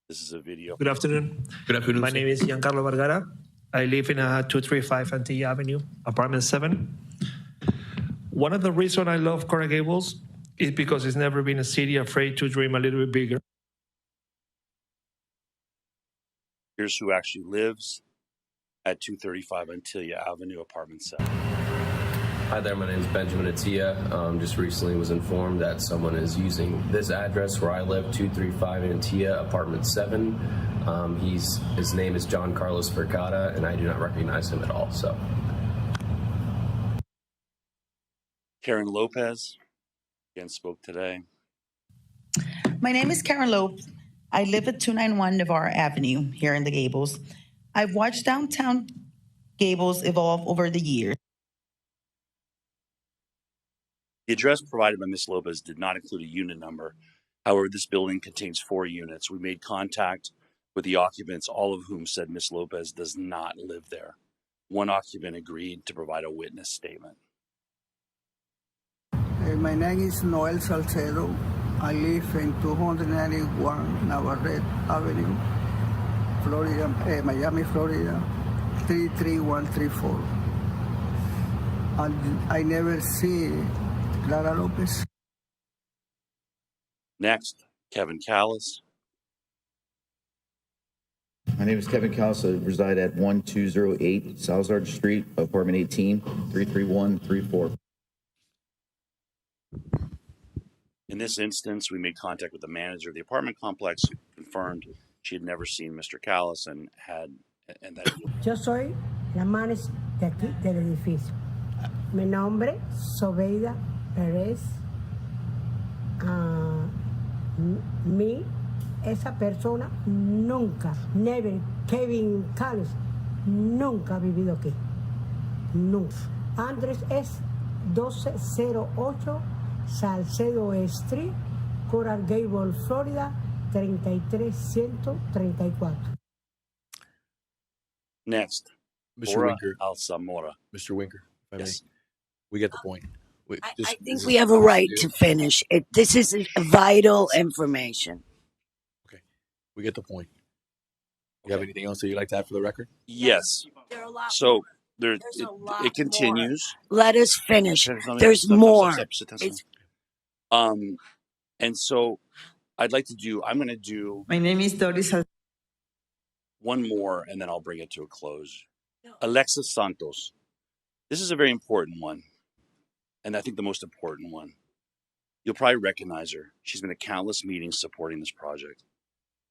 This is a video. Good afternoon. Good afternoon. My name is Giancarlo Vergara. I live in 235 Antilla Avenue, apartment 7. One of the reasons I love Coral Gables is because it's never been a city afraid to dream a little bit bigger. Here's who actually lives at 235 Antilla Avenue, apartment 7. Hi there, my name is Benjamin Attia. Just recently was informed that someone is using this address where I live, 235 Antilla, apartment 7. His name is John Carlos Vergara, and I do not recognize him at all. So, Karen Lopez again spoke today. My name is Karen Lopez. I live at 291 Navarre Avenue here in the Gables. I've watched downtown Gables evolve over the years. The address provided by Ms. Lopez did not include a unit number. However, this building contains 4 units. We made contact with the occupants, all of whom said Ms. Lopez does not live there. One occupant agreed to provide a witness statement. My name is Noel Salzedo. I live in 291 Navarrete Avenue, Florida, Miami, Florida, 33134. And I never see Clara Lopez. Next, Kevin Callis. My name is Kevin Callis. I reside at 1208 Salzedo Street, apartment 18, 33134. In this instance, we made contact with the manager of the apartment complex who confirmed she had never seen Mr. Callis and that Yo soy la manager de aquí del edificio. Mi nombre Sobeida Pérez. Esa persona nunca, never, Kevin Callis, nunca ha vivido aquí. Nunca. Andrés es 1208 Salzedo Street, Coral Gables, Florida, 33134. Next, Mr. Laura Winker. Alzamora. Mr. Winker, if I Yes. may. We get the point. I think we have a right to finish. This is vital information. We get the point. You have anything else that you'd like to add for the record? Yes. So it continues. Let us finish. Stop, There's more. Sit down. And so I'm going to do. My name is Doris. One more, and then I'll bring it to a close. Alexis Santos. This is a very important one, and I think the most important one. You'll probably recognize her. She's been at countless meetings supporting this project.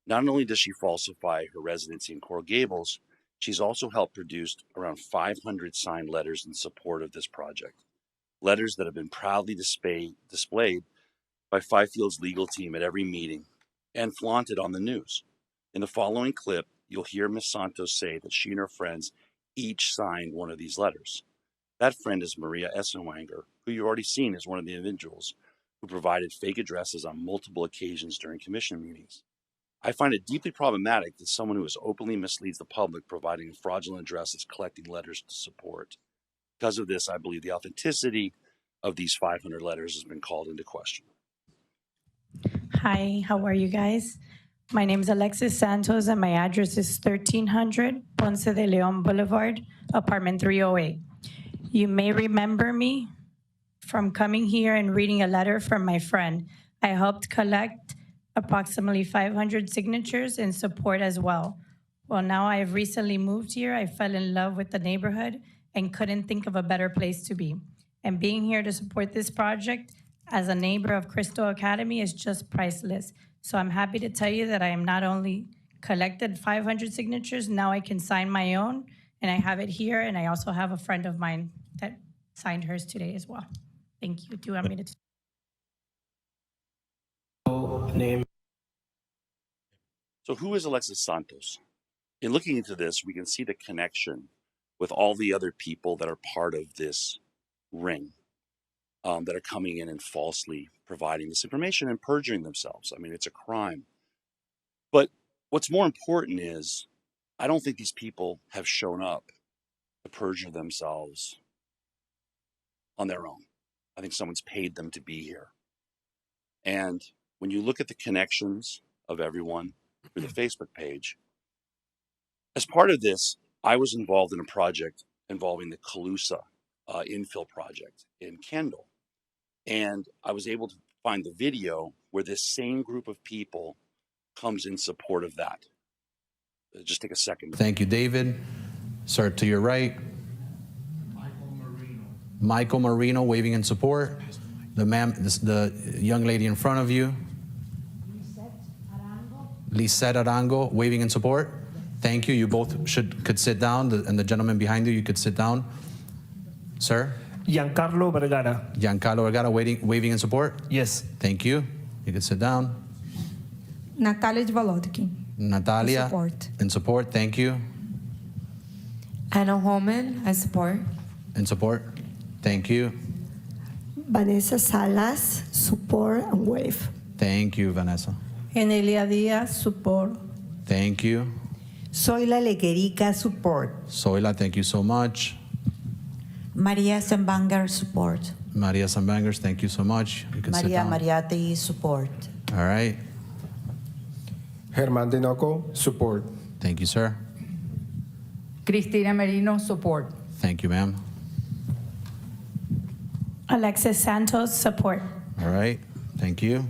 Not only does she falsify her residency in Coral Gables, she's also helped produce around 500 signed letters in support of this project. Letters that have been proudly displayed by Fifield's legal team at every meeting and flaunted on the news. In the following clip, you'll hear Ms. Santos say that she and her friends each signed one of these letters. That friend is Maria Essenwanger, who you've already seen as one of the individuals who provided fake addresses on multiple occasions during commission meetings. I find it deeply problematic that someone who openly misleads the public providing a fraudulent address is collecting letters to support. Because of this, I believe the authenticity of these 500 letters has been called into question. Hi, how are you guys? My name is Alexis Santos and my address is 1300 Ponce de Leon Boulevard, apartment 308. You may remember me from coming here and reading a letter from my friend. I helped collect approximately 500 signatures in support as well. Well, now I've recently moved here. I fell in love with the neighborhood and couldn't think of a better place to be. And being here to support this project as a neighbor of Crystal Academy is just priceless. So I'm happy to tell you that I am not only collected 500 signatures, now I can sign my own, and I have it here, and I also have a friend of mine that signed hers today as well. Thank you. Do you want me to? So who is Alexis Santos? In looking into this, we can see the connection with all the other people that are part of this ring that are coming in and falsely providing this information and perjuring themselves. I mean, it's a crime. But what's more important is I don't think these people have shown up to perjure themselves on their own. I think someone's paid them to be here. And when you look at the connections of everyone through the Facebook page, as part of this, I was involved in a project involving the Calusa infill project in Kendall. And I was able to find the video where this same group of people comes in support of that. Just take a second. Thank you, David. Sir, to your right. Michael Marino waving in support. The young lady in front of you. Lisette Arango waving in support. Thank you. You both could sit down, and the gentleman behind you could sit down. Sir? Giancarlo Vergara. Giancarlo Vergara waving in support? Yes. Thank you. You can sit down. Natalia Volodkin. Natalia Support. in support. Thank you. Anna Holman, I support. In support. Thank you. Vanessa Salas, support and wave. Thank you, Vanessa. Enelia Diaz, support. Thank you. Zoila Lequerica, support. Zoila, thank you so much. Maria Sambanger, support. Maria Sambangers, thank you so much. You can sit Maria down. Mariati, support. All right. Germán Tinoco, support. Thank you, sir. Cristina Merino, support. Thank you, ma'am. Alexis Santos, support. All right. Thank you.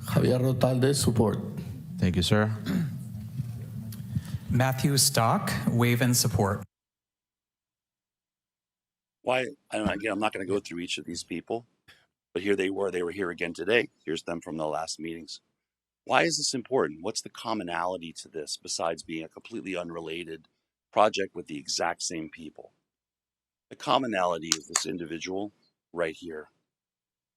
Javier Rotalde, support. Thank you, sir. Matthew Stock, waive and support. Why? I don't know, again, I'm not going to go through each of these people, but here they were. They were here again today. Here's them from the last meetings. Why is this important? What's the commonality to this besides being a completely unrelated project with the exact same people? The commonality is this individual right here.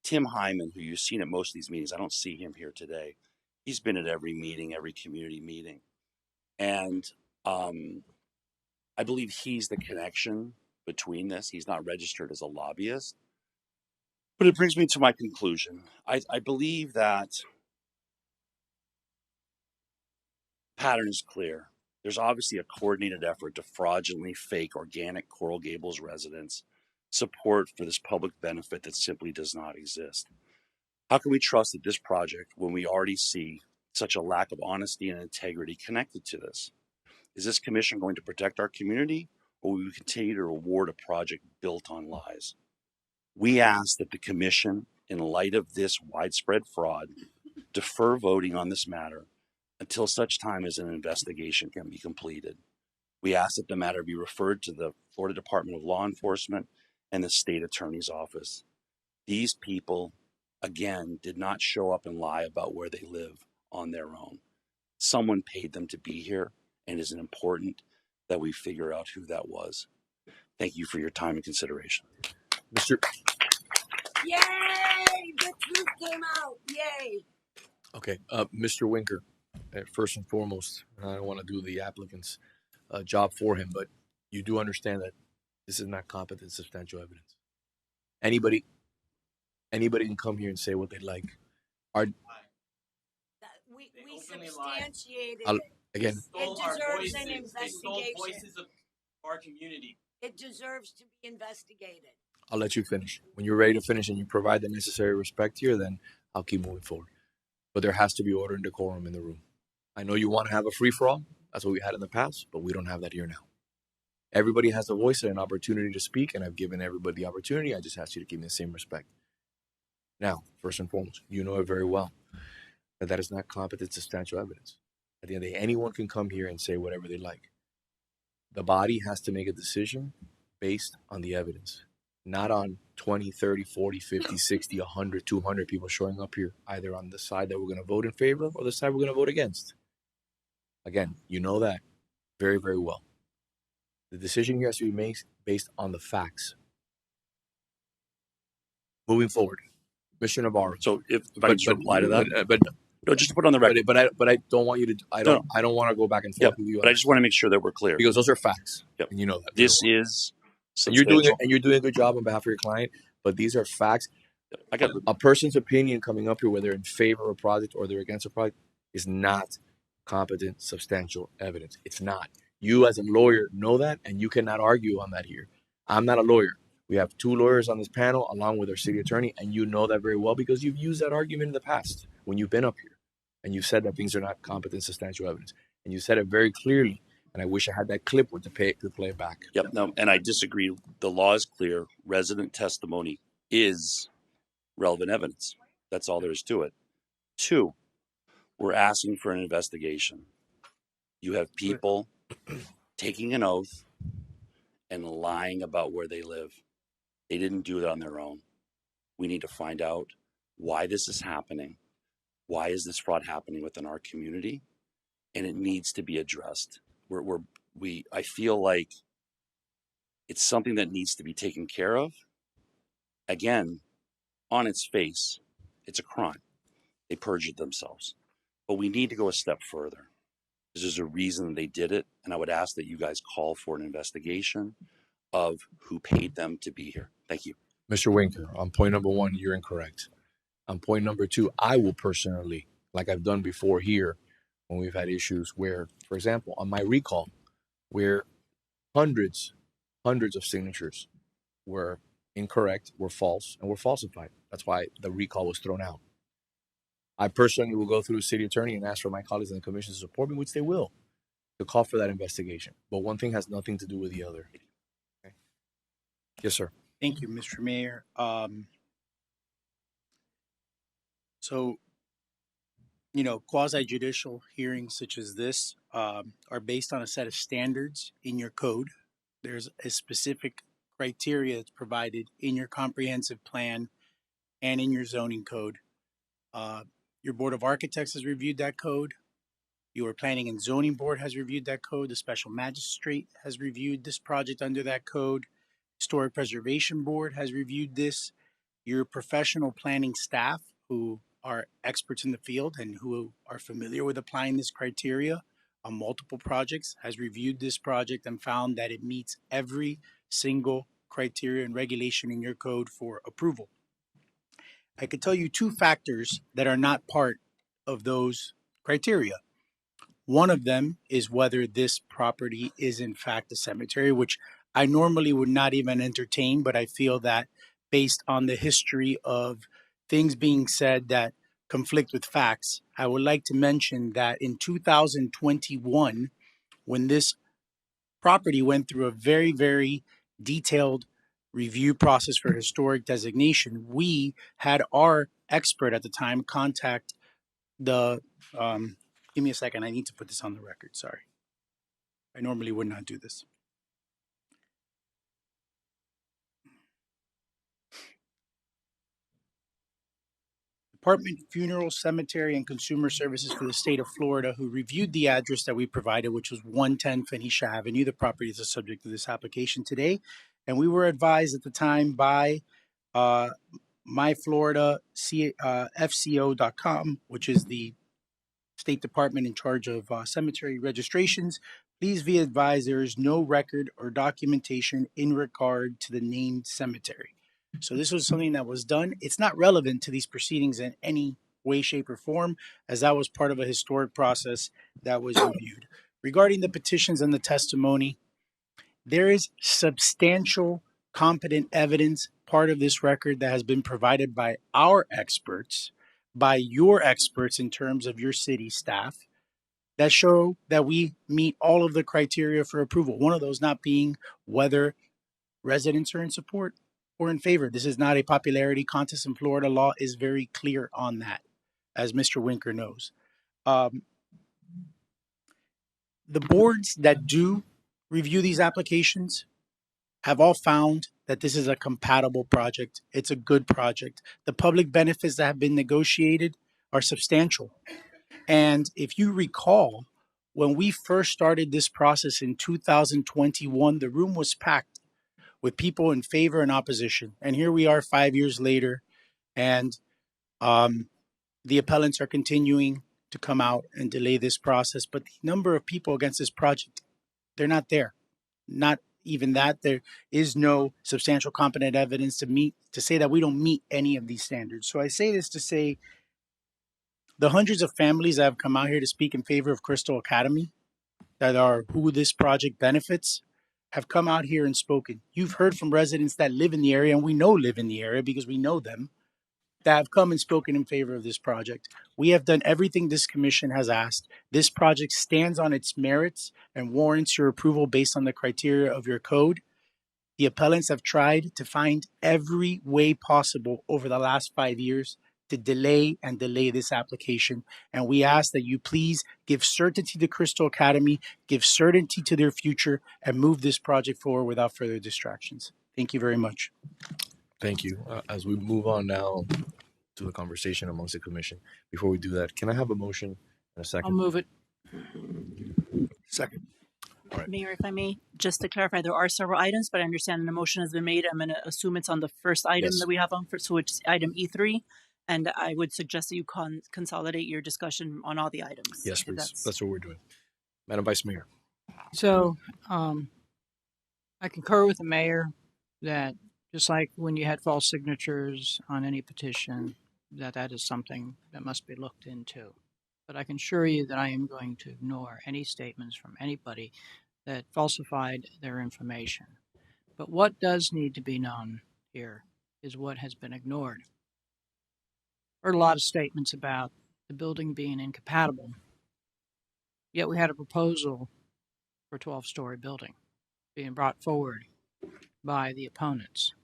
Tim Hyman, who you've seen at most of these meetings. I don't see him here today. He's been at every meeting, every community meeting. And I believe he's the connection between this. He's not registered as a lobbyist. But it brings me to my conclusion. I believe that pattern is clear. There's obviously a coordinated effort to fraudulently fake organic Coral Gables residents support for this public benefit that simply does not exist. How can we trust that this project, when we already see such a lack of honesty and integrity connected to this? Is this commission going to protect our community, or will we continue to reward a project built on lies? We ask that the commission, in light of this widespread fraud, defer voting on this matter until such time as an investigation can be completed. We ask that the matter be referred to the Florida Department of Law Enforcement and the state attorney's office. These people, again, did not show up and lie about where they live on their own. Someone paid them to be here, and it is important that we figure out who that was. Thank you for your time and consideration. Mr. Yay! The truth came out. Yay! Okay, Mr. Winker, first and foremost, I don't want to do the applicant's job for him, but you do understand that this is not competent substantial evidence. Anybody can come here and say what they like. We substantiated again, it deserves an investigation. Voices of our community. It deserves to be investigated. I'll let you finish. When you're ready to finish and you provide the necessary respect here, then I'll keep moving forward. But there has to be order and decorum in the room. I know you want to have a free-for-all. That's what we had in the past, but we don't have that here now. Everybody has a voice and an opportunity to speak, and I've given everybody the opportunity. I just ask you to give me the same respect. Now, first and foremost, you know it very well that that is not competent substantial evidence. At the end of the day, anyone can come here and say whatever they like. The body has to make a decision based on the evidence, not on 20, 30, 40, 50, 60, 100, 200 people showing up here, either on the side that we're going to vote in favor of or the side we're going to vote against. Again, you know that very, very well. The decision here has to be made based on the facts. Moving forward, Mr. Navarro. So if I can reply to that, no, just to put on the record. But I don't want you to. I don't want to go back and forth with you. But I just want to make sure that we're clear because those are facts. Yep. And you know that. This is. And you're doing a good job on behalf of your client. But these are facts. I got a person's opinion coming up here, whether in favor of a project or they're against a project, is not competent, substantial evidence. It's not. You as a lawyer know that, and you cannot argue on that here. I'm not a lawyer. We have two lawyers on this panel, along with our city attorney, and you know that very well because you've used that argument in the past when you've been up here, and you said that things are not competent, substantial evidence, and you said it very clearly. And I wish I had that clip to play it back. Yep. No, and I disagree. The law is clear. Resident testimony is relevant evidence. That's all there is to it. 2, we're asking for an investigation. You have people taking an oath and lying about where they live. They didn't do it on their own. We need to find out why this is happening. Why is this fraud happening within our community? And it needs to be addressed. I feel like it's something that needs to be taken care of. Again, on its face, it's a crime. They perjured themselves. But we need to go a step further. There's a reason they did it, and I would ask that you guys call for an investigation of who paid them to be here. Thank you. Mr. Winker, on point number 1, you're incorrect. On point number two, I will personally, like I've done before here, when we've had issues where, for example, on my recall, where hundreds of signatures were incorrect, were false, and were falsified. That's why the recall was thrown out. I personally will go through the city attorney and ask for my colleagues in the commission to support me, which they will, to call for that investigation. But one thing has nothing to do with the other. Okay. Yes, sir. Thank you, Mr. Mayor. So, quasi-judicial hearings such as this are based on a set of standards in your code. There's a specific criteria that's provided in your comprehensive plan and in your zoning code. Your Board of Architects has reviewed that code. Your Planning and Zoning Board has reviewed that code. The Special Magistrate has reviewed this project under that code. Historic Preservation Board has reviewed this. Your professional planning staff, who are experts in the field and who are familiar with applying this criteria on multiple projects, has reviewed this project and found that it meets every single criteria and regulation in your code for approval. I could tell you two factors that are not part of those criteria. One of them is whether this property is in fact a cemetery, which I normally would not even entertain, but I feel that based on the history of things being said that conflict with facts, I would like to mention that in 2021, when this property went through a very, very detailed review process for historic designation, we had our expert at the time contact the, give me a second, I need to put this on the record, sorry. I normally would not do this. Department of Funeral, Cemetery, and Consumer Services for the state of Florida, who reviewed the address that we provided, which was 110 Phoenicia Avenue. The property is the subject of this application today. And we were advised at the time by myfloridafco.com, which is the State Department in charge of cemetery registrations. Please be advised there is no record or documentation in regard to the named cemetery. So this was something that was done. It's not relevant to these proceedings in any way, shape, or form, as that was part of a historic process that was reviewed. Regarding the petitions and the testimony, there is substantial competent evidence, part of this record, that has been provided by our experts, by your experts in terms of your city staff, that show that we meet all of the criteria for approval. One of those not being whether residents are in support or in favor. This is not a popularity contest, and Florida law is very clear on that, as Mr. Winker knows. The boards that do review these applications have all found that this is a compatible project. It's a good project. The public benefits that have been negotiated are substantial. And if you recall, when we first started this process in 2021, the room was packed with people in favor and opposition. And here we are 5 years later, and the appellants are continuing to come out and delay this process. But the number of people against this project, they're not there. Not even that. There is no substantial competent evidence to say that we don't meet any of these standards. So I say this to say the hundreds of families that have come out here to speak in favor of Crystal Academy, that are who this project benefits, have come out here and spoken. You've heard from residents that live in the area, and we know live in the area because we know them, that have come and spoken in favor of this project. We have done everything this commission has asked. This project stands on its merits and warrants your approval based on the criteria of your code. The appellants have tried to find every way possible over the last 5 years to delay this application. And we ask that you please give certainty to Crystal Academy, give certainty to their future, and move this project forward without further distractions. Thank you very much. Thank you. As we move on now to the conversation amongst the commission, before we do that, can I have a motion and a second? I'll move it. Second. All right. Mayor, if I may, just to clarify, there are several items, but I understand an motion has been made. I'm going to assume it's on the first item that we have on, so it's item E3. And I would suggest that you consolidate your discussion on all the items. Yes, please. That's what we're doing. Madam Vice Mayor. So I concur with the mayor that just like when you had false signatures on any petition, that is something that must be looked into. But I can assure you that I am going to ignore any statements from anybody that falsified their information. But what does need to be known here is what has been ignored. Heard a lot of statements about the building being incompatible, yet we had a proposal for a 12-story building being brought forward by the opponents.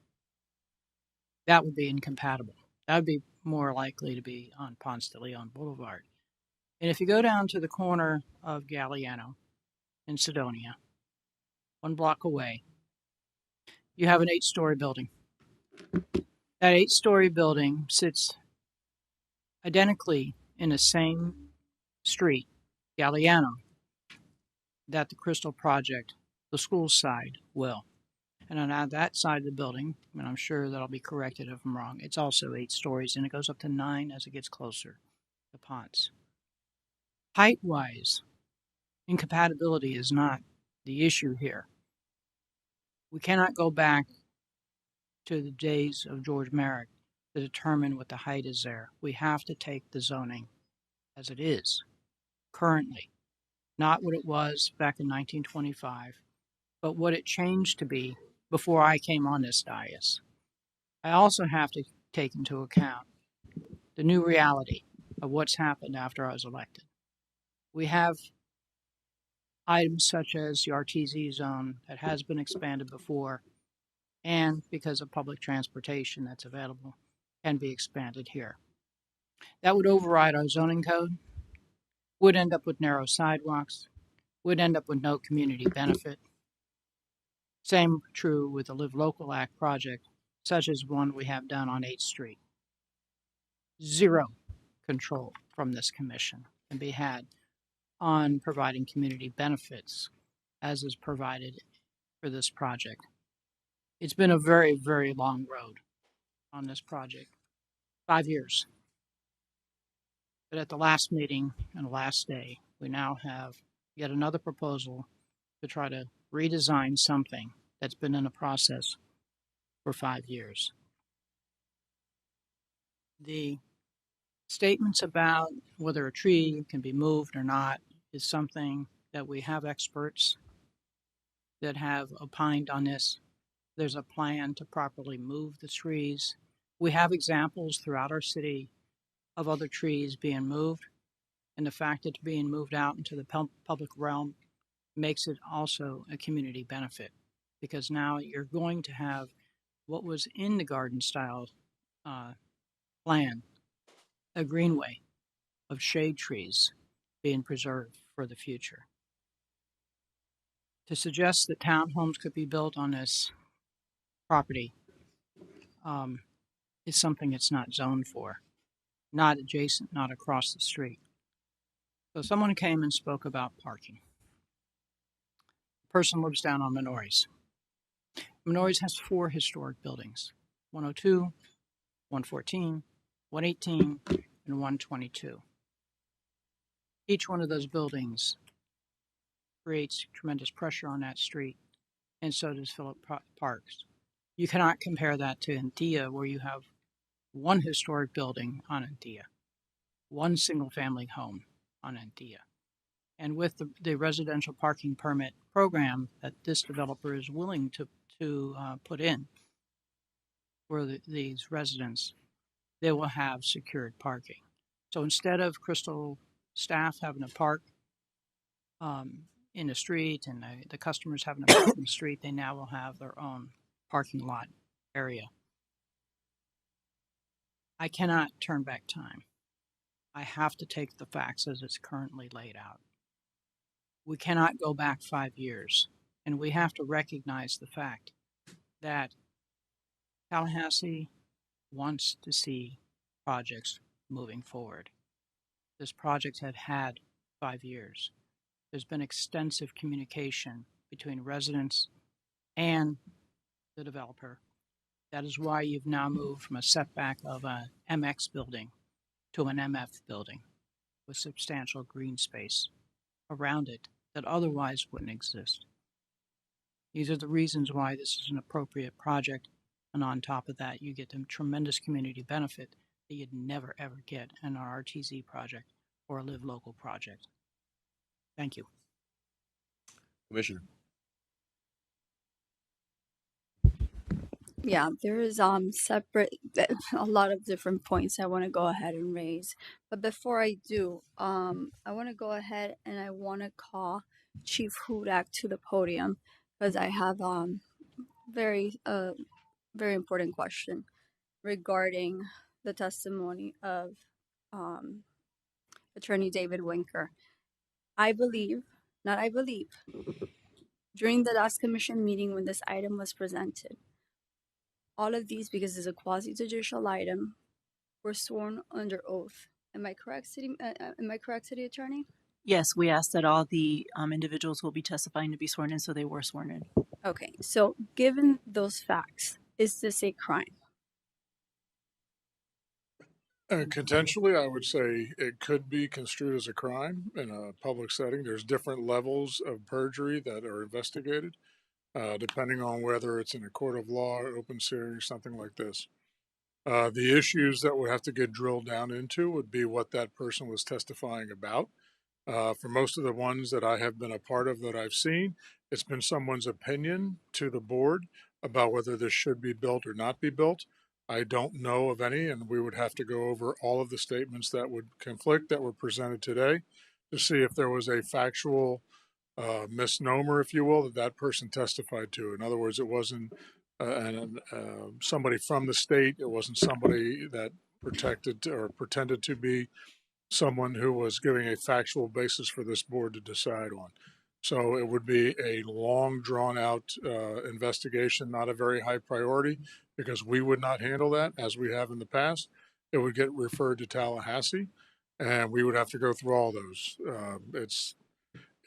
That would be incompatible. That would be more likely to be on Ponce de Leon Boulevard. And if you go down to the corner of Galliano and Sidonia, 1 block away, you have an 8-story building. That 8-story building sits identically in the same street, Galliano, that the Crystal Project, the school side, will. And on that side of the building, and I'm sure that I'll be corrected if I'm wrong, it's also 8 stories, and it goes up to 9 as it gets closer to Ponce. Height-wise, incompatibility is not the issue here. We cannot go back to the days of George Merrick to determine what the height is there. We have to take the zoning as it is currently, not what it was back in 1925, but what it changed to be before I came on this dais. I also have to take into account the new reality of what's happened after I was elected. We have items such as the RTZ zone that has been expanded before, and because of public transportation that's available, can be expanded here. That would override our zoning code, would end up with narrow sidewalks, would end up with no community benefit. Same true with the Live Local Act project, such as one we have done on 8th Street. Zero control from this commission can be had on providing community benefits as is provided for this project. It's been a very, very long road on this project, 5 years. But at the last meeting and the last day, we now have yet another proposal to try to redesign something that's been in a process for 5 years. The statements about whether a tree can be moved or not is something that we have experts that have opined on this. There's a plan to properly move the trees. We have examples throughout our city of other trees being moved, and the fact that it's being moved out into the public realm makes it also a community benefit, because now you're going to have what was in the garden style plan, a greenway of shade trees being preserved for the future. To suggest that townhomes could be built on this property is something it's not zoned for, not adjacent, not across the street. So someone came and spoke about parking. The person lives down on Minories. Minories has 4 historic buildings, 102, 114, 118, and 122. Each one of those buildings creates tremendous pressure on that street, and so does Phillip Parks. You cannot compare that to Antia, where you have 1 historic building on Antia, 1 single-family home on Antia. And with the residential parking permit program that this developer is willing to put in for these residents, they will have secured parking. So instead of Crystal staff having to park in the street and the customers having to park in the street, they now will have their own parking lot area. I cannot turn back time. I have to take the facts as it's currently laid out. We cannot go back 5 years, and we have to recognize the fact that Tallahassee wants to see projects moving forward. This project had 5 years. There's been extensive communication between residents and the developer. That is why you've now moved from a setback of an MX building to an MF building with substantial green space around it that otherwise wouldn't exist. These are the reasons why this is an appropriate project, and on top of that, you get a tremendous community benefit that you'd never ever get in an RTZ project or a Live Local project. Thank you. Commissioner. Yeah, there is separate a lot of different points I want to go ahead and raise. But before I do, I want to go ahead and I want to call Chief Hudak to the podium because I have very very important question regarding the testimony of um Attorney David Winker. I believe, not I believe, during the last commission meeting when this item was presented, all of these, because it's a quasi-judicial item, were sworn under oath. Am I correct, City Attorney? Yes, we asked that all the individuals who will be testifying to be sworn in, so they were sworn in. Okay, so given those facts, is this a crime? Contextually, I would say it could be construed as a crime in a public setting. There's different levels of perjury that are investigated, depending on whether it's in a court of law, open hearing, or something like this. The issues that would have to get drilled down into would be what that person was testifying about. For most of the ones that I have been a part of that I've seen, it's been someone's opinion to the board about whether this should be built or not be built. I don't know of any, and we would have to go over all of the statements that would conflict that were presented today to see if there was a factual misnomer, if you will, that that person testified to. In other words, it wasn't somebody from the state. It wasn't somebody that protected or pretended to be someone who was giving a factual basis for this board to decide on. So it would be a long, drawn-out investigation, not a very high priority, because we would not handle that as we have in the past. It would get referred to Tallahassee, and we would have to go through all those.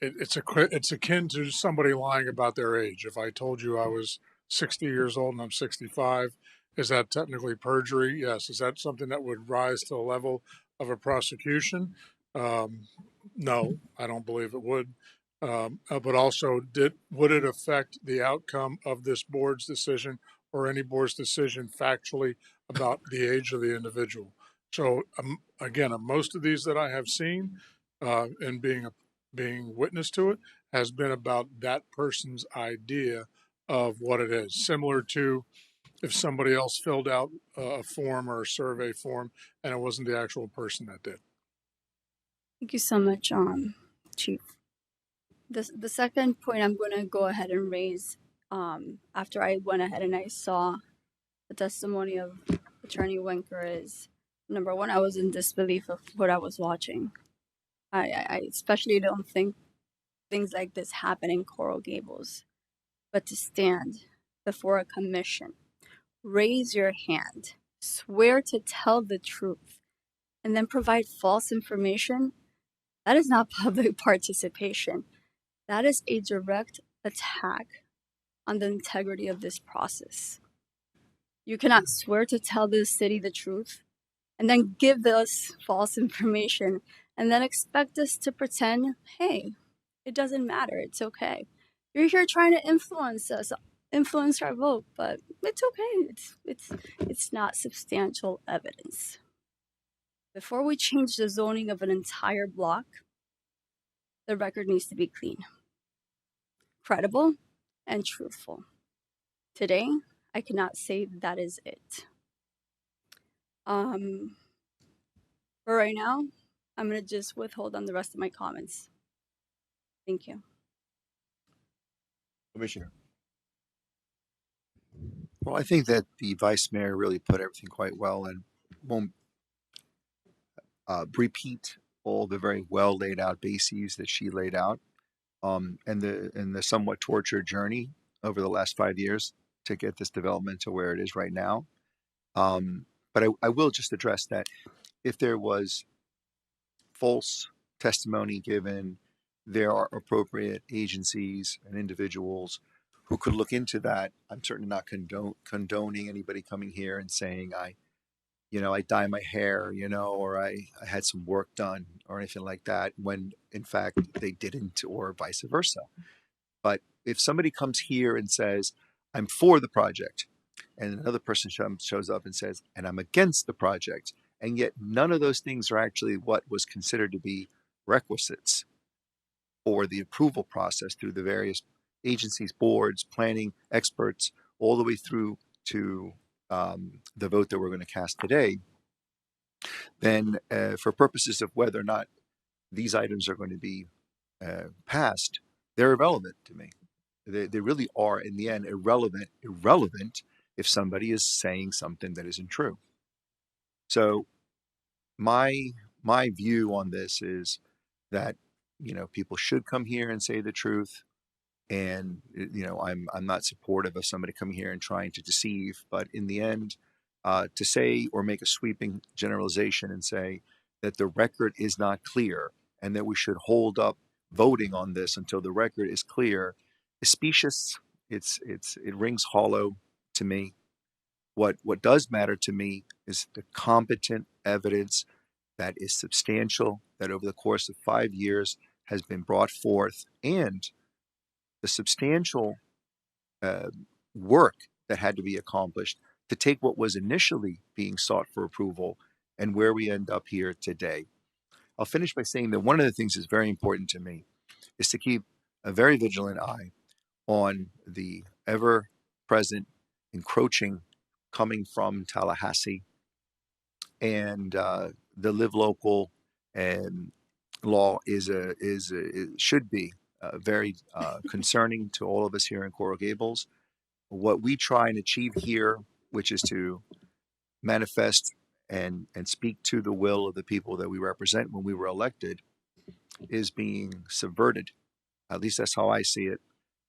It's akin to somebody lying about their age. If I told you I was 60 years old and I'm 65, is that technically perjury? Yes. Is that something that would rise to the level of a prosecution? No, I don't believe it would. But also, would it affect the outcome of this board's decision or any board's decision factually about the age of the individual? So again, most of these that I have seen and being witness to it has been about that person's idea of what it is, similar to if somebody else filled out a form or a survey form and it wasn't the actual person that did. Thank you so much, Chief. The second point I'm going to go ahead and raise after I went ahead and I saw the testimony of Attorney Winker is, number one, I was in disbelief of what I was watching. I especially don't think things like this happen in Coral Gables. But to stand before a commission, raise your hand, swear to tell the truth, and then provide false information, that is not public participation. That is a direct attack on the integrity of this process. You cannot swear to tell the city the truth and then give us false information and then expect us to pretend, hey, it doesn't matter, it's okay. You're here trying to influence us, influence our vote, but it's okay. It's not substantial evidence. Before we change the zoning of an entire block, the record needs to be clean, credible, and truthful. Today, I cannot say that is it. For right now, I'm going to just withhold on the rest of my comments. Thank you. Commissioner. Well, I think that the vice mayor really put everything quite well and won't repeat all the very well laid out bases that she laid out, and the somewhat tortured journey over the last 5 years to get this development to where it is right now. But I will just address that if there was false testimony given, there are appropriate agencies and individuals who could look into that. I'm certainly not condoning anybody coming here and saying I dye my hair, or I had some work done or anything like that, when in fact they didn't, or vice versa. But if somebody comes here and says, I'm for the project, and another person shows up and says, and I'm against the project, And yet none of those things are actually what was considered to be requisites for the approval process through the various agencies, boards, planning experts, all the way through to the vote that we're going to cast today. Then for purposes of whether or not these items are going to be passed, they're irrelevant to me. They really are, in the end, irrelevant if somebody is saying something that isn't true. So my view on this is that, people should come here and say the truth. And, I'm not supportive of somebody coming here and trying to deceive, but in the end, to say or make a sweeping generalization and say that the record is not clear and that we should hold up voting on this until the record is clear is specious. It rings hollow to me. What does matter to me is the competent evidence that is substantial, that over the course of 5 years has been brought forth, and the substantial work that had to be accomplished to take what was initially being sought for approval and where we end up here today. I'll finish by saying that one of the things that's very important to me is to keep a very vigilant eye on the ever-present encroaching coming from Tallahassee, and the live local law should be very concerning to all of us here in Coral Gables. What we try and achieve here, which is to manifest and speak to the will of the people that we represent when we were elected, is being subverted. At least that's how I see it,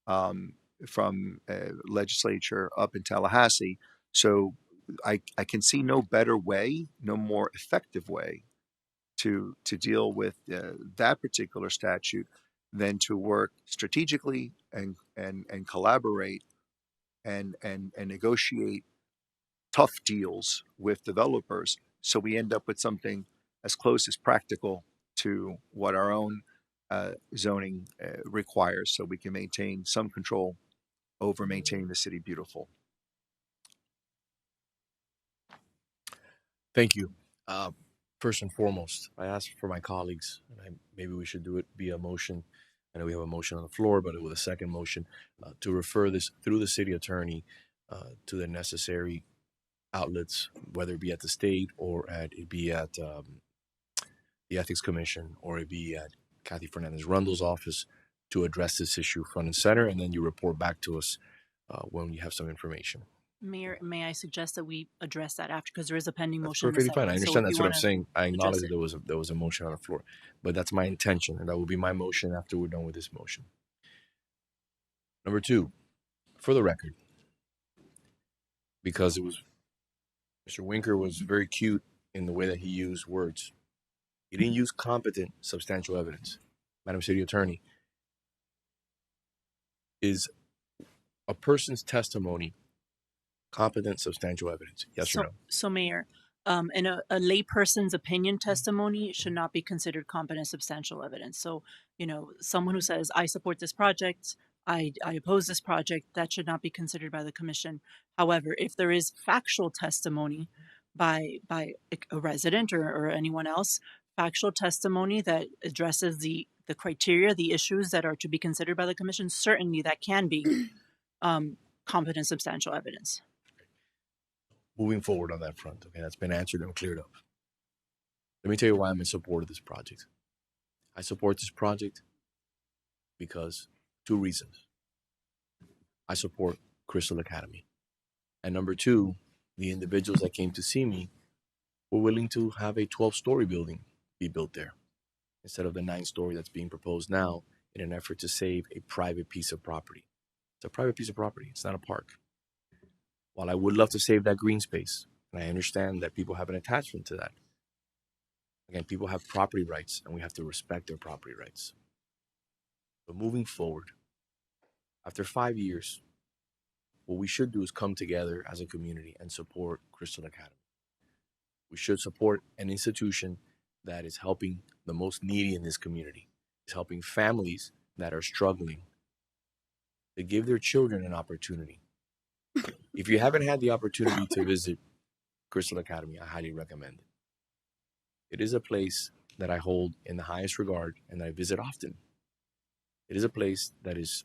from legislature up in Tallahassee. So I can see no better way, no more effective way to deal with that particular statute than to work strategically and collaborate and negotiate tough deals with developers, so we end up with something as close as practical to what our own zoning requires, so we can maintain some control over maintaining the city beautiful. Thank you. First and foremost, I asked for my colleagues, and maybe we should do it via motion. I know we have a motion on the floor, but with a second motion to refer this through the city attorney to the necessary outlets, whether it be at the state or at the Ethics Commission, or it be at Kathy Fernandez-Rundle's office, to address this issue front and center, and then you report back to us when you have some information. Mayor, may I suggest that we address that after, because there is a pending That's motion. perfectly fine. I understand So that's what I'm saying. I acknowledge it. that there was a motion on the floor, but that's my intention, and that will be my motion after we're done with this motion. Number two, for the record, because Mr. Winker was very cute in the way that he used words. He didn't use competent, substantial evidence. Madam City Attorney, is a person's testimony competent, substantial evidence? Yes or no? So, Mayor, and a layperson's opinion testimony should not be considered competent, substantial evidence. So, someone who says, I support this project, I oppose this project, that should not be considered by the commission. However, if there is factual testimony by a resident or anyone else, factual testimony that addresses the criteria, the issues that are to be considered by the commission, certainly that can be competent, substantial evidence. Moving forward on that front, okay, that's been answered and cleared up. Let me tell you why I'm in support of this project. I support this project because 2 reasons. I support Crystal Academy. And number 2, the individuals that came to see me were willing to have a 12-story building be built there instead of the 9-story that's being proposed now, in an effort to save a private piece of property. It's a private piece of property. It's not a park. While I would love to save that green space, and I understand that people have an attachment to that, again, people have property rights, and we have to respect their property rights. But moving forward, after 5 years, what we should do is come together as a community and support Crystal Academy. We should support an institution that is helping the most needy in this community, is helping families that are struggling to give their children an opportunity. If you haven't had the opportunity to visit Crystal Academy, I highly recommend it. It is a place that I hold in the highest regard and that I visit often. It is a place that is,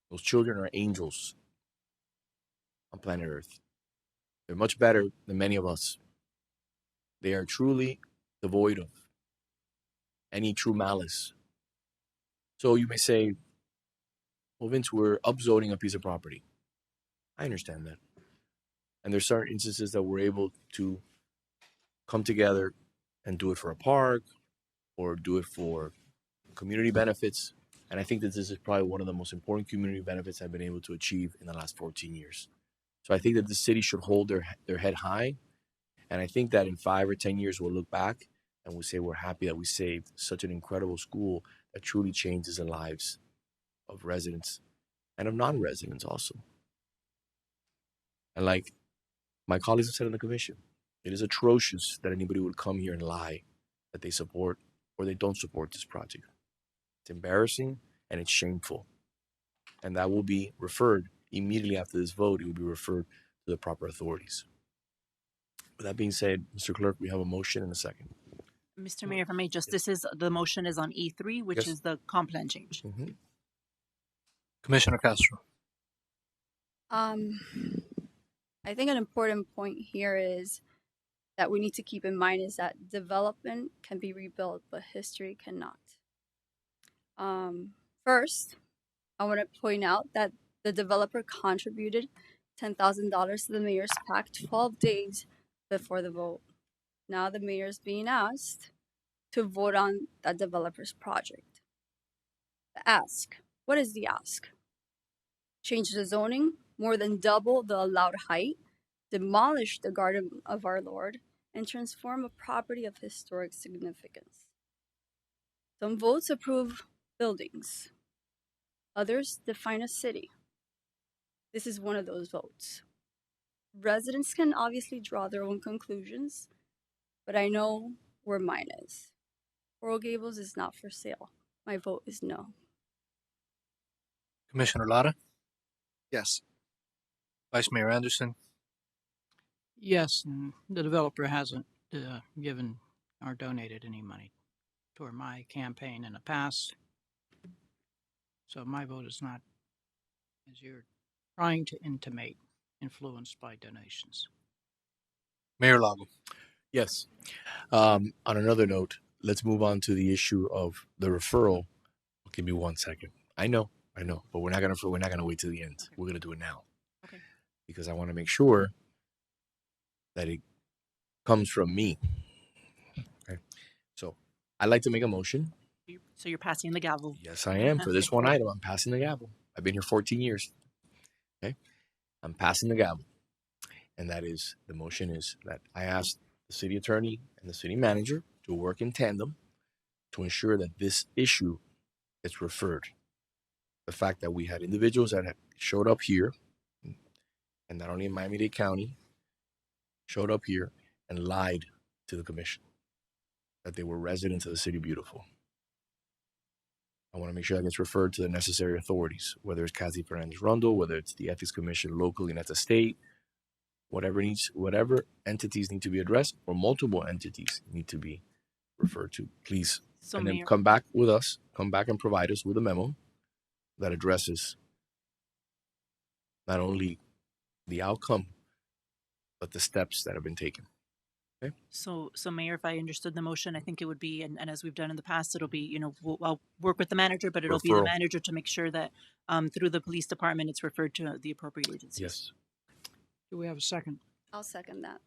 those children are angels on planet Earth. They're much better than many of us. They are truly devoid of any true malice. So you may say, well, Vince, we're upzoning a piece of property. I understand that. And there's certain instances that we're able to come together and do it for a park or do it for community benefits. And I think that this is probably one of the most important community benefits I've been able to achieve in the last 14 years. So I think that the city should hold their head high. And I think that in 5 or 10 years, we'll look back and we'll say we're happy that we saved such an incredible school that truly changes the lives of residents and of non-residents also. And like my colleagues have said in the commission, it is atrocious that anybody would come here and lie that they support or they don't support this project. It's embarrassing and it's shameful. And that will be referred immediately after this vote. It will be referred to the proper authorities. With that being said, Mr. Clerk, we have a motion and a second. Mr. Mayor, if I may, the motion is on E3, which is the comp plan change. Mm-hmm. Commissioner Castro. I think an important point here is that we need to keep in mind is that development can be rebuilt, but history cannot. First, I want to point out that the developer contributed $10,000 to the mayor's PAC 12 days before the vote. Now the mayor is being asked to vote on that developer's project. The ask. What is the ask? Change the zoning, more than double the allowed height, demolish the Garden of Our Lord, and transform a property of historic significance. Some votes approve buildings. Others define a city. This is one of those votes. Residents can obviously draw their own conclusions, but I know where mine is. Coral Gables is not for sale. My vote is no. Commissioner Lara. Yes. Vice Mayor Anderson. Yes, and the developer hasn't given or donated any money toward my campaign in the past. So my vote is not, as you're trying to intimate, influenced by donations. Mayor Lago. Yes. On another note, let's move on to the issue of the referral. Give me 1 second. I know, but we're not gonna wait till the end. Okay. We're gonna do it now. Okay. Because I want to make sure that it comes from me. Okay. So I'd like to make a motion. So you're passing the gavel. Yes, I am. For this one item, I'm passing the gavel. I've been here 14 years. Okay. I'm passing the gavel. And that is, the motion is that I asked the city attorney and the city manager to work in tandem to ensure that this issue is referred. The fact that we had individuals that had showed up here, and not only in Miami-Dade County, showed up here and lied to the commission that they were residents of the city beautiful. I want to make sure that gets referred to the necessary authorities, whether it's Kathy Fernandez-Rundle, whether it's the Ethics Commission locally and at the state, whatever entities need to be addressed, or multiple entities need to be referred to, please. So and then Mayor, come back and provide us with a memo that addresses not only the outcome, but the steps that have been taken. Okay. So Mayor, if I understood the motion, I think it would be, and as we've done in the past, it'll be, I'll work with the manager, but it'll be the manager to make sure that through the police department, it's referred to the appropriate agencies. Yes. Do we have a second? I'll second that.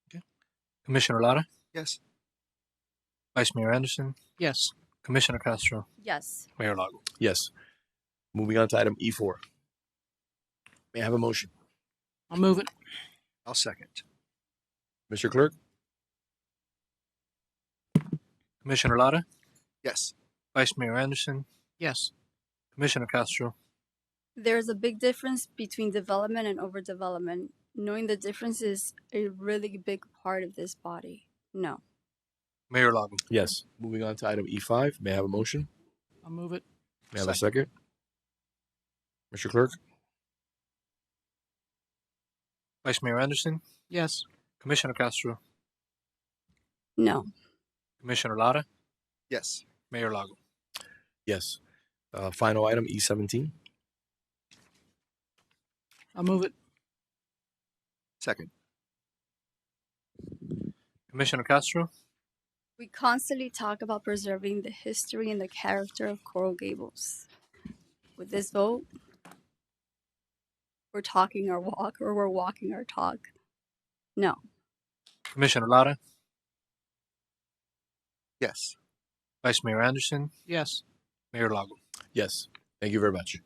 Okay. Commissioner Lara. Yes. Vice Mayor Anderson. Yes. Commissioner Castro. Yes. Mayor Lago. Yes. Moving on to item E4. May I have a motion? I'll move it. I'll second. Mr. Clerk? Commissioner Lara. Yes. Vice Mayor Anderson. Yes. Commissioner Castro. There's a big difference between development and overdevelopment. Knowing the difference is a really big part of this body. No. Mayor Lago. Yes. Moving on to item E5. May I have a motion? I'll move it. May I have a second? Mr. Clerk? Vice Mayor Anderson, Yes. Commissioner Castro, No. Commissioner Lara, Yes. Mayor Lago. Yes. Final item E17. I'll move it. Second. Commissioner Castro, We constantly talk about preserving the history and the character of Coral Gables. With this vote, we're talking our walk or we're walking our talk. No. Commissioner Lara, Yes. Vice Mayor Anderson, Yes. Mayor Lago. Yes. Thank you very much.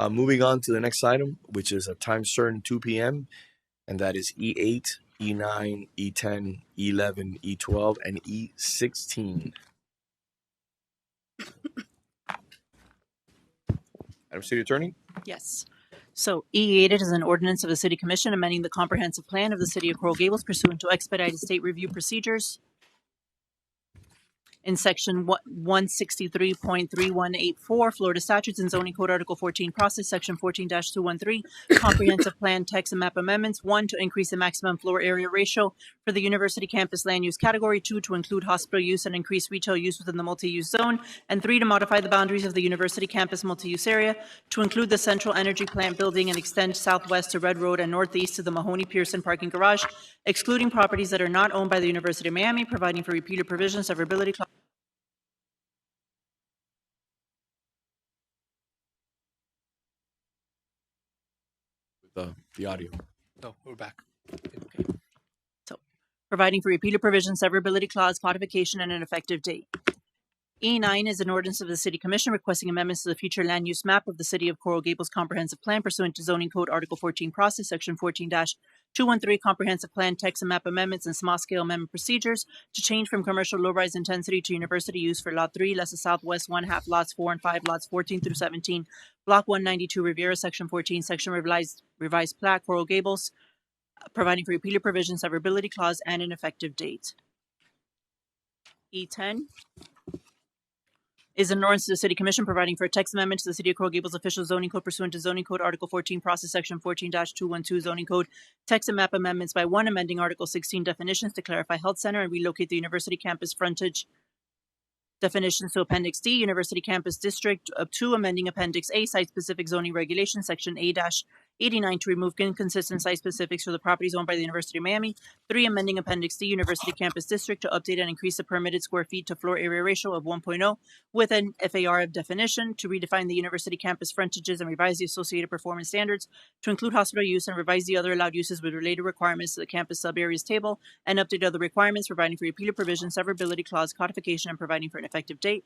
Moving on to the next item, which is a time certain 2 p.m., and that is E8, E9, E10, E11, E12, and E16. Madam City Attorney? Yes. So E8 is an ordinance of the City Commission amending the comprehensive plan of the City of Coral Gables pursuant to expedited state review procedures. In section 163.3184, Florida Statutes and Zoning Code Article 14 Process, section 14-213, Comprehensive Plan Text and Map Amendments. 1, to increase the maximum floor area ratio for the university campus land use category. 2, to include hospital use and increase retail use within the multi-use zone. And 3, to modify the boundaries of the university campus multi-use area to include the central energy plant building and extend southwest to Red Road and northeast to the Mahoney Pearson parking garage, excluding properties that are not owned by the University of Miami, providing for repeated provisions, severability clause. The audio. No, we're back. So, providing for repeated provisions, severability clause, codification, and an effective date. E9 is an ordinance of the City Commission requesting amendments to the future land use map of the City of Coral Gables Comprehensive Plan pursuant to Zoning Code Article 14 Process, Section 14-213, Comprehensive Plan Text and Map Amendments and Small Scale Amendment Procedures to change from commercial low-rise intensity to university use for Lot 3, less the southwest one-half, lots 4 and 5, lots 14 through 17, Block 192, Riviera, Section 14, Section Revised Plat, Coral Gables, providing for repeated provisions, severability clause, and an effective date. E10 is an ordinance to the City Commission providing for a text amendment to the City of Coral Gables official zoning code pursuant to Zoning Code Article 14 Process, Section 14-212 Zoning Code Text and Map Amendments by 1, amending Article 16 definitions to clarify health center and relocate the university campus frontage definitions to Appendix D, University Campus District. 2, amending Appendix A, site-specific zoning regulations, Section A-89 to remove inconsistent site specifics for the properties owned by the University of Miami. 3, amending Appendix D, University Campus District to update and increase the permitted square feet to floor area ratio of 1.0 with an FAR of definition, to redefine the university campus frontages and revise the associated performance standards, to include hospital use and revise the other allowed uses with related requirements to the campus sub-areas table, and update other requirements, providing for repeated provisions, severability clause, codification, and providing for an effective date.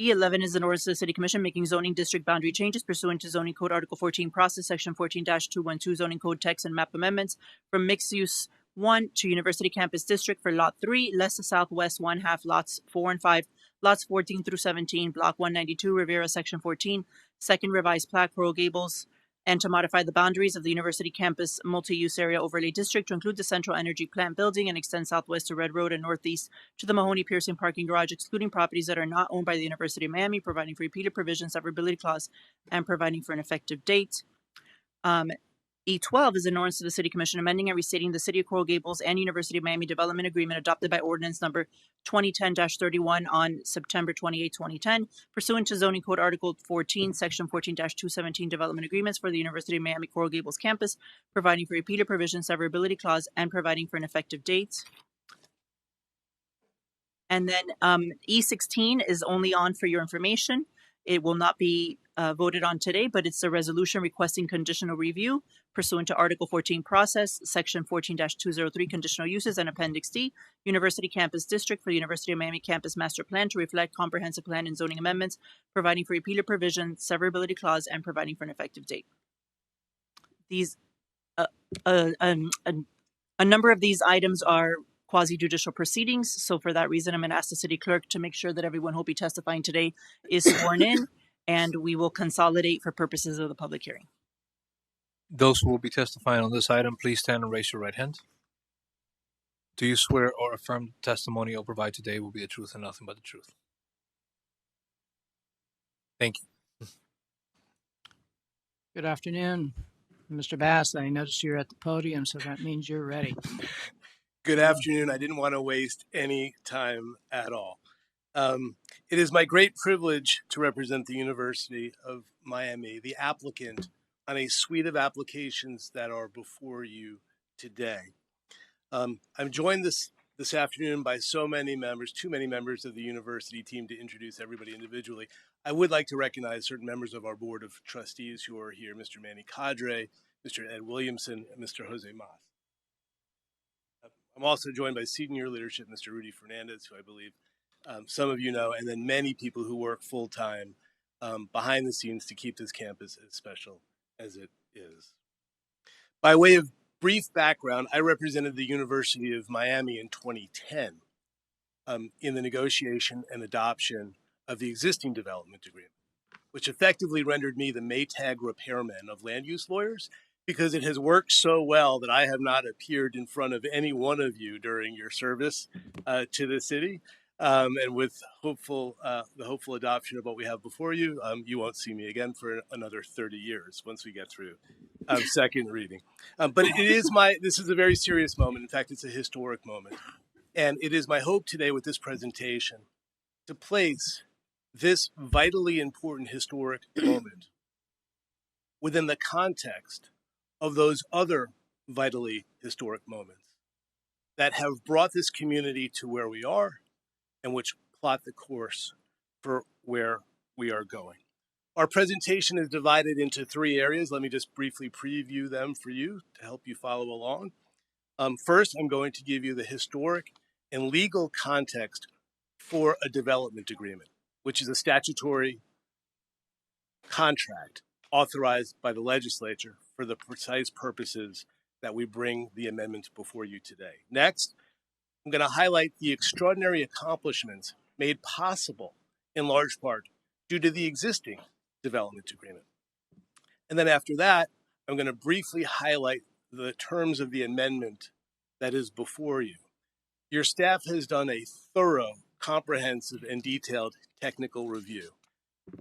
E11 is an ordinance of the City Commission making zoning district boundary changes pursuant to Zoning Code Article 14 Process, Section 14-212 Zoning Code Text and Map Amendments from Mixed Use 1 to University Campus District for Lot 3, less the southwest one-half, lots 4 and 5, lots 14 through 17, Block 192, Riviera, Section 14, Second Revised Plat, Coral Gables, and to modify the boundaries of the University Campus Multi-Use Area Overlay District to include the Central Energy Plant Building and extend southwest to Red Road and northeast to the Mahoney Pearson Parking Garage, excluding properties that are not owned by the University of Miami, providing for repeated provisions, severability clause, and providing for an effective date. E12 is an ordinance of the City Commission amending and restating the City of Coral Gables and University of Miami Development Agreement adopted by Ordinance Number 2010-31 on September 28, 2010, pursuant to Zoning Code Article 14, Section 14-217 Development Agreements for the University of Miami Coral Gables campus, providing for repeated provisions, severability clause, and providing for an effective date. And then E16 is only on for your information. It will not be voted on today, but it's a resolution requesting conditional review pursuant to Article 14 Process, Section 14-203 Conditional Uses and Appendix D, University Campus District for the University of Miami Campus Master Plan to reflect comprehensive plan and zoning amendments, providing for repeated provision, severability clause, and providing for an effective date. These, a number of these items are quasi-judicial proceedings, so for that reason, I'm going to ask the City Clerk to make sure that everyone who will be testifying today is sworn in, and we will consolidate for purposes of the public hearing. Those who will be testifying on this item, please stand and raise your right hand. Do you swear or affirm the testimony you'll provide today will be the truth and nothing but the truth? Thank you. Good afternoon, Mr. Bass, I noticed you're at the podium, so that means you're ready. Good afternoon. I didn't want to waste any time at all. It is my great privilege to represent the University of Miami, the applicant on a suite of applications that are before you today. I'm joined this afternoon by so many members, too many members of the university team to introduce everybody individually. I would like to recognize certain members of our board of trustees who are here, Mr. Manny Cadre, Mr. Ed Williamson, and Mr. Jose Mas. I'm also joined by senior leadership, Mr. Rudy Fernandez, who I believe some of you know, and then many people who work full-time behind the scenes to keep this campus as special as it is. By way of brief background, I represented the University of Miami in 2010 in the negotiation and adoption of the existing development agreement, which effectively rendered me the Maytag repairman of land use lawyers, because it has worked so well that I have not appeared in front of any one of you during your service to the city. And with the hopeful adoption of what we have before you, you won't see me again for another 30 years once we get through second reading. But this is a very serious moment. In fact, it's a historic moment. And it is my hope today with this presentation to place this vitally important historic moment within the context of those other vitally historic moments that have brought this community to where we are and which plot the course for where we are going. Our presentation is divided into three areas. Let me just briefly preview them for you to help you follow along. First, I'm going to give you the historic and legal context for a development agreement, which is a statutory contract authorized by the legislature for the precise purposes that we bring the amendment before you today. Next, I'm going to highlight the extraordinary accomplishments made possible in large part due to the existing development agreement. And then after that, I'm going to briefly highlight the terms of the amendment that is before you. Your staff has done a thorough, comprehensive, and detailed technical review.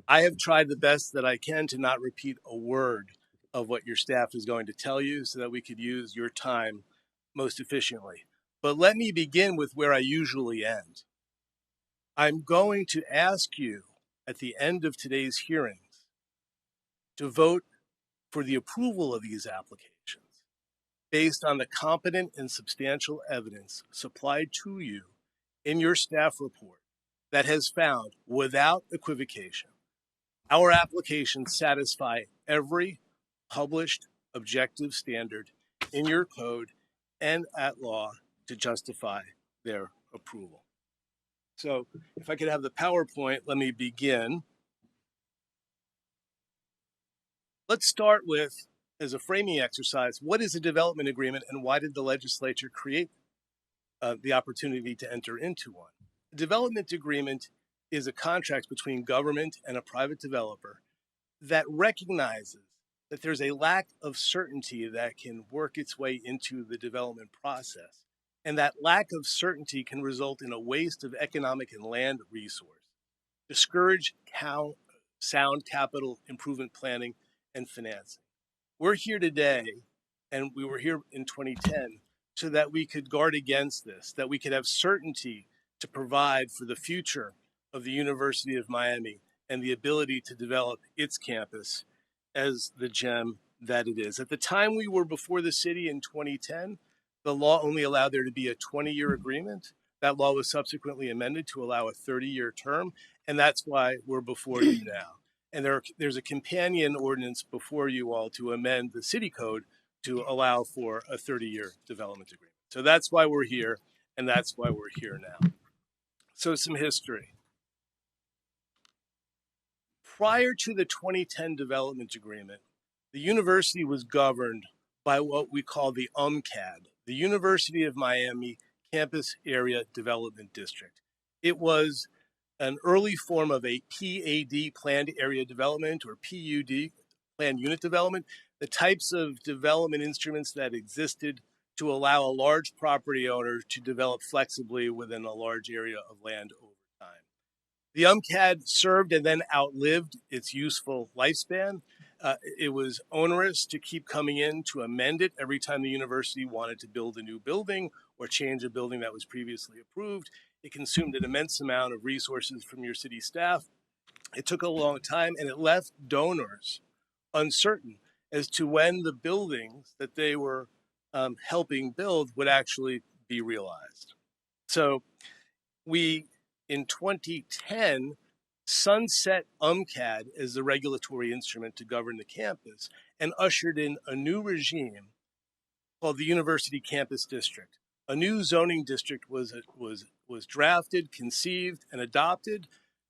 I have tried the best that I can to not repeat a word of what your staff is going to tell you so that we could use your time most efficiently. But let me begin with where I usually end. I'm going to ask you at the end of today's hearings to vote for the approval of these applications based on the competent and substantial evidence supplied to you in your staff report that has found, without equivocation, our applications satisfy every published objective standard in your code and at law to justify their approval. So if I could have the PowerPoint, let me begin. Let's start with, as a framing exercise, what is a development agreement and why did the legislature create the opportunity to enter into one? A development agreement is a contract between government and a private developer that recognizes that there's a lack of certainty that can work its way into the development process. And that lack of certainty can result in a waste of economic and land resource, discourage sound capital improvement planning and financing. We're here today, and we were here in 2010, so that we could guard against this, that we could have certainty to provide for the future of the University of Miami and the ability to develop its campus as the gem that it is. At the time we were before the city in 2010, the law only allowed there to be a 20-year agreement. That law was subsequently amended to allow a 30-year term, and that's why we're before you now. And there's a companion ordinance before you all to amend the city code to allow for a 30-year development agreement. So that's why we're here, and that's why we're here now. So some history. Prior to the 2010 development agreement, the university was governed by what we call the UMCAD, the University of Miami Campus Area Development District. It was an early form of a PAD, Planned Area Development, or PUD, Planned Unit Development, the types of development instruments that existed to allow a large property owner to develop flexibly within a large area of land over time. The UMCAD served and then outlived its useful lifespan, It was onerous to keep coming in to amend it every time the university wanted to build a new building or change a building that was previously approved. It consumed an immense amount of resources from your city staff. It took a long time, and it left donors uncertain as to when the buildings that they were helping build would actually be realized. So we, in 2010, sunset UMCAD as the regulatory instrument to govern the campus and ushered in a new regime called the University Campus District. A new zoning district was drafted, conceived, and adopted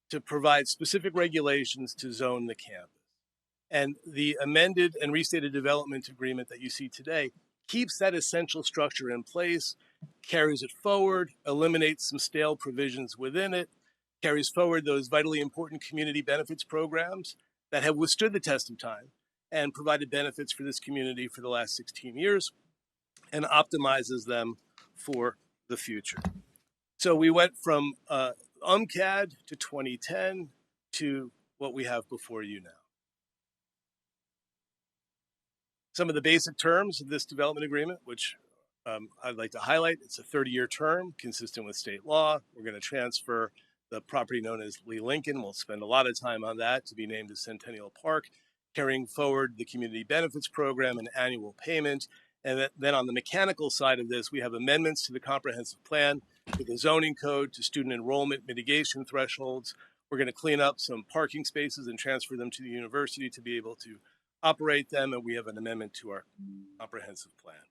to provide specific regulations to zone the campus. And the amended and restated development agreement that you see today keeps that essential structure in place, carries it forward, eliminates some stale provisions within it, carries forward those vitally important community benefits programs that have withstood the test of time and provided benefits for this community for the last 16 years, and optimizes them for the future. So we went from UMCAD to 2010 to what we have before you now. Some of the basic terms of this development agreement, which I'd like to highlight: it's a 30-year term consistent with state law. We're going to transfer the property known as Lee Lincoln. We'll spend a lot of time on that to be named as Centennial Park, carrying forward the community benefits program and annual payment. And then on the mechanical side of this, we have amendments to the comprehensive plan, to the zoning code, to student enrollment mitigation thresholds. We're going to clean up some parking spaces and transfer them to the university to be able to operate them, and we have an amendment to our comprehensive plan.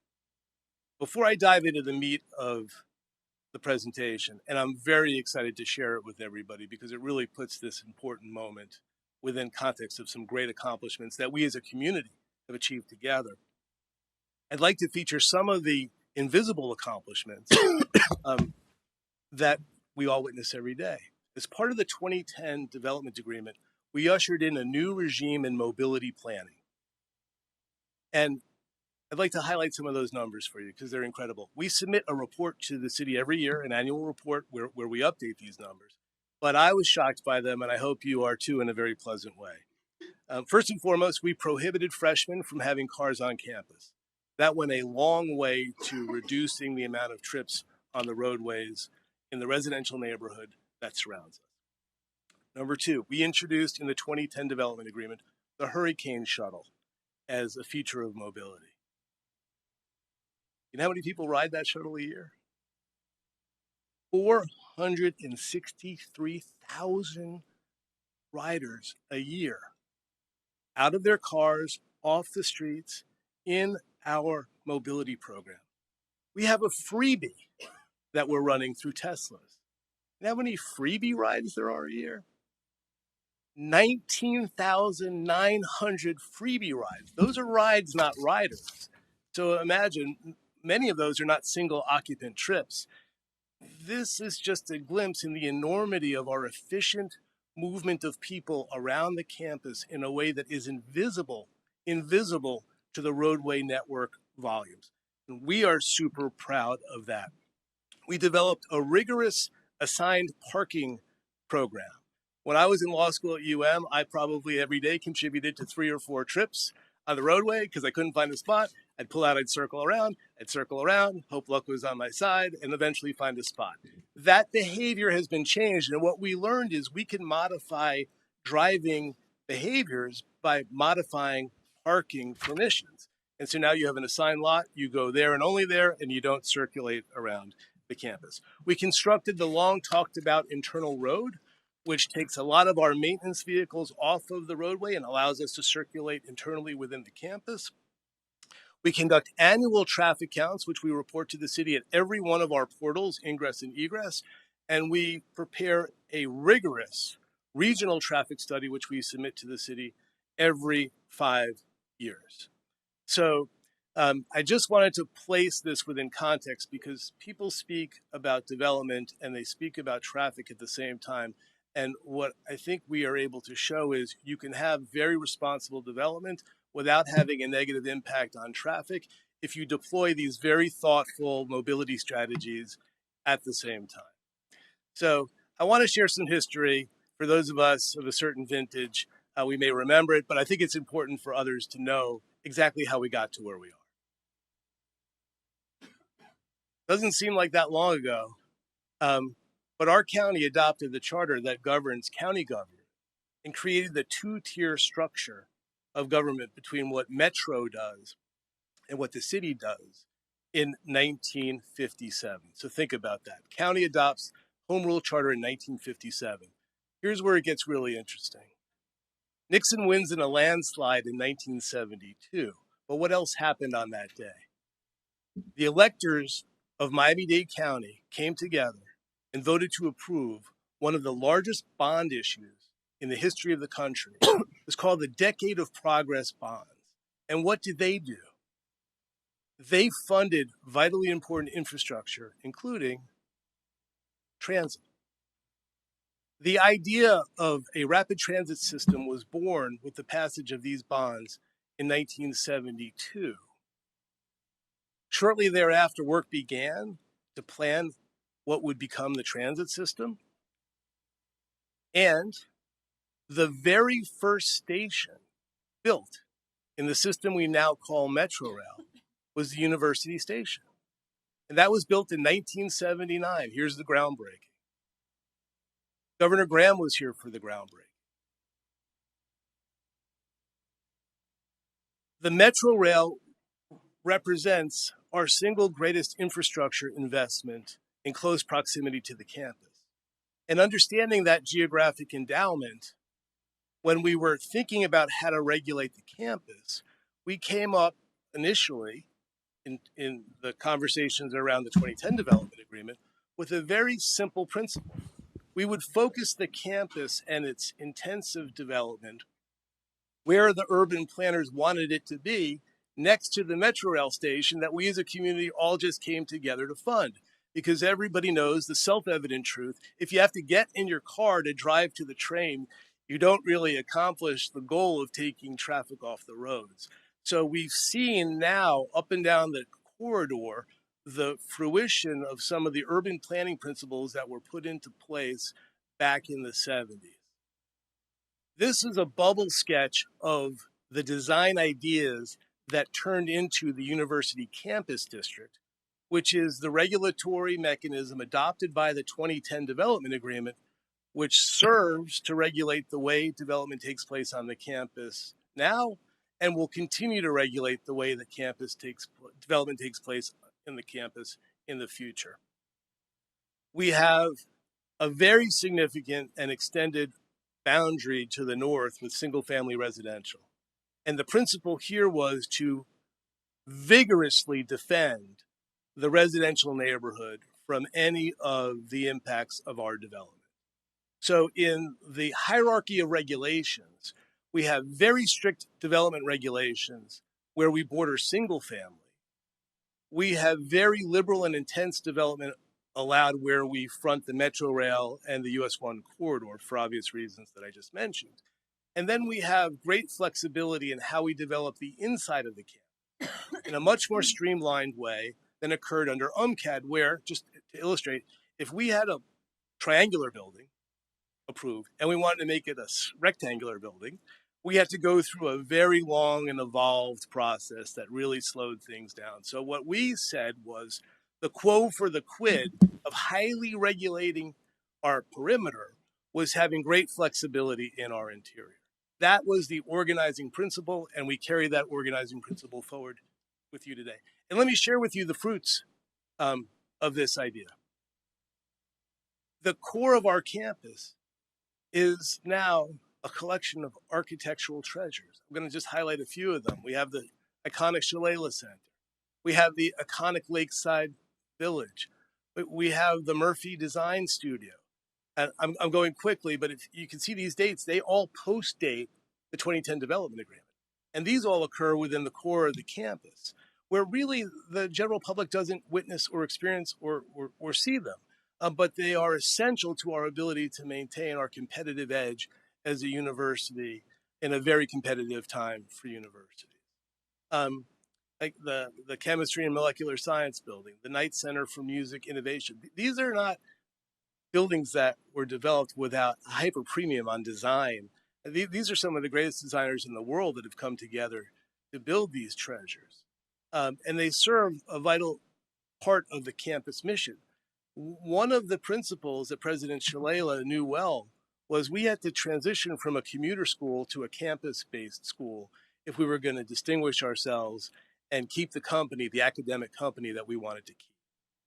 Before I dive into the meat of the presentation, and I'm very excited to share it with everybody because it really puts this important moment within context of some great accomplishments that we as a community have achieved together. I'd like to feature some of the invisible accomplishments that we all witness every day. As part of the 2010 development agreement, we ushered in a new regime in mobility planning. And I'd like to highlight some of those numbers for you because they're incredible. We submit a report to the city every year, an annual report where we update these numbers. But I was shocked by them, and I hope you are too, in a very pleasant way. First and foremost, we prohibited freshmen from having cars on campus. That went a long way to reducing the amount of trips on the roadways in the residential neighborhood that surrounds us. Number two, we introduced in the 2010 development agreement the Hurricane Shuttle as a feature of mobility. You know how many people ride that shuttle a year? 463,000 riders a year out of their cars, off the streets, in our mobility program. We have a freebie that we're running through Teslas. You know how many freebie rides there are a year? 19,900 freebie rides. Those are rides, not riders. So imagine, many of those are not single occupant trips. This is just a glimpse in the enormity of our efficient movement of people around the campus in a way that is invisible to the roadway network volumes. And we are super proud of that. We developed a rigorous assigned parking program. When I was in law school at UM, I probably every day contributed to 3 or 4 trips on the roadway because I couldn't find a spot. I'd pull out, I'd circle around, hope luck was on my side, and eventually find a spot. That behavior has been changed, and what we learned is we can modify driving behaviors by modifying parking permissions. And so now you have an assigned lot, you go there and only there, and you don't circulate around the campus. We constructed the long talked about internal road, which takes a lot of our maintenance vehicles off of the roadway and allows us to circulate internally within the campus. We conduct annual traffic counts, which we report to the city at every one of our portals, ingress and egress, and we prepare a rigorous regional traffic study, which we submit to the city every 5 years. So I just wanted to place this within context because people speak about development and they speak about traffic at the same time. And what I think we are able to show is you can have very responsible development without having a negative impact on traffic if you deploy these very thoughtful mobility strategies at the same time. So I want to share some history for those of us of a certain vintage. We may remember it, but I think it's important for others to know exactly how we got to where we are. Doesn't seem like that long ago, but our county adopted the charter that governs county government and created the two-tier structure of government between what Metro does and what the city does in 1957. So think about that. County adopts Home Rule Charter in 1957. Here's where it gets really interesting. Nixon wins in a landslide in 1972. But what else happened on that day? The electors of Miami-Dade County came together and voted to approve one of the largest bond issues in the history of the country. It's called the Decade of Progress Bonds. And what did they do? They funded vitally important infrastructure, including transit. The idea of a rapid transit system was born with the passage of these bonds in 1972. Shortly thereafter, work began to plan what would become the transit system. And the very first station built in the system we now call Metrorail was the University Station. And that was built in 1979. Here's the groundbreaking. Governor Graham was here for the groundbreaking. The Metrorail represents our single greatest infrastructure investment in close proximity to the campus. And understanding that geographic endowment, when we were thinking about how to regulate the campus, we came up initially in the conversations around the 2010 development agreement with a very simple principle. We would focus the campus and its intensive development where the urban planners wanted it to be, next to the Metrorail station that we as a community all just came together to fund. Because everybody knows the self-evident truth, if you have to get in your car to drive to the train, you don't really accomplish the goal of taking traffic off the roads. So we've seen now up and down the corridor the fruition of some of the urban planning principles that were put into place back in the 70s. This is a bubble sketch of the design ideas that turned into the University Campus District, which is the regulatory mechanism adopted by the 2010 Development Agreement, which serves to regulate the way development takes place on the campus now and will continue to regulate the way the development takes place in the campus in the future. We have a very significant and extended boundary to the north with single-family residential. And the principle here was to vigorously defend the residential neighborhood from any of the impacts of our development. So in the hierarchy of regulations, we have very strict development regulations where we border single family. We have very liberal and intense development allowed where we front the Metrorail and the US 1 corridor for obvious reasons that I just mentioned. And then we have great flexibility in how we develop the inside of the campus in a much more streamlined way than occurred under UMCAD, where, just to illustrate, if we had a triangular building approved and we wanted to make it a rectangular building, we had to go through a very long and evolved process that really slowed things down. So what we said was the quo for the quid of highly regulating our perimeter was having great flexibility in our interior. That was the organizing principle, and we carry that organizing principle forward with you today. And let me share with you the fruits of this idea. The core of our campus is now a collection of architectural treasures. I'm going to just highlight a few of them. We have the iconic Shalala Center. We have the iconic Lakeside Village. We have the Murphy Design Studio. And I'm going quickly, but if you can see these dates, they all post-date the 2010 Development Agreement. And these all occur within the core of the campus, where really the general public doesn't witness or experience or see them. But they are essential to our ability to maintain our competitive edge as a university in a very competitive time for universities. Like the Chemistry and Molecular Science Building, the Knight Center for Music Innovation. These are not buildings that were developed without hyper premium on design These are some of the greatest designers in the world that have come together to build these treasures. And they serve a vital part of the campus mission. One of the principles that President Shalala knew well was we had to transition from a commuter school to a campus-based school if we were going to distinguish ourselves and keep the company, the academic company that we wanted to keep.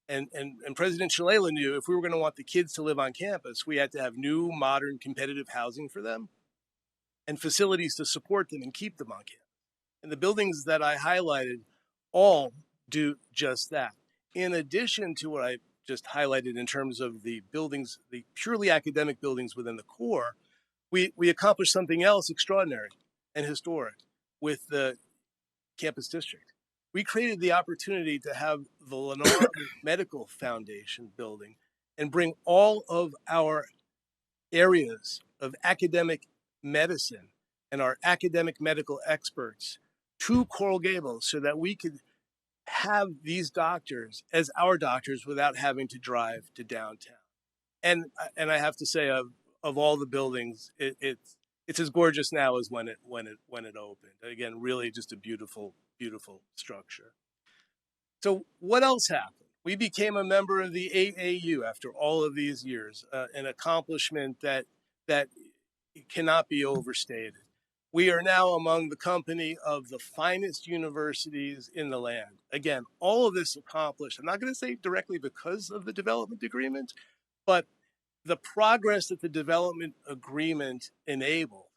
And President Shalala knew if we were going to want the kids to live on campus, we had to have new, modern, competitive housing for them and facilities to support them and keep them on campus. And the buildings that I highlighted all do just that. In addition to what I just highlighted in terms of the buildings, the purely academic buildings within the core, we accomplished something else extraordinary and historic with the campus district. We created the opportunity to have the Lenore Medical Foundation building and bring all of our areas of academic medicine and our academic medical experts to Coral Gables so that we could have these doctors as our doctors without having to drive to downtown. And I have to say, of all the buildings, it's as gorgeous now as when it opened. Again, really just a beautiful, beautiful structure. So what else happened? We became a member of the AAU after all of these years, an accomplishment that cannot be overstated. We are now among the company of the finest universities in the land. Again, all of this accomplished, I'm not going to say directly because of the development agreement, but the progress that the development agreement enabled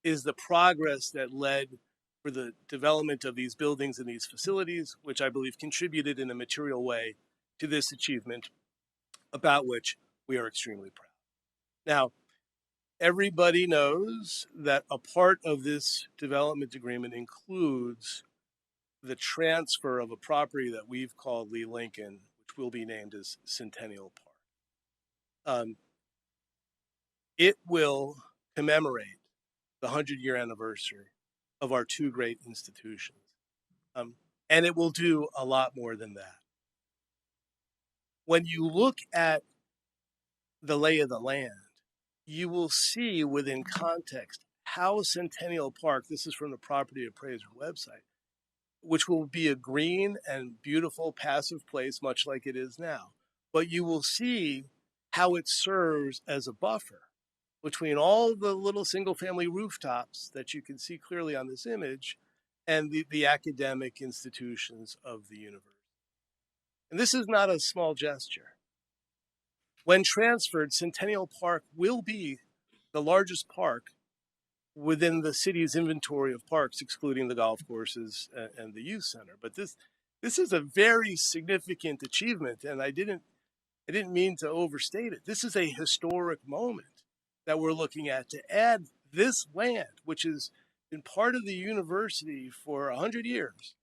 is the progress that led for the development of these buildings and these facilities, which I believe contributed in a material way to this achievement, about which we are extremely proud. Now, everybody knows that a part of this development agreement includes the transfer of a property that we've called Lee Lincoln, which will be named as Centennial Park. It will commemorate the 100-year anniversary of our two great institutions. And it will do a lot more than that. When you look at the lay of the land, you will see within context how Centennial Park, this is from the Property Appraiser website, which will be a green and beautiful passive place, much like it is now. But you will see how it serves as a buffer between all the little single-family rooftops that you can see clearly on this image and the academic institutions of the university. And this is not a small gesture. When transferred, Centennial Park will be the largest park within the city's inventory of parks, excluding the golf courses and the youth center. But this is a very significant achievement, and I didn't mean to overstate it. This is a historic moment that we're looking at to add this land, which has been part of the university for 100 years,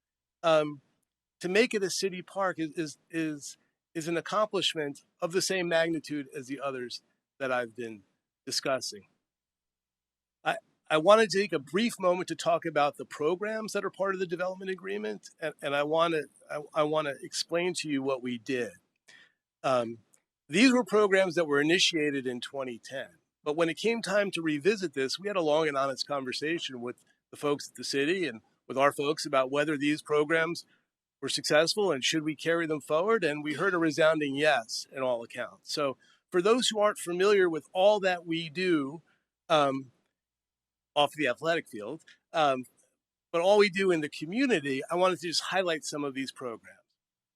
to make it a city park is an accomplishment of the same magnitude as the others that I've been discussing. I want to take a brief moment to talk about the programs that are part of the development agreement, and I want to explain to you what we did. These were programs that were initiated in 2010, but when it came time to revisit this, we had a long and honest conversation with the folks at the city and with our folks about whether these programs were successful and should we carry them forward, and we heard a resounding yes in all accounts. So for those who aren't familiar with all that we do, off the athletic field, but all we do in the community, I wanted to just highlight some of these programs.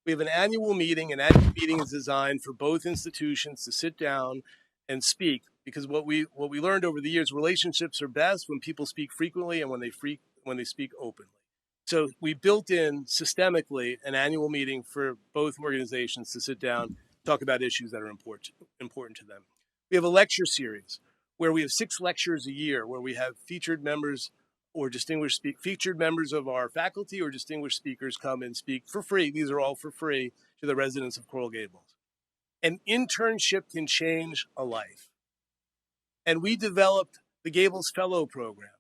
We have an annual meeting. An annual meeting is designed for both institutions to sit down and speak, because what we learned over the years, relationships are best when people speak frequently and when they speak openly. So we built in systemically an annual meeting for both organizations to sit down, talk about issues that are important to them. We have a lecture series where we have 6 lectures a year, where we have featured members or featured members of our faculty or distinguished speakers come and speak for free. These are all for free to the residents of Coral Gables. An internship can change a life. And we developed the Gables Fellow Program,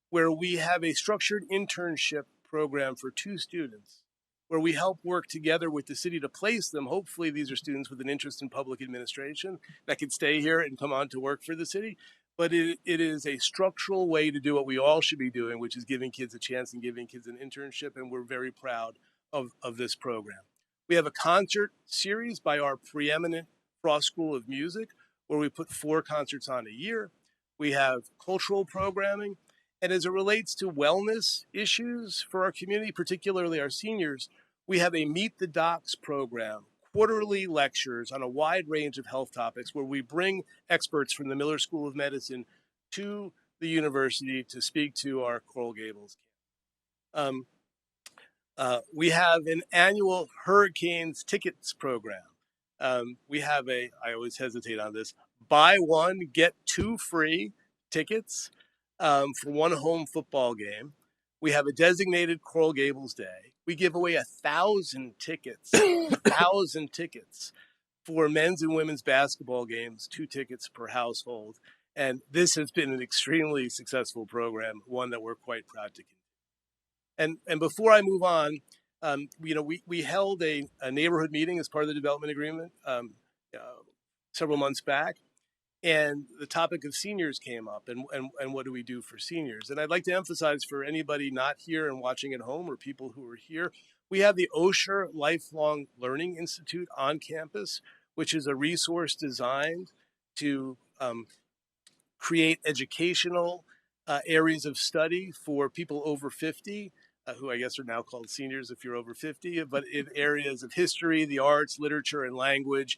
where we have a structured internship program for 2 students, where we help work together with the city to place them. Hopefully these are students with an interest in public administration that can stay here and come on to work for the city. but it is a structural way to do what we all should be doing, which is giving kids a chance and giving kids an internship, and we're very proud of this program. We have a concert series by our preeminent Frost School of Music, where we put 4 concerts on a year. We have cultural programming, and as it relates to wellness issues for our community, particularly our seniors, we have a Meet the Docs program, quarterly lectures on a wide range of health topics where we bring experts from the Miller School of Medicine to the university to speak to our Coral Gables camp. We have an annual hurricanes tickets program. We have I always hesitate on this, buy one, get 2 free tickets for one home football game. We have a designated Coral Gables Day. We give away 1,000 tickets, 1,000 tickets for men's and women's basketball games, 2 tickets per household. And this has been an extremely successful program, one that we're quite proud to continue. And before I move on, we held a neighborhood meeting as part of the development agreement several months back. And the topic of seniors came up, and what do we do for seniors? And I'd like to emphasize for anybody not here and watching at home, or people who are here, we have the Osher Lifelong Learning Institute on campus, which is a resource designed to create educational areas of study for people over 50, who I guess are now called seniors if you're over 50, but in areas of history, the arts, literature, and language.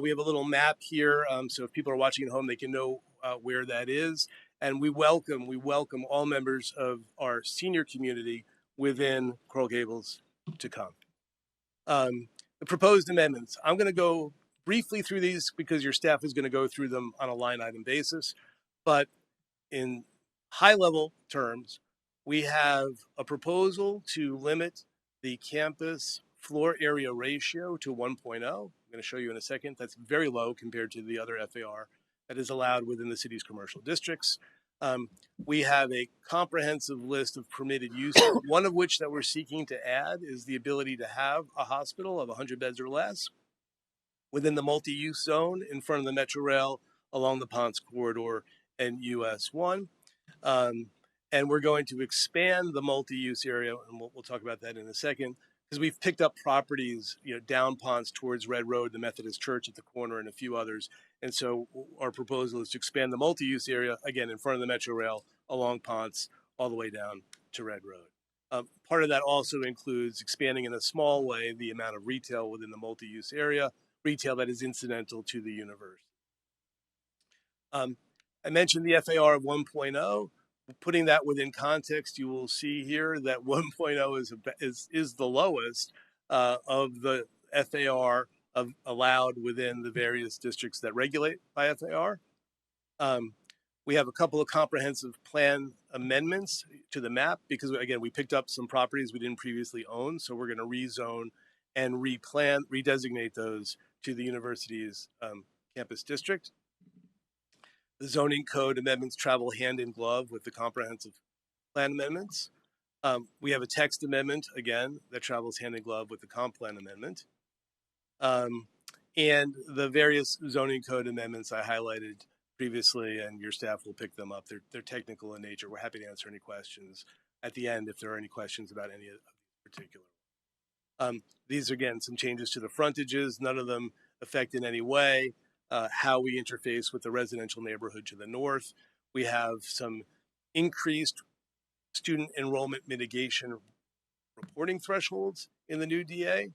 We have a little map here, so if people are watching at home, they can know where that is. And we welcome all members of our senior community within Coral Gables to come. The proposed amendments. I'm going to go briefly through these because your staff is going to go through them on a line item basis. But in high level terms, we have a proposal to limit the campus floor area ratio to 1.0. I'm going to show you in a second. That's very low compared to the other FAR that is allowed within the city's commercial districts. We have a comprehensive list of permitted uses, one of which that we're seeking to add is the ability to have a hospital of 100 beds or less within the multi-use zone in front of the Metro Rail along the Ponce Corridor and US 1. And we're going to expand the multi-use area, and we'll talk about that in a second, because we've picked up properties, down Ponce towards Red Road, the Methodist Church at the corner, and a few others. And so our proposal is to expand the multi-use area, again, in front of the Metro Rail, along Ponce, all the way down to Red Road. Part of that also includes expanding in a small way the amount of retail within the multi-use area, retail that is incidental to the university. I mentioned the FAR of 1.0. Putting that within context, you will see here that 1.0 is the lowest of the FAR allowed within the various districts that regulate by FAR. We have a couple of comprehensive plan amendments to the map because, again, we picked up some properties we didn't previously own, so we're going to rezone and redesignate those to the university's campus district. The zoning code amendments travel hand in glove with the comprehensive plan amendments. We have a text amendment, again, that travels hand in glove with the comp plan amendment. And the various zoning code amendments I highlighted previously, and your staff will pick them up. They're technical in nature. We're happy to answer any questions at the end if there are any questions about any of these particular. These are, again, some changes to the frontages. None of them affect in any way how we interface with the residential neighborhood to the north. We have some increased student enrollment mitigation reporting thresholds in the new DA.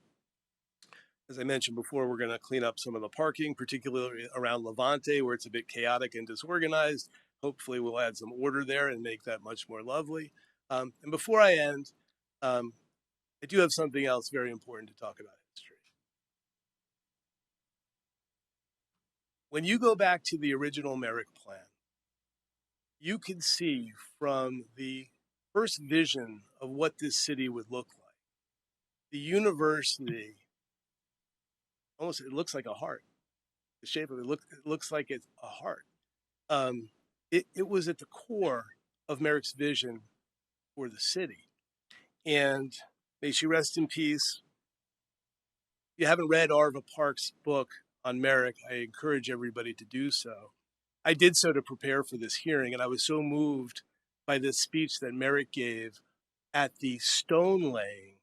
As I mentioned before, we're going to clean up some of the parking, particularly around Levante, where it's a bit chaotic and disorganized. Hopefully we'll add some order there and make that much more lovely. And before I end, I do have something else very important to talk about history. When you go back to the original Merrick plan, you can see from the first vision of what this city would look like, the university, almost, it looks like a heart. The shape of it looks like it's a heart. It was at the core of Merrick's vision for the city. And may she rest in peace. If you haven't read Arva Park's book on Merrick, I encourage everybody to do so. I did so to prepare for this hearing, and I was so moved by this speech that Merrick gave at the stone laying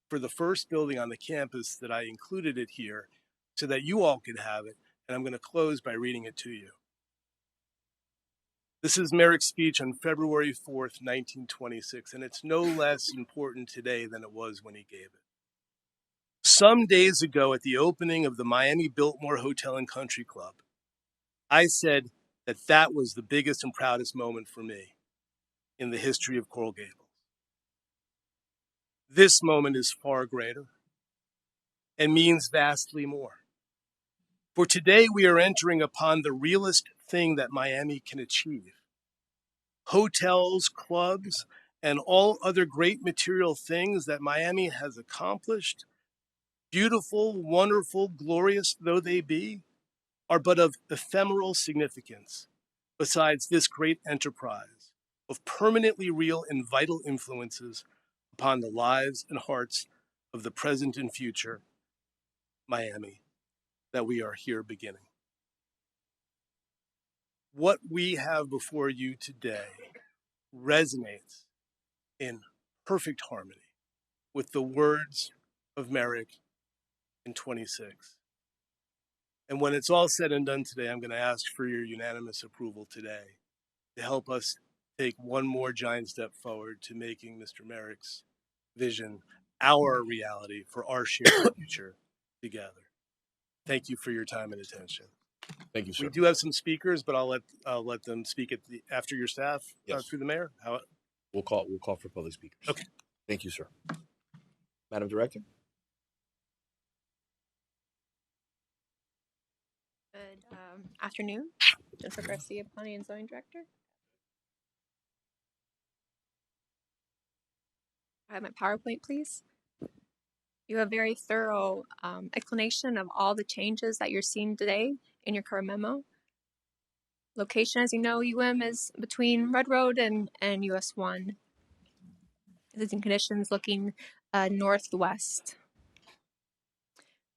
for the first building on the campus that I included it here so that you all could have it. And I'm going to close by reading it to you. This is Merrick's speech on February 4th, 1926, and it's no less important today than it was when he gave it. Some days ago at the opening of the Miami Biltmore Hotel and Country Club, I said that was the biggest and proudest moment for me in the history of Coral Gables. This moment is far greater and means vastly more. For today we are entering upon the realest thing that Miami can achieve. Hotels, clubs, and all other great material things that Miami has accomplished, beautiful, wonderful, glorious though they be, are but of ephemeral significance besides this great enterprise of permanently real and vital influences upon the lives and hearts of the present and future Miami that we are here beginning. What we have before you today resonates in perfect harmony with the words of Merrick in 26. And when it's all said and done today, I'm going to ask for your unanimous approval today to help us take one more giant step forward to making Mr. Merrick's vision our reality for our shared future together. Thank you for your time and attention. Thank you, sir. We do have some speakers, but I'll let them speak after your staff through the mayor. We'll call for public speakers. Okay. Thank you, sir. Madam Director. Good afternoon. Jennifer Garcia, Planning and Zoning Director. I have my PowerPoint, please. You have a very thorough explanation of all the changes that you're seeing today in your current memo. Location, as you know, UM is between Red Road and US 1. Existing conditions looking northwest.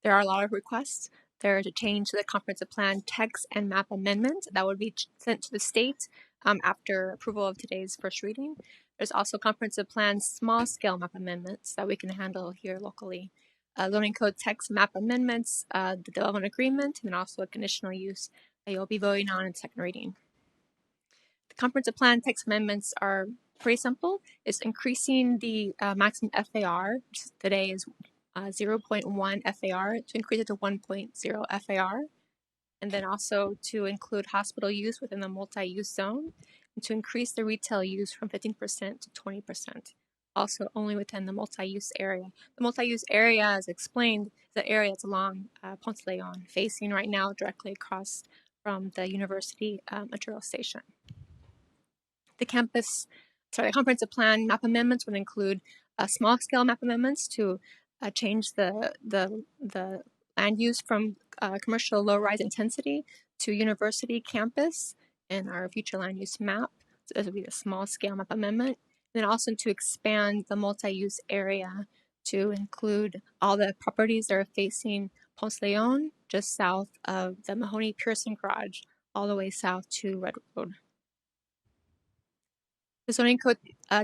There are a lot of requests. There is a change to the comprehensive plan text and map amendment that would be sent to the state after approval of today's first reading. There's also comprehensive plan small scale map amendments that we can handle here locally. Zoning code text map amendments, the development agreement, and then also a conditional use that you'll be voting on in second reading. The comprehensive plan text amendments are pretty simple. It's increasing the maximum FAR, which today is 0.1 FAR, to increase it to 1.0 FAR, and then also to include hospital use within the multi-use zone, and to increase the retail use from 15% to 20%, also only within the multi-use area. The multi-use area, as explained, is the area that's along Ponce de Leon, facing right now directly across from the University Material Station. The comprehensive plan map amendments would include small-scale map amendments to change the land use from commercial low-rise intensity to university campus in our future land use map. So this would be a small-scale map amendment. And then also to expand the multi-use area to include all the properties that are facing Ponce de Leon, just south of the Mahoney Pearson Garage, all the way south to Red Road. The zoning code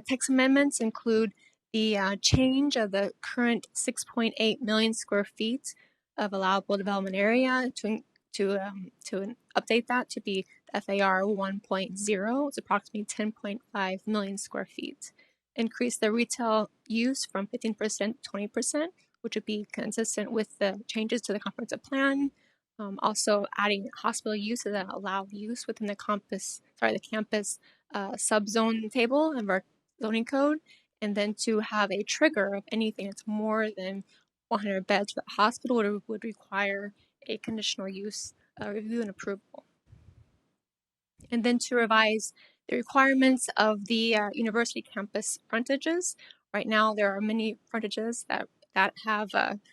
text amendments include the change of the current 6.8 million square feet of allowable development area to update that to be FAR 1.0. It's approximately 10.5 million square feet. Increase the retail use from 15% to 20%, which would be consistent with the changes to the comprehensive plan. Also adding hospital use as an allowed use within the campus subzone table of our zoning code, and then to have a trigger of anything that's more than 100 beds for the hospital would require a conditional use review and approval. And then to revise the requirements of the university campus frontages. Right now, there are many frontages that have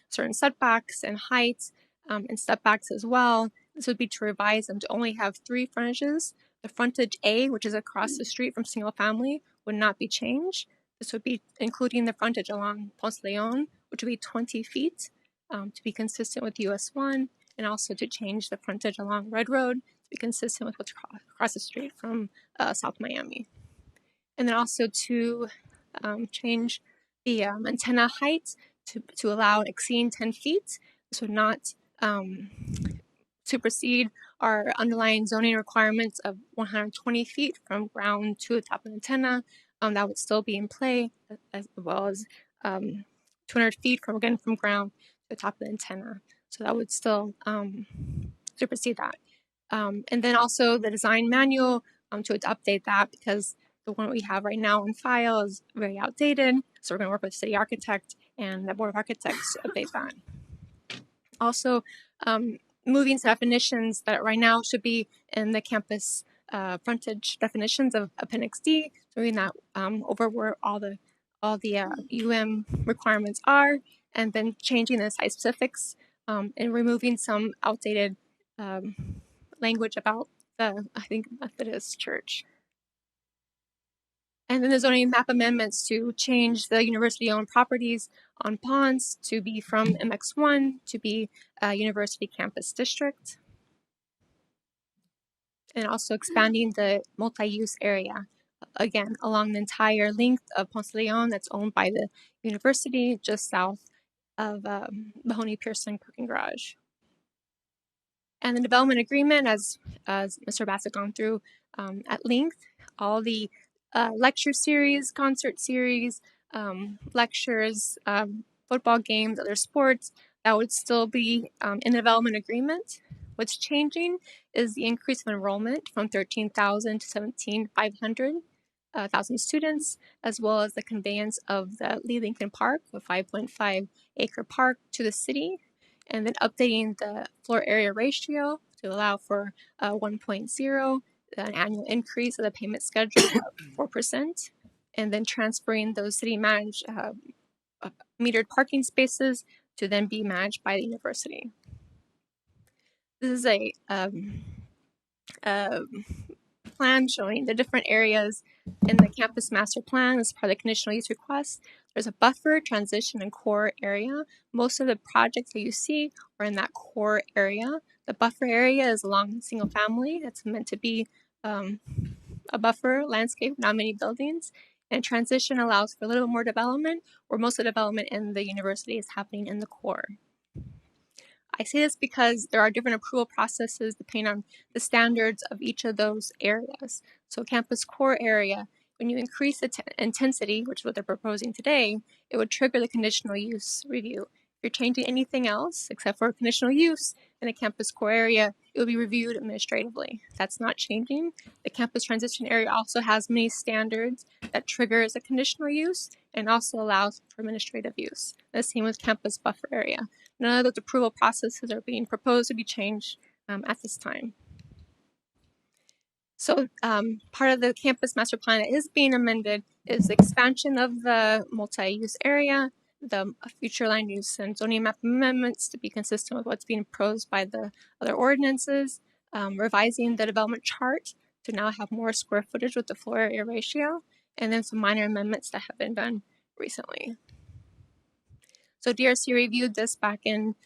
certain setbacks and heights and setbacks as well. This would be to revise them to only have 3 frontages. The frontage A, which is across the street from single family, would not be changed. This would be including the frontage along Ponce de Leon, which would be 20 feet to be consistent with US 1. and also to change the frontage along Red Road to be consistent with what's across the street from South Miami. And then also to change the antenna height to allow exceeding 10 feet. This would not supersede our underlying zoning requirements of 120 feet from ground to the top of the antenna. That would still be in play, as well as 200 feet from ground to the top of the antenna. So that would still supersede that. And then also the design manual to update that, because the one we have right now on file is very outdated. So we're going to work with the city architect and the board of architects to update that. Also, moving to definitions that right now should be in the campus frontage definitions of Appendix D, moving that over where all the requirements are, and then changing the site specifics and removing some outdated language about the, I think, Methodist Church. And then the zoning map amendments to change the university-owned properties on ponds to be from MX1 to be University Campus District. And also expanding the multi-use area, again, along the entire length of Ponce de Leon that's owned by the university, just south of Mahoney Pearson Parking Garage. And the development agreement, as Mr. Bassett gone through at length, all the lecture series, concert series, lectures, football games, other sports, that would still be in the development agreement. What's changing is the increase of enrollment from 13,000 to 17,500 students, as well as the conveyance of the Lee Lincoln Park, a 5.5 acre park, to the city, and then updating the floor area ratio to allow for 1.0, an annual increase of the payment schedule of 4%, and then transferring those city managed metered parking spaces to then be managed by the university. This is a plan showing the different areas in the campus master plan as part of the conditional use request. There's a buffer, transition, and core area. Most of the projects that you see are in that core area. The buffer area is along single family. It's meant to be a buffer landscape, not many buildings. And transition allows for a little more development, where most of the development in the university is happening in the core. I say this because there are different approval processes depending on the standards of each of those areas. So campus core area, when you increase the intensity, which is what they're proposing today, it would trigger the conditional use review. If you're changing anything else except for conditional use in a campus core area, it will be reviewed administratively. That's not changing. The campus transition area also has many standards that triggers a conditional use and also allows for administrative use. The same with campus buffer area. None of those approval processes are being proposed to be changed at this time. So part of the campus master plan that is being amended is the expansion of the multi-use area, the future land use and zoning map amendments to be consistent with what's being proposed by the other ordinances, revising the development chart to now have more square footage with the floor area ratio, and then some minor amendments that have been done recently. So DRC reviewed this back in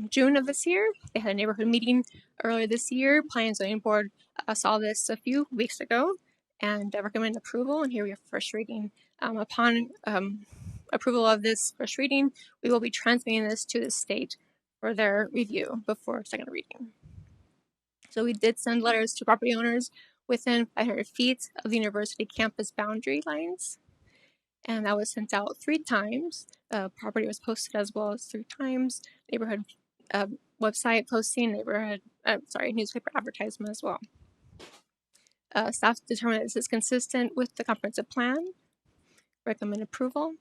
June of this year. They had a neighborhood meeting earlier this year. Planning and Zoning Board saw this a few weeks ago and recommended approval. And here we have first reading. Upon approval of this first reading, we will be transmitting this to the state for their review before second reading. So we did send letters to property owners within 500 feet of the university campus boundary lines. And that was sent out 3 times. Property was posted as well as 3 times. Neighborhood website posting, newspaper advertisement as well. Staff determined this is consistent with the comprehensive plan. Recommend approval.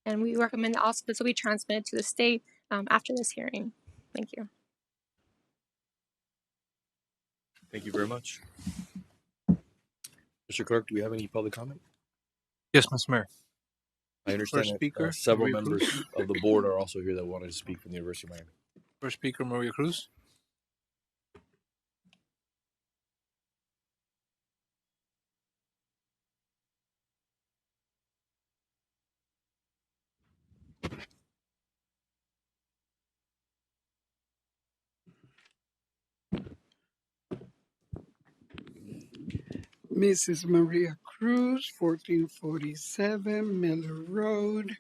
And we recommend also this will be transmitted to the state after this hearing. Thank you. Thank you very much. Mr. Clerk, do we have any public comment? Yes, Mr. Mayor. I understand First that speaker, several Maria members Cruz. of the board are also here that wanted to speak from the University of Miami. First speaker, Maria Cruz. Mrs. Maria Cruz, 1447 Miller Road,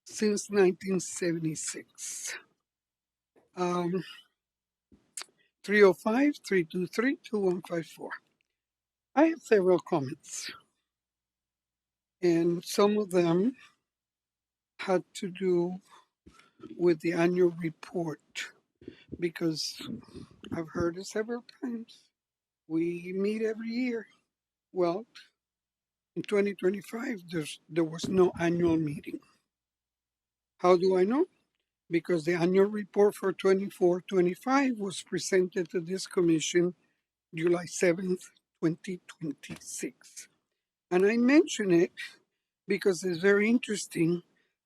since 1976. 305-323-2154. I have several comments, and some of them had to do with the annual report, because I've heard it several times. We meet every year. Well, in 2025, there was no annual meeting. How do I know? Because the annual report for 24-25 was presented to this commission July 7th, 2026. And I mention it because it's very interesting,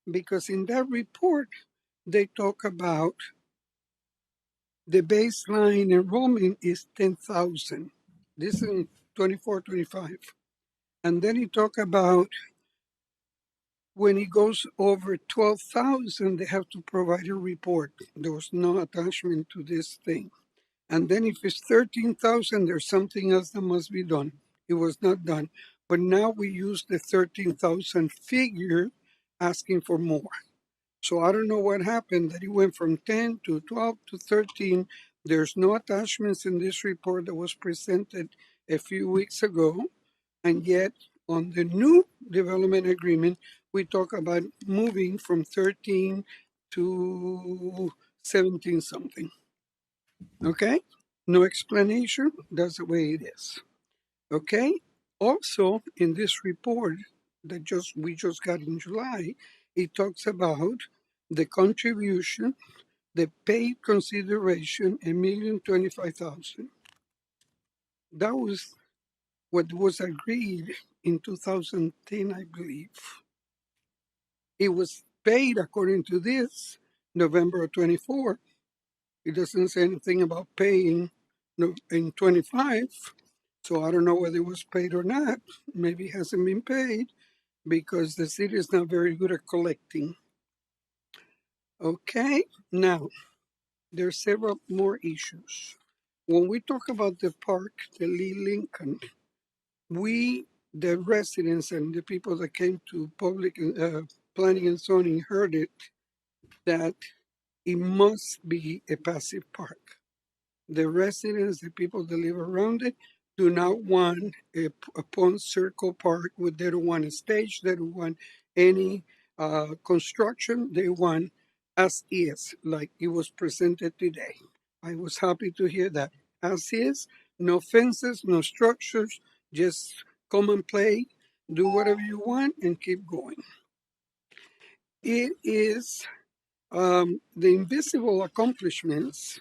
because in that report, they talk about the baseline enrollment is 10,000. This is in 24-25. And then he talk about when it goes over 12,000, they have to provide a report. There was no attachment to this thing. And then if it's 13,000, there's something else that must be done. It was not done. But now we use the 13,000 figure asking for more. So I don't know what happened, that it went from 10 to 12 to 13. There's no attachments in this report that was presented a few weeks ago. And yet on the new development agreement, we talk about moving from 13 to 17 something. Okay? No explanation. That's the way it is. Okay? Also, in this report that we just got in July, it talks about the contribution, the paid consideration, $1,025,000. That was what was agreed in 2010, I believe. It was paid according to this November 24. It doesn't say anything about paying in 25. So I don't know whether it was paid or not. Maybe it hasn't been paid because the city is not very good at collecting. Okay, now there are several more issues. When we talk about the park, the Lee Lincoln, the residents and the people that came to public planning and zoning heard it, that it must be a passive park. The residents, the people that live around it, do not want a pond circle park. They don't want a stage. They don't want any construction. They want as is, like it was presented today. I was happy to hear that. As is, no fences, no structures, just come and play, do whatever you want, and keep going. It is the invisible accomplishments.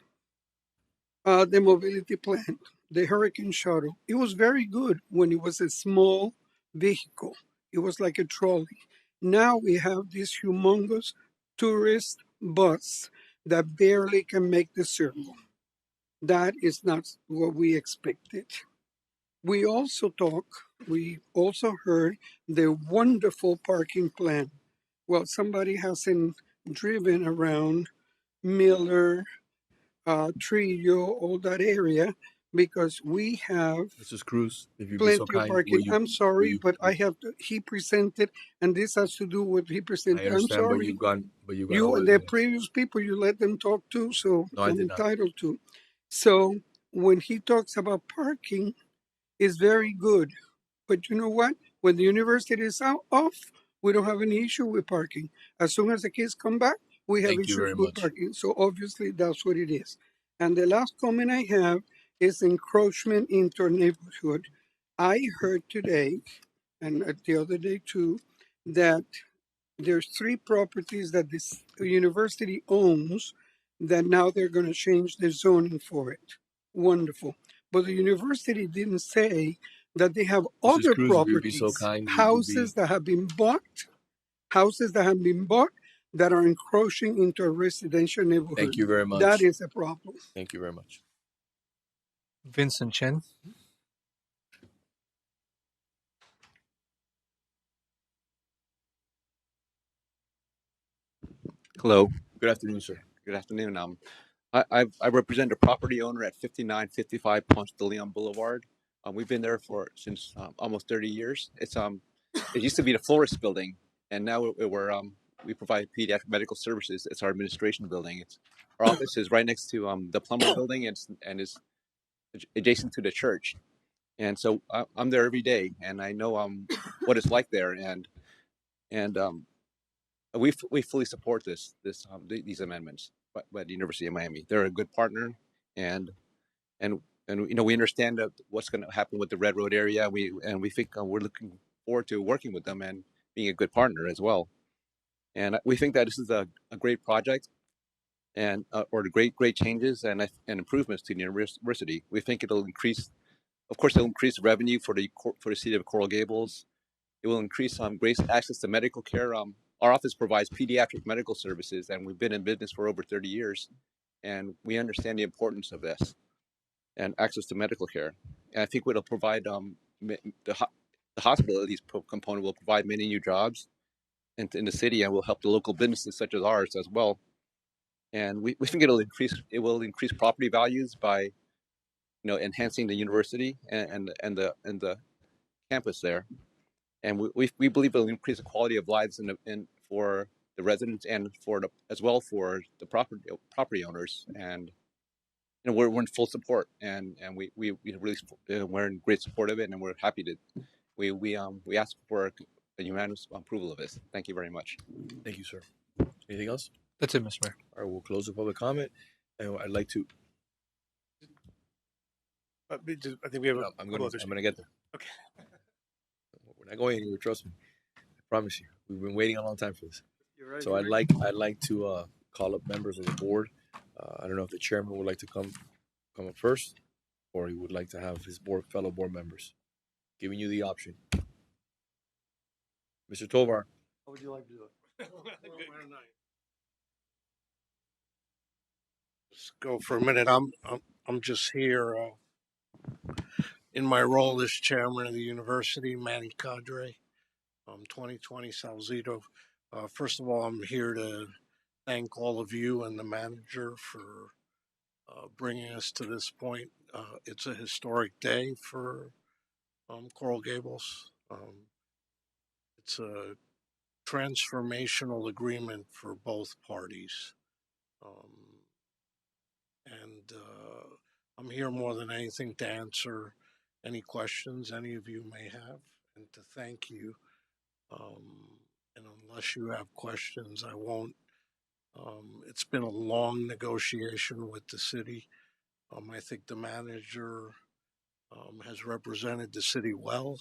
The mobility plan, the Hurricane Shuttle. It was very good when it was a small vehicle. It was like a trolley. Now we have this humongous tourist bus that barely can make the circle. That is not what we expected. We also heard the wonderful parking plan. Well, somebody hasn't driven around Miller, Trillo, all that area, because we have Mrs. Cruz, if you'd be plenty so of kind, parking. I'm sorry, but will I have to, he presented, and this has to do with he I presented. I'm understand, but sorry. you've gone You over and the the minutes. previous people, you let them talk too, so No, I I'm did not. entitled to. So when he talks about parking, it's very good. But you know what? When the university is off, we don't have any issue with parking. As soon as the kids come back, we have Thank you issues very with much. parking. So obviously that's what it is. And the last comment I have is encroachment into our neighborhood. I heard today, and the other day too, that there's 3 properties that this university owns that now they're going to change the zoning for it. Wonderful. But the university didn't say that they have Mrs. other Cruz, if you'd be so properties, kind, houses that have been bought that are encroaching into a residential neighborhood. Thank you very much. That is a problem. Thank you very much. Vincent Chen. Hello. Good afternoon, sir. Good afternoon. I represent a property owner at 5955 Ponce de Leon Boulevard. We've been there since almost 30 years. It used to be the florist building, and now we provide pediatric medical services. It's our administration building. Our office is right next to the plumber building, and is adjacent to the church. And so I'm there every day, and I know what it's like there, and we fully support these amendments by the University of Miami. They're a good partner, and we understand what's going to happen with the Red Road area. We think we're looking forward to working with them and being a good partner as well. And we think that this is a great project, and or great changes and improvements to the university. We think it'll increase, of course, it'll increase revenue for the city of Coral Gables. It will increase great access to medical care. Our office provides pediatric medical services, and we've been in business for over 30 years, and we understand the importance of this and access to medical care. And I think it'll provide the hospital, at least component, will provide many new jobs in the city, and will help the local businesses such as ours as well. And we think it will increase property values by enhancing the university and the campus there. And we believe it'll increase the quality of lives for the residents and as well for the property owners. And we're in full support, and we really we're in great support of it, and we're happy to we ask for a unanimous approval of this. Thank you very much. Thank you, sir. Anything else? That's it, Mr. Mayor. All right, we'll close the public comment, and I'd like to. I think we have. I'm gonna get there. Okay. We're not going anywhere. Trust me. I promise you. We've been waiting a long time for this. You're right, So I'd like to call up members of the board. I don't know if the chairman would like to come up first, or he would like to have his fellow board members. Giving you the option. Mr. Tovar. How would you like to do it? Let's go for a minute. I'm just here in my role as chairman of the university, Manny Cadre, 2020 Salzedo. First of all, I'm here to thank all of you and the manager for bringing us to this point. It's a historic day for Coral Gables. It's a transformational agreement for both parties. I'm here more than anything to answer any questions any of you may have and to thank you. And unless you have questions, I won't. It's been a long negotiation with the city. I think the manager has represented the city well,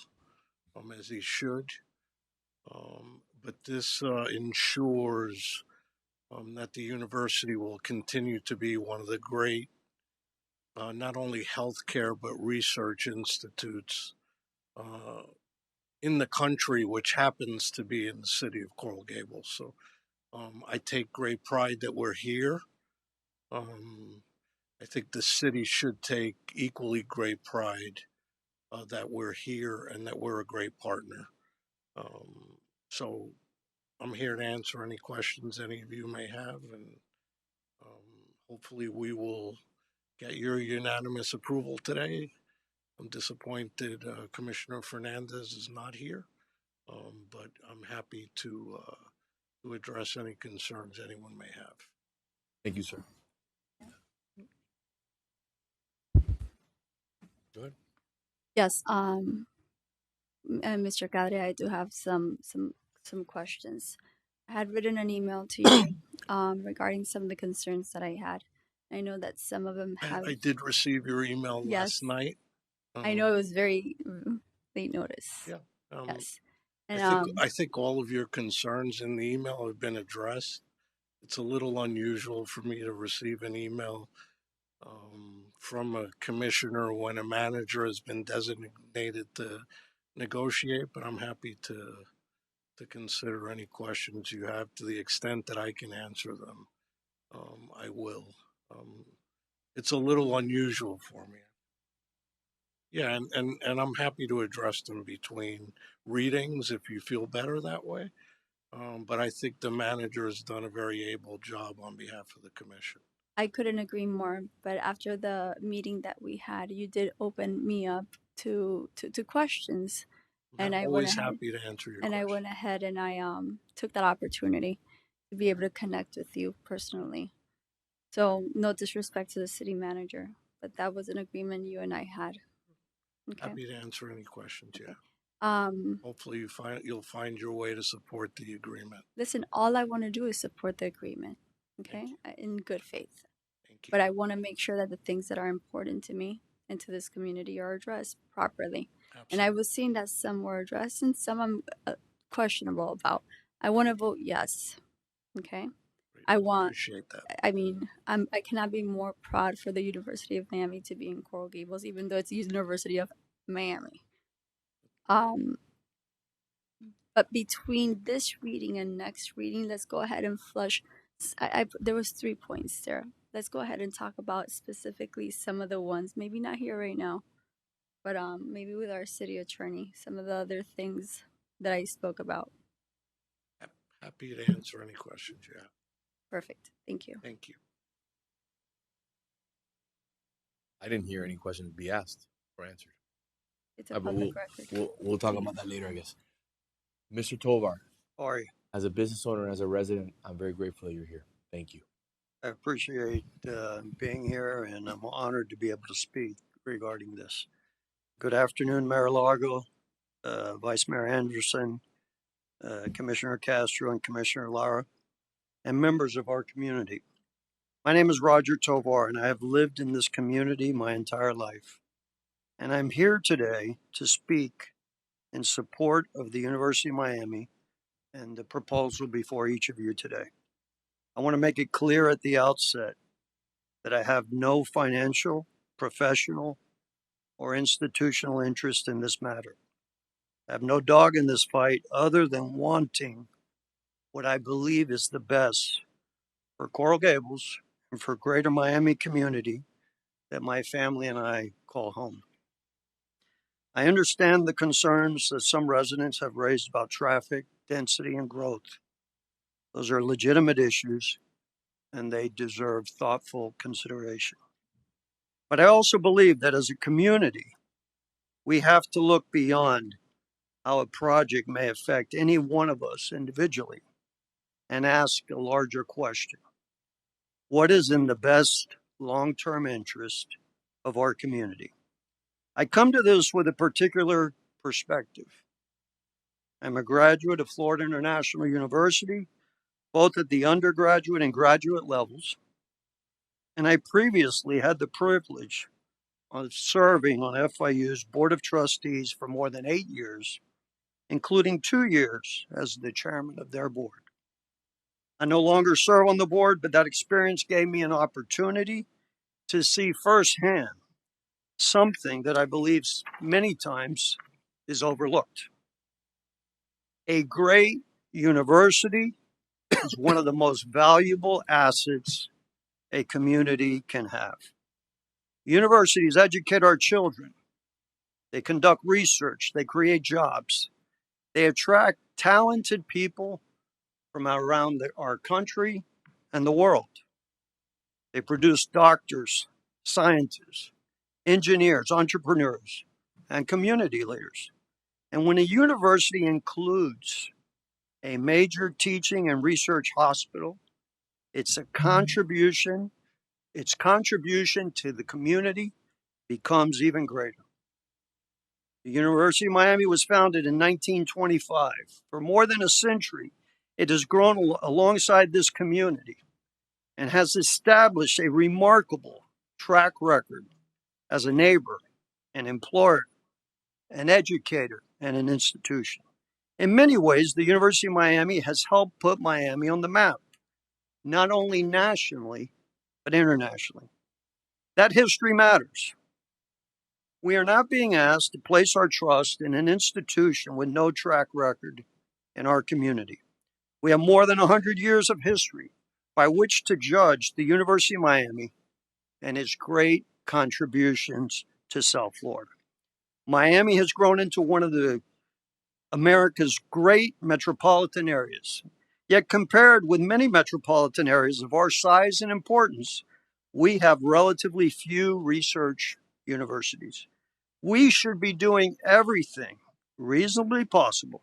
as he should. But this ensures that the university will continue to be one of the great, not only healthcare, but research institutes in the country, which happens to be in the city of Coral Gables. So I take great pride that we're here. I think the city should take equally great pride that we're here and that we're a great partner. So I'm here to answer any questions any of you may have, and hopefully we will get your unanimous approval today. I'm disappointed Commissioner Fernandez is not here, but I'm happy to address any concerns anyone may have. Thank you, sir. Go ahead. Yes, and Mr. Cadre, I do have some questions. I had written an email to you regarding some of the concerns that I had. I know that some of them have. I did receive your email last night. I know it was very late notice. Yeah. Yes. And I think all of your concerns in the email have been addressed. It's a little unusual for me to receive an email from a commissioner when a manager has been designated to negotiate, but I'm happy to consider any questions you have to the extent that I can answer them. I will. It's a little unusual for me. Yeah, and I'm happy to address them between readings if you feel better that way. But I think the manager has done a very able job on behalf of the commission. I couldn't agree more. But after the meeting that we had, you did open me up to questions, and I'm I went always ahead happy to answer your and I questions. went ahead and I took that opportunity to be able to connect with you personally. So no disrespect to the city manager, but that was an agreement you and I had. Okay. Happy to answer any questions you have. Um, Hopefully you'll find your way to support the agreement. listen, all I want to do is support the agreement, okay, in good faith. But I want to make sure that the things that are important to me and to this community are addressed properly. And I was seeing that some were addressed and some I'm questionable about. I want to vote yes, okay. I want. Appreciate that. I mean, I cannot be more proud for the University of Miami to be in Coral Gables, even though it's University of Miami. But between this reading and next reading, let's go ahead and flush. There was 3 points there. Let's go ahead and talk about specifically some of the ones. Maybe not here right now, but maybe with our city attorney. Some of the other things that I spoke about. Happy to answer any questions you have. Perfect. Thank you. Thank you. I didn't hear any questions be asked or answered. It's a But public record. we'll talk about that later, I guess. Mr. Tovar, How are you? as a business owner and as a resident, I'm very grateful that you're here. Thank you. I appreciate being here, and I'm honored to be able to speak regarding this. Good afternoon, Mayor Largo, Vice Mayor Anderson, Commissioner Castro, and Commissioner Lara, and members of our community. My name is Roger Tovar, and I have lived in this community my entire life. And I'm here today to speak in support of the University of Miami and the proposal before each of you today. I want to make it clear at the outset that I have no financial, professional, or institutional interest in this matter. I have no dog in this fight other than wanting what I believe is the best for Coral Gables and for greater Miami community that my family and I call home. I understand the concerns that some residents have raised about traffic, density, and growth. Those are legitimate issues, and they deserve thoughtful consideration. But I also believe that as a community, we have to look beyond how a project may affect any one of us individually and ask a larger question. What is in the best long-term interest of our community? I come to this with a particular perspective. I'm a graduate of Florida International University, both at the undergraduate and graduate levels, and I previously had the privilege of serving on FIU's Board of Trustees for more than 8 years, including 2 years as the chairman of their board. I no longer serve on the board, but that experience gave me an opportunity to see firsthand something that I believe many times is overlooked. A great university is one of the most valuable assets a community can have. Universities educate our children. They conduct research. They create jobs. They attract talented people from around our country and the world. They produce doctors, scientists, engineers, entrepreneurs, and community leaders. And when a university includes a major teaching and research hospital, its contribution to the community becomes even greater. The University of Miami was founded in 1925. For more than a century, it has grown alongside this community and has established a remarkable track record as a neighbor, an employer, an educator, and an institution. In many ways, the University of Miami has helped put Miami on the map, not only nationally, but internationally. That history matters. We are not being asked to place our trust in an institution with no track record in our community. We have more than 100 years of history by which to judge the University of Miami and its great contributions to South Florida. Miami has grown into one of America's great metropolitan areas. Yet compared with many metropolitan areas of our size and importance, we have relatively few research universities. We should be doing everything reasonably possible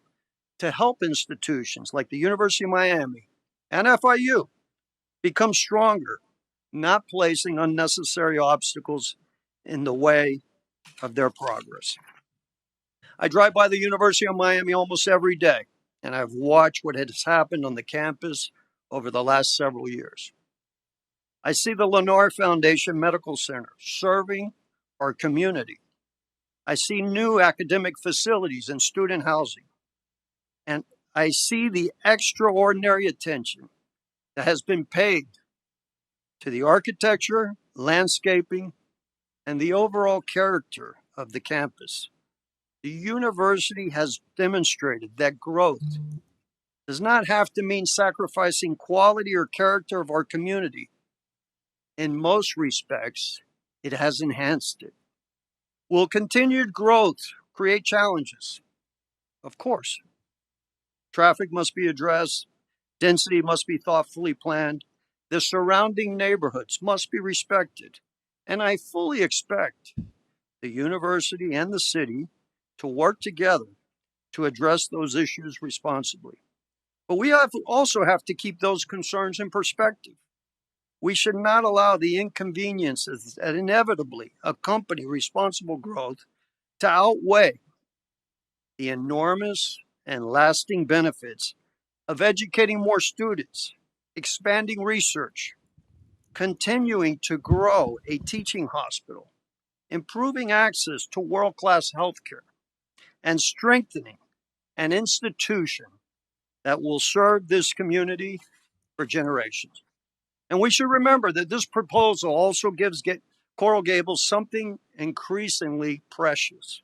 to help institutions like the University of Miami and FIU become stronger, not placing unnecessary obstacles in the way of their progress. I drive by the University of Miami almost every day, and I've watched what has happened on the campus over the last several years. I see the Lenore Foundation Medical Center serving our community. I see new academic facilities and student housing. And I see the extraordinary attention that has been paid to the architecture, landscaping, and the overall character of the campus. The university has demonstrated that growth does not have to mean sacrificing quality or character of our community. In most respects, it has enhanced it. Will continued growth create challenges? Of course. Traffic must be addressed, density must be thoughtfully planned, the surrounding neighborhoods must be respected, and I fully expect the university and the city to work together to address those issues responsibly. But we also have to keep those concerns in perspective. We should not allow the inconveniences that inevitably accompany responsible growth to outweigh the enormous and lasting benefits of educating more students, expanding research, continuing to grow a teaching hospital, improving access to world-class healthcare, and strengthening an institution that will serve this community for generations. And we should remember that this proposal also gives Coral Gables something increasingly precious,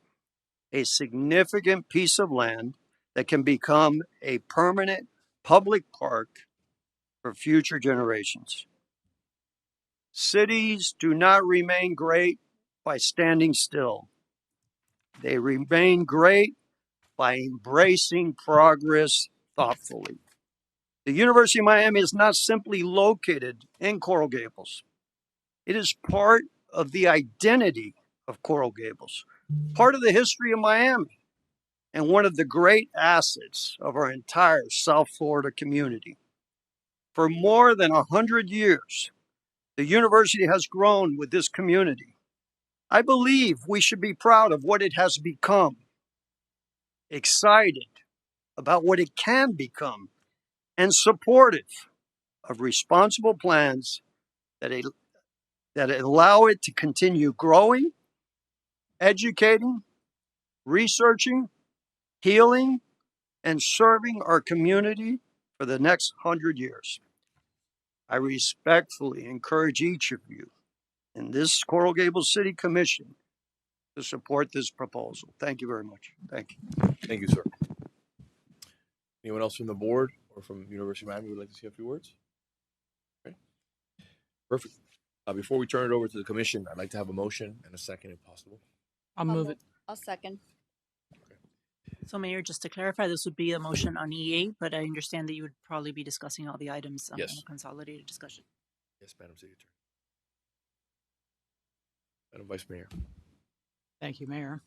a significant piece of land that can become a permanent public park for future generations. Cities do not remain great by standing still. They remain great by embracing progress thoughtfully. The University of Miami is not simply located in Coral Gables. It is part of the identity of Coral Gables, part of the history of Miami, and one of the great assets of our entire South Florida community. For more than 100 years, the university has grown with this community. I believe we should be proud of what it has become, excited about what it can become, and supportive of responsible plans that allow it to continue growing, educating, researching, healing, and serving our community for the next 100 years. I respectfully encourage each of you in this Coral Gables City Commission to support this proposal. Thank you very much. Thank you. Thank you, sir. Anyone else from the board or from University of Miami would like to say a few words? Okay. Perfect. Before we turn it over to the commission, I'd like to have a motion and a second if possible. I'll move it. I'll second. So, Mayor, just to clarify, this would be a motion on E8, but I understand that you would probably be discussing all the items in a consolidated discussion. Yes, Madam City Attorney. Madam Vice Mayor. Thank you, Mayor.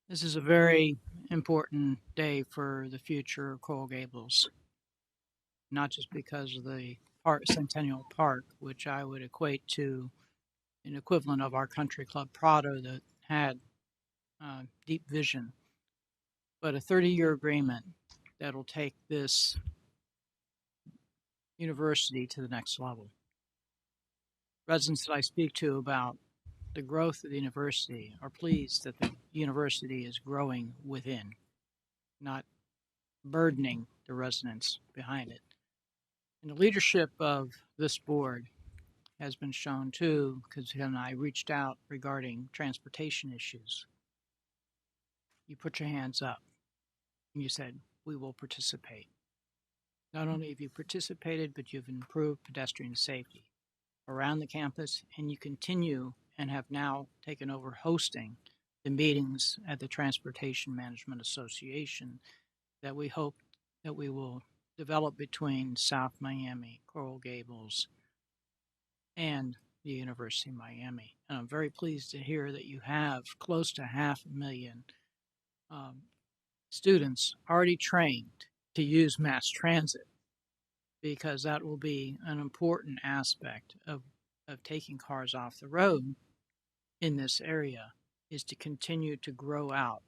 This is a very important day for the future of Coral Gables, not just because of the Centennial Park, which I would equate to an equivalent of our country club Prado that had deep vision, but a 30-year agreement that'll take this university to the next level. Residents that I speak to about the growth of the university are pleased that the university is growing within, not burdening the residents behind it. And the leadership of this board has been shown too, because when I reached out regarding transportation issues, you put your hands up and you said, we will participate. Not only have you participated, but you've improved pedestrian safety around the campus, and you continue and have now taken over hosting the meetings at the Transportation Management Association that we hope that we will develop between South Miami, Coral Gables, and the University of Miami. And I'm very pleased to hear that you have close to 500,000 students already trained to use mass transit, because that will be an important aspect of taking cars off the road in this area, is to continue to grow out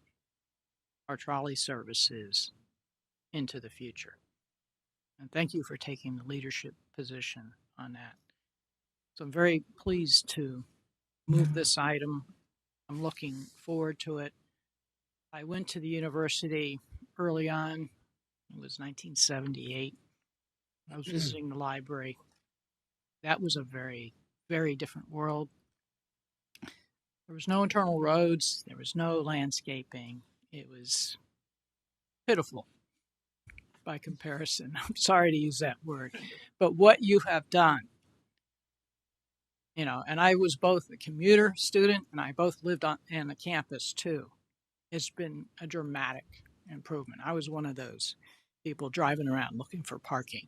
our trolley services into the future. And thank you for taking the leadership position on that. So I'm very pleased to move this item. I'm looking forward to it. I went to the university early on. It was 1978. I was visiting the library. That was a very, very different world. There was no internal roads. There was no landscaping. It was pitiful by comparison. I'm sorry to use that word. But what you have done, and I was both a commuter student and I both lived on the campus too. It's been a dramatic improvement. I was one of those people driving around looking for parking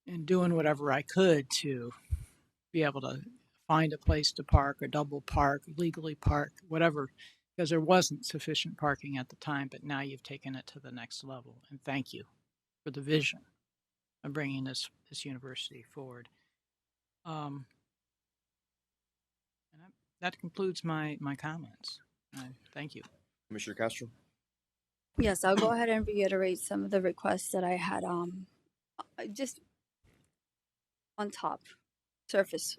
and doing whatever I could to be able to find a place to park, or double park, legally park, whatever, because there wasn't sufficient parking at the time, but now you've taken it to the next level. And thank you for the vision of bringing this university forward. And that concludes my comments. Thank you. Commissioner Castro. Yes, I'll go ahead and reiterate some of the requests that I had. Just on top, surface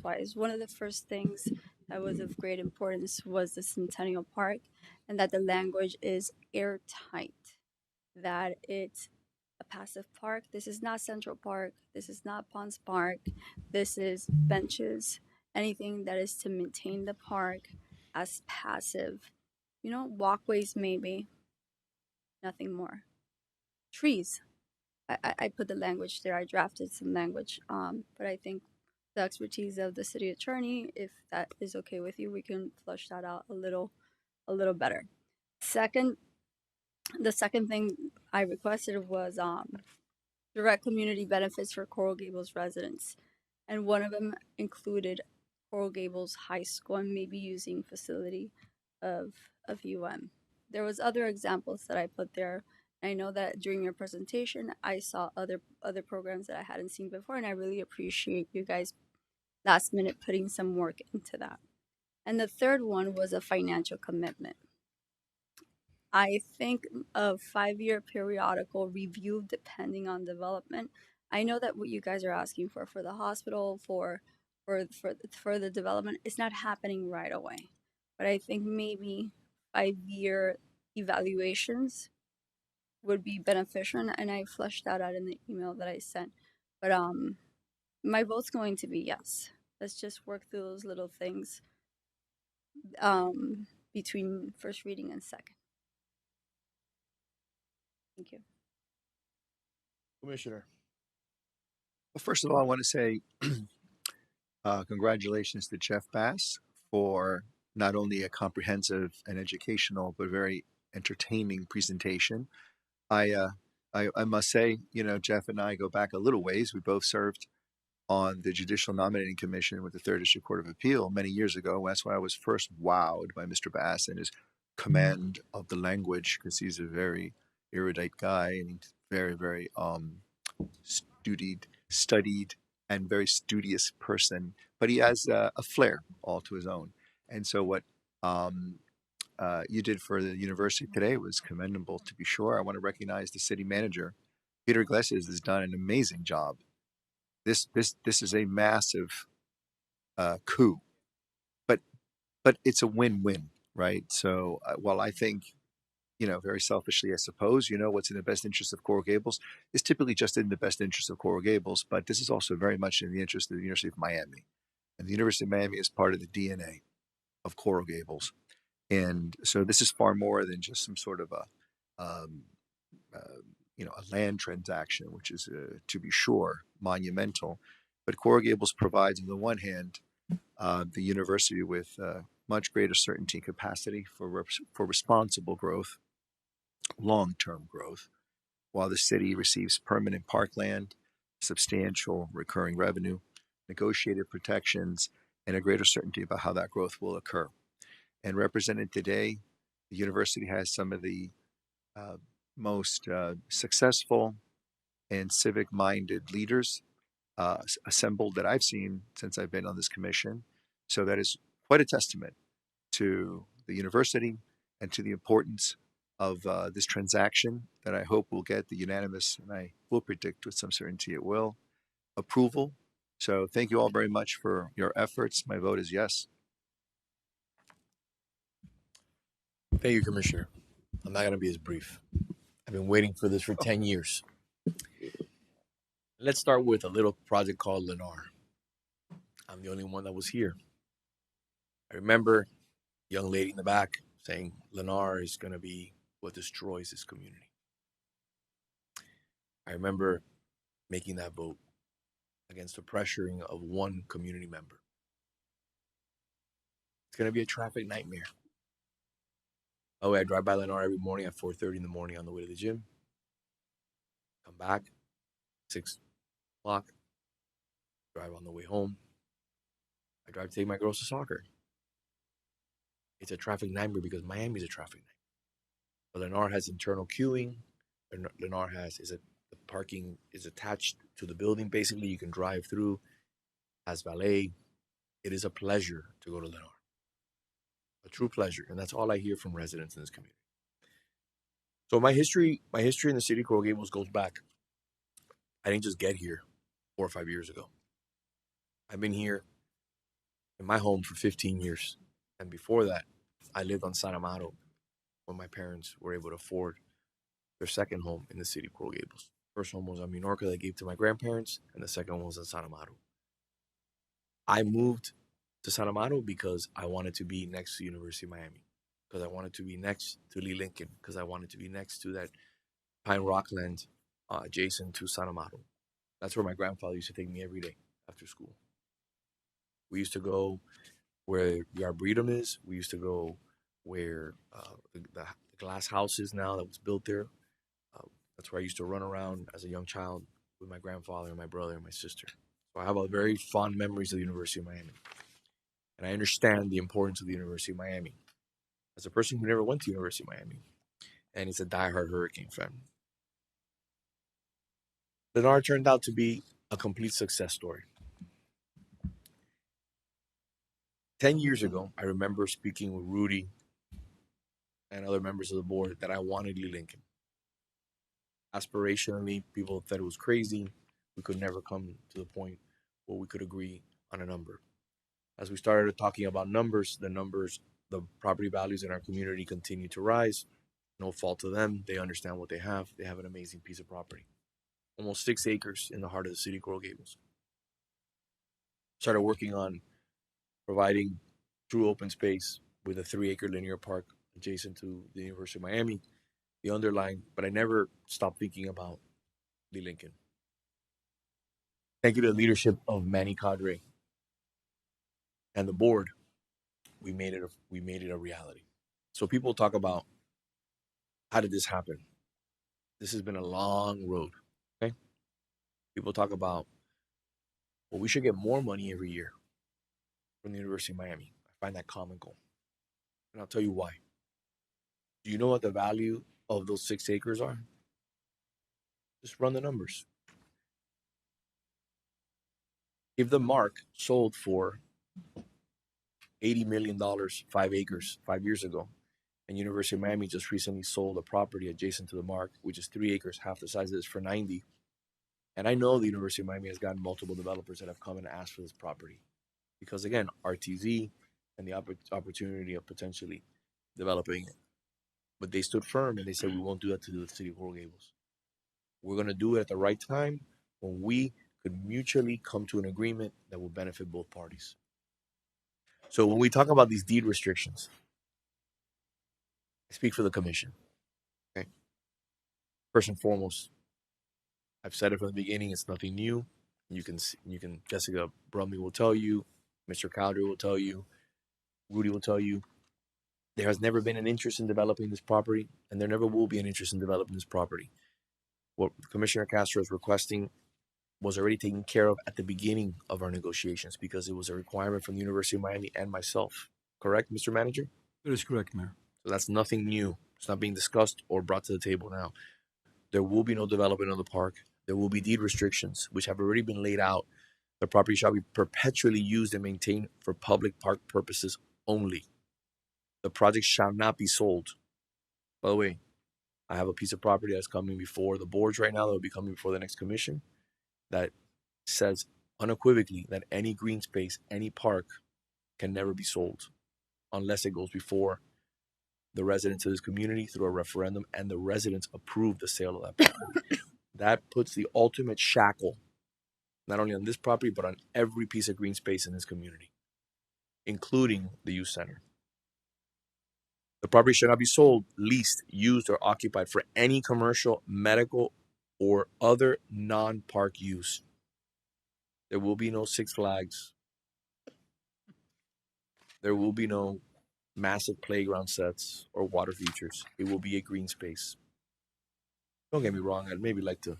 wise, one of the first things that was of great importance was the Centennial Park, and that the language is airtight, that it's a passive park. This is not Central Park. This is not Ponce Park. This is benches, anything that is to maintain the park as passive. Walkways maybe, nothing more. Trees. I put the language there. I drafted some language, but I think the expertise of the city attorney, if that is okay with you, we can flush that out a little better. The second thing I requested was direct community benefits for Coral Gables residents, and one of them included Coral Gables High School and maybe using facility of UM. There was other examples that I put there. I know that during your presentation, I saw other programs that I hadn't seen before, and I really appreciate you guys last minute putting some work into that. And the third one was a financial commitment. I think a 5-year periodical review depending on development. I know that what you guys are asking for the hospital, for the development, is not happening right away. But I think maybe 5-year evaluations would be beneficial, and I fleshed that out in the email that I sent. But my vote's going to be yes. Let's just work through those little things between first reading and second. Thank you. Commissioner. Well, first of all, I want to say congratulations to Jeff Bass for not only a comprehensive and educational, but very entertaining presentation. I must say, Jeff and I go back a little ways. We both served on the Judicial Nominating Commission with the Third District Court of Appeal many years ago. That's why I was first wowed by Mr. Bass and his command of the language, because he's a very erudite guy and very, very studied and very studious person. But he has a flair all to his own. And so what you did for the university today was commendable, to be sure. I want to recognize the city manager. Peter Iglesias has done an amazing job. This is a massive coup, but it's a win-win, right? So while I think, very selfishly, I suppose, what's in the best interest of Coral Gables is typically just in the best interest of Coral Gables, but this is also very much in the interest of the University of Miami, and the University of Miami is part of the DNA of Coral Gables. And so this is far more than just some sort of a land transaction, which is, to be sure, monumental. But Coral Gables provides, on the one hand, the university with much greater certainty and capacity for responsible growth, long-term growth, while the city receives permanent parkland, substantial recurring revenue, negotiated protections, and a greater certainty about how that growth will occur. And represented today, the university has some of the most successful and civic-minded leaders assembled that I've seen since I've been on this commission. So that is quite a testament to the university and to the importance of this transaction that I hope will get the unanimous, and I will predict with some certainty it will, approval. So thank you all very much for your efforts. My vote is yes. Thank you, Commissioner. I'm not going to be as brief. I've been waiting for this for 10 years. Let's start with a little project called Lennar. I'm the only one that was here. I remember a young lady in the back saying Lennar is going to be what destroys this community. I remember making that vote against the pressuring of one community member. It's going to be a traffic nightmare. Oh, I drive by Lennar every morning at 4:30 in the morning on the way to the gym. Come back, 6 o'clock. Drive on the way home. I drive to take my girls to soccer. It's a traffic nightmare because Miami's a traffic nightmare. But Lennar has internal queuing. Lennar the parking is attached to the building. Basically, you can drive through, has valet. It is a pleasure to go to Lennar. A true pleasure. And that's all I hear from residents in this community. So my history in the city of Coral Gables goes back. I didn't just get here 4 or 5 years ago. I've been here in my home for 15 years. And before that, I lived on San Amaro when my parents were able to afford their second home in the city of Coral Gables. First home was on Minorca that I gave to my grandparents, and the second one was on San Amaro. I moved to San Amaro because I wanted to be next to University of Miami, because I wanted to be next to Lee Lincoln, because I wanted to be next to that Pine Rockland adjacent to San Amaro. That's where my grandfather used to take me every day after school. We used to go where the Arboretum is. We used to go where the glass house is now that was built there. That's where I used to run around as a young child with my grandfather and my brother and my sister. So I have a very fond memories of the University of Miami. And I understand the importance of the University of Miami as a person who never went to University of Miami. And it's a diehard Hurricane fan. Lennar turned out to be a complete success story. 10 years ago, I remember speaking with Rudy and other members of the board that I wanted Lee Lincoln. Aspirationally, people thought it was crazy. We could never come to the point where we could agree on a number. As we started talking about numbers, the property values in our community continue to rise. No fault to them. They understand what they have. They have an amazing piece of property. Almost 6 acres in the heart of the city of Coral Gables. Started working on providing true open space with a 3-acre linear park adjacent to the University of Miami, the underlying, but I never stopped thinking about Lee Lincoln. Thank you to the leadership of Manny Cadre and the board, we made it a reality. So people talk about, how did this happen? This has been a long road, okay? People talk about, well, we should get more money every year from the University of Miami. I find that comical. And I'll tell you why. Do you know what the value of those 6 acres are? Just run the numbers. If the Mark sold for $80 million, 5 acres, 5 years ago, and University of Miami just recently sold a property adjacent to the Mark, which is 3 acres, half the size of this, for 90. And I know the University of Miami has gotten multiple developers that have come and asked for this property. Because again, RTZ and the opportunity of potentially developing it. But they stood firm and they said, we won't do that to the city of Coral Gables. We're going to do it at the right time when we could mutually come to an agreement that will benefit both parties. So when we talk about these deed restrictions, I speak for the commission. Okay. First and foremost, I've said it from the beginning, it's nothing new. You can Jessica Brumley will tell you, Mr. Cowdery will tell you, Rudy will tell you, there has never been an interest in developing this property, and there never will be an interest in developing this property. What Commissioner Castro is requesting was already taken care of at the beginning of our negotiations because it was a requirement from the University of Miami and myself. Correct, Mr. Manager? That is correct, Mayor. So that's nothing new. It's not being discussed or brought to the table now. There will be no development of the park. There will be deed restrictions, which have already been laid out. The property shall be perpetually used and maintained for public park purposes only. The project shall not be sold. By the way, I have a piece of property that's coming before the boards right now that will be coming before the next commission that says unequivocally that any green space, any park can never be sold unless it goes before the residents of this community through a referendum and the residents approve the sale of that property. That puts the ultimate shackle, not only on this property, but on every piece of green space in this community, including the youth center. The property shall not be sold, leased, used, or occupied for any commercial, medical, or other non-park use. There will be no Six Flags. There will be no massive playground sets or water features. It will be a green space. Don't get me wrong, I'd maybe like to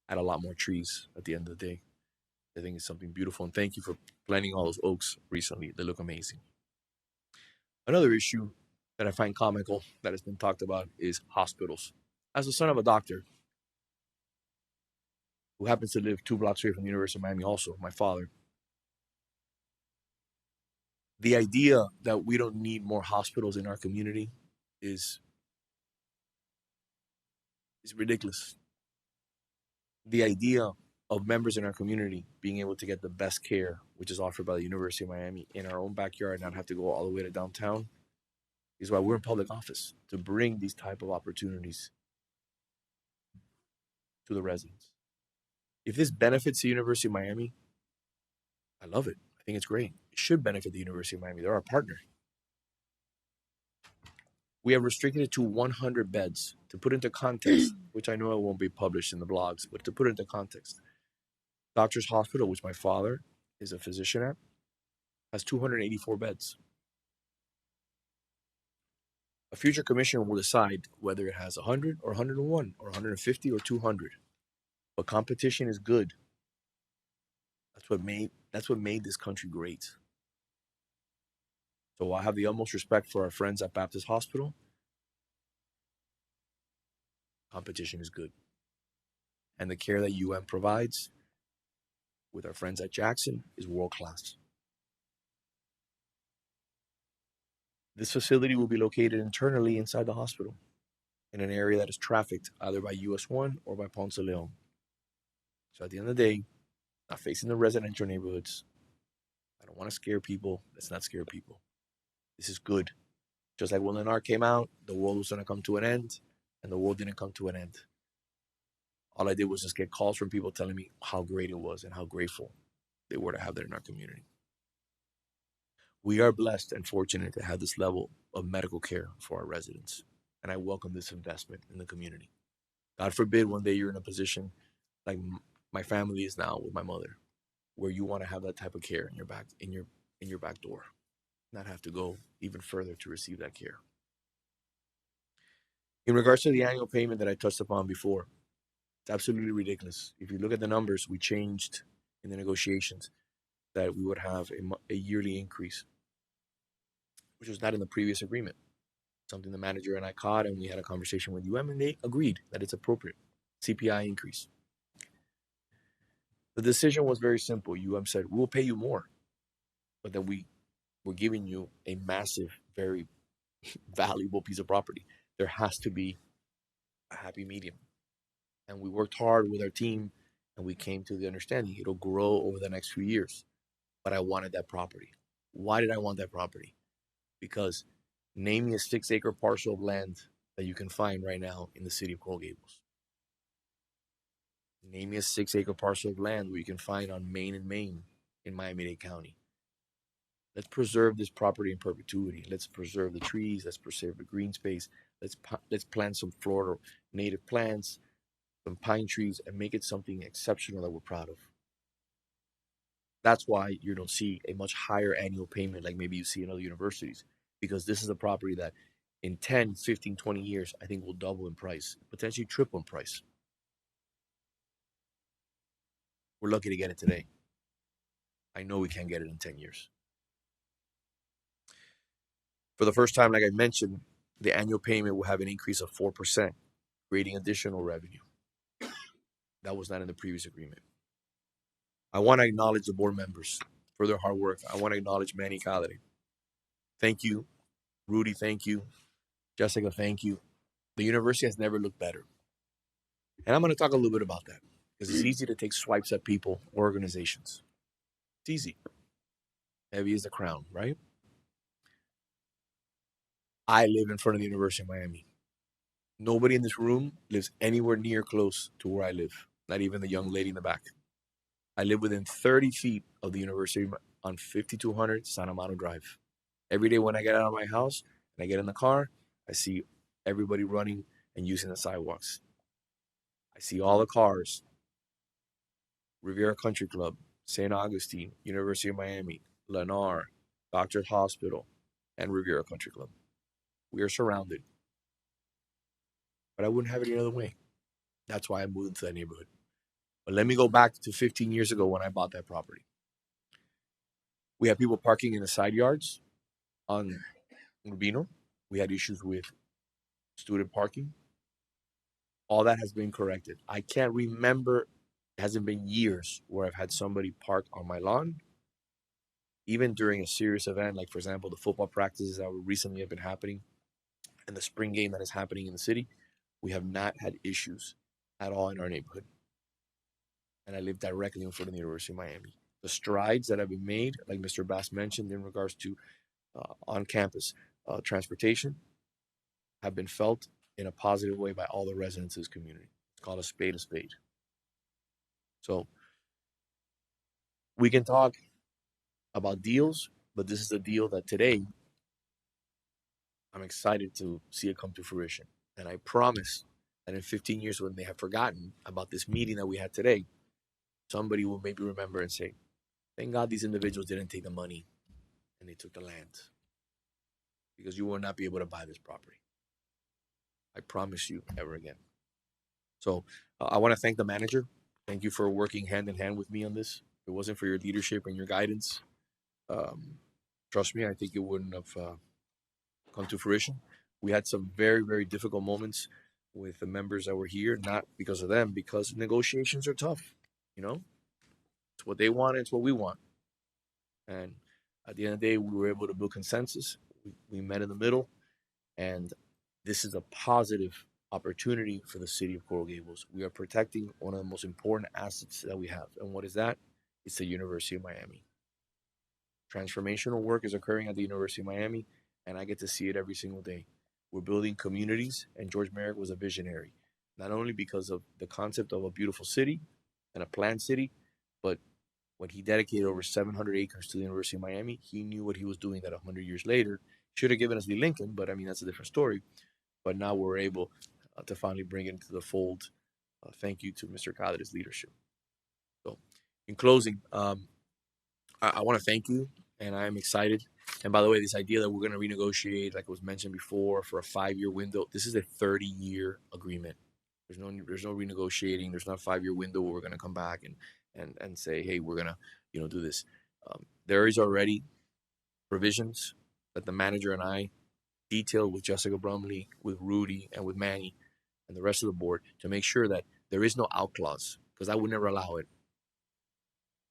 add a lot more trees at the end of the day. I think it's something beautiful, and thank you for planting all those oaks recently. They look amazing. Another issue that I find comical that has been talked about is hospitals. As the son of a doctor who happens to live 2 blocks away from the University of Miami also, my father, the idea that we don't need more hospitals in our community is ridiculous. The idea of members in our community being able to get the best care, which is offered by the University of Miami in our own backyard, not have to go all the way to downtown, is why we're in public office, to bring these type of opportunities to the residents. If this benefits the University of Miami, I love it. I think it's great. It should benefit the University of Miami. They're our partner. We have restricted it to 100 beds. To put into context, which I know it won't be published in the blogs, but to put it into context, Doctors Hospital, which my father is a physician at, has 284 beds. A future commission will decide whether it has 100 or 101 or 150 or 200. But competition is good. That's what made this country great. So I have the utmost respect for our friends at Baptist Hospital. Competition is good. And the care that UM provides with our friends at Jackson is world class. This facility will be located internally inside the hospital in an area that is trafficked either by US 1 or by Ponce de Leon. So at the end of the day, not facing the residential neighborhoods. I don't want to scare people. Let's not scare people. This is good. Just like when Lennar came out, the world was going to come to an end, and the world didn't come to an end. All I did was just get calls from people telling me how great it was and how grateful they were to have that in our community. We are blessed and fortunate to have this level of medical care for our residents, and I welcome this investment in the community. God forbid one day you're in a position like my family is now with my mother, where you want to have that type of care in your back door, not have to go even further to receive that care. In regards to the annual payment that I touched upon before, it's absolutely ridiculous. If you look at the numbers, we changed in the negotiations that we would have a yearly increase, which was not in the previous agreement. Something the manager and I caught, and we had a conversation with UM, and they agreed that it's appropriate. CPI increase. The decision was very simple. UM said, we will pay you more, but then we're giving you a massive, very valuable piece of property. There has to be a happy medium. And we worked hard with our team, and we came to the understanding it'll grow over the next few years. But I wanted that property. Why did I want that property? Because name me a 6-acre parcel of land that you can find right now in the city of Coral Gables. Name me a 6-acre parcel of land where you can find on Main and Main in Miami-Dade County. Let's preserve this property in perpetuity. Let's preserve the trees. Let's preserve the green space. Let's plant some Florida native plants, some pine trees, and make it something exceptional that we're proud of. That's why you don't see a much higher annual payment like maybe you see in other universities, because this is a property that in 10, 15, 20 years, I think will double in price, potentially triple in price. We're lucky to get it today. I know we can't get it in 10 years. For the first time, like I mentioned, the annual payment will have an increase of 4%, creating additional revenue. That was not in the previous agreement. I want to acknowledge the board members for their hard work. I want to acknowledge Manny Calade. Thank you. Rudy, thank you. Jessica, thank you. The university has never looked better. And I'm going to talk a little bit about that because it's easy to take swipes at people or organizations. It's easy. Heavy is the crown, right? I live in front of the University of Miami. Nobody in this room lives anywhere near close to where I live, not even the young lady in the back. I live within 30 feet of the university on 5200 San Amado Drive. Every day when I get out of my house and I get in the car, I see everybody running and using the sidewalks. I see all the cars. Riviera Country Club, St. Augustine, University of Miami, Lennar, Doctors Hospital, and Riviera Country Club. We are surrounded. But I wouldn't have it any other way. That's why I moved into that neighborhood. But let me go back to 15 years ago when I bought that property. We had people parking in the side yards on Rubino. We had issues with student parking. All that has been corrected. I can't remember, it hasn't been years where I've had somebody park on my lawn. Even during a serious event, like for example, the football practices that recently have been happening and the spring game that is happening in the city, we have not had issues at all in our neighborhood. And I live directly in front of the University of Miami. The strides that have been made, like Mr. Bass mentioned in regards to on-campus transportation, have been felt in a positive way by all the residents of this community. It's called a spade a spade. So we can talk about deals, but this is a deal that today I'm excited to see it come to fruition. And I promise that in 15 years, when they have forgotten about this meeting that we had today, somebody will maybe remember and say, thank God these individuals didn't take the money and they took the land, because you will not be able to buy this property. I promise you, ever again. So I want to thank the manager. Thank you for working hand in hand with me on this. If it wasn't for your leadership and your guidance, trust me, I think it wouldn't have come to fruition. We had some very, very difficult moments with the members that were here, not because of them, because negotiations are tough. You know, it's what they want, it's what we want. And at the end of the day, we were able to build consensus. We met in the middle, and this is a positive opportunity for the city of Coral Gables. We are protecting one of the most important assets that we have. And what is that? It's the University of Miami. Transformational work is occurring at the University of Miami, and I get to see it every single day. We're building communities, and George Merrick was a visionary, not only because of the concept of a beautiful city and a planned city, but when he dedicated over 700 acres to the University of Miami, he knew what he was doing that 100 years later. Should have given us Lee Lincoln, but I mean, that's a different story. But now we're able to finally bring it into the fold. Thank you to Mr. Calade's leadership. So, in closing, I want to thank you, and I'm excited. And by the way, this idea that we're going to renegotiate, like was mentioned before, for a 5-year window, this is a 30-year agreement. There's no renegotiating. There's not a 5-year window where we're going to come back and say, hey, we're going to do this. There is already provisions that the manager and I detailed with Jessica Brumley, with Rudy, and with Manny, and the rest of the board to make sure that there is no out clause, because I would never allow it.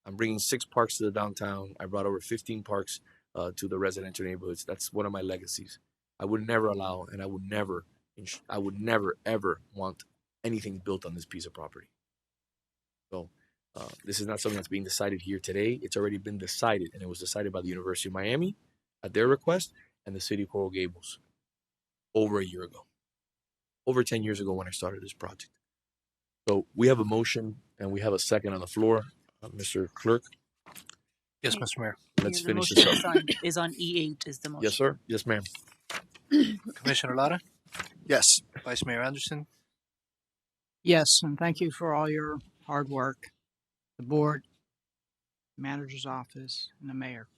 I'm bringing 6 parks to the downtown. I brought over 15 parks to the residential neighborhoods. That's one of my legacies. I would never allow, and I would never ever want anything built on this piece of property. So this is not something that's being decided here today. It's already been decided, and it was decided by the University of Miami at their request and the city of Coral Gables over a year ago, over 10 years ago when I started this project. So we have a motion and we have a second on the floor. Mr. Clerk. Yes, Mr. Mayor. Let's The finish motion this up. is on E8 is the motion. Yes, sir. Yes, ma'am. Commissioner Lara? Yes. Vice Mayor Anderson? Yes, and thank you for all your hard work, the board, manager's office, and the mayor.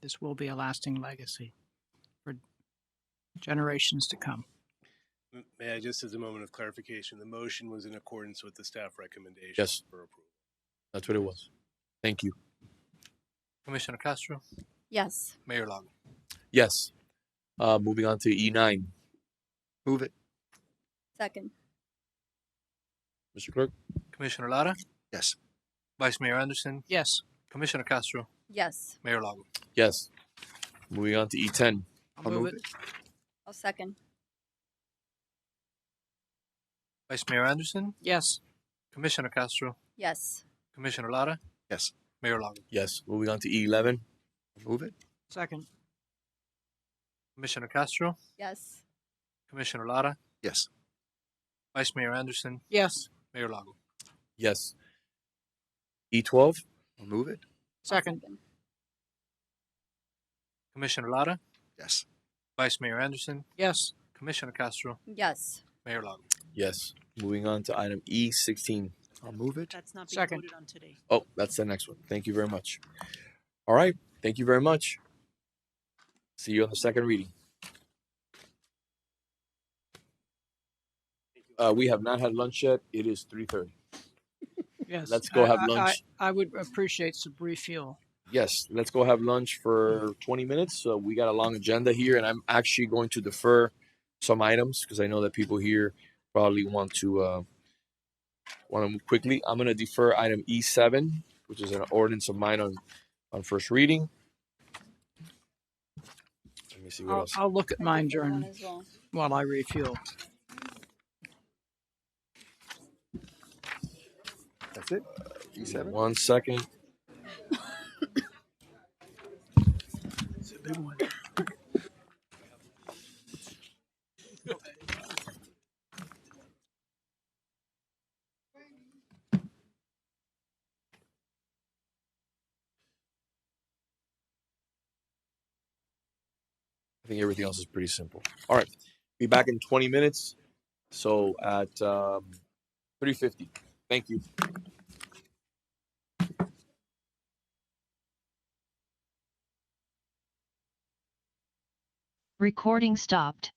This will be a lasting legacy for generations to come. May I, just as a moment of clarification, the motion was in accordance with the staff recommendation Yes. for approval. That's what it was. Thank you. Commissioner Castro, Yes. Mayor Lago. Yes. Moving on to E9. Move it. Second. Mr. Clerk? Commissioner Lara, Yes. Vice Mayor Anderson, Yes. Commissioner Castro, Yes. Mayor Lago. Yes. Moving on to E10. I'll move it. I'll second. Vice Mayor Anderson, Yes. Commissioner Castro, Yes. Commissioner Lara, Yes. Mayor Lago. Yes. Moving on to E11. Move it. Second. Commissioner Castro, Yes. Commissioner Lara, Yes. Vice Mayor Anderson, Yes. Mayor Lago. Yes. E12. Move it. Second. Commissioner Lara, Yes. Vice Mayor Anderson, Yes. Commissioner Castro, Yes. Mayor Lago. Yes. Moving on to item E16. I'll move it. That's not being Second. voted on today. Oh, that's the next one. Thank you very much. All right. Thank you very much. See you on the second reading. We have not had lunch yet. It is 3:30. Yes. Let's go have lunch. I would appreciate some refuel. Yes, let's go have lunch for 20 minutes. So we got a long agenda here, and I'm actually going to defer some items because I know that people here probably want to move quickly. I'm going to defer item E7, which is an ordinance of mine on first reading. Let me see what else. I'll look at mine That one during as well. while I refuel. That's it. E7. 1 second. It's a big one. I think everything else is pretty simple. All right. Be back in 20 minutes. So at 3:50. Thank you. Recording stopped.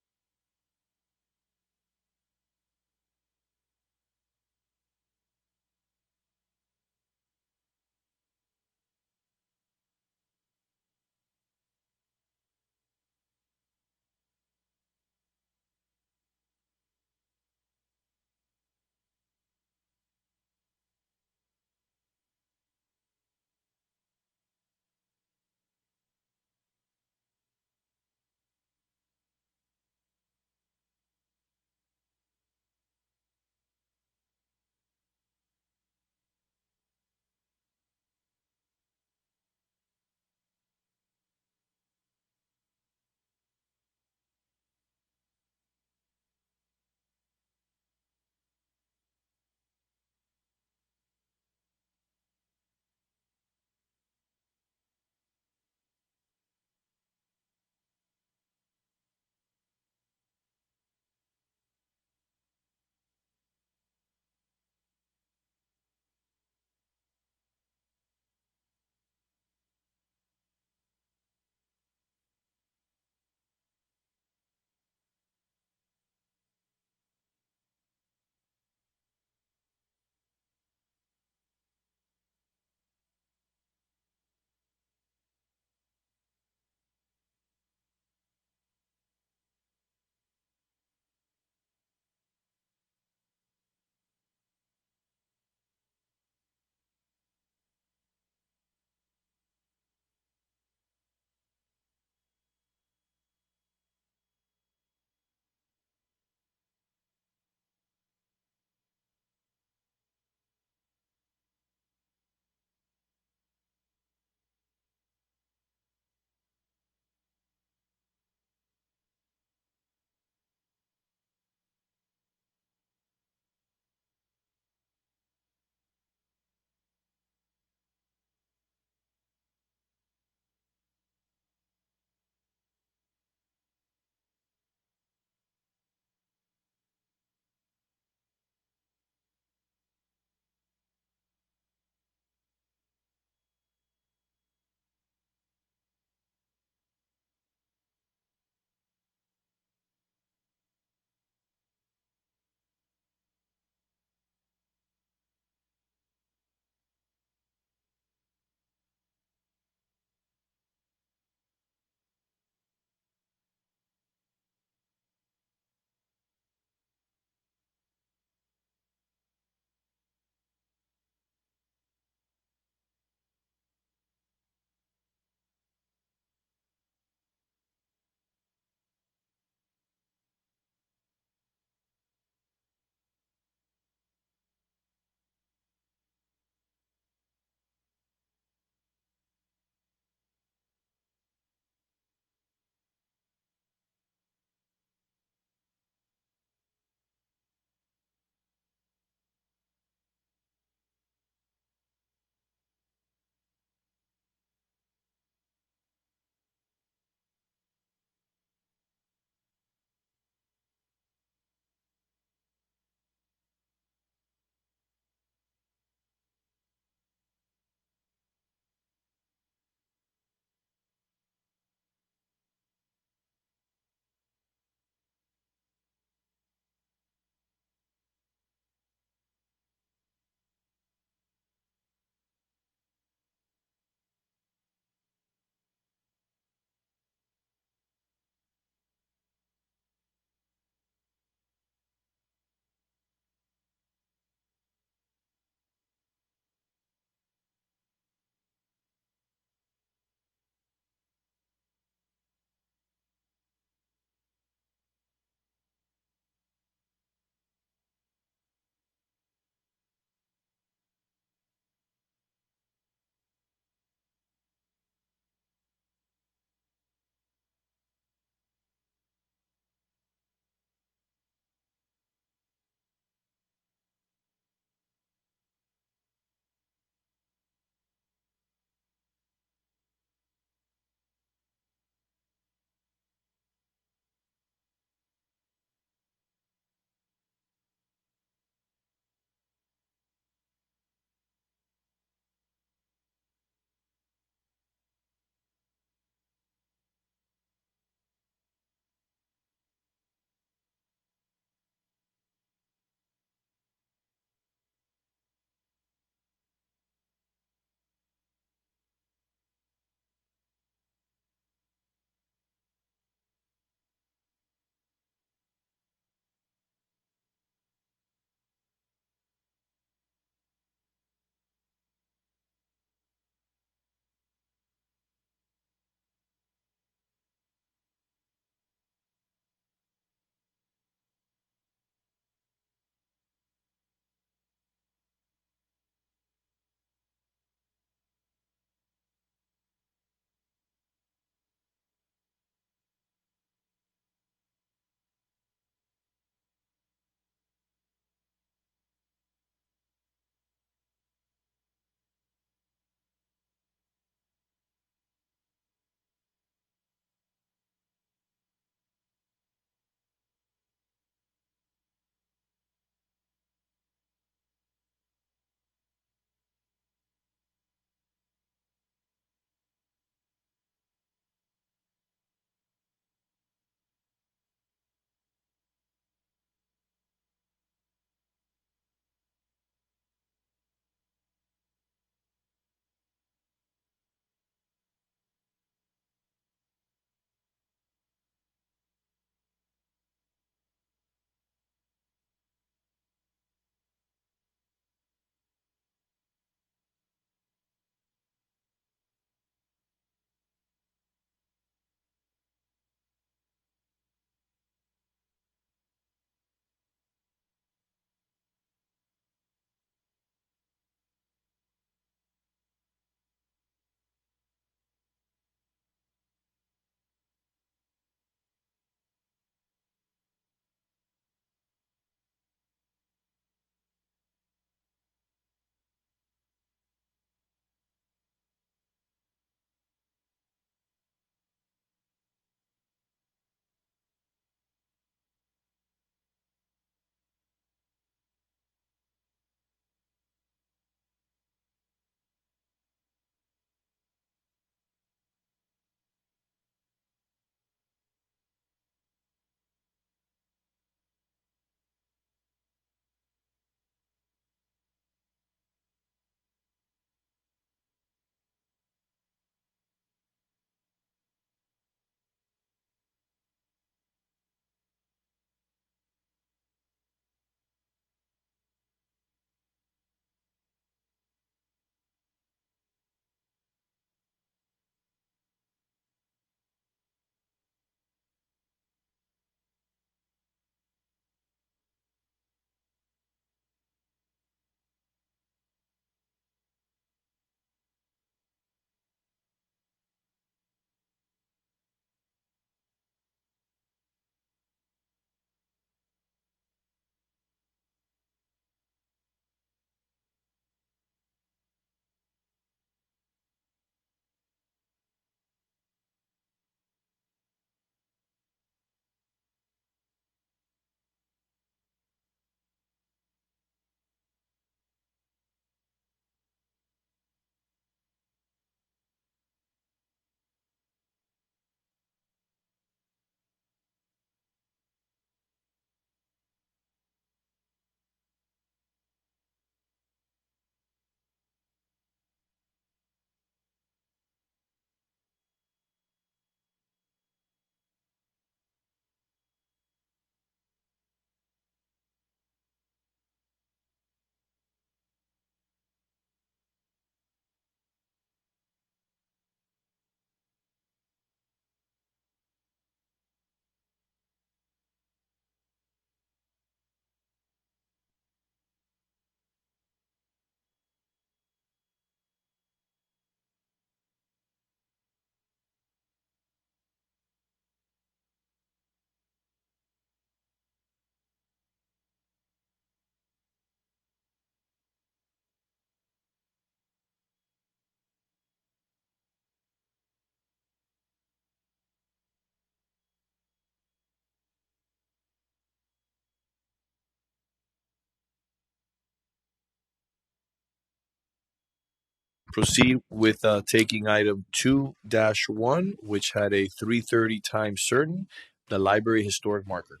proceed with taking item 2-1, which had a 3:30 time certain, the library historic marker.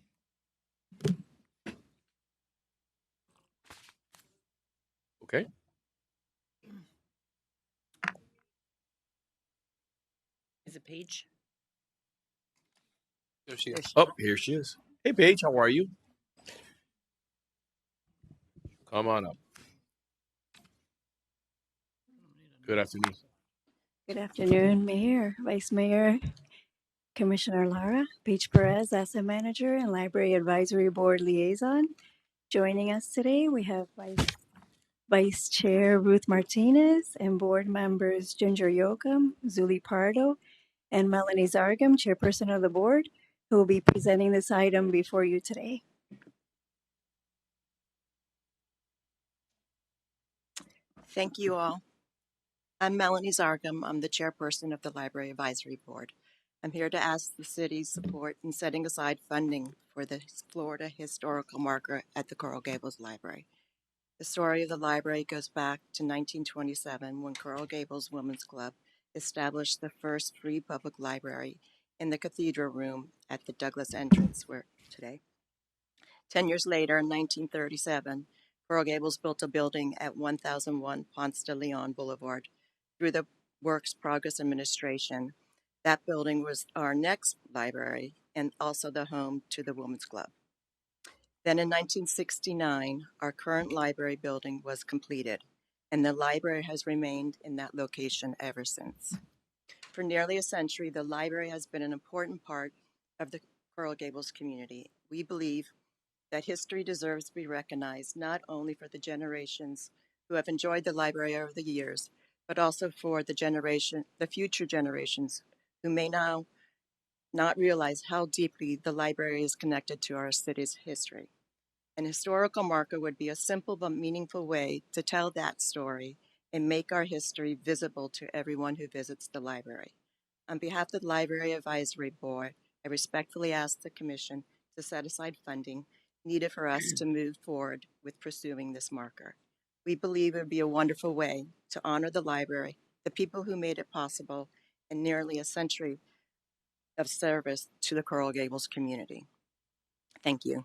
Okay. Is it Paige? There she is. Oh, here she is. Hey, Paige, how are you? Come on up. Good afternoon. Good afternoon, Mayor, Vice Mayor, Commissioner Lara, Paige Perez, Asset Manager and Library Advisory Board Liaison. Joining us today, we have Vice Chair Ruth Martinez and board members Ginger Yoakum, Zuli Pardo, and Melanie Zargam, Chairperson of the board, who will be presenting this item before you today. Thank you all. I'm Melanie Zargam. I'm the chairperson of the Library Advisory Board. I'm here to ask the city's support in setting aside funding for the Florida historical marker at the Coral Gables Library. The story of the library goes back to 1927 when Coral Gables Women's Club established the first free public library in the cathedral room at the Douglas entrance where today. 10 years later, in 1937, Coral Gables built a building at 1001 Ponce de Leon Boulevard. Through the Works Progress Administration, that building was our next library and also the home to the Women's Club. Then in 1969, our current library building was completed, and the library has remained in that location ever since. For nearly a century, the library has been an important part of the Coral Gables community. We believe that history deserves to be recognized not only for the generations who have enjoyed the library over the years, but also for the future generations who may now not realize how deeply the library is connected to our city's history. An historical marker would be a simple but meaningful way to tell that story and make our history visible to everyone who visits the library. On behalf of the Library Advisory Board, I respectfully ask the Commission to set aside funding needed for us to move forward with pursuing this marker. We believe it would be a wonderful way to honor the library, the people who made it possible, and nearly a century of service to the Coral Gables community. Thank you.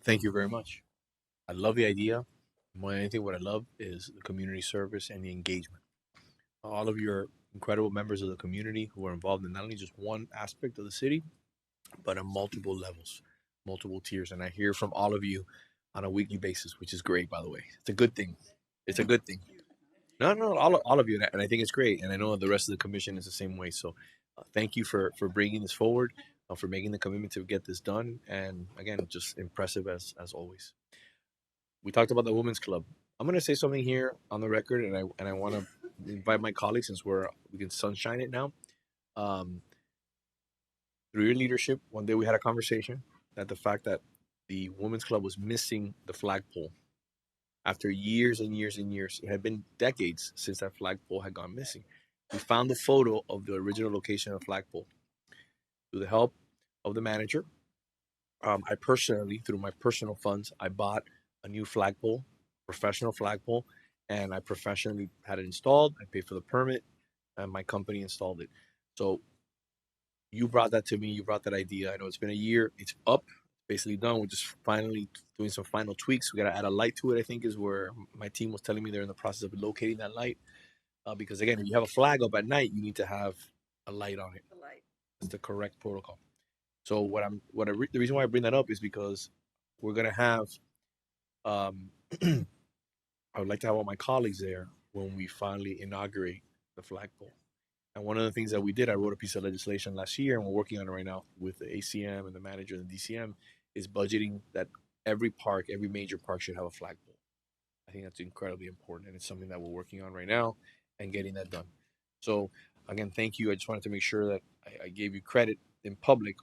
Thank you very much. I love the idea. More than anything, what I love is the community service and the engagement. All of your incredible members of the community who are involved in not only just one aspect of the city, but on multiple levels, multiple tiers. And I hear from all of you on a weekly basis, which is great, by the way. It's a good thing. It's a good thing. No, all of you. And I think it's great. And I know the rest of the commission is the same way. So thank you for bringing this forward, for making the commitment to get this done. And again, just impressive as always. We talked about the Women's Club. I'm going to say something here on the record, and I want to invite my colleagues since we can sunshine it now. Through your leadership, one day we had a conversation that the fact that the Women's Club was missing the flagpole after years and years and years. It had been decades since that flagpole had gone missing. We found the photo of the original location of the flagpole. Through the help of the manager, I personally, through my personal funds, I bought a new flagpole, professional flagpole, and I professionally had it installed. I paid for the permit, and my company installed it. So you brought that to me. You brought that idea. I know it's been a year. It's up, basically done. We're just finally doing some final tweaks. We got to add a light to it, I think, is where my team was telling me they're in the process of locating that light. Because, again, if you have a flag up at night, you need to have a light on it. It's the correct protocol. So the reason why I bring that up is because we're going to have, I would like to have all my colleagues there when we finally inaugurate the flagpole. And one of the things that we did, I wrote a piece of legislation last year, and we're working on it right now with the ACM and the manager and the DCM, is budgeting that every major park should have a flagpole. I think that's incredibly important, and it's something that we're working on right now and getting that done. So, again, thank you. I just wanted to make sure that I gave you credit in public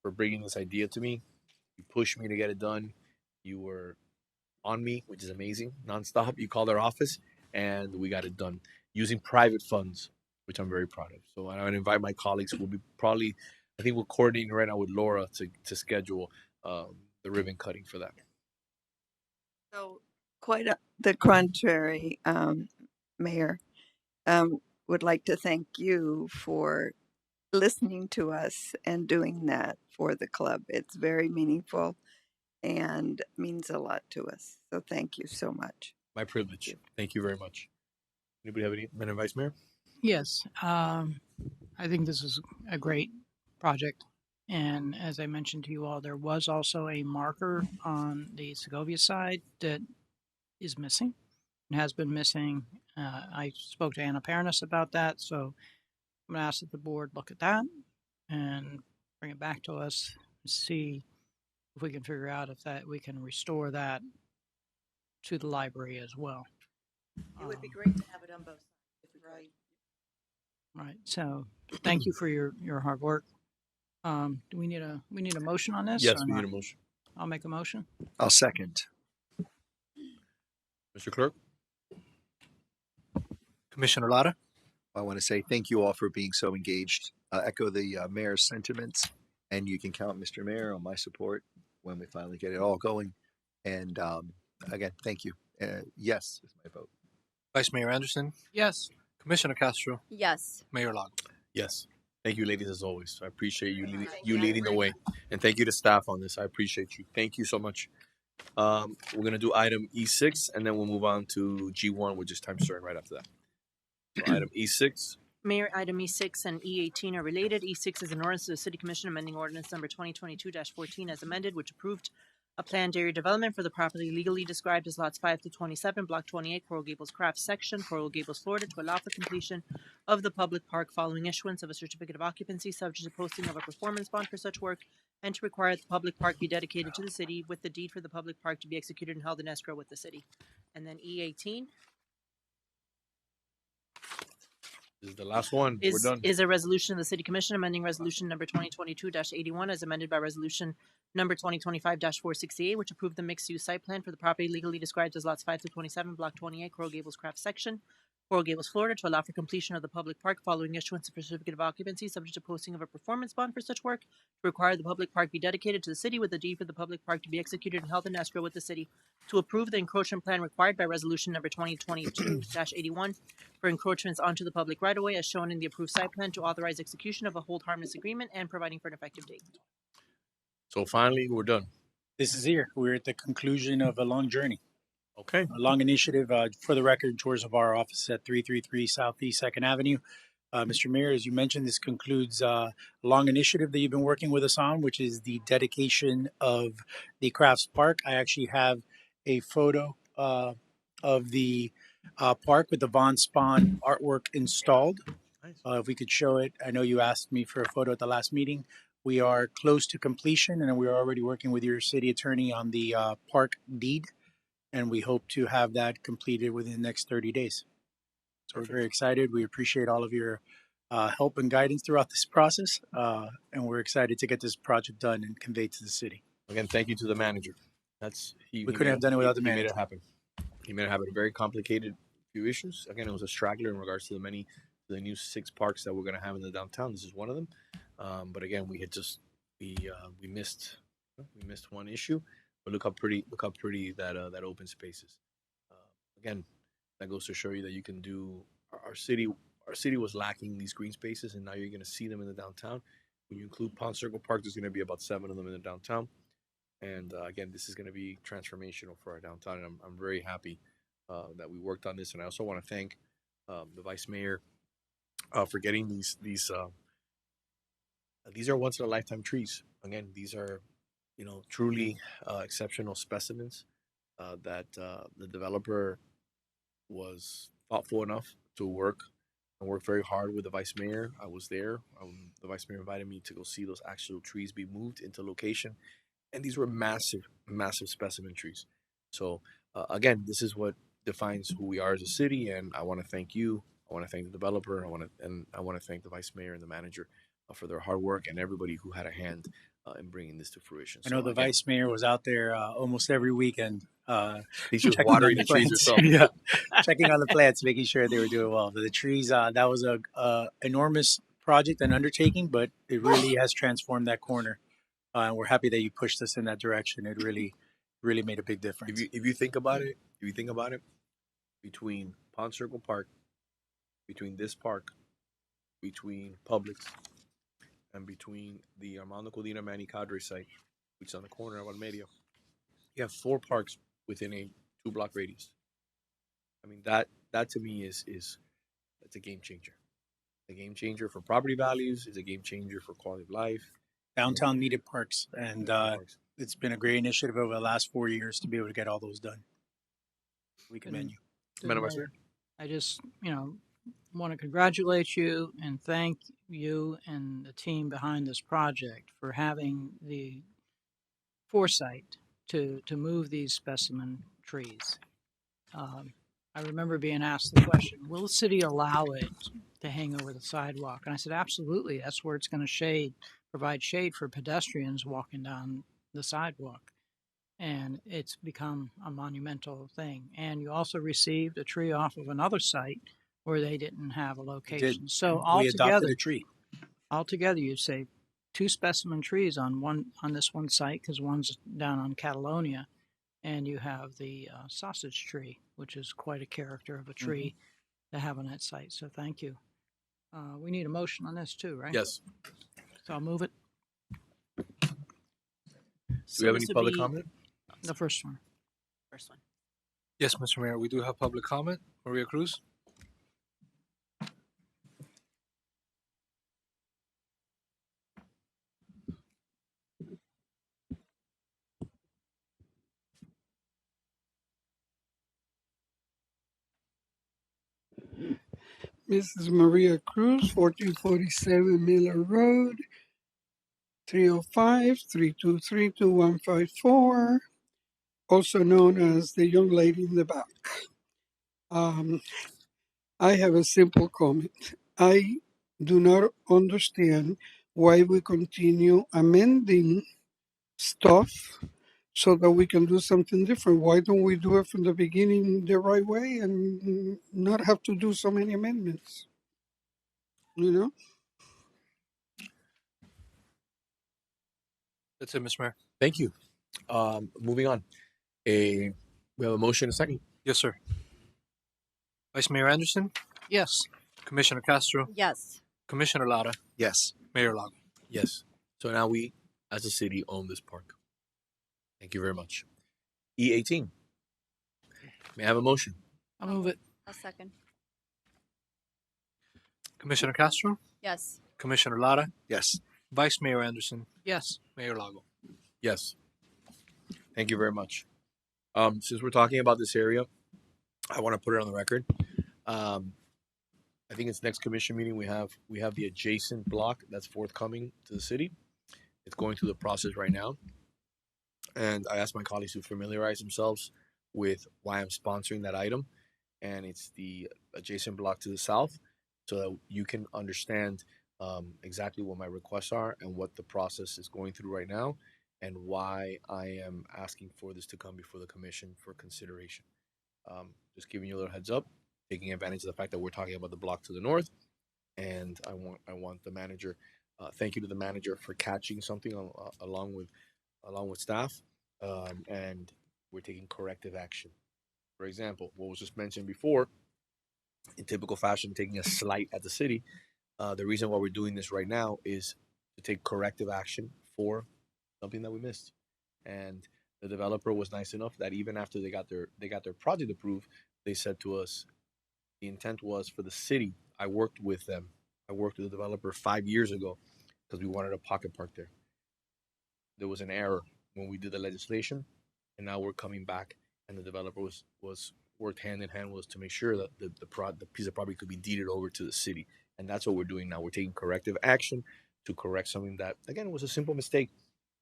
for bringing this idea to me. You pushed me to get it done. You were on me, which is amazing, nonstop. You called our office, and we got it done using private funds, which I'm very proud of. So I would invite my colleagues. We'll be I think we're coordinating right now with Laura to schedule the ribbon cutting for that. So quite the contrary, Mayor. would like to thank you for listening to us and doing that for the club. It's very meaningful and means a lot to us. So thank you so much. My privilege. Thank you very much. Anybody have any, Madam Vice Mayor? Yes, I think this is a great project. And as I mentioned to you all, there was also a marker on the Segovia side that is missing and has been missing. I spoke to Anna Paranis about that, so I'm going to ask that the board look at that and bring it back to us and see if we can figure out if that we can restore that to the library as well. It would be great to have it on both sides if we could. Right. So thank you for your hard work. Do we need a motion on this? Yes, or we not? need a motion. I'll make a motion. I'll second. Mr. Clerk? Commissioner Lara? I want to say thank you all for being so engaged. Echo the mayor's sentiments, and you can count Mr. Mayor on my support when we finally get it all going. And again, thank you. Yes is my vote. Vice Mayor Anderson? Yes. Commissioner Castro? Yes. Mayor Lago? Yes. Thank you, ladies, as always. I appreciate you leading the way. And thank you to staff on this. I appreciate you. Thank you so much. We're going to do item E6, and then we'll move on to G1, which is time certain right after that. So item E6. Mayor, item E6 and E18 are related. E6 is an ordinance of the City Commission amending ordinance number 2022-14 as amended, which approved a planned area development for the property legally described as lots 5 to 27, block 28, Coral Gables Crafts section, Coral Gables, Florida, to allow for completion of the public park following issuance of a certificate of occupancy subject to posting of a performance bond for such work, and to require that the public park be dedicated to the city with the deed for the public park to be executed and held in escrow with the city. And then E18 This is the last one. We're done. is a resolution of the City Commission amending resolution number 2022-81 as amended by resolution number 2025-468, which approved the mixed-use site plan for the property legally described as lots 5 to 27, block 28, Coral Gables Crafts section, Coral Gables, Florida, to allow for completion of the public park following issuance of a certificate of occupancy subject to posting of a performance bond for such work, to require the public park be dedicated to the city with the deed for the public park to be executed and held in escrow with the city, to approve the encroachment plan required by resolution number 2022-81 for encroachments onto the public right-of-way as shown in the approved site plan, to authorize execution of a hold harmless agreement and providing for an effective date. So finally, we're done. This is here. We're at the conclusion of a long journey. Okay. A long initiative. For the record, George of our office at 333 Southeast 2nd Avenue. Mr. Mayor, as you mentioned, this concludes a long initiative that you've been working with us on, which is the dedication of the Crafts Park. I actually have a photo of the park with the Von Spahn artwork installed. If we could show it. I know you asked me for a photo at the last meeting. We are close to completion, and we're already working with your city attorney on the park deed, and we hope to have that completed within the next 30 days. So we're very excited. We appreciate all of your help and guidance throughout this process, and we're excited to get this project done and conveyed to the city. Again, thank you to the manager. We couldn't have done it without the manager. He made it happen. He made it happen. A very complicated few issues. Again, it was a straggler in regards to the new 6 parks that we're going to have in the downtown. This is one of them. But again, we missed one issue. But look how pretty that open space is. Again, that goes to show you that you can do. Our city was lacking these green spaces, and now you're going to see them in the downtown. When you include Pond Circle Park, there's going to be about 7 of them in the downtown. And again, this is going to be transformational for our downtown, and I'm very happy that we worked on this. And I also want to thank the Vice Mayor for getting these are once in a lifetime trees. Again, these are truly exceptional specimens that the developer was thoughtful enough to work very hard with the Vice Mayor. I was there. The Vice Mayor invited me to go see those actual trees be moved into location. And these were massive, massive specimen trees. So again, this is what defines who we are as a city. And I want to thank you. I want to thank the developer. I want to thank the Vice Mayor and the manager for their hard work, and everybody who had a hand in bringing this to fruition. I know the Vice Mayor was out there almost every weekend. He's just watering the trees plants. yourself. Yeah, checking on the plants, making sure they were doing well. The trees, that was a enormous project and undertaking, but it really has transformed that corner. And we're happy that you pushed us in that direction. It really made a big difference. If you think about it, between Pond Circle Park between this park, between Publix, and between the Armando Codina Manny Cadre site, which is on the corner of Almeria. You have 4 parks within a 2-block radius. I mean, that to me is it's a game changer. A game changer for property values. It's a game changer for quality of life. Downtown needed parks, and it's been a great initiative over the last 4 years to be able to get all those done. We commend you. Madam Vice Mayor? I just, want to congratulate you and thank you and the team behind this project for having the foresight to move these specimen trees. I remember being asked the question, will the city allow it to hang over the sidewalk? And I said, absolutely. That's where it's going to provide shade for pedestrians walking down the sidewalk. And it's become a monumental thing. And you also received a tree off of another site where they didn't have a location. So we adopted a tree. Altogether, you'd say 2 specimen trees on this one site, because one's down on Catalonia, and you have the sausage tree, which is quite a character of a tree to have on that site. So thank you. We need a motion on this too, right? Yes. So I'll move it. Do we have any public comment? The first one. Yes, Mr. Mayor, we do have public comment. Maria Cruz. Mrs. Maria Cruz, 1447 Miller Road, 305-323-2154, also known as the young lady in the back. I have a simple comment. I do not understand why we continue amending stuff so that we can do something different. Why don't we do it from the beginning the right way and not have to do so many amendments? That's it, Mr. Mayor. Thank you. Moving on. We have a motion, a second. Yes, sir. Vice Mayor Anderson? Yes. Commissioner Castro? Yes. Commissioner Lara? Yes. Mayor Lago? Yes. So now we, as a city, own this park. Thank you very much. E18. May I have a motion? I'll move it. A second. Commissioner Castro? Yes. Commissioner Lara? Yes. Vice Mayor Anderson? Yes. Mayor Lago? Yes. Thank you very much. Since we're talking about this area, I want to put it on the record. I think it's next commission meeting. We have the adjacent block that's forthcoming to the city. It's going through the process right now. And I asked my colleagues to familiarize themselves with why I'm sponsoring that item. And it's the adjacent block to the south, so that you can understand exactly what my requests are and what the process is going through right now, and why I am asking for this to come before the commission for consideration. Just giving you a little heads up, taking advantage of the fact that we're talking about the block to the north, and I want the manager. Thank you to the manager for catching something along with staff, and we're taking corrective action. For example, what was just mentioned before, in typical fashion, taking a slight at the city. The reason why we're doing this right now is to take corrective action for something that we missed. And the developer was nice enough that even after they got their project approved, they said to us, the intent was for the city. I worked with them. I worked with the developer 5 years ago because we wanted a pocket park there. There was an error when we did the legislation, and now we're coming back, and the developer was worked hand in hand with us to make sure that the piece of property could be deeded over to the city. And that's what we're doing now. We're taking corrective action to correct something that, again, was a simple mistake.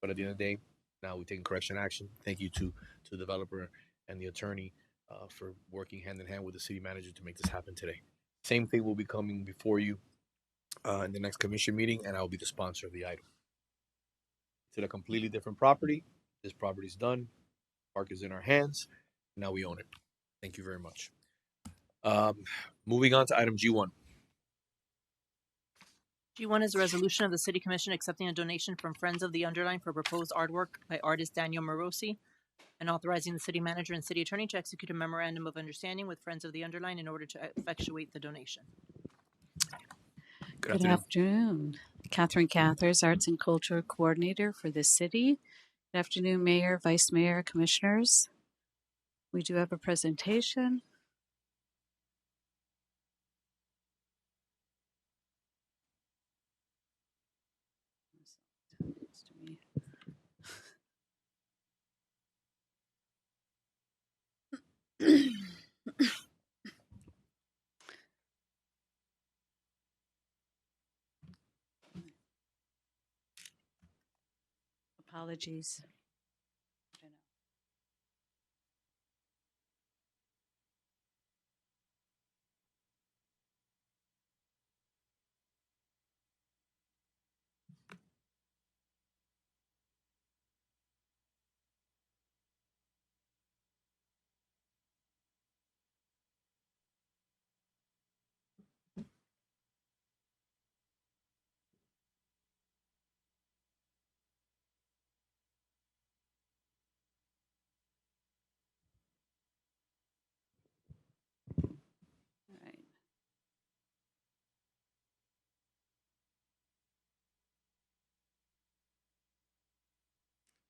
But at the end of the day, now we're taking correction action. Thank you to the developer and the attorney for working hand in hand with the city manager to make this happen today. Same thing will be coming before you in the next commission meeting, and I will be the sponsor of the item. It's at a completely different property. This property is done. Park is in our hands. Now we own it. Thank you very much. Moving on to item G1. G1 is a resolution of the City Commission accepting a donation from Friends of the Underline for proposed artwork by artist Daniel Morosi. and authorizing the city manager and city attorney to execute a memorandum of understanding with Friends of the Underline in order to effectuate the donation. Good afternoon. Catherine Cathers, Arts and Culture Coordinator for the city. Good afternoon, Mayor, Vice Mayor, Commissioners. We do have a presentation. Apologies.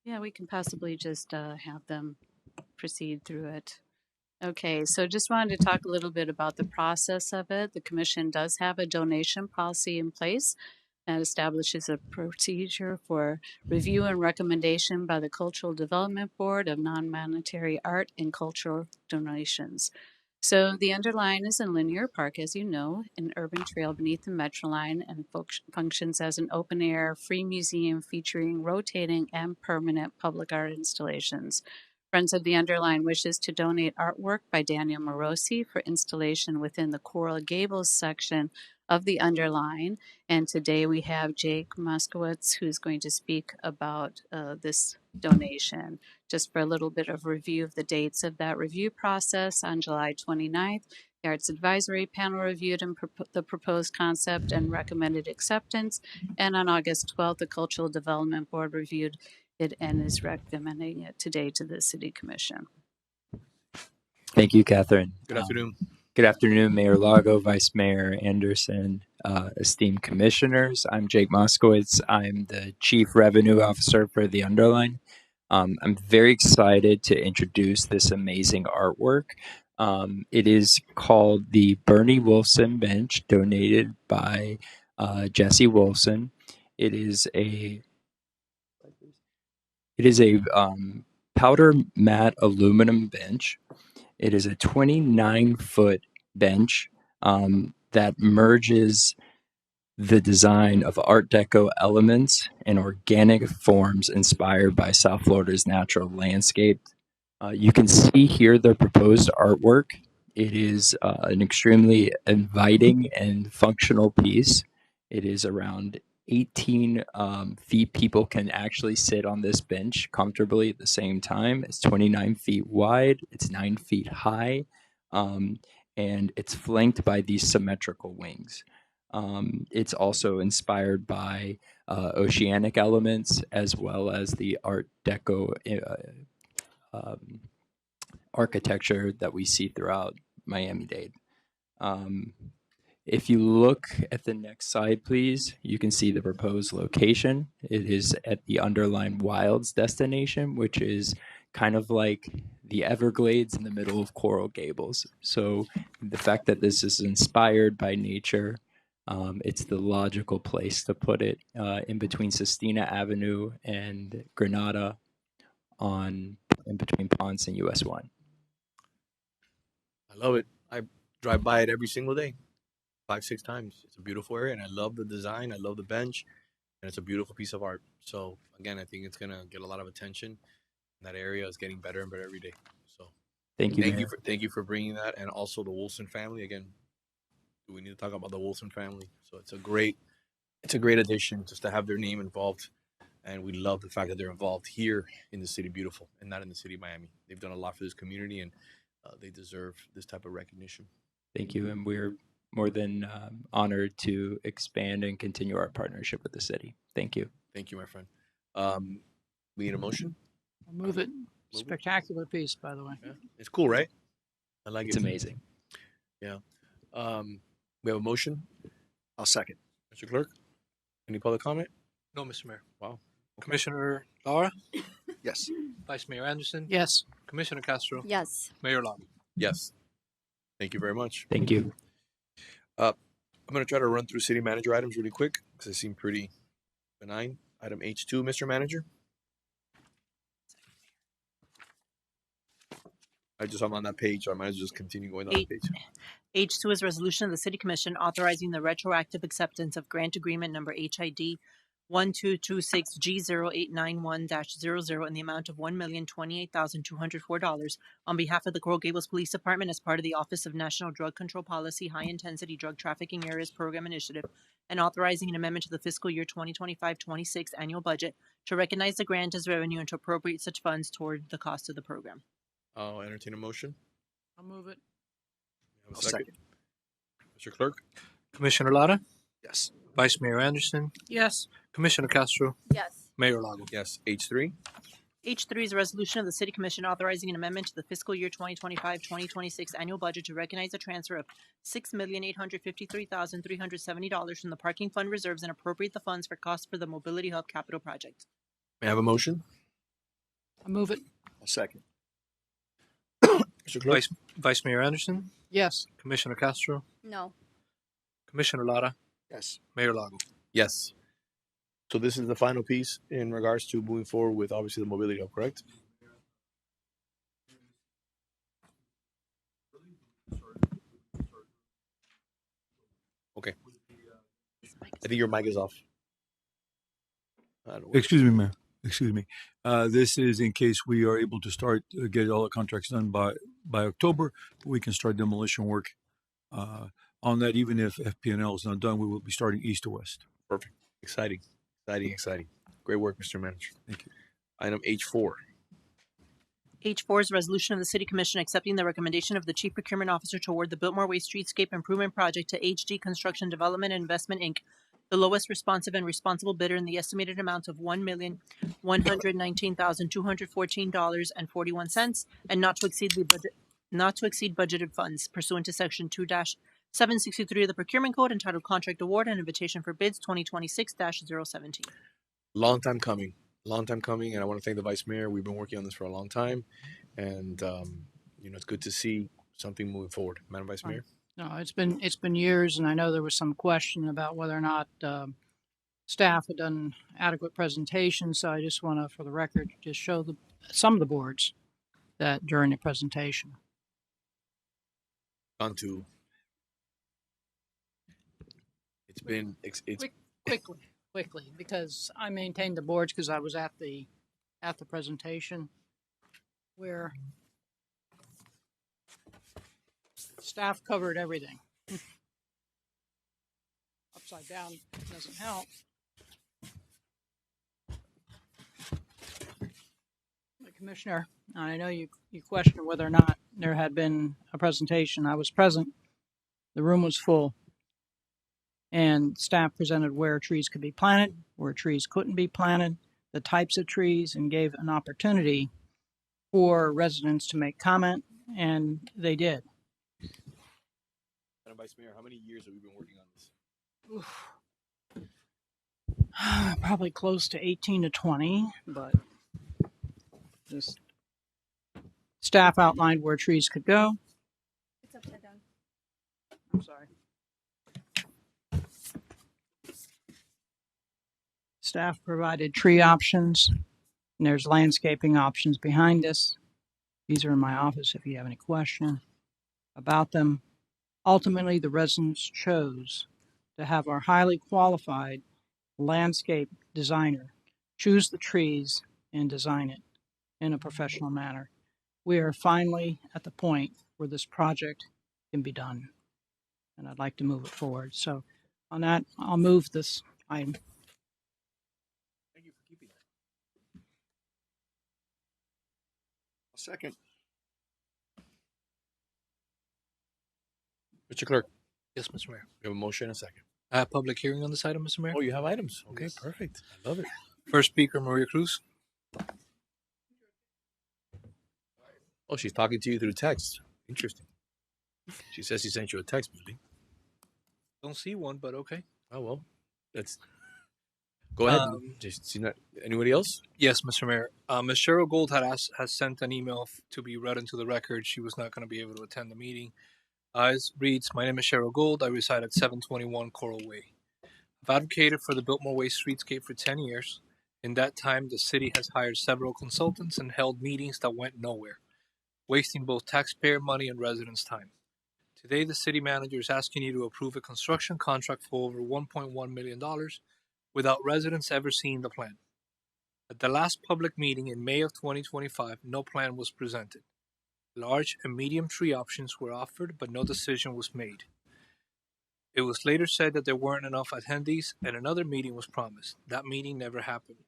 Yeah, we can possibly just have them proceed through it. Okay, so just wanted to talk a little bit about the process of it. The commission does have a donation policy in place that establishes a procedure for review and recommendation by the Cultural Development Board of non-monetary art and cultural donations. So the Underline is in Linear Park, as you know, an urban trail beneath the Metro Line, and functions as an open-air free museum featuring rotating and permanent public art installations. Friends of the Underline wishes to donate artwork by Daniel Morosi for installation within the Coral Gables section of the Underline. And today we have Jake Moskowitz, who's going to speak about this donation. Just for a little bit of review of the dates of that review process, on July 29th, the Arts Advisory Panel reviewed the proposed concept and recommended acceptance. And on August 12th, the Cultural Development Board reviewed it and is recommending it today to the City Commission. Thank you, Catherine. Good afternoon. Good afternoon, Mayor Lago, Vice Mayor Anderson, esteemed commissioners. I'm Jake Moskowitz. I'm the Chief Revenue Officer for the Underline. I'm very excited to introduce this amazing artwork. It is called the Bernie Wolfson Bench, donated by Jesse Wolfson. It is a powder matte aluminum bench. It is a 29-foot bench that merges the design of Art Deco elements and organic forms inspired by South Florida's natural landscape. You can see here the proposed artwork. It is an extremely inviting and functional piece. It is around 18 feet. People can actually sit on this bench comfortably at the same time. It's 29 feet wide. It's 9 feet high. And it's flanked by these symmetrical wings. It's also inspired by oceanic elements, as well as the Art Deco architecture that we see throughout Miami-Dade. If you look at the next slide, please, you can see the proposed location. It is at the Underline Wilds destination, which is kind of like the Everglades in the middle of Coral Gables. So the fact that this is inspired by nature, it's the logical place to put it in between Sistina Avenue and Granada, in between Ponce and US 1. I love it. I drive by it every single day, 5-6 times. It's a beautiful area, and I love the design. I love the bench, and it's a beautiful piece of art. So again, I think it's gonna get a lot of attention. That area is getting better and better every day. So thank you for bringing that, and also the Wilson family. Again, we need to talk about the Wilson family. So it's a great addition just to have their name involved, and we love the fact that they're involved here in the city beautiful and not in the city of Miami. They've done a lot for this community, and they deserve this type of recognition. Thank you, and we're more than honored to expand and continue our partnership with the city. Thank you. Thank you, my friend. We need a motion. I'll move it. Spectacular piece, by the way. Yeah. It's cool, right? I like It's it. amazing. Yeah. We have a motion. I'll second. Mr. Clerk, any public comment? No, Mr. Mayor. Wow. Commissioner Lara, Yes. Vice Mayor Anderson, Yes. Commissioner Castro, Yes. Mayor Lago. Yes. Thank you very much. Thank you. I'm going to try to run through city manager items really quick because they seem pretty benign. Item H2, Mr. Manager. I'm on that page, so I might as well just continue going on that page. H2 is resolution of the City Commission authorizing the retroactive acceptance of grant agreement number HID 1226G0891-00 in the amount of $1,028,204 on behalf of the Coral Gables Police Department as part of the Office of National Drug Control Policy High Intensity Drug Trafficking Areas Program Initiative, and authorizing an amendment to the fiscal year 2025-26 annual budget to recognize the grant as revenue and to appropriate such funds toward the cost of the program. I'll entertain a motion. I'll move it. Have a second. Mr. Clerk. Commissioner Lara, Yes. Vice Mayor Anderson, Yes. Commissioner Castro, Yes. Mayor Lago. Yes. H3. H3 is a resolution of the City Commission authorizing an amendment to the fiscal year 2025-2026 annual budget to recognize a transfer of $6,853,370 from the parking fund reserves and appropriate the funds for costs for the Mobility Hub capital project. May I have a motion? I'll move it. I'll second. Mr. Clerk. Vice Mayor Anderson, Yes. Commissioner Castro, No. Commissioner Lara, Yes. Mayor Lago. Yes. So this is the final piece in regards to moving forward with obviously the mobility hub, correct? Okay. I think your mic is off. Excuse me, Mayor. Excuse me. This is in case we are able to start get all the contracts done by October. We can start demolition work on that. Even if FP&L is not done, we will be starting east to west. Perfect. Exciting. Great work, Mr. Manager. Thank you. Item H4. H4 is a resolution of the City Commission accepting the recommendation of the Chief Procurement Officer to award the Biltmore Way Streetscape Improvement Project to HG Construction Development and Investment, Inc., the lowest responsive and responsible bidder in the estimated amount of $1,119,214.41 and not to exceed budgeted funds pursuant to Section 2-763 of the Procurement Code entitled Contract Award and Invitation for Bids 2026-017. Long time coming, and I want to thank the Vice Mayor. We've been working on this for a long time, and it's good to see something moving forward. Madam Vice Mayor. No, it's been years, and I know there was some question about whether or not staff had done adequate presentations. So I just want to, for the record, just show some of the boards that during the presentation. On to. It's been Quickly, because I maintained the boards because I was at the presentation where staff covered everything. Upside down doesn't help. The Commissioner, I know you questioned whether or not there had been a presentation. I was present. The room was full. And staff presented where trees could be planted, where trees couldn't be planted, the types of trees, and gave an opportunity for residents to make comment, and they did. Madam Vice Mayor, how many years have we been working on this? Probably close to 18 to 20, but this staff outlined where trees could go. It's upside down. I'm sorry. Staff provided tree options, and there's landscaping options behind us. These are in my office if you have any question about them. Ultimately, the residents chose to have our highly qualified landscape designer choose the trees and design it in a professional manner. We are finally at the point where this project can be done, and I'd like to move it forward. So on that, I'll move this item. Thank you for keeping that. Second. Mr. Clerk. Yes, Mr. Mayor. We have a motion and a second. I have public hearing on this item, Mr. Mayor. Oh, you have items. Okay, Yes. perfect. I love it. First speaker, Maria Cruz. Oh, she's talking to you through text. Interesting. She says she sent you a text, maybe. Don't see one, but okay. Oh well, let's go ahead. Just see that. Anybody else? Yes, Mr. Mayor. Ms. Cheryl Gold has sent an email to be read into the record. She was not going to be able to attend the meeting. It reads, "My name is Cheryl Gold. I reside at 721 Coral Way. I've advocated for the Biltmore Way streetscape for 10 years. In that time, the city has hired several consultants and held meetings that went nowhere, wasting both taxpayer money and residents' time. Today, the city manager is asking you to approve a construction contract for over $1.1 million without residents ever seeing the plan. At the last public meeting in May of 2025, no plan was presented. Large and medium tree options were offered, but no decision was made. It was later said that there weren't enough attendees and another meeting was promised. That meeting never happened.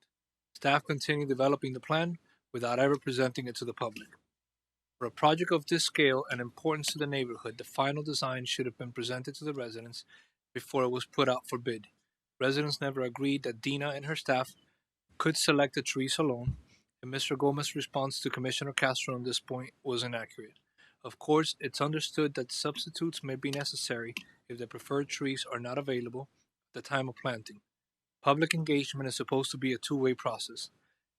Staff continued developing the plan without ever presenting it to the public. For a project of this scale and importance to the neighborhood, the final design should have been presented to the residents before it was put out for bid. Residents never agreed that Dina and her staff could select the trees alone, and Mr. Gomez's response to Commissioner Castro on this point was inaccurate. Of course, it's understood that substitutes may be necessary if the preferred trees are not available at the time of planting. Public engagement is supposed to be a two-way process,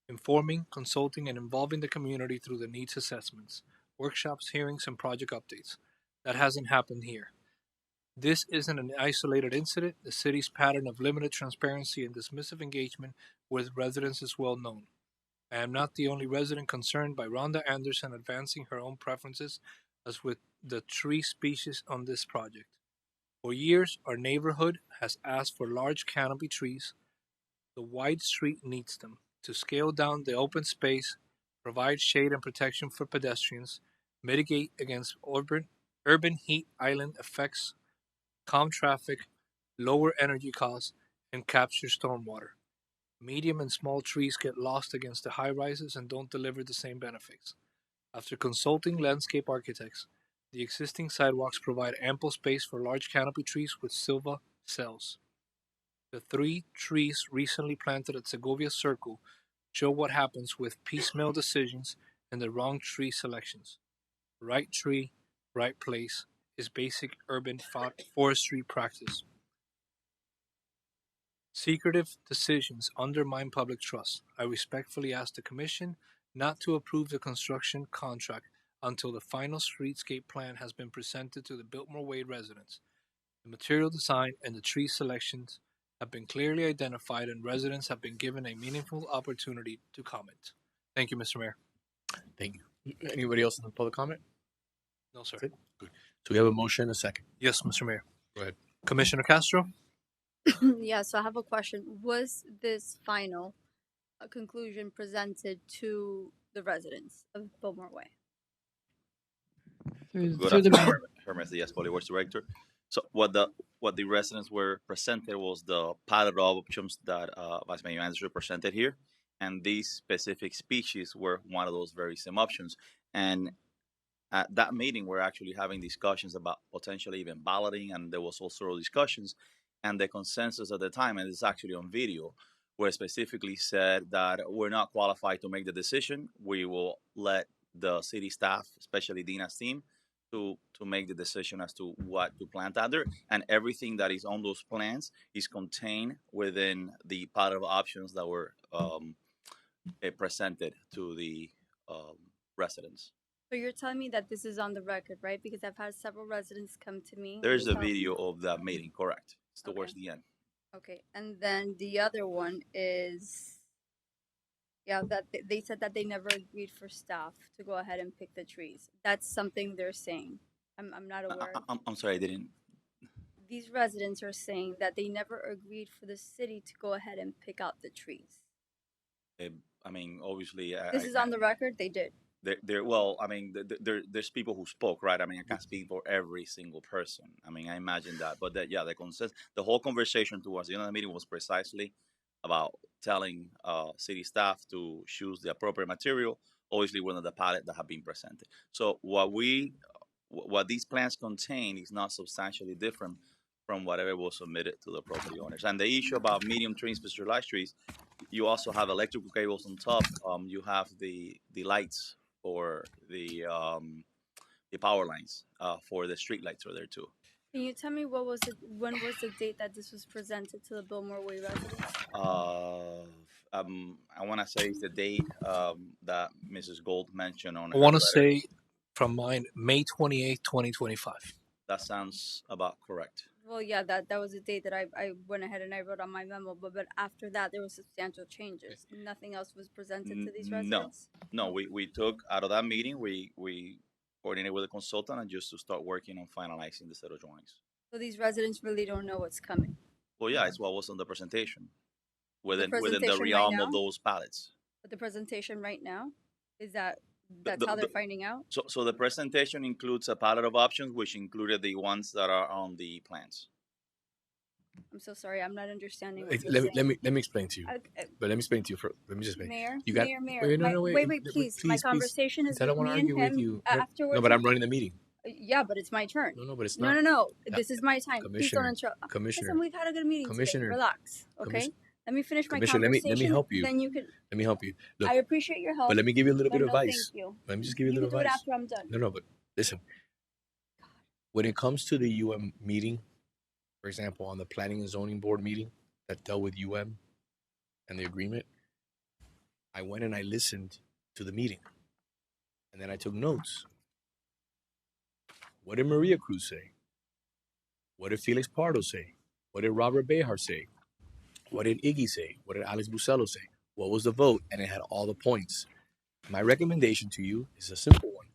informing, consulting, and involving the community through the needs assessments, workshops, hearings, and project updates. That hasn't happened here. This isn't an isolated incident. The city's pattern of limited transparency and dismissive engagement with residents is well known. I am not the only resident concerned by Rhonda Anderson advancing her own preferences as with the tree species on this project. For years, our neighborhood has asked for large canopy trees. The wide street needs them to scale down the open space, provide shade and protection for pedestrians, mitigate against urban heat island effects, calm traffic, lower energy costs, and capture stormwater. Medium and small trees get lost against the high rises and don't deliver the same benefits. After consulting landscape architects, the existing sidewalks provide ample space for large canopy trees with silva cells. The 3 trees recently planted at Segovia Circle show what happens with piecemeal decisions and the wrong tree selections. Right tree, right place is basic urban forestry practice. Secretive decisions undermine public trust. I respectfully ask the Commission not to approve the construction contract until the final streetscape plan has been presented to the Biltmore Way residents. The material design and the tree selections have been clearly identified and residents have been given a meaningful opportunity to comment. Thank you, Mr. Mayor. Thank you. Anybody else in the public comment? No, sir. Good. So we have a motion and a second. Yes, Mr. Mayor. Go ahead. Commissioner Castro? Yeah, so I have a question. Was this final conclusion presented to the residents of Biltmore Way? Through the mayor. Hermes Diaz, Public Works Director. So what the residents were presented was the palette of options that Vice Mayor Anderson presented here, and these specific species were one of those very same options. And at that meeting, we're actually having discussions about potentially even balloting, and there was also discussions, and the consensus at the time, and it's actually on video, where specifically said that we're not qualified to make the decision. We will let the city staff, especially Dina's team, to make the decision as to what to plant out there, and everything that is on those plans is contained within the palette of options that were presented to the residents. So you're telling me that this is on the record, right? Because I've had several residents come to me. There's a video of that meeting, correct? It's towards the end. Okay, and then the other one is, yeah, that they said that they never agreed for staff to go ahead and pick the trees. That's something they're saying. I'm not aware. I'm sorry, I didn't. These residents are saying that they never agreed for the city to go ahead and pick out the trees. I mean, obviously, This is on the record. They did. Well, I mean, there's people who spoke, right? I mean, I can't speak for every single person. I mean, I imagine that, but the whole conversation towards the end of the meeting was precisely about telling city staff to choose the appropriate material, obviously within the palette that have been presented. So what these plans contain is not substantially different from whatever was submitted to the property owners. And the issue about medium trees versus large trees, you also have electrical cables on top. You have the lights for the power lines for the street lights are there too. Can you tell me when was the date that this was presented to the Biltmore Way residents? I want to say it's the date that Mrs. Gold mentioned on I her want to letter. say from mine, May 28th, 2025. That sounds about correct. Well, yeah, that was the date that I went ahead and I wrote on my memo. But after that, there were substantial changes. Nothing else was presented to these No, residents. no, we took out of that meeting, we coordinated with a consultant and just to start working on finalizing the set of drawings. So these residents really don't know what's coming. Well, yeah, it's what was on the presentation The within the presentation right realm of now. those pallets. But the presentation right now is that's how they're finding out. So the presentation includes a palette of options, which included the ones that are on the plans. I'm so sorry, I'm not understanding what you're saying. Let me explain to you. Okay. But let me explain to you. Let me just explain. Mayor, You got Mayor. wait, Please. My conversation is I with don't want me to and argue with him. you. Afterwards. No, but I'm running the meeting. Yeah, but it's my turn. No, but it's No, not. no. This is my time. Please don't Commissioner, interrupt. Commissioner, Listen, we've had a good meeting Commissioner, today. Relax, okay? Commission- Let me finish my Commissioner, conversation. let me help you. Then you can. Let me help you. Look, I appreciate your help. but let me give you a little bit of no, advice. Thank you. Let me just give you a You little can do it advice. after I'm done. No, but listen. When it comes to the UM meeting, for example, on the Planning and Zoning Board meeting that dealt with UM and the agreement, I went and I listened to the meeting, and then I took notes. What did Maria Cruz say? What did Felix Pardo say? What did Robert Behar say? What did Iggy say? What did Alex Bucello say? What was the vote? And it had all the points. My recommendation to you is a simple one.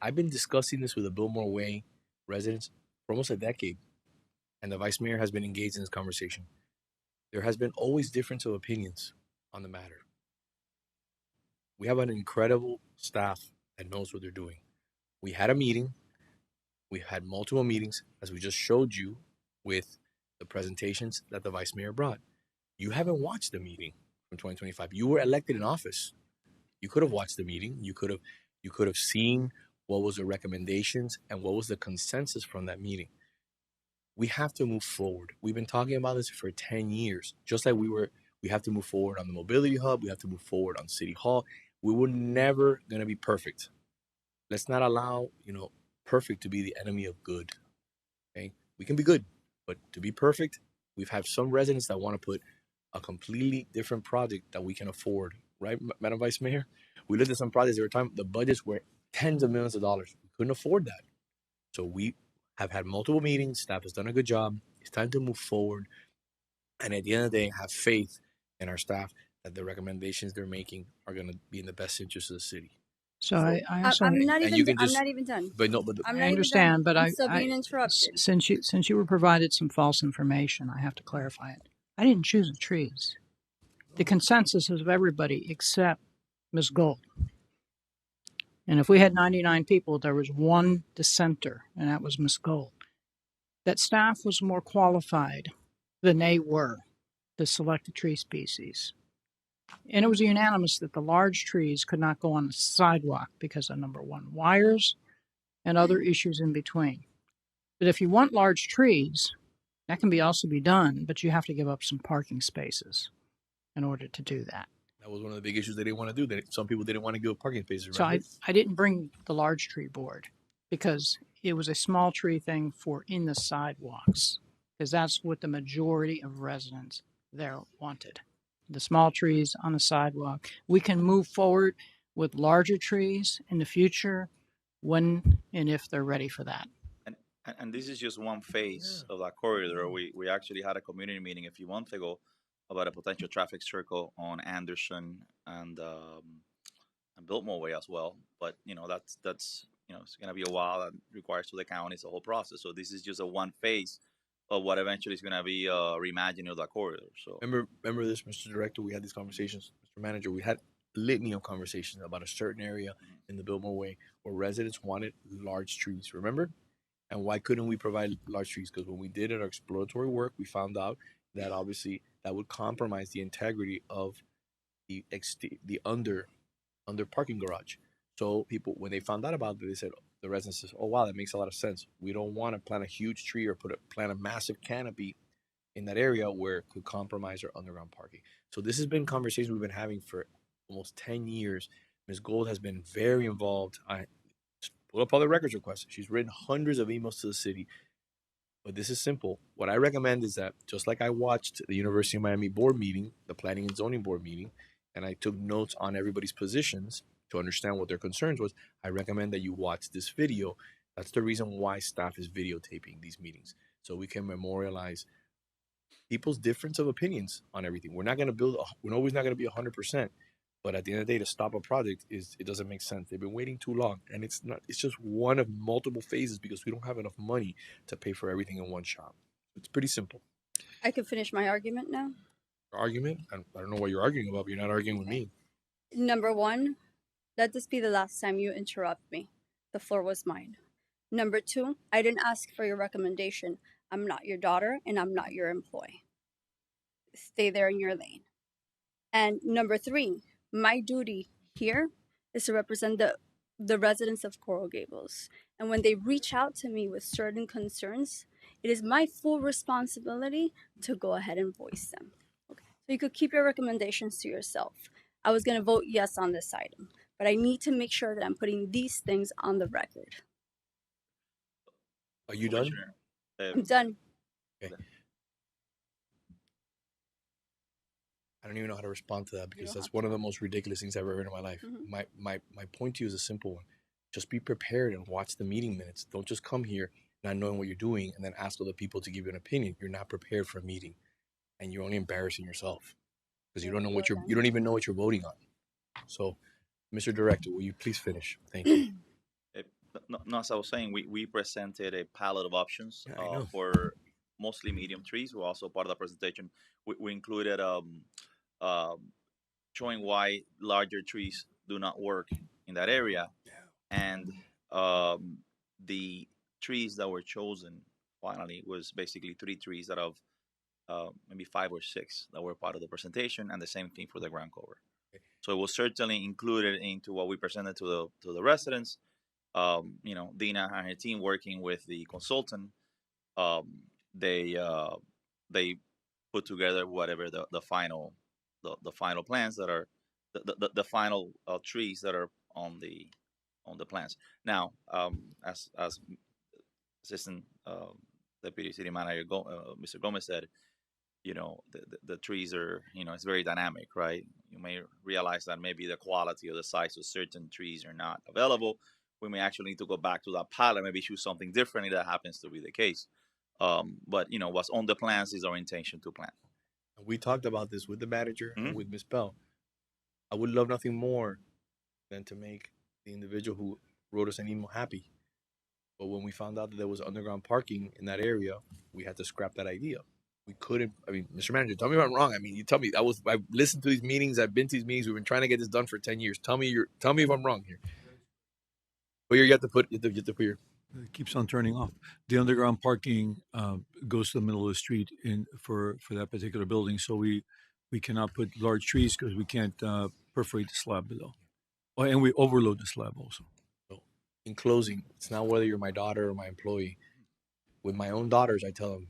I've been discussing this with the Biltmore Way residents for almost a decade, and the vice mayor has been engaged in this conversation. There has been always difference of opinions on the matter. We have an incredible staff that knows what they're doing. We had a meeting. We had multiple meetings, as we just showed you with the presentations that the vice mayor brought. You haven't watched the meeting from 2025. You were elected in office. You could have watched the meeting. You could have seen what was the recommendations and what was the consensus from that meeting. We have to move forward. We've been talking about this for 10 years. Just like we have to move forward on the mobility hub. We have to move forward on City Hall. We were never going to be perfect. Let's not allow, perfect to be the enemy of good. Okay? We can be good, but to be perfect, we've had some residents that want to put a completely different project that we can afford. Right, Madam Vice Mayor? We looked at some projects every time. The budgets were tens of millions of dollars. We couldn't afford that. So we have had multiple meetings. Staff has done a good job. It's time to move forward. And at the end of the day, have faith in our staff that the recommendations they're making are going to be in the best interest of the city. So I also I'm not even done. But no, but I'm I not understand, even done. but I'm still being interrupted. Since you were provided some false information, I have to clarify it. I didn't choose the trees. The consensus is of everybody except Ms. Gold. And if we had 99 people, there was one dissenter, and that was Ms. Gold. That staff was more qualified than they were to select the tree species. And it was unanimous that the large trees could not go on the sidewalk because of, number one, wires and other issues in between. But if you want large trees, that can also be done, but you have to give up some parking spaces in order to do that. That was one of the big issues they didn't want to do. Some people didn't want to give up parking spaces. So I didn't bring the large tree board because it was a small tree thing for in the sidewalks, because that's what the majority of residents there wanted. The small trees on the sidewalk. We can move forward with larger trees in the future when and if they're ready for that. And this is just one phase of that corridor. We actually had a community meeting a few months ago about a potential traffic circle on Anderson and Biltmore Way as well. But that's it's going to be a while. That requires to the county. It's a whole process. So this is just a one phase of what eventually is going to be reimagining of that corridor. So remember this, Mr. Director. We had these conversations, Mr. Manager. We had a litany of conversations about a certain area in the Biltmore Way where residents wanted large trees. Remember? And why couldn't we provide large trees? Because when we did our exploratory work, we found out that obviously that would compromise the integrity of the under parking garage. So people, when they found out about it, they said, the residents says, "Oh wow, that makes a lot of sense. We don't want to plant a huge tree or plant a massive canopy in that area where it could compromise our underground parking." So this has been conversations we've been having for almost 10 years Ms. Gold has been very involved. I pull up all the records requests. She's written hundreds of emails to the city. But this is simple. What I recommend is that just like I watched the University of Miami board meeting, the Planning and Zoning board meeting, and I took notes on everybody's positions to understand what their concerns was, I recommend that you watch this video. That's the reason why staff is videotaping these meetings, so we can memorialize people's difference of opinions on everything. We're always not going to be 100%. But at the end of the day, to stop a project it doesn't make sense. They've been waiting too long, and it's just one of multiple phases because we don't have enough money to pay for everything in one shot. It's pretty simple. I can finish my argument now. Argument? I don't know what you're arguing about, but you're not arguing with me. Number one, let this be the last time you interrupt me. The floor was mine. Number two, I didn't ask for your recommendation. I'm not your daughter, and I'm not your employee. Stay there in your lane. And number three, my duty here is to represent the residents of Coral Gables. And when they reach out to me with certain concerns, it is my full responsibility to go ahead and voice them. Okay. So you could keep your recommendations to yourself. I was going to vote yes on this item, but I need to make sure that I'm putting these things on the record. Are you done? I'm done. Okay. I don't even know how to respond to that because that's one of the most ridiculous things I've ever heard in my life. Mm-hmm. My point to you is a simple one. Just be prepared and watch the meeting minutes. Don't just come here not knowing what you're doing and then ask other people to give you an opinion. You're not prepared for a meeting, and you're only embarrassing yourself because you don't even know what you're voting on. So, Mr. Director, will you please finish? Thank you. No, as I was saying, we presented a palette of options for mostly medium trees. We're also part of the presentation. We included showing why larger trees do not work in that area, and the trees that were chosen finally was basically 3 trees out of maybe 5 or 6 that were part of the presentation, and the same thing for the ground cover. So it was certainly included into what we presented to the residents. Dina and her team working with the consultant, they put together whatever the final plans that are the final trees that are on the plans. Now, as Assistant Deputy City Manager Mr. Gomez said, the trees are, it's very dynamic, right? You may realize that maybe the quality or the size of certain trees are not available. We may actually need to go back to that palette, maybe choose something different if that happens to be the case. But what's on the plans is our intention to plan. We talked about this with the manager and with Ms. Bell. I would love nothing more than to make the individual who wrote us an email happy. But when we found out that there was underground parking in that area, we had to scrap that idea. We couldn't. I mean, Mr. Manager, tell me if I'm wrong. I mean, you tell me. I've listened to these meetings. I've been to these meetings. We've been trying to get this done for 10 years. Tell me if I'm wrong here. But you have to put your. It keeps on turning off. The underground parking goes to the middle of the street for that particular building, so we cannot put large trees because we can't perforate the slab below, and we overload the slab also. So, in closing, it's not whether you're my daughter or my employee. With my own daughters, I tell them,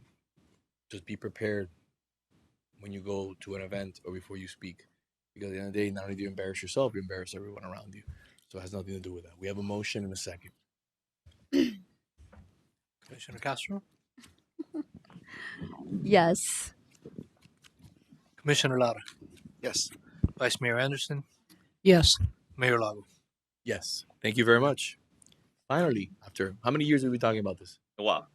just be prepared when you go to an event or before you speak, because at the end of the day, not only do you embarrass yourself, you embarrass everyone around you. So it has nothing to do with that. We have a motion in a second. Commissioner Castro? Yes. Commissioner Lara? Yes. Vice Mayor Anderson? Yes. Mayor Lago? Yes. Thank you very much. Finally, after how many years have we been talking about this? A while.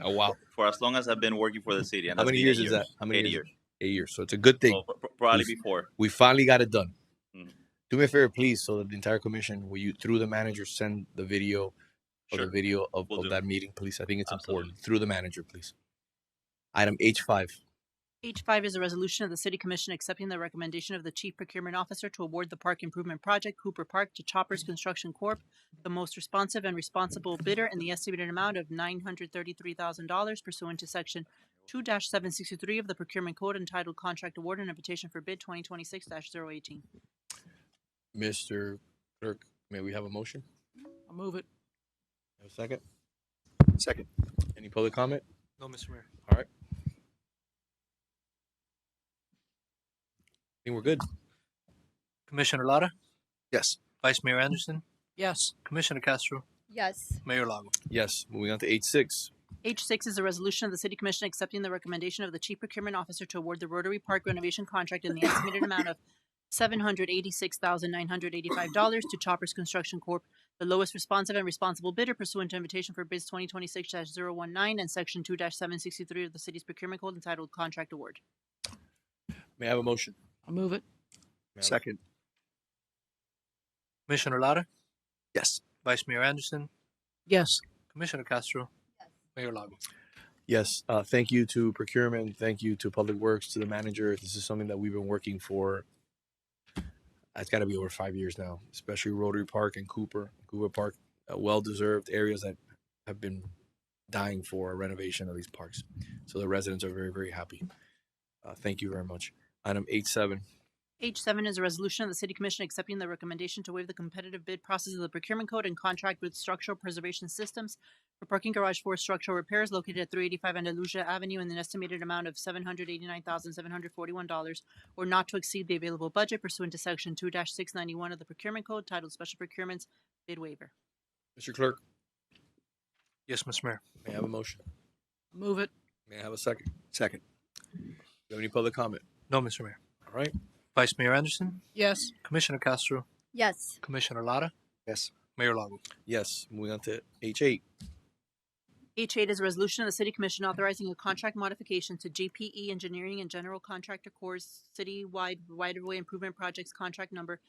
Oh, wow. For as long as I've been working for the city. And how many years is that? How many 8 years? 8 years. So it's a good thing. So probably before. We finally got it done. Mm-hmm. Do me a favor, please, so that the entire commission, will you, through the manager, send the video of the video of that meeting, please? I think it's important. Through the manager, please. Item H5. H5 is a resolution of the City Commission accepting the recommendation of the Chief Procurement Officer to award the park improvement project, Cooper Park, to Choppers Construction Corp., the most responsive and responsible bidder, in the estimated amount of $933,000 pursuant to Section 2-763 of the Procurement Code, entitled Contract Award and Invitation for Bid 2026-018. Mr. Clerk, may we have a motion? I'll move it. Have a second? Second. Any public comment? No, Mr. Mayor. All right. I think we're good. Commissioner Lara? Yes. Vice Mayor Anderson, Yes. Commissioner Castro, Yes. Mayor Lago. Yes. Moving on to H6. H6 is a resolution of the City Commission accepting the recommendation of the Chief Procurement Officer to award the Rotary Park renovation contract in the estimated amount of $786,985 to Choppers Construction Corp., the lowest responsive and responsible bidder pursuant to invitation for bids 2026-019 and Section 2-763 of the city's procurement code entitled Contract Award. May I have a motion? I'll move it. Second. Commissioner Lara, Yes. Vice Mayor Anderson, Yes. Commissioner Castro, Mayor Lago. Yes. Thank you to procurement. Thank you to Public Works, to the manager. This is something that we've been working for. It's got to be over 5 years now, especially Rotary Park and Cooper Park, well-deserved areas that have been dying for a renovation of these parks. So the residents are very, very happy. Thank you very much. Item 8.7. H7 is a resolution of the City Commission accepting the recommendation to waive the competitive bid process of the procurement code and contract with Structural Preservation Systems for parking garage for structural repairs located at 385 Andalusia Avenue in an estimated amount of $789,741 or not to exceed the available budget pursuant to Section 2-691 of the Procurement Code titled Special Procurements Bid Waiver. Mr. Clerk, Yes, Mr. Mayor. may I have a motion? Move it. May I have a second? Second. Do you have any public comment? No, Mr. Mayor. All right. Vice Mayor Anderson, Yes. Commissioner Castro, Yes. Commissioner Lara, Yes. Mayor Lago. Yes. Moving on to H8. H8 is a resolution of the City Commission authorizing a contract modification to GPE Engineering and General Contractor Corps' citywide right-of-way improvement projects contract number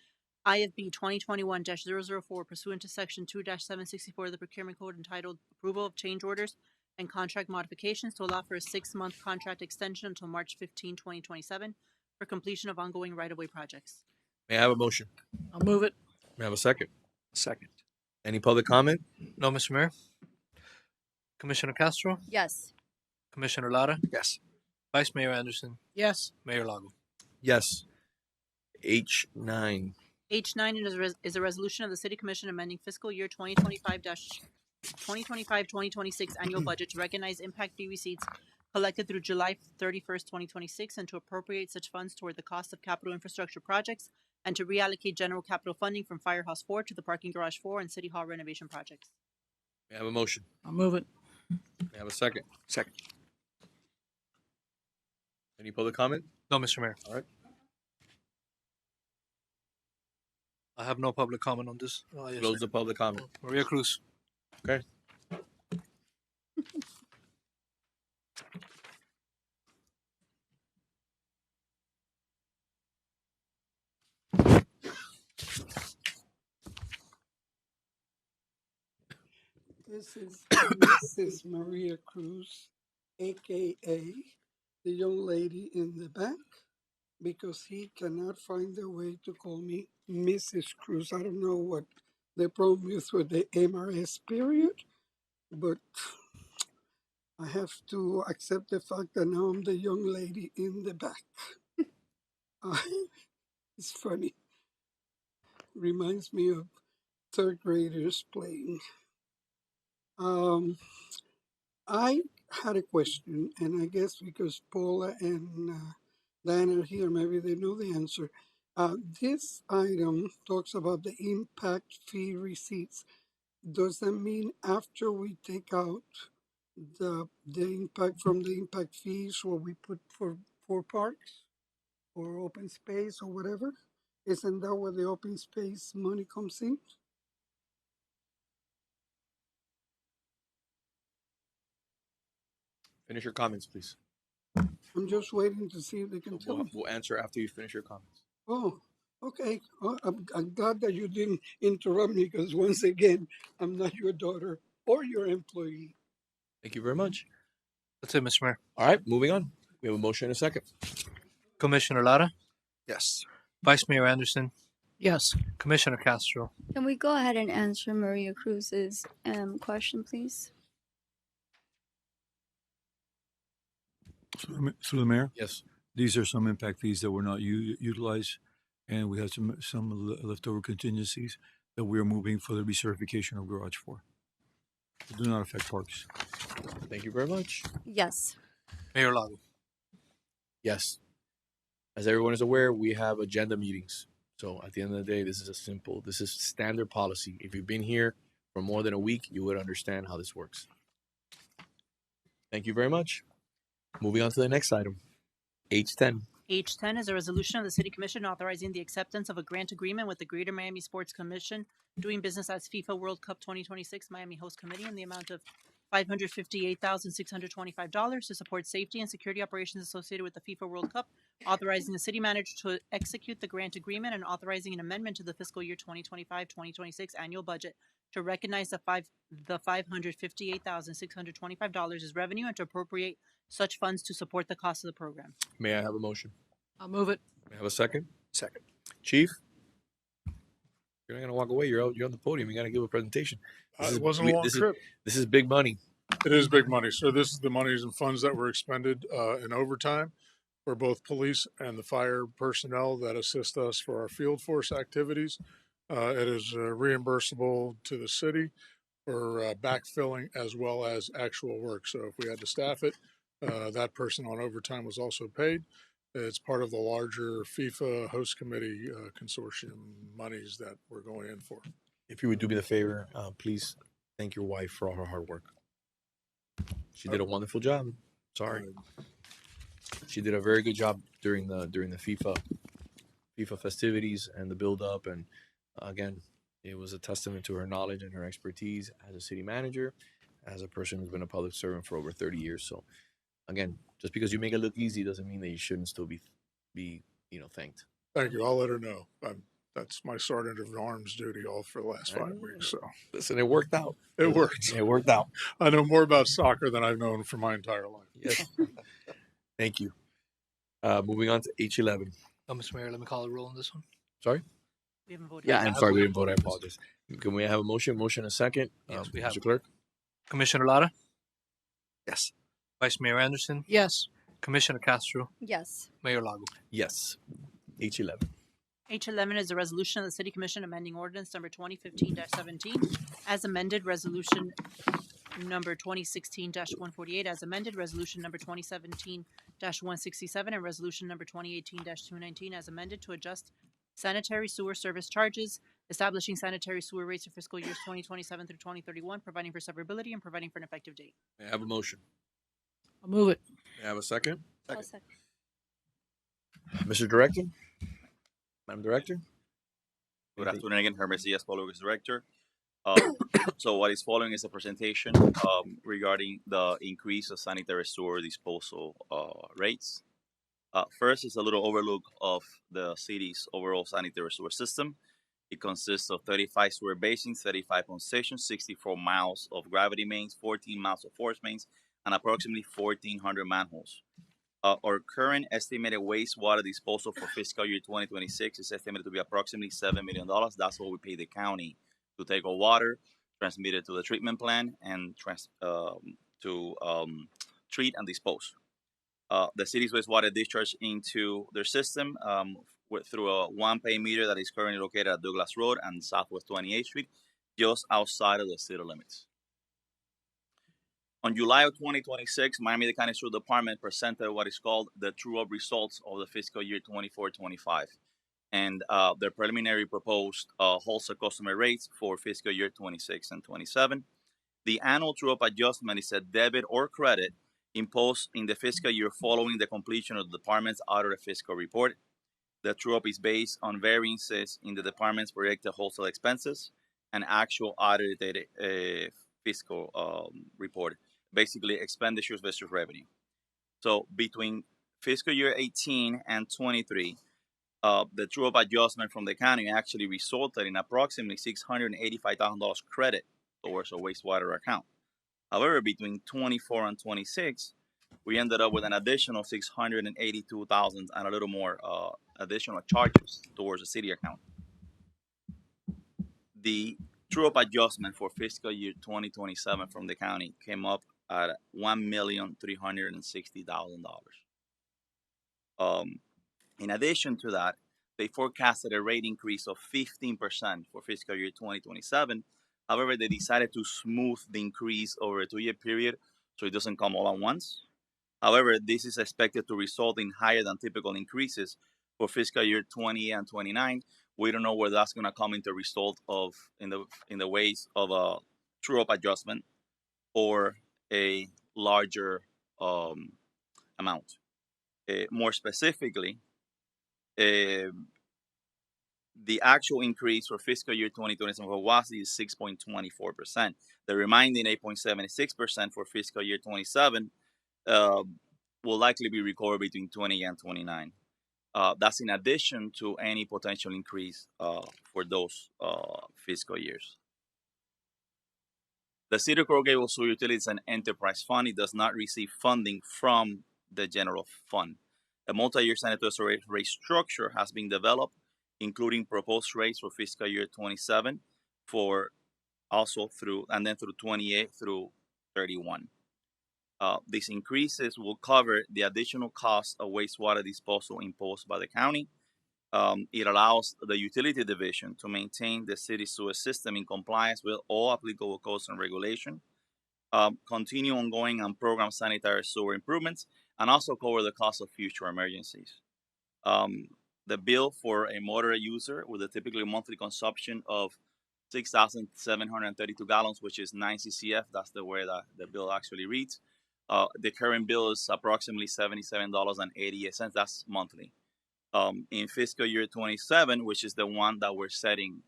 IFB 2021-004 pursuant to Section 2-764 of the Procurement Code entitled Approval of Change Orders and Contract Modifications to allow for a 6-month contract extension until March 15, 2027 for completion of ongoing right-of-way projects. May I have a motion? I'll move it. May I have a second? Second. Any public comment? No, Mr. Mayor. Commissioner Castro, Yes. Commissioner Lara, Yes. Vice Mayor Anderson, Yes. Mayor Lago. Yes. H9. H9 is a resolution of the City Commission amending fiscal year 2025-2026 annual budget to recognize impact fee receipts collected through July 31st, 2026, and to appropriate such funds toward the cost of capital infrastructure projects and to reallocate general capital funding from Firehouse 4 to the Parking Garage 4 and City Hall renovation projects. May I have a motion? I'll move it. May I have a second? Second. Any public comment? No, Mr. Mayor. All right. I have no public comment on this. Yes, Close sir. the public comment. Maria Cruz. Okay. This is Mrs. Maria Cruz, aka the young lady in the back, because he cannot find a way to call me Mrs. Cruz. I don't know what the problem is with the MRS period, but I have to accept the fact that now I'm the young lady in the back. It's funny. Reminds me of third graders playing. I had a question, and I guess because Paula and Dan are here, maybe they know the answer. This item talks about the impact fee receipts. Does that mean after we take out the impact from the impact fees, what we put for parks or open space or whatever? Isn't that where the open space money comes in? Finish your comments, please. I'm just waiting to see if they can tell me. We'll answer after you finish your comments. Oh, okay. Oh, I'm glad that you didn't interrupt me because once again, I'm not your daughter or your employee. Thank you very much. That's it, Mr. Mayor. All right, moving on. We have a motion in a second. Commissioner Lara, Yes. Vice Mayor Anderson, Yes. Commissioner Castro. Can we go ahead and answer Maria Cruz's question, please? Through the mayor, Yes. these are some impact fees that were not utilized, and we have some leftover contingencies that we are moving for the recertification of Garage 4. It do not affect parks. Thank you very much. Yes. Mayor Lago. Yes. As everyone is aware, we have agenda meetings. So at the end of the day, this is standard policy. If you've been here for more than a week, you would understand how this works. Thank you very much. Moving on to the next item, H10. H10 is a resolution of the City Commission authorizing the acceptance of a grant agreement with the Greater Miami Sports Commission doing business as FIFA World Cup 2026 Miami Host Committee in the amount of $558,625 to support safety and security operations associated with the FIFA World Cup, authorizing the city manager to execute the grant agreement and authorizing an amendment to the fiscal year 2025-2026 annual budget to recognize the $558,625 as revenue and to appropriate such funds to support the cost of the program. May I have a motion? I'll move it. May I have a second? Second. Chief? You're not going to walk away. You're on the podium. You got to give a presentation. It wasn't a long trip. This is big money. It is big money. So this is the monies and funds that were expended in overtime for both police and the fire personnel that assist us for our field force activities. It is reimbursable to the city for backfilling as well as actual work. So if we had to staff it, that person on overtime was also paid. It's part of the larger FIFA host committee consortium monies that we're going in for. If you would do me the favor, please thank your wife for all her hard work. She did a wonderful job. Sorry. She did a very good job during the FIFA festivities and the build up, and again, it was a testament to her knowledge and her expertise as a city manager, as a person who's been a public servant for over 30 years. So again, just because you make it look easy doesn't mean that you shouldn't still be thanked. Thank you. I'll let her know. That's my sergeant of arms duty all for the last 5 weeks. So listen, it worked out. It worked. It worked out. I know more about soccer than I've known for my entire life. Yes. Thank you. Moving on to H11. Mr. Mayor, let me call the roll on this one. Sorry? We haven't voted. Yeah, I'm sorry we didn't vote. I apologize. Can we have a motion? Motion a second. Yes, we have. Mr. Clerk? Commissioner Lara? Yes. Vice Mayor Anderson? Yes. Commissioner Castro? Yes. Mayor Lago? Yes. H11. H11 is a resolution of the City Commission amending ordinance number 2015-17 as amended, resolution number 2016-148 as amended, resolution number 2017-167, and resolution number 2018-219 as amended to adjust sanitary sewer service charges, establishing sanitary sewer rates for fiscal years 2027 through 2031, providing for severability and providing for an effective date. May I have a motion? I'll move it. May I have a second? I'll second. Mr. Director? Madam Director? Good afternoon again, Hermes Diaz, Public Director. So what is following is a presentation regarding the increase of sanitary sewer disposal rates. First is a little overlook of the city's overall sanitary sewer system. It consists of 35 sewer basins, 35 pump stations, 64 miles of gravity mains, 14 miles of force mains, and approximately 1,400 manholes. Our current estimated wastewater disposal for fiscal year 2026 is estimated to be approximately $7 million. That's what we pay the county to take our water, transmit it to the treatment plant, and treat and dispose. The city's wastewater discharge into their system through a one-pay meter that is currently located at Douglas Road and Southwest 28th Street, just outside of the city limits. On July of 2026, Miami-Dade County Sewer Department presented what is called the true-up results of the fiscal year 24-25, and their preliminary proposed wholesale customer rates for fiscal year 26 and 27. The annual true-up adjustment is a debit or credit imposed in the fiscal year following the completion of the department's audited fiscal report. The true-up is based on variances in the department's projected wholesale expenses and actual audited fiscal report, basically expenditures versus revenue. So between fiscal year 18 and 23, the true-up adjustment from the county actually resulted in approximately $685,000 credit towards our wastewater account. However, between 24 and 26, we ended up with an additional $682,000 and a little more additional charges towards the city account. The true-up adjustment for fiscal year 2027 from the county came up at $1,360,000. In addition to that, they forecasted a rate increase of 15% for fiscal year 2027. However, they decided to smooth the increase over a 2-year period so it doesn't come all at once. However, this is expected to result in higher than typical increases for fiscal year 20 and 29, We don't know where that's going to come into result of in the ways of a true up adjustment or a larger amount. More specifically, uh, the actual increase for fiscal year 2027 for WASI is 6.24%. The remaining 8.76% for fiscal year 27 will likely be recovered between 20 and 29. That's in addition to any potential increase for those fiscal years. The City of Coral Gables Sewer Utility is an enterprise fund. It does not receive funding from the general fund. A multi-year sanitary rate structure has been developed, including proposed rates for fiscal year 27 for also through 28 through 31. These increases will cover the additional cost of wastewater disposal imposed by the county. It allows the utility division to maintain the city sewer system in compliance with all applicable codes and regulation, continue ongoing and program sanitary sewer improvements, and also cover the cost of future emergencies. The bill for a moderate user with a typically monthly consumption of 6,732 gallons, which is 9 CCF. That's the way that the bill actually reads. The current bill is approximately $77.88. That's monthly. In fiscal year 27, which is the one that we're setting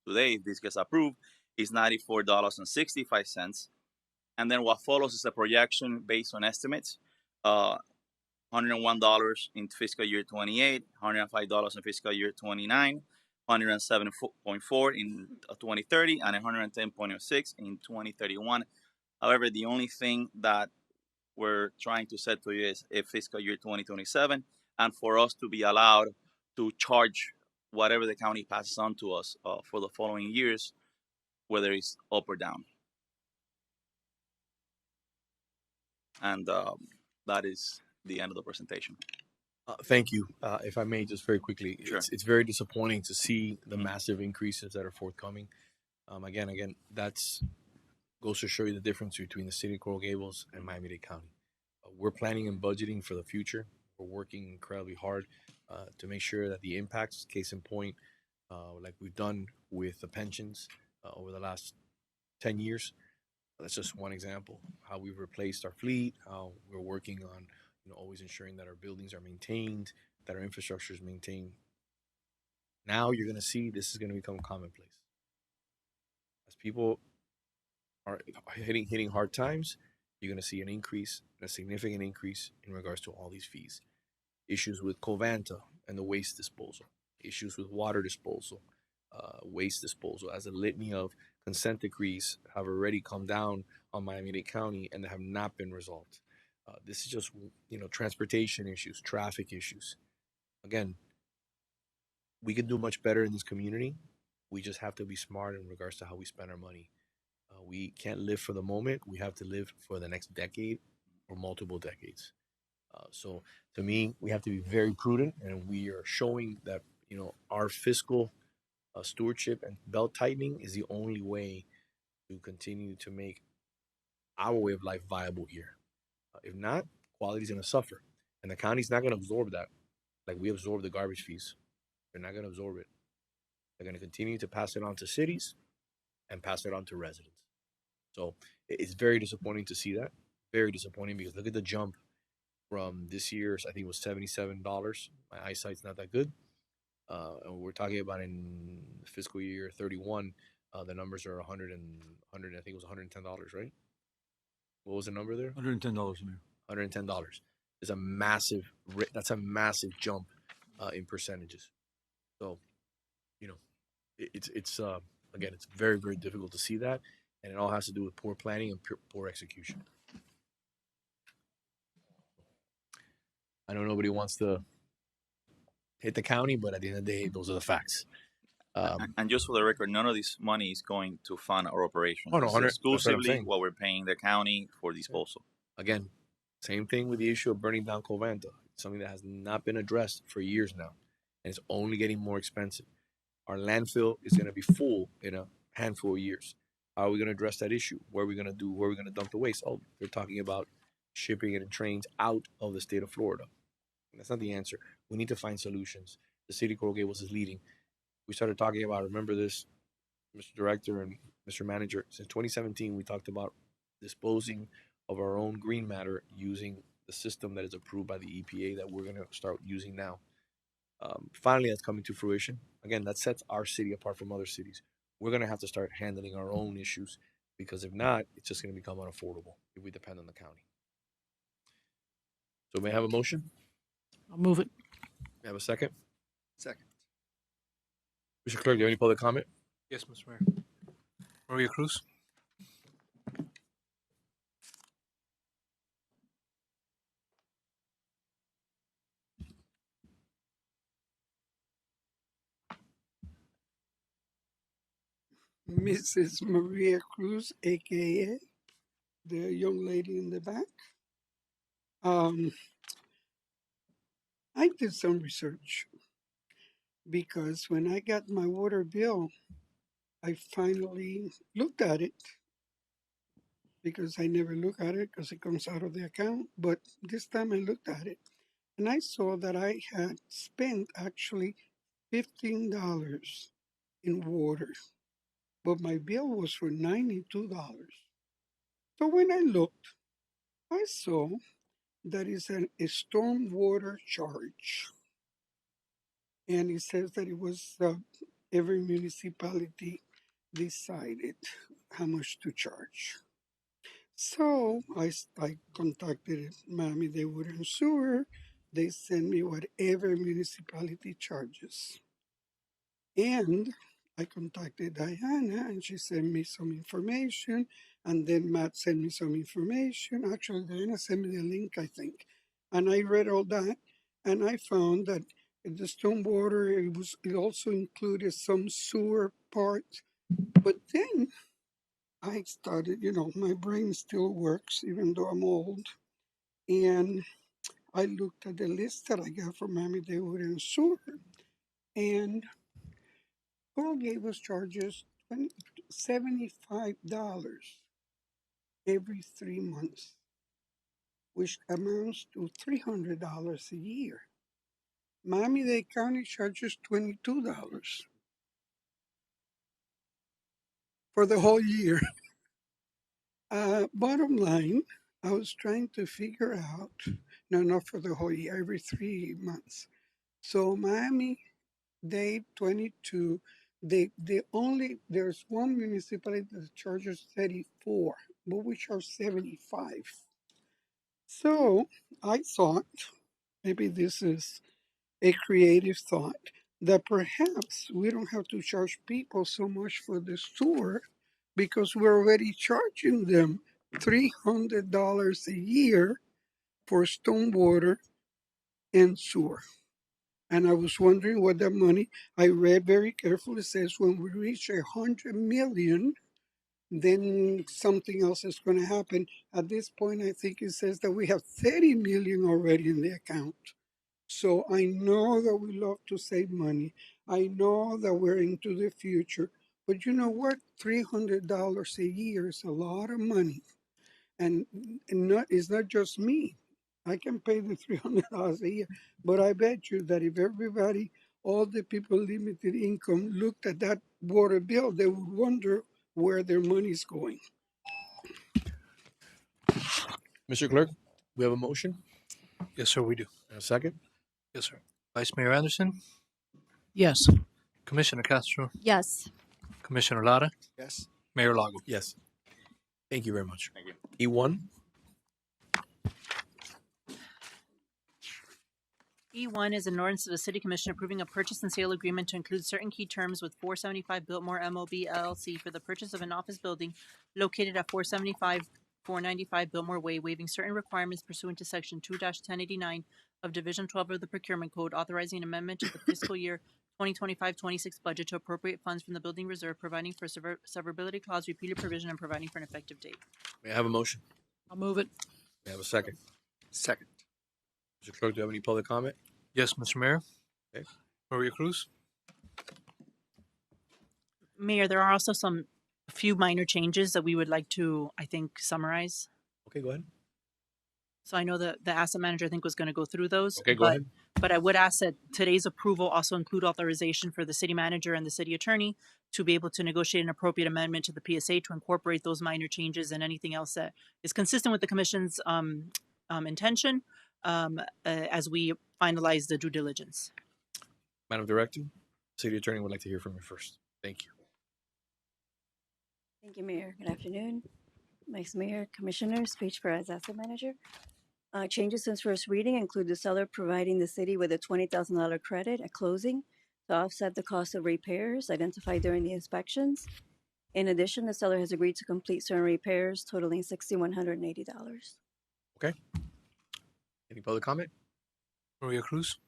today, if this gets approved, is $94.65. And then what follows is a projection based on estimates. $101 in fiscal year 28, $105 in fiscal year 29, $107.4 in 2030, and $110.06 in 2031. However, the only thing that we're trying to set to you is a fiscal year 2027, and for us to be allowed to charge whatever the county passes on to us for the following years, whether it's up or down. And that is the end of the presentation. Thank you. If I may, just very quickly, Sure. It's very disappointing to see the massive increases that are forthcoming. Again, that's goes to show you the difference between the city of Coral Gables and Miami-Dade County. We're planning and budgeting for the future. We're working incredibly hard to make sure that the impacts, case in point, like we've done with the pensions over the last 10 years. That's just one example. How we've replaced our fleet, how we're working on always ensuring that our buildings are maintained, that our infrastructure is maintained. Now you're going to see this is going to become commonplace. As people are hitting hard times, you're going to see an increase, a significant increase in regards to all these fees. Issues with Covanta and the waste disposal, issues with water disposal, waste disposal, as a litany of consent decrees have already come down on Miami-Dade County and have not been resolved. This is just, transportation issues, traffic issues. Again, we can do much better in this community. We just have to be smart in regards to how we spend our money. We can't live for the moment. We have to live for the next decade or multiple decades. So to me, we have to be very prudent, and we are showing that, our fiscal stewardship and belt tightening is the only way to continue to make our way of life viable here. If not, quality is going to suffer, and the county's not going to absorb that like we absorb the garbage fees. They're not going to absorb it. They're going to continue to pass it on to cities and pass it on to residents. So it's very disappointing to see that. Very disappointing, because look at the jump from this year's, I think it was $77. My eyesight's not that good. And we're talking about in fiscal year 31, the numbers are 100, I think it was $110, right? What was the number there? $110, Mayor. $110. That's a massive jump in percentages. So, it's again, it's very, very difficult to see that, and it all has to do with poor planning and poor execution. I know nobody wants to hit the county, but at the end of the day, those are the facts. And just for the record, none of this money is going to fund our operations. Oh, no, It's exclusively what we're paying the county for disposal. Again, same thing with the issue of burning down Covanta. It's something that has not been addressed for years now, and it's only getting more expensive. Our landfill is going to be full in a handful of years. How are we going to address that issue? Where are we going to dump the waste? Oh, they're talking about shipping it in trains out of the state of Florida. That's not the answer. We need to find solutions. The city of Coral Gables is leading. we started talking about, remember this, Mr. Director and Mr. Manager, since 2017, we talked about disposing of our own green matter using the system that is approved by the EPA that we're going to start using now. Finally, that's coming to fruition. Again, that sets our city apart from other cities. We're going to have to start handling our own issues because if not, it's just going to become unaffordable if we depend on the county. So may I have a motion? I'll move it. May I have a second? Second. Mr. Clerk, do you have any public comment? Yes, Mr. Mayor. Maria Cruz. Mrs. Maria Cruz, aka the young lady in the back. I did some research because when I got my water bill, I finally looked at it because I never look at it because it comes out of the account. But this time I looked at it and I saw that I had spent actually $15 in water, but my bill was for $92. So when I looked, I saw that is a storm water charge. And it says that it was every municipality decided how much to charge. So I contacted Miami-Dade Water and Sewer. They send me whatever municipality charges. And I contacted Diana and she sent me some information. And then Matt sent me some information. Actually, Diana sent me the link, I think. And I read all that. And I found that the stormwater, it also included some sewer part. But then I started, my brain still works even though I'm old. And I looked at the list that I got from Miami-Dade Water and Sewer. And Coral Gables charges $75 every 3 months, which amounts to $300 a year. Miami-Dade County charges $22 for the whole year. Bottom line, I was trying to figure out, no, not for the whole year, every 3 months. So Miami-Dade 22, there's one municipality that charges 34, but we charge 75. So I thought, maybe this is a creative thought, that perhaps we don't have to charge people so much for the sewer because we're already charging them $300 a year for stormwater and sewer. And I was wondering what that money, I read very carefully, it says when we reach 100 million, then something else is going to happen. At this point, I think it says that we have 30 million already in the account. So I know that we love to save money. I know that we're into the future. But you know what? $300 a year is a lot of money. And it's not just me. I can pay the $300 a year. But I bet you that if everybody, all the people limited income, looked at that water bill, they would wonder where their money is going. Mr. Clerk, we have a motion? Yes, sir, we do. A second? Yes, sir. Vice Mayor Anderson, Yes. Commissioner Castro, Yes. Commissioner Lara, Yes. Mayor Lago. Yes. Thank you very much. Thank you. E1? E1 is an ordinance of the City Commission approving a purchase and sale agreement to include certain key terms with 475 Biltmore MOB LLC for the purchase of an office building located at 495 Biltmore Way, waiving certain requirements pursuant to Section 2-1089 of Division 12 of the Procurement Code, authorizing an amendment to the fiscal year 2025-26 budget to appropriate funds from the building reserve, providing for severability clause, repeated provision, and providing for an effective date. May I have a motion? I'll move it. May I have a second? Second. Mr. Clerk, do you have any public comment? Yes, Mr. Mayor. Okay. Maria Cruz. Mayor, there are also a few minor changes that we would like to, I think, summarize. Okay, go ahead. So I know that the asset manager, I think, was going to go through those. Okay, go ahead. But I would ask that today's approval also include authorization for the city manager and the city attorney to be able to negotiate an appropriate amendment to the PSA to incorporate those minor changes and anything else that is consistent with the commission's intention as we finalize the due diligence. Madam Director, City Attorney would like to hear from you first. Thank you. Thank you, Mayor. Good afternoon. Vice Mayor, Commissioners, Paige Perez, Asset Manager. Changes since first reading include the seller providing the city with a $20,000 credit at closing to offset the cost of repairs identified during the inspections. In addition, the seller has agreed to complete certain repairs totaling $6,180. Okay. Any public comment? Maria Cruz.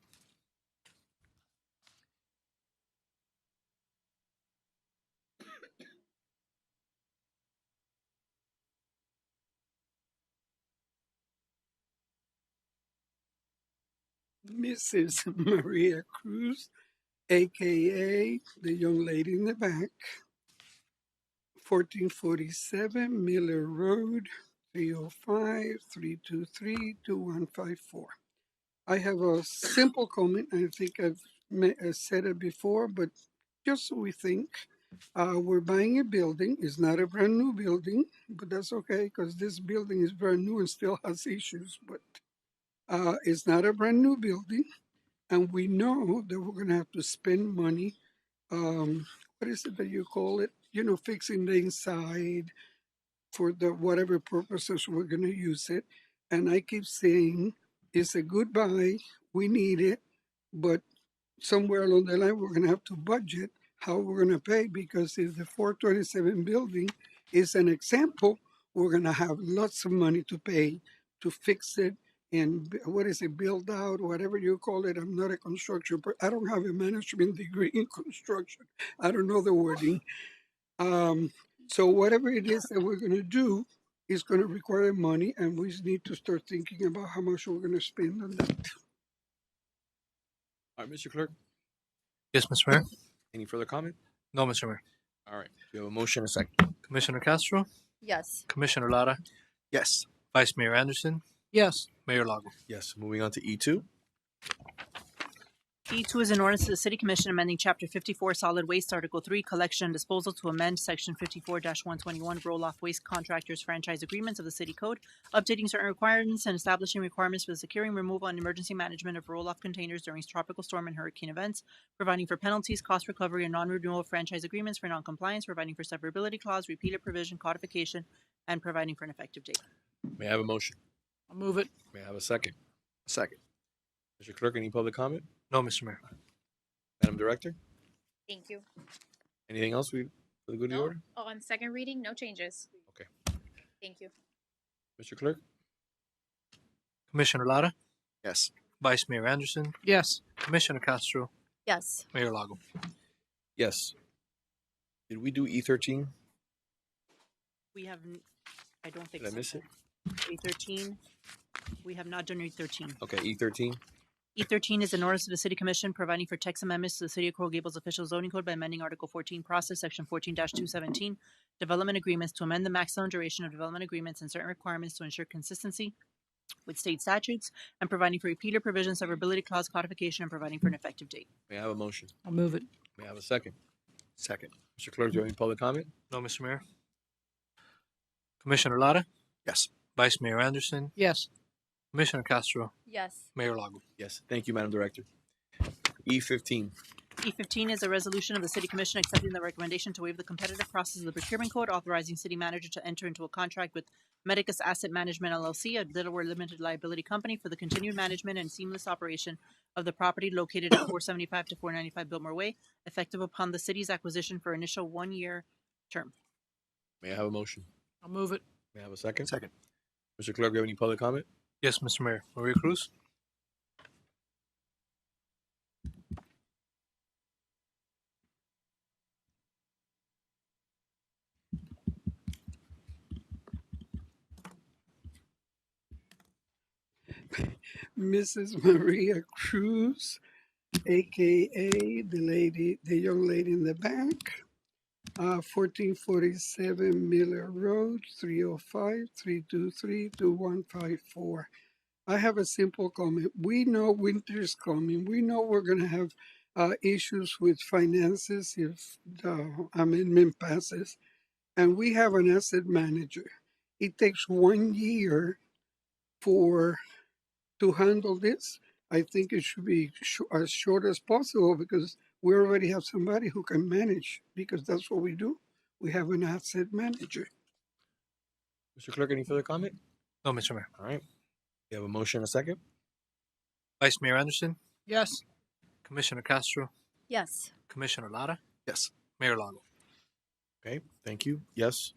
Mrs. Maria Cruz, aka the young lady in the back, 1447 Miller Road, 305-323-2154. I have a simple comment. I think I've said it before, but just so we think, we're buying a building. It's not a brand new building, but that's okay because this building is brand new and still has issues. But it's not a brand new building, and we know that we're going to have to spend money. What is it that you call it? You know, fixing the inside for the whatever purposes we're going to use it. And I keep saying it's a good buy. We need it, but somewhere along the line we're going to have to budget how we're going to pay, because if the 427 building is an example, we're going to have lots of money to pay to fix it and what is it, build out, whatever you call it. I'm not a construction, but I don't have a management degree in construction. I don't know the wording. So whatever it is that we're going to do is going to require money, and we need to start thinking about how much we're going to spend on that. All right, Mr. Clerk. Yes, Mr. Mayor. Any further comment? No, Mr. Mayor. All right. We have a motion and a second. Commissioner Castro. Yes. Commissioner Lara. Yes. Vice Mayor Anderson. Yes. Mayor Lago. Yes. Moving on to E2. E2 is an ordinance to the City Commission amending Chapter 54 Solid Waste, Article 3, Collection and Disposal to amend Section 54-121 Roll-Off Waste Contractors Franchise Agreements of the City Code, updating certain requirements and establishing requirements for the securing, removal, and emergency management of roll-off containers during tropical storm and hurricane events, providing for penalties, cost recovery, and non-renewal of franchise agreements for non-compliance, providing for severability clause, repealer provision, codification, and providing for an effective date. May I have a motion? I'll move it. May I have a second? Second. Mr. Clerk, any public comment? No, Mr. Mayor. Madam Director, Thank you. anything else for the good of the No, order? on second reading, no changes. Okay. Thank you. Mr. Clerk? Commissioner Lara. Yes. Vice Mayor Anderson. Yes. Commissioner Castro. Yes. Mayor Lago. Yes. Did we do E13? We have, I don't think Did I so. miss it? E13, we have not done E13. Okay, E13. E13 is an ordinance of the City Commission providing for text amendments to the City of Coral Gables official zoning code by amending Article 14 process, Section 14-217, development agreements to amend the maximum duration of development agreements and certain requirements to ensure consistency with state statutes, and providing for repealer provisions, severability clause, codification, and providing for an effective date. May I have a motion? I'll move it. May I have a second? Second. Mr. Clerk, do you have any public comment? No, Mr. Mayor. Commissioner Lara. Yes. Vice Mayor Anderson. Yes. Commissioner Castro. Yes. Mayor Lago. Yes. Thank you, Madam Director. E15. E15 is a resolution of the City Commission accepting the recommendation to waive the competitive process of the procurement code, authorizing city manager to enter into a contract with Medicus Asset Management LLC, a Delaware limited liability company, for the continued management and seamless operation of the property located at 475 to 495 Biltmore Way, effective upon the city's acquisition for initial 1-year term. May I have a motion? I'll move it. May I have a second? Second. Mr. Clerk, do you have any public comment? Yes, Mr. Mayor. Maria Cruz. Mrs. Maria Cruz, aka the young lady in the back, 1447 Miller Road, 305-323-2154. I have a simple comment. We know winter is coming. We know we're going to have issues with finances if the amendment passes. And we have an asset manager. It takes 1 year to handle this. I think it should be as short as possible because we already have somebody who can manage because that's what we do. We have an asset manager. Mr. Clerk, any further comment? No, Mr. Mayor. All right. We have a motion and a second. Vice Mayor Anderson, Yes. Commissioner Castro, Yes. Commissioner Lara, Yes. Mayor Lago. Okay, thank you. Yes.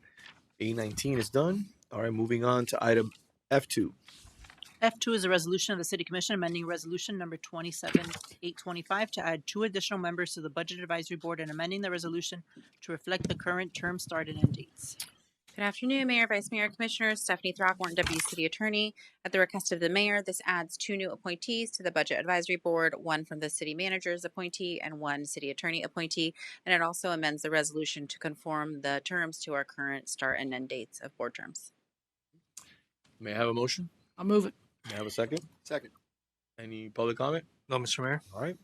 A19 is done. All right, moving on to item F2. F2 is a resolution of the City Commission amending resolution number 27825 to add 2 additional members to the Budget Advisory Board and amending the resolution to reflect the current term start and end dates. Good afternoon, Mayor, Vice Mayor, Commissioners. Stephanie Throckmorton, Deputy City Attorney. At the request of the Mayor, this adds 2 new appointees to the Budget Advisory Board, 1 from the City Manager's appointee and 1 City Attorney appointee. And it also amends the resolution to conform the terms to our current start and end dates of board terms. May I have a motion? I'll move it. May I have a second? Second. Any public comment? No, Mr. Mayor. All right.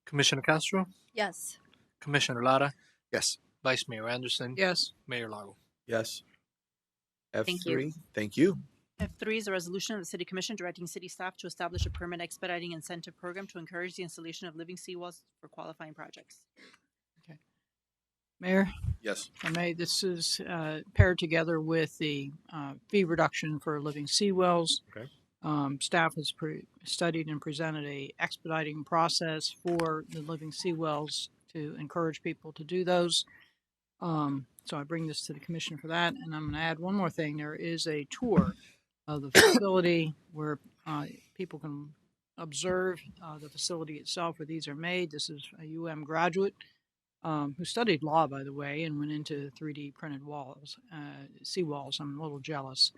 Commissioner Castro, Yes. Commissioner Lara, Yes. Vice Mayor Anderson, Yes. Mayor Lago. Yes. F3. Thank you. Thank you. F3 is a resolution of the City Commission directing city staff to establish a permit expediting incentive program to encourage the installation of living seawalls for qualifying projects. Mayor, Yes. if I may, this is paired together with the fee reduction for living seawells. Okay. Staff has studied and presented a expediting process for the living seawells to encourage people to do those. So I bring this to the commission for that, and I'm going to add one more thing. There is a tour of the facility where people can observe the facility itself where these are made. This is a UM graduate who studied law, by the way, and went into 3D printed walls, seawalls. I'm a little jealous.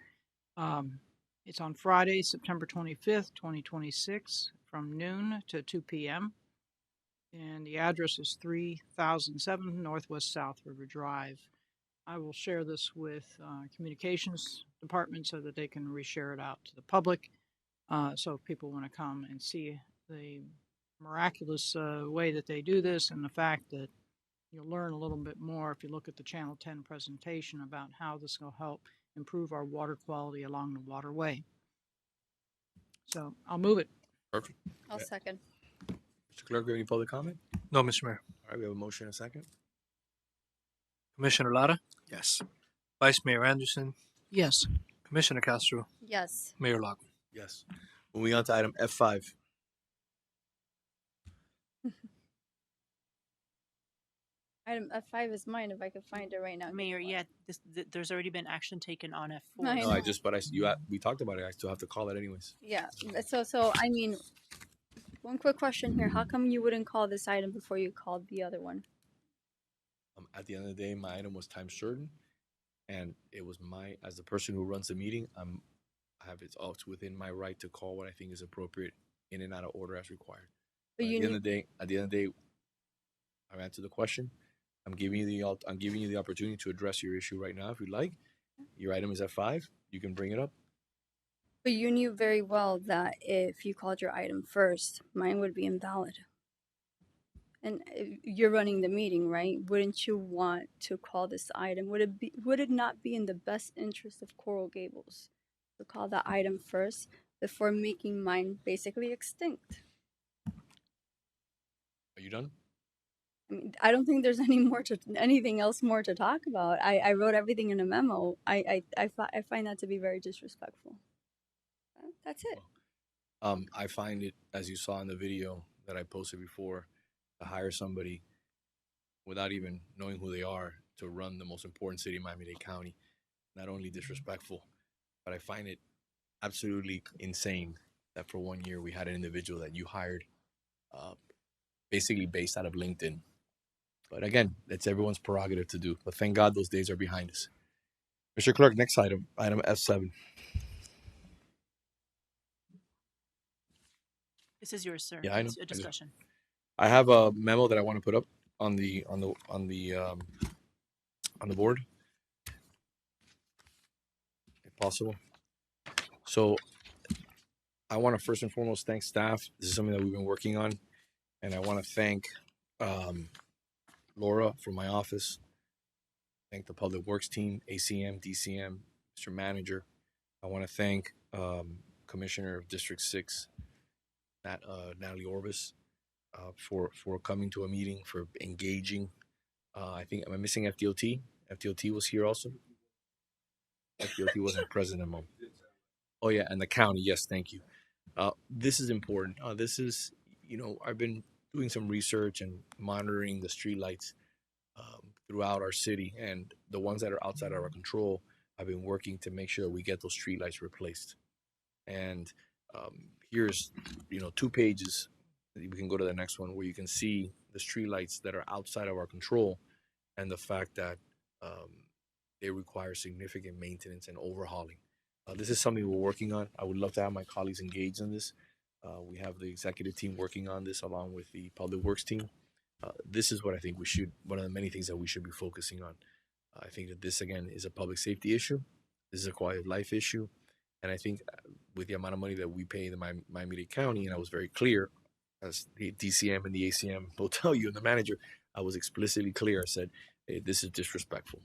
It's on Friday, September 25th, 2026, from noon to 2 p.m. And the address is 3007 Northwest South River Drive. I will share this with communications department so that they can reshare it out to the public. So if people want to come and see the miraculous way that they do this, and the fact that you'll learn a little bit more if you look at the Channel 10 presentation about how this will help improve our water quality along the waterway. So I'll move it. Perfect. I'll second. Mr. Clerk, do you have any public comment? No, Mr. Mayor. All right, we have a motion and a second. Commissioner Lara, Yes. Vice Mayor Anderson, Yes. Commissioner Castro, Yes. Mayor Lago. Yes. Moving on to item F5. Item F5 is mine if I could find it right now. Mayor, yeah, there's already been action taken on F4. I No, I know. just, we talked about it. I still have to call it anyways. Yeah. So I mean, one quick question here. How come you wouldn't call this item before you called the other one? At the end of the day, my item was time certain, and it was as the person who runs the meeting, it's within my right to call what I think is appropriate in and out of order as required. But At the end of the day, I've answered the question. I'm giving you the opportunity to address your issue right now if you'd like. Your item is F5. You can bring it up. But you knew very well that if you called your item first, mine would be invalid. And you're running the meeting, right? Wouldn't you want to call this item? Would it not be in the best interest of Coral Gables to call the item first before making mine basically extinct? Are you done? I mean, I don't think there's anything else more to talk about. I wrote everything in a memo. I find that to be very disrespectful. That's it. I find it, as you saw in the video that I posted before, to hire somebody without even knowing who they are to run the most important city in Miami-Dade County, not only disrespectful, but I find it absolutely insane that for 1 year we had an individual that you hired basically based out of LinkedIn. But again, it's everyone's prerogative to do. But thank God those days are behind us. Mr. Clerk, next item F7. This is yours, sir. Yeah, I know. It's a discussion. I have a memo that I want to put up on the board, if possible. So I want to first and foremost thank staff. This is something that we've been working on, and I want to thank Laura from my office, thank the Public Works team, ACM, DCM, Mr. Manager. I want to thank Commissioner of District 6, Natalie Orbis, for coming to a meeting, for engaging. I think, am I missing FDOT? FDOT was here also. FDOT wasn't present at the moment. Oh yeah, and the county. Yes, thank you. This is important. This is, I've been doing some research and monitoring the streetlights throughout our city, and the ones that are outside of our control. I've been working to make sure that we get those streetlights replaced. And here's, 2 pages. We can go to the next one where you can see the streetlights that are outside of our control, and the fact that they require significant maintenance and overhauling. This is something we're working on. I would love to have my colleagues engaged in this. We have the executive team working on this along with the public works team. This is what I think one of the many things that we should be focusing on. I think that this, again, is a public safety issue. This is a quality of life issue. And I think with the amount of money that we pay in Miami-Dade County, and I was very clear, as the DCM and the ACM will tell you, and the manager, I was explicitly clear. I said, hey, this is disrespectful.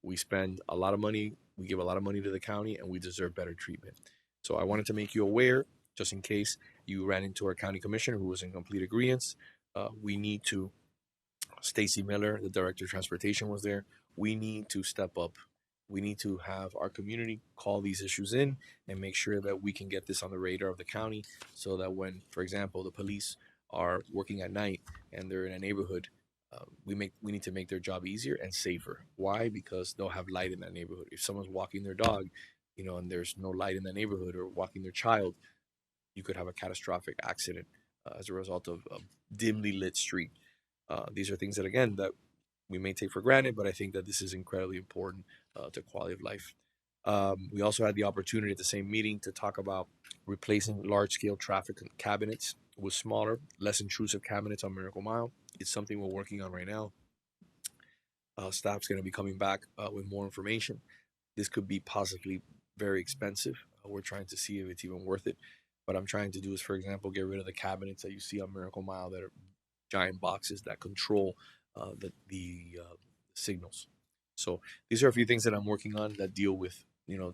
We spend a lot of money, we give a lot of money to the county, and we deserve better treatment. So I wanted to make you aware, just in case you ran into our county commissioner who was in complete agreement. We need to, Stacy Miller, the director of transportation, was there. We need to step up. We need to have our community call these issues in and make sure that we can get this on the radar of the county, so that when, for example, the police are working at night and they're in a neighborhood, we need to make their job easier and safer. Why? Because they'll have light in that neighborhood. If someone's walking their dog, and there's no light in that neighborhood, or walking their child, you could have a catastrophic accident as a result of a dimly lit street. These are things that, again, that we may take for granted, but I think that this is incredibly important to quality of life. We also had the opportunity at the same meeting to talk about replacing large-scale traffic cabinets with smaller, less intrusive cabinets on Miracle Mile. It's something we're working on right now. Staff's going to be coming back with more information. This could be possibly very expensive. We're trying to see if it's even worth it. What I'm trying to do is, for example, get rid of the cabinets that you see on Miracle Mile that are giant boxes that control the signals. So these are a few things that I'm working on that deal with,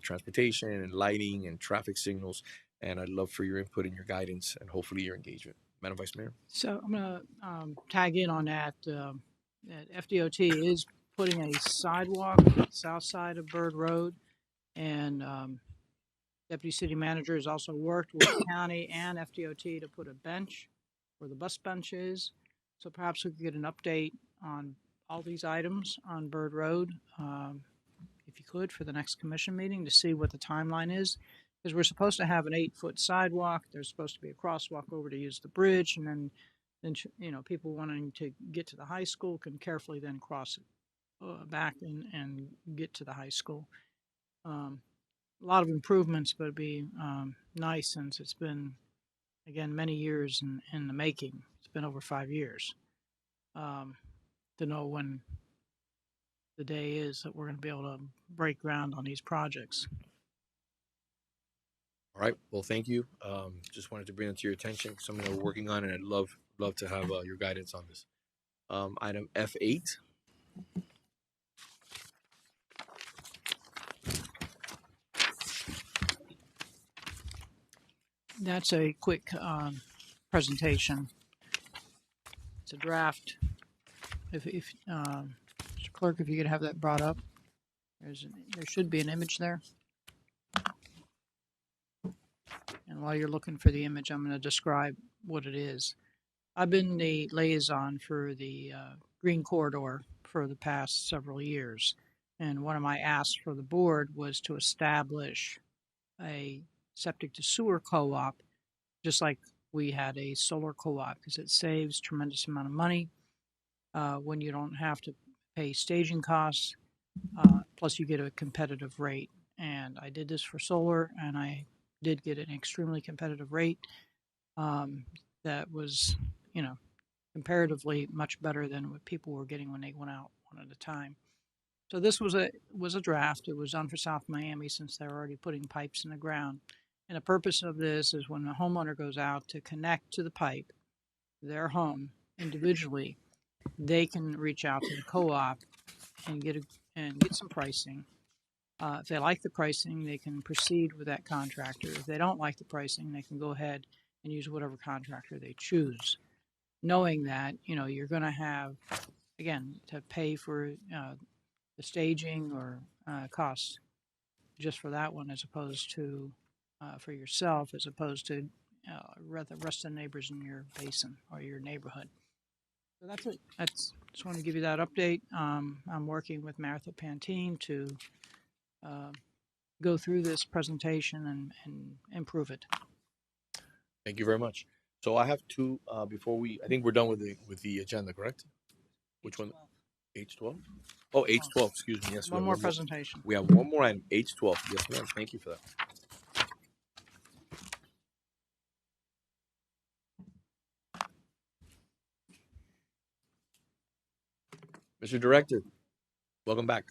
transportation and lighting and traffic signals. And I'd love for your input and your guidance and hopefully your engagement. Madam Vice Mayor. So I'm going to tag in on that. That FDOT is putting a sidewalk south side of Bird Road, and Deputy City Manager has also worked with the county and FDOT to put a bench where the bus bench is. So perhaps we could get an update on all these items on Bird Road, if you could, for the next commission meeting, to see what the timeline is. Because we're supposed to have an 8-foot sidewalk. There's supposed to be a crosswalk over to use the bridge, and then people wanting to get to the high school can carefully then cross it back and get to the high school. A lot of improvements, but it'd be nice, since it's been, again, many years in the making. It's been over 5 years, to know when the day is that we're going to be able to break ground on these projects. All right. Well, thank you. Just wanted to bring it to your attention. Something that we're working on, and I'd love to have your guidance on this. Item F8. That's a quick presentation. It's a draft. If Mr. Clerk, if you could have that brought up, there should be an image there. And while you're looking for the image, I'm going to describe what it is. I've been the liaison for the Green Corridor for the past several years. And one of my asks for the board was to establish a septic to sewer co-op, just like we had a solar co-op, because it saves tremendous amount of money when you don't have to pay staging costs, plus you get a competitive rate. And I did this for solar, and I did get an extremely competitive rate that was, comparatively much better than what people were getting when they went out one at a time. So this was a draft. It was done for South Miami, since they're already putting pipes in the ground. And the purpose of this is when a homeowner goes out to connect to the pipe, their home individually, they can reach out to the co-op and get some pricing. If they like the pricing, they can proceed with that contractor. If they don't like the pricing, they can go ahead and use whatever contractor they choose, knowing that you're going to have, again, to pay for the staging or costs just for that one, as opposed to for yourself, as opposed to the rest of the neighbors in your basin or your neighborhood. So that's it. Just want to give you that update. I'm working with Martha Pantine to go through this presentation and improve it. Thank you very much. So I have two before I think we're done with the agenda, correct? Which one? H12? Oh, H12, excuse me. Yes, One more presentation. We have one more item, H12. Yes, ma'am. Thank you for that. Mr. Director, welcome back.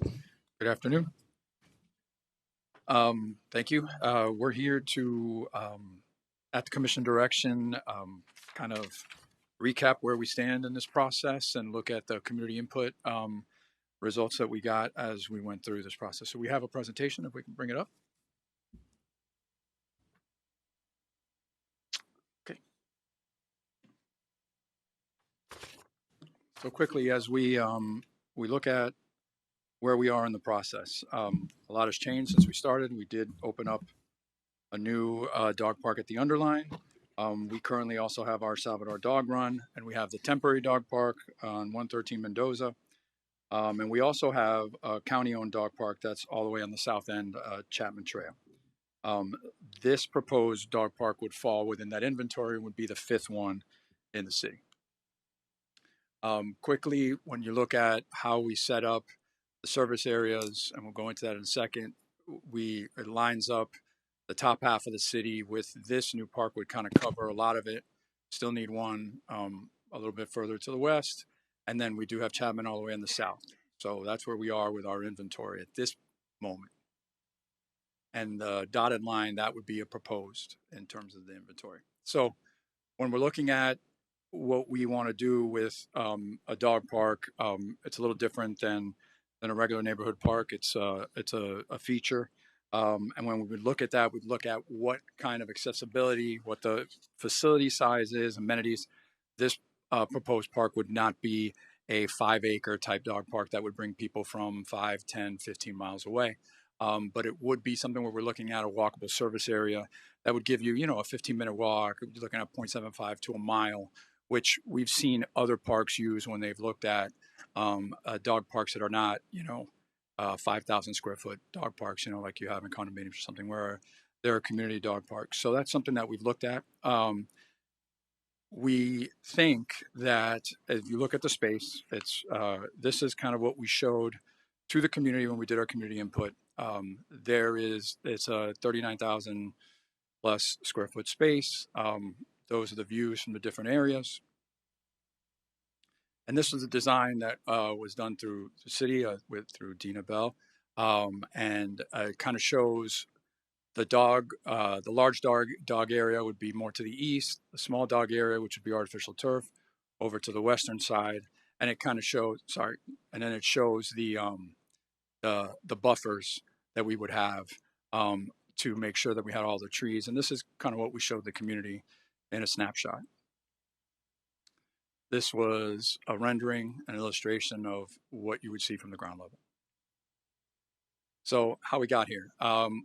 Good afternoon. Thank you. We're here to, at the commission direction, kind of recap where we stand in this process and look at the community input results that we got as we went through this process. So we have a presentation, if we can bring it up. Okay. So quickly, as we look at where we are in the process, a lot has changed since we started. We did open up a new dog park at the Underline. We currently also have our Salvador Dog Run, and we have the temporary dog park on 113 Mendoza. And we also have a county-owned dog park that's all the way on the south end, Chapman Trail. This proposed dog park would fall within that inventory and would be the 5th one in the city. Quickly, when you look at how we set up the service areas, and we'll go into that in a second, it lines up the top half of the city with this new park would kind of cover a lot of it. Still need one a little bit further to the west. And then we do have Chapman all the way in the south. So that's where we are with our inventory at this moment. And the dotted line, that would be a proposed in terms of the inventory. So when we're looking at what we want to do with a dog park, it's a little different than a regular neighborhood park. It's a feature. And when we would look at that, we'd look at what kind of accessibility, what the facility size is, amenities. This proposed park would not be a 5-acre type dog park that would bring people from 5, 10, 15 miles away. But it would be something where we're looking at a walkable service area that would give you, a 15-minute walk. You're looking at 0.75 to a mile, which we've seen other parks use when they've looked at dog parks that are not, 5,000 square foot dog parks, like you have in condominiums or something, where there are community dog parks. So that's something that we've looked at. We think that if you look at the space, this is kind of what we showed to the community when we did our community input. It's a 39,000 plus square foot space. Those are the views from the different areas. And this was a design that was done through the city through Dina Bell, and it kind of shows the large dog area would be more to the east, the small dog area, which would be artificial turf, over to the western side, and it kind of shows. And then it shows the buffers that we would have to make sure that we had all the trees. And this is kind of what we showed the community in a snapshot. This was a rendering, an illustration of what you would see from the ground level. So how we got here.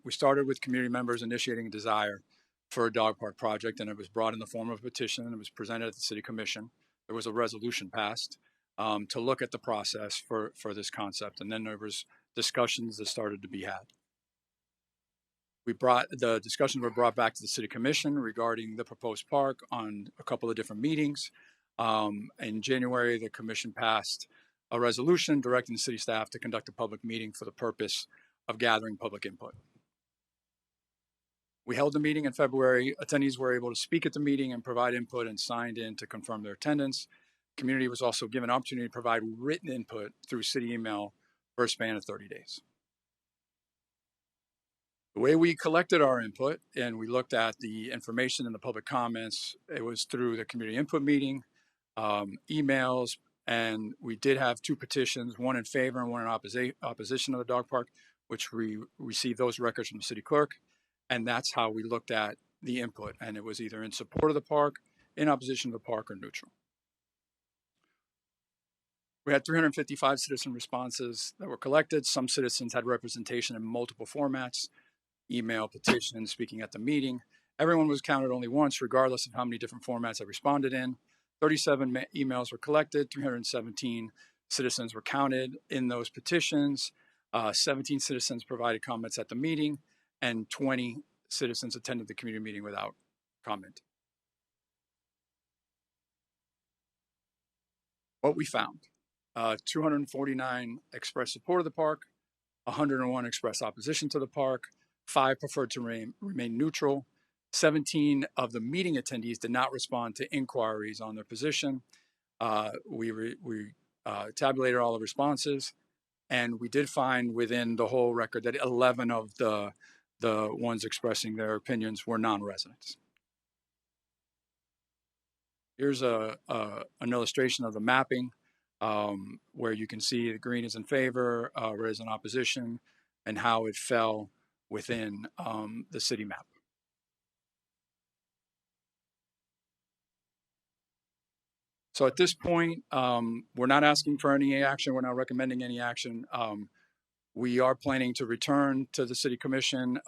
We started with community members initiating a desire for a dog park project, and it was brought in the form of a petition, and it was presented at the city commission. There was a resolution passed to look at the process for this concept, and then there was discussions that started to be had. The discussions were brought back to the city commission regarding the proposed park on a couple of different meetings. In January, the commission passed a resolution directing the city staff to conduct a public meeting for the purpose of gathering public input. We held the meeting in February. Attendees were able to speak at the meeting and provide input and signed in to confirm their attendance. The community was also given an opportunity to provide written input through city email for a span of 30 days. The way we collected our input and we looked at the information in the public comments, it was through the community input meeting, emails, and we did have 2 petitions, one in favor and one in opposition of the dog park, which we received those records from the city clerk. And that's how we looked at the input. And it was either in support of the park, in opposition to the park, or neutral. We had 355 citizen responses that were collected. Some citizens had representation in multiple formats, email, petition, speaking at the meeting. Everyone was counted only once, regardless of how many different formats they responded in. 37 emails were collected, 317 citizens were counted in those petitions. 17 citizens provided comments at the meeting, and 20 citizens attended the community meeting without comment. What we found, 249 expressed support of the park, 101 expressed opposition to the park, 5 preferred to remain neutral. 17 of the meeting attendees did not respond to inquiries on their position. We tabulated all the responses, and we did find within the whole record that 11 of the ones expressing their opinions were non-residents. Here's an illustration of the mapping, where you can see the green is in favor, red is in opposition, and how it fell within the city map. So at this point, we're not asking for any action. We're not recommending any action. We are planning to return to the city commission.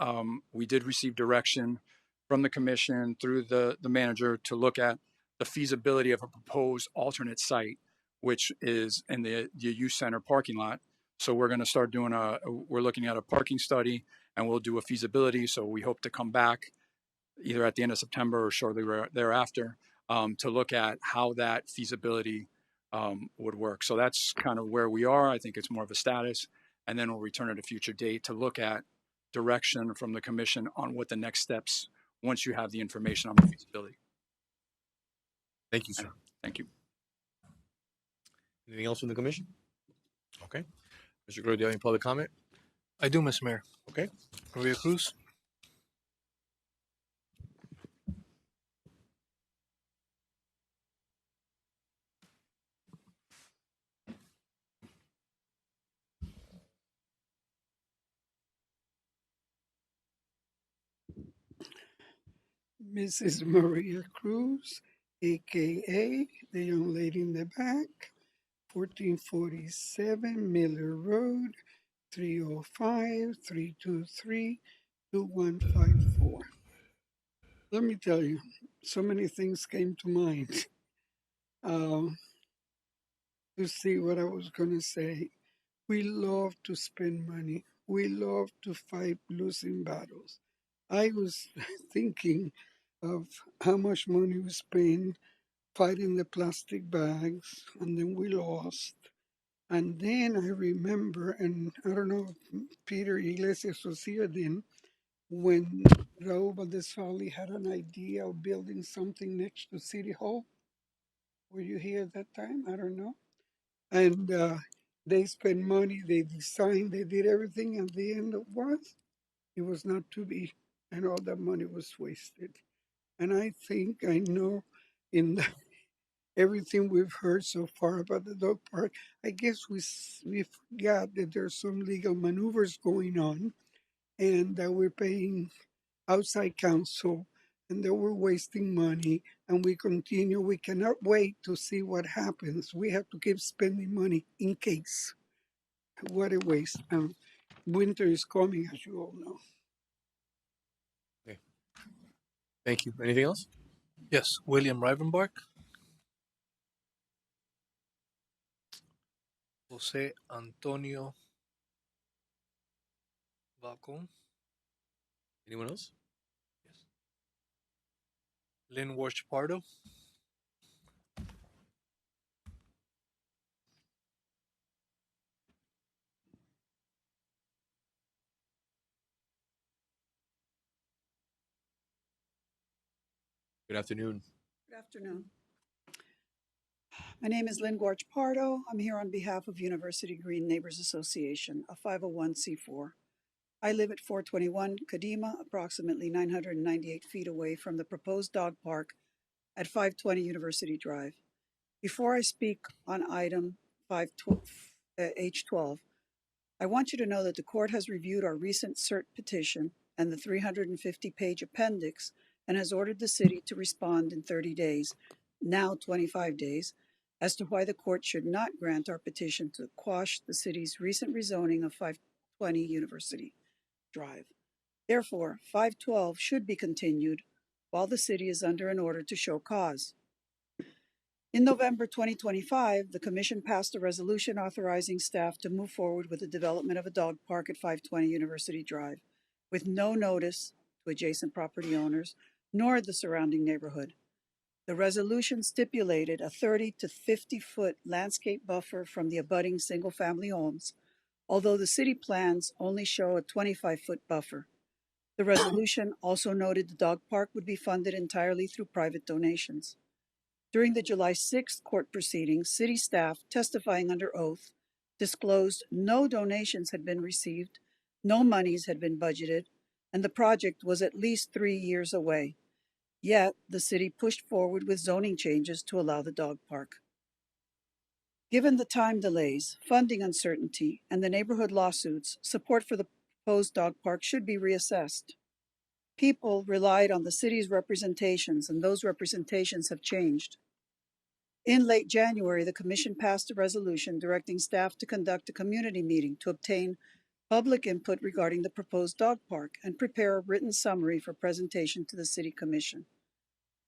We did receive direction from the commission through the manager to look at the feasibility of a proposed alternate site, which is in the youth center parking lot. So we're going to start doing we're looking at a parking study, and we'll do a feasibility. So we hope to come back either at the end of September or shortly thereafter to look at how that feasibility would work. So that's kind of where we are. I think it's more of a status, and then we'll return at a future date to look at direction from the commission on what the next steps once you have the information on the feasibility. Thank you, sir. Thank you. Anything else from the commission? Okay. Mr. Groy, do you have any public comment? I do, Mr. Mayor. Okay. Maria Cruz. Mrs. Maria Cruz, aka the young lady in the back, 1447 Miller Road, 305-323-2154. Let me tell you, so many things came to mind to see what I was going to say. We love to spend money. We love to fight losing battles. I was thinking of how much money we spent fighting the plastic bags, and then we lost. And then I remember, and I don't know if Peter Iglesias was here then, when Raul Valdez-Fali had an idea of building something next to City Hall. Were you here at that time? I don't know. And they spent money, they designed, they did everything, and the end it was not to be, and all that money was wasted. And I think I know in everything we've heard so far about the dog park, I guess we forgot that there's some legal maneuvers going on, and that we're paying outside counsel, and that we're wasting money, and we continue. We cannot wait to see what happens. We have to keep spending money in case. What a waste. Winter is coming, as you all know. Okay. Thank you. Anything else? Yes, William Rivenbark. Jose Antonio Valcon. Anyone else? Yes. Lynn Walsh Pardo. Good afternoon. Good afternoon. My name is Lynn Gorch Pardo. I'm here on behalf of University Green Neighbors Association, a 501c4. I live at 421 Kadima, approximately 998 feet away from the proposed dog park at 520 University Drive. Before I speak on item H12, I want you to know that the court has reviewed our recent cert petition and the 350-page appendix and has ordered the city to respond in 30 days, now 25 days, as to why the court should not grant our petition to quash the city's recent rezoning of 520 University Drive. Therefore, 512 should be continued while the city is under an order to show cause. In November 2025, the Commission passed a resolution authorizing staff to move forward with the development of a dog park at 520 University Drive, with no notice to adjacent property owners nor the surrounding neighborhood. The resolution stipulated a 30 to 50-foot landscape buffer from the abutting single-family homes, although the city plans only show a 25-foot buffer. The resolution also noted the dog park would be funded entirely through private donations. During the July 6th court proceedings, city staff testifying under oath disclosed no donations had been received, no monies had been budgeted, and the project was at least 3 years away. Yet, the city pushed forward with zoning changes to allow the dog park. Given the time delays, funding uncertainty, and the neighborhood lawsuits, support for the proposed dog park should be reassessed. People relied on the city's representations, and those representations have changed. In late January, the Commission passed a resolution directing staff to conduct a community meeting to obtain public input regarding the proposed dog park and prepare a written summary for presentation to the City Commission.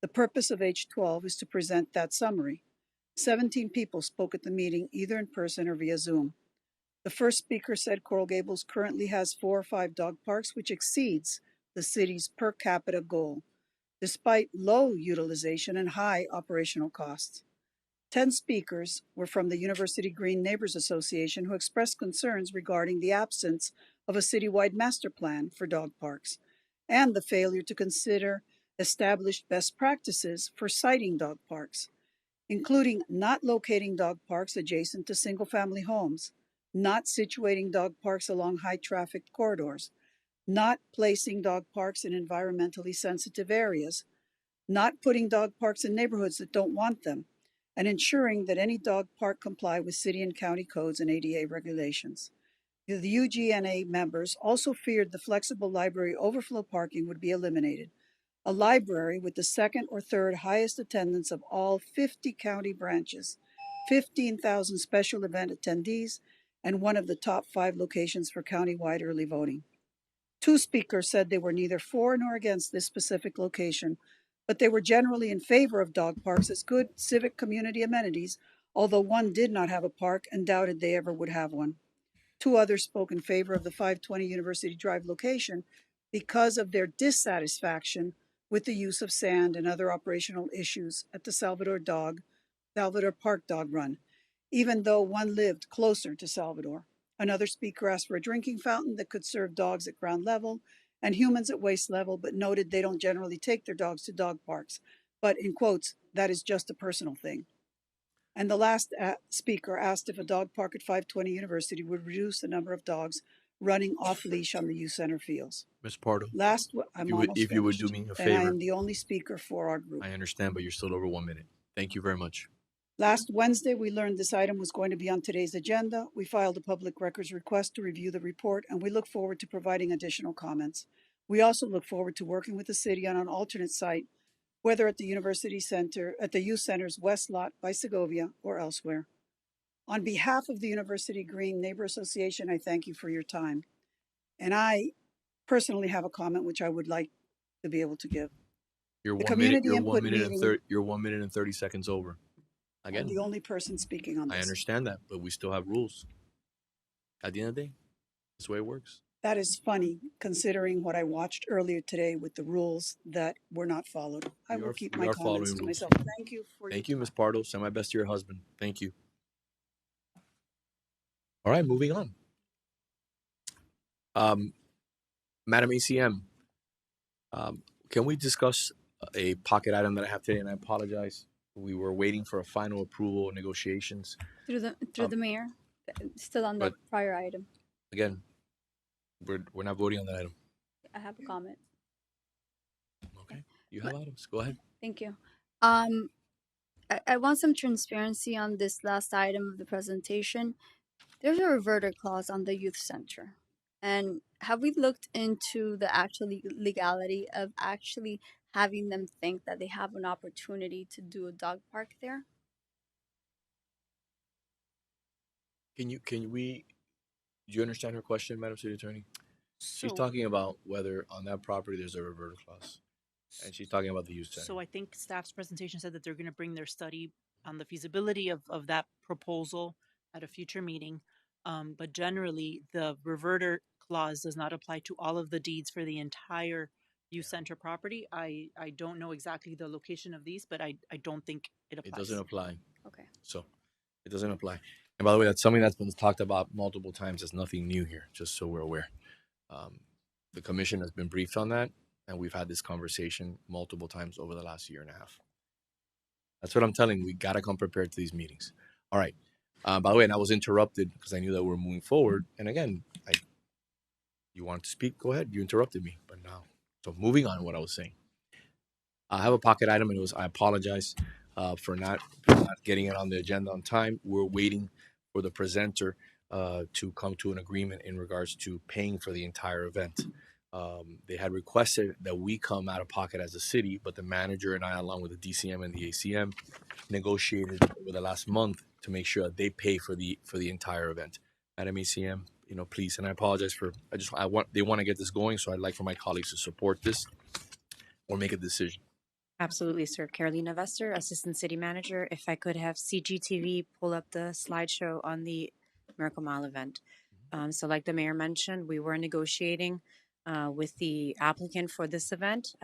The purpose of H12 is to present that summary. 17 people spoke at the meeting, either in person or via Zoom. The first speaker said Coral Gables currently has 4 or 5 dog parks, which exceeds the city's per capita goal, despite low utilization and high operational costs. 10 speakers were from the University Green Neighbors Association, who expressed concerns regarding the absence of a citywide master plan for dog parks and the failure to consider established best practices for siting dog parks, including not locating dog parks adjacent to single-family homes, not situating dog parks along high-traffic corridors, not placing dog parks in environmentally sensitive areas, not putting dog parks in neighborhoods that don't want them, and ensuring that any dog park comply with city and county codes and ADA regulations. The UGNA members also feared the flexible library overflow parking would be eliminated. A library with the second or third highest attendance of all 50 county branches, 15,000 special event attendees, and one of the top 5 locations for countywide early voting. 2 speakers said they were neither for nor against this specific location, but they were generally in favor of dog parks as good civic community amenities, although one did not have a park and doubted they ever would have one. 2 others spoke in favor of the 520 University Drive location because of their dissatisfaction with the use of sand and other operational issues at the Salvador Park Dog Run, even though one lived closer to Salvador. Another speaker asked for a drinking fountain that could serve dogs at ground level and humans at waist level, but noted they don't generally take their dogs to dog parks. But in quotes, that is just a personal thing. And the last speaker asked if a dog park at 520 University would reduce the number of dogs running off leash on the youth center fields. Ms. Pardo, if you would do me a favor. And I am the only speaker for our group. I understand, but you're still over 1 minute. Thank you very much. Last Wednesday, we learned this item was going to be on today's agenda. We filed a public records request to review the report, and we look forward to providing additional comments. We also look forward to working with the city on an alternate site, whether at the University Center, at the Youth Center's West Lot by Segovia, or elsewhere. On behalf of the University Green Neighbor Association, I thank you for your time. And I personally have a comment which I would like to be able to give. You're The 1 minute. community You're input 1 minute meeting- and you're 1 minute and 30 seconds over. I'm Again, the only person speaking on this. I understand that, but we still have rules. At the end of the day, that's the way it works. That is funny, considering what I watched earlier today with the rules that were not followed. I will keep my comments to myself. Thank you for Thank you, Ms. Pardo. Send my best to your husband. Thank you. All right, moving on. Madam ACM, can we discuss a pocket item that I have today? And I apologize. We were waiting for a final approval negotiations. Through the mayor, still on the prior item. Again, We're not voting on that item. I have a comment. Okay. You have items. Go ahead. Thank you. I want some transparency on this last item of the presentation. There's a reverter clause on the youth center. And have we looked into the actual legality of actually having them think that they have an opportunity to do a dog park there? Do you understand her question, Madam City Attorney? She's So, talking about whether on that property there's a reverter clause. And she's talking about the youth center. so I think staff's presentation said that they're going to bring their study on the feasibility of that proposal at a future meeting. But generally, the reverter clause does not apply to all of the deeds for the entire youth center property. I don't know exactly the location of these, but I don't think it applies. It doesn't apply. Okay. So it doesn't apply. And by the way, that's something that's been talked about multiple times. It's nothing new here, just so we're aware. The commission has been briefed on that, and we've had this conversation multiple times over the last year and a half. That's what I'm telling you. We got to come prepared to these meetings. All right. By the way, and I was interrupted because I knew that we're moving forward. And again, you wanted to speak? Go ahead. You interrupted me. But now, so moving on, what I was saying. I have a pocket item, and I apologize for not getting it on the agenda on time. We're waiting for the presenter to come to an agreement in regards to paying for the entire event. They had requested that we come out of pocket as a city, but the manager and I, along with the DCM and the ACM, negotiated over the last month to make sure that they pay for the entire event. Madam ACM, please, and I apologize for they want to get this going, so I'd like for my colleagues to support this or make a decision. Absolutely, sir. Carolina Vester, Assistant City Manager. If I could have CGTV pull up the slideshow on the Miracle Mile event. So like the mayor mentioned, we were negotiating with the applicant for this event.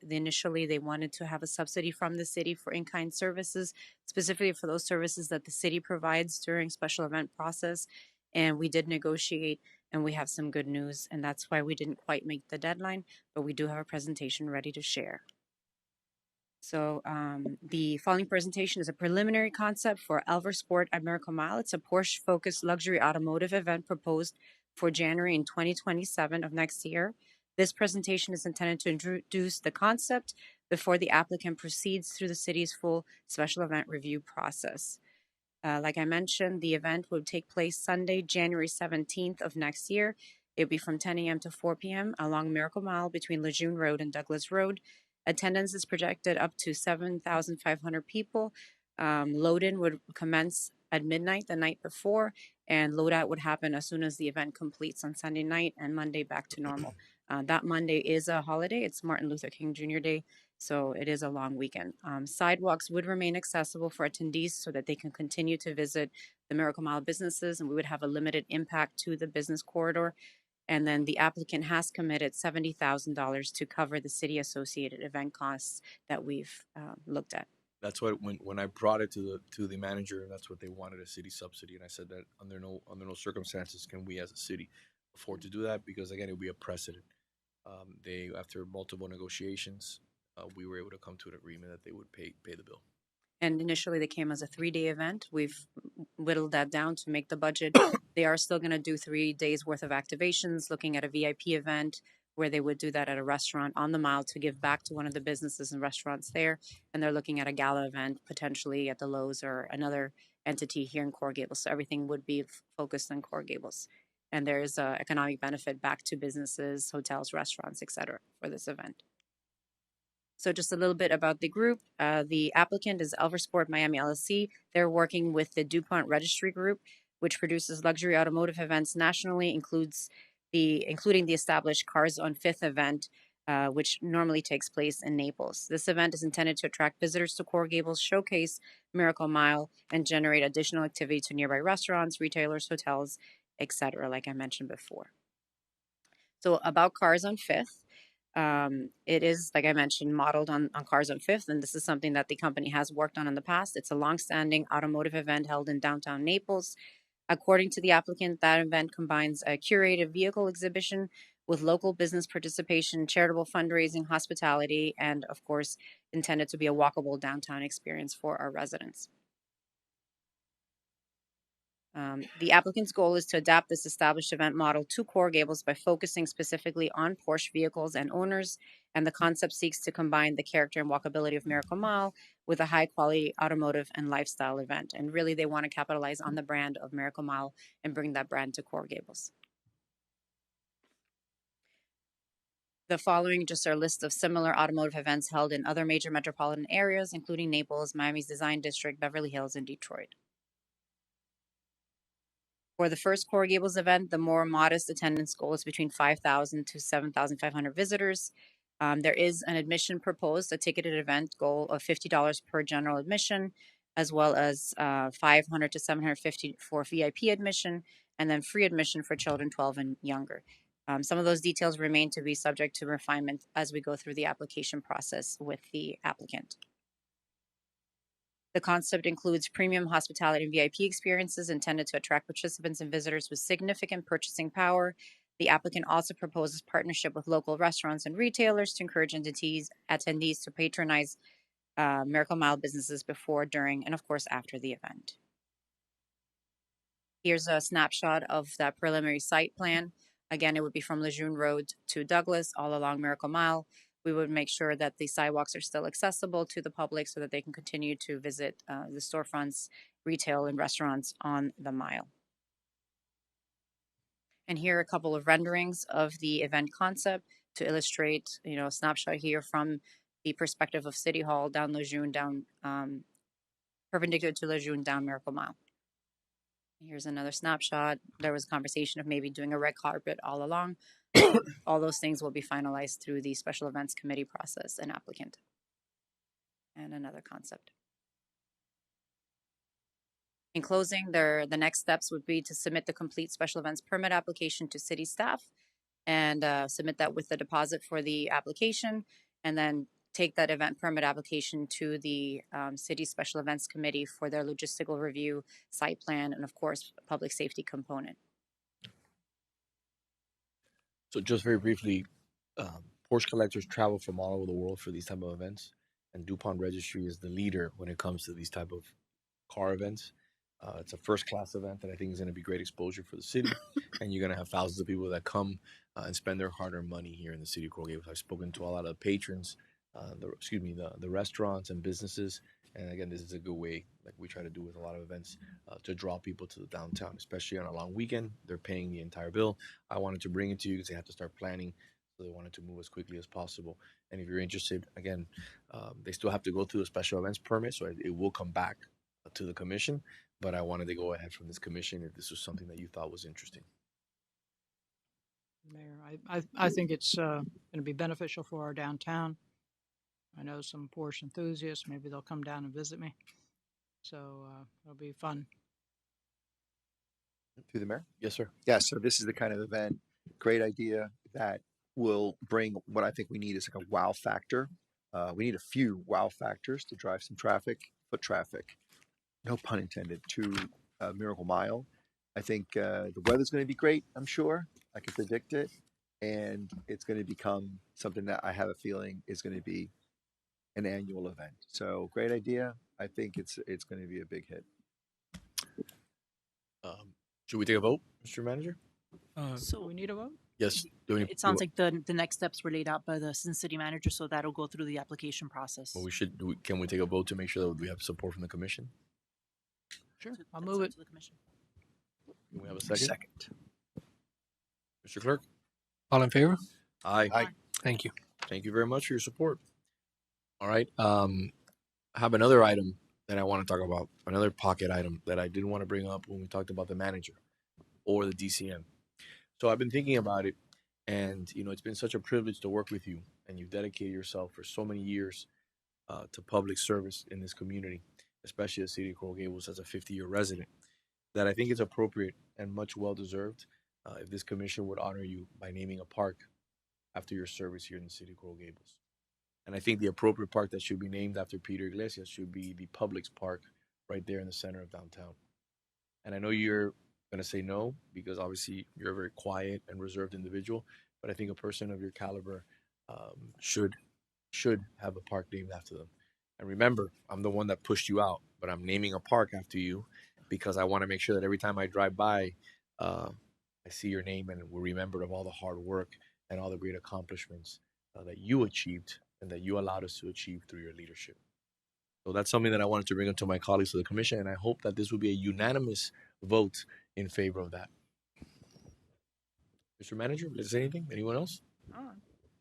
Initially, they wanted to have a subsidy from the city for in-kind services, specifically for those services that the city provides during special event process. And we did negotiate, and we have some good news, and that's why we didn't quite make the deadline, but we do have a presentation ready to share. So the following presentation is a preliminary concept for Elver Sport at Miracle Mile. It's a Porsche-focused luxury automotive event proposed for January in 2027 of next year. This presentation is intended to introduce the concept before the applicant proceeds through the city's full special event review process. Like I mentioned, the event will take place Sunday, January 17th of next year. It'll be from 10 a.m. to 4 p.m. along Miracle Mile between Lejeune Road and Douglas Road. Attendance is projected up to 7,500 people. Load-in would commence at midnight the night before, and load-out would happen as soon as the event completes on Sunday night and Monday back to normal. That Monday is a holiday. It's Martin Luther King Jr. Day, so it is a long weekend. Sidewalks would remain accessible for attendees so that they can continue to visit the Miracle Mile businesses, and we would have a limited impact to the business corridor. And then the applicant has committed $70,000 to cover the city-associated event costs that we've looked at. That's what when I brought it to the manager, that's what they wanted, a city subsidy, and I said that under no circumstances can we as a city afford to do that, because again it would be a precedent. They, after multiple negotiations, we were able to come to an agreement that they would pay the bill. And initially they came as a 3-day event. We've whittled that down to make the budget. They are still going to do 3 days worth of activations, looking at a VIP event where they would do that at a restaurant on the mile to give back to one of the businesses and restaurants there. And they're looking at a gala event potentially at the Lowe's or another entity here in Coral Gables. So everything would be focused on Coral Gables. And there's economic benefit back to businesses, hotels, restaurants, etc. for this event. So just a little bit about the group. The applicant is Elver Sport Miami LLC. They're working with the DuPont Registry Group, which produces luxury automotive events nationally, including the established Cars on Fifth event, which normally takes place in Naples. This event is intended to attract visitors to Coral Gables, showcase Miracle Mile, and generate additional activity to nearby restaurants, retailers, hotels, etc., like I mentioned before. So about Cars on Fifth. It is, like I mentioned, modeled on Cars on Fifth, and this is something that the company has worked on in the past. It's a long-standing automotive event held in downtown Naples. According to the applicant, that event combines a curated vehicle exhibition with local business participation, charitable fundraising, hospitality, and of course, intended to be a walkable downtown experience for our residents. The applicant's goal is to adapt this established event model to Coral Gables by focusing specifically on Porsche vehicles and owners, and the concept seeks to combine the character and walkability of Miracle Mile with a high quality automotive and lifestyle event. And really, they want to capitalize on the brand of Miracle Mile and bring that brand to Coral Gables. The following just are a list of similar automotive events held in other major metropolitan areas, including Naples, Miami's Design District, Beverly Hills, and Detroit. For the first Coral Gables event, the more modest attendance goal is between 5,000 to 7,500 visitors. There is an admission proposed, a ticketed event goal of $50 per general admission, as well as 500 to 750 for VIP admission, and then free admission for children 12 and younger. Some of those details remain to be subject to refinement as we go through the application process with the applicant. The concept includes premium hospitality and VIP experiences intended to attract participants and visitors with significant purchasing power. The applicant also proposes partnership with local restaurants and retailers to encourage attendees to patronize Miracle Mile businesses before, during, and of course after the event. Here's a snapshot of that preliminary site plan. Again, it would be from Lejeune Road to Douglas, all along Miracle Mile. We would make sure that the sidewalks are still accessible to the public so that they can continue to visit the storefronts, retail, and restaurants on the mile. And here are a couple of renderings of the event concept to illustrate, a snapshot here from the perspective of City Hall down Lejeune, down perpendicular to Lejeune, down Miracle Mile. Here's another snapshot. There was a conversation of maybe doing a red carpet all along. All those things will be finalized through the special events committee process and applicant. And another concept. In closing, the next steps would be to submit the complete special events permit application to city staff and submit that with the deposit for the application, and then take that event permit application to the city special events committee for their logistical review, site plan, and of course, public safety component. So just very briefly, Porsche collectors travel from all over the world for these type of events, and DuPont Registry is the leader when it comes to these type of car events. It's a first-class event that I think is going to be great exposure for the city, and you're going to have thousands of people that come and spend their hard-earned money here in the city of Coral Gables. I've spoken to a lot of the patrons, the restaurants and businesses, and again, this is a good way, like we try to do with a lot of events, to draw people to the downtown, especially on a long weekend. They're paying the entire bill. I wanted to bring it to you because they have to start planning, so they wanted to move as quickly as possible. And if you're interested, again, they still have to go through a special events permit, so it will come back to the commission, but I wanted to go ahead from this commission if this was something that you thought was interesting. Mayor, I think it's going to be beneficial for our downtown. I know some Porsche enthusiasts, maybe they'll come down and visit me. So it'll be fun. Through the mayor? Yes, sir. Yeah, so this is the kind of event, great idea that will bring what I think we need is like a wow factor. We need a few wow factors to drive some traffic, foot traffic, no pun intended, to Miracle Mile. I think the weather's going to be great, I'm sure. I can predict it. And it's going to become something that I have a feeling is going to be an annual event. So great idea. I think it's going to be a big hit. Should we take a vote, Mr. Manager? So we need a vote? Yes. It sounds like the next steps were laid out by the city manager, so that'll go through the application process. Well, can we take a vote to make sure that we have support from the commission? Sure, I'll move it. To the commission. Can we have a second? Mr. Clerk? All in favor? Aye. Aye. Thank you. Thank you very much for your support. All right. I have another item that I want to talk about, another pocket item that I didn't want to bring up when we talked about the manager or the DCM. So I've been thinking about it, and it's been such a privilege to work with you, and you've dedicated yourself for so many years to public service in this community, especially the city of Coral Gables as a 50-year resident, that I think it's appropriate and much well-deserved if this commission would honor you by naming a park after your service here in the city of Coral Gables. And I think the appropriate park that should be named after Peter Iglesias should be the Publix Park right there in the center of downtown. And I know you're going to say no, because obviously you're a very quiet and reserved individual, but I think a person of your caliber should have a park named after them. And remember, I'm the one that pushed you out, but I'm naming a park after you, because I want to make sure that every time I drive by, I see your name and we're remembered of all the hard work and all the great accomplishments that you achieved and that you allowed us to achieve through your leadership. So that's something that I wanted to bring up to my colleagues of the commission, and I hope that this will be a unanimous vote in favor of that. Mr. Manager, is there anything? Anyone else? I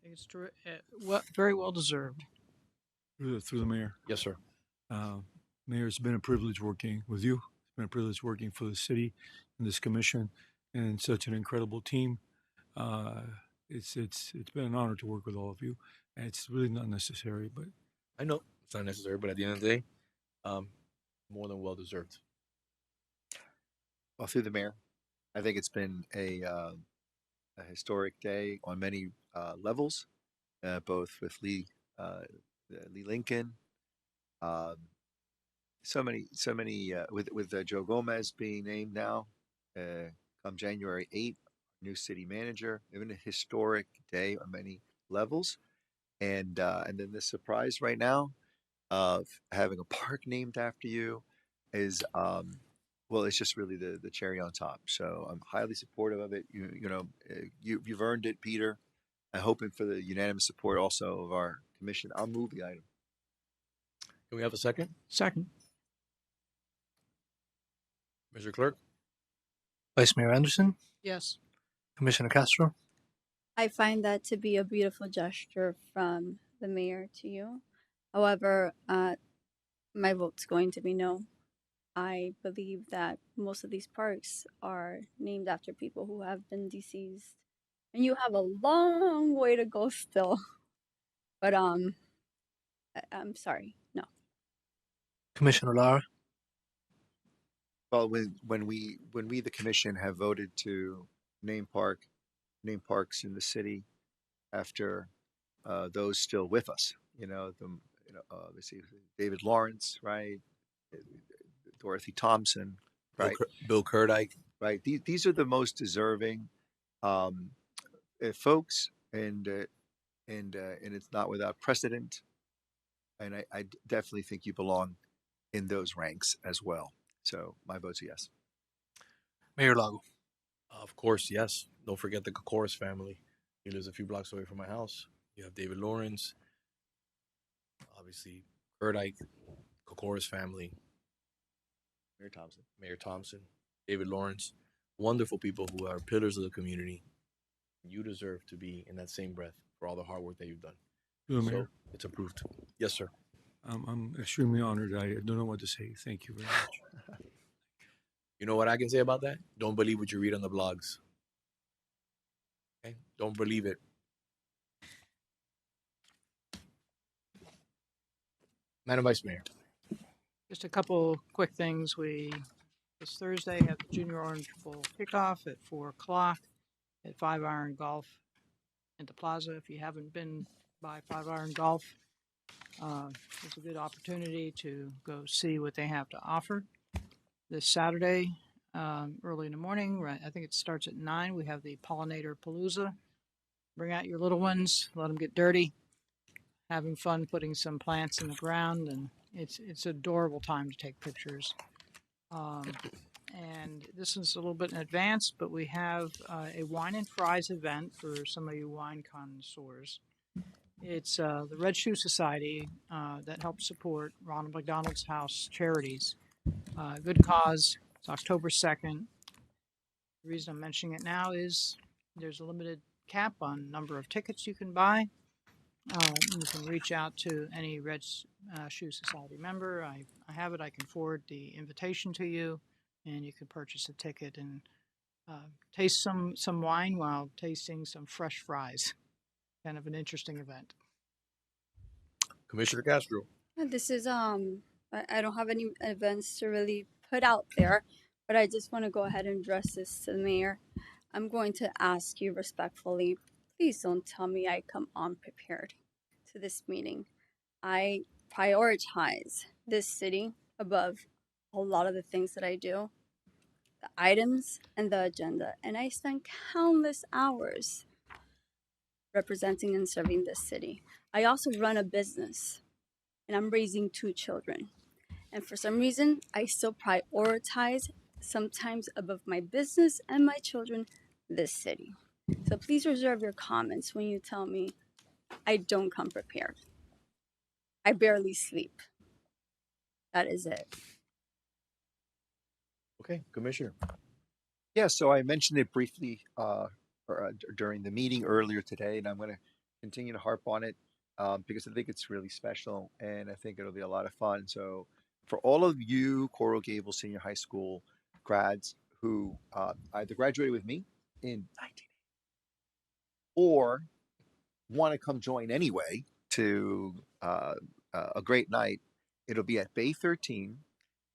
think it's very well deserved. Through the mayor. Yes, sir. Mayor, it's been a privilege working with you. It's been a privilege working for the city and this commission and such an incredible team. It's been an honor to work with all of you. And it's really not necessary, but I know it's not necessary, but at the end of the day, more than well deserved. Well, through the mayor, I think it's been a historic day on many levels, both with Lee Lincoln, so many with Joe Gomez being named now, come January 8th, new city manager. Even a historic day on many levels, and then the surprise right now of having a park named after you is well, it's just really the cherry on top. So I'm highly supportive of it. You've earned it, Peter. I'm hoping for the unanimous support also of our commission. I'll move the item. Can we have a second? Second. Mr. Clerk? Vice Mayor Anderson? Yes. Commissioner Castro? I find that to be a beautiful gesture from the mayor to you. However, my vote's going to be no. I believe that most of these parks are named after people who have been deceased, and you have a long way to go still. But I'm sorry, no. Commissioner Lara? Well, when we the commission have voted to name parks in the city after those still with us, let's see, David Lawrence, right? Dorothy Thompson, right? Bill Kerdike, right? These are the most deserving folks, and it's not without precedent. And I definitely think you belong in those ranks as well. So my vote's a yes. Mayor Lago? Of course, yes. Don't forget the Kokoris family. He lives a few blocks away from my house. You have David Lawrence, obviously Kerdike, Kokoris family. Mayor Thompson, David Lawrence, wonderful people who are pillars of the community. You deserve to be in that same breath for all the hard work that you've done. So it's approved. Yes, sir. I'm extremely honored. I don't know what to say. Thank you very much. You know what I can say about that? Don't believe what you read on the blogs. Okay? Don't believe it. Madam Vice Mayor. Just a couple quick things. This Thursday have the Junior Orange Bowl kickoff at 4:00 at 5 Iron Golf at the Plaza. If you haven't been by 5 Iron Golf, it's a good opportunity to go see what they have to offer. This Saturday, early in the morning, right, I think it starts at 9, we have the Pollinator Palooza. Bring out your little ones, let them get dirty, having fun putting some plants in the ground, and it's an adorable time to take pictures. And this is a little bit in advance, but we have a wine and fries event for some of you wine connoisseurs. It's the Red Shoe Society that helps support Ronald McDonald's House Charities. Good cause. It's October 2nd. The reason I'm mentioning it now is there's a limited cap on number of tickets you can buy. You can reach out to any Red Shoe Society member. I have it. I can forward the invitation to you, and you can purchase a ticket and taste some wine while tasting some fresh fries. Kind of an interesting event. Commissioner Castro. This is I don't have any events to really put out there, but I just want to go ahead and address this to the mayor. I'm going to ask you respectfully, please don't tell me I come unprepared to this meeting. I prioritize this city above a lot of the things that I do, the items and the agenda, and I spend countless hours representing and serving this city. I also run a business, and I'm raising 2 children. And for some reason, I still prioritize, sometimes above my business and my children, this city. So please reserve your comments when you tell me I don't come prepared. I barely sleep. That is it. Okay, Commissioner. Yeah, so I mentioned it briefly during the meeting earlier today, and I'm going to continue to harp on it because I think it's really special and I think it'll be a lot of fun. So, for all of you Coral Gables Senior High School grads who either graduated with me in 19 or want to come join anyway to a great night, it'll be at Bay 13,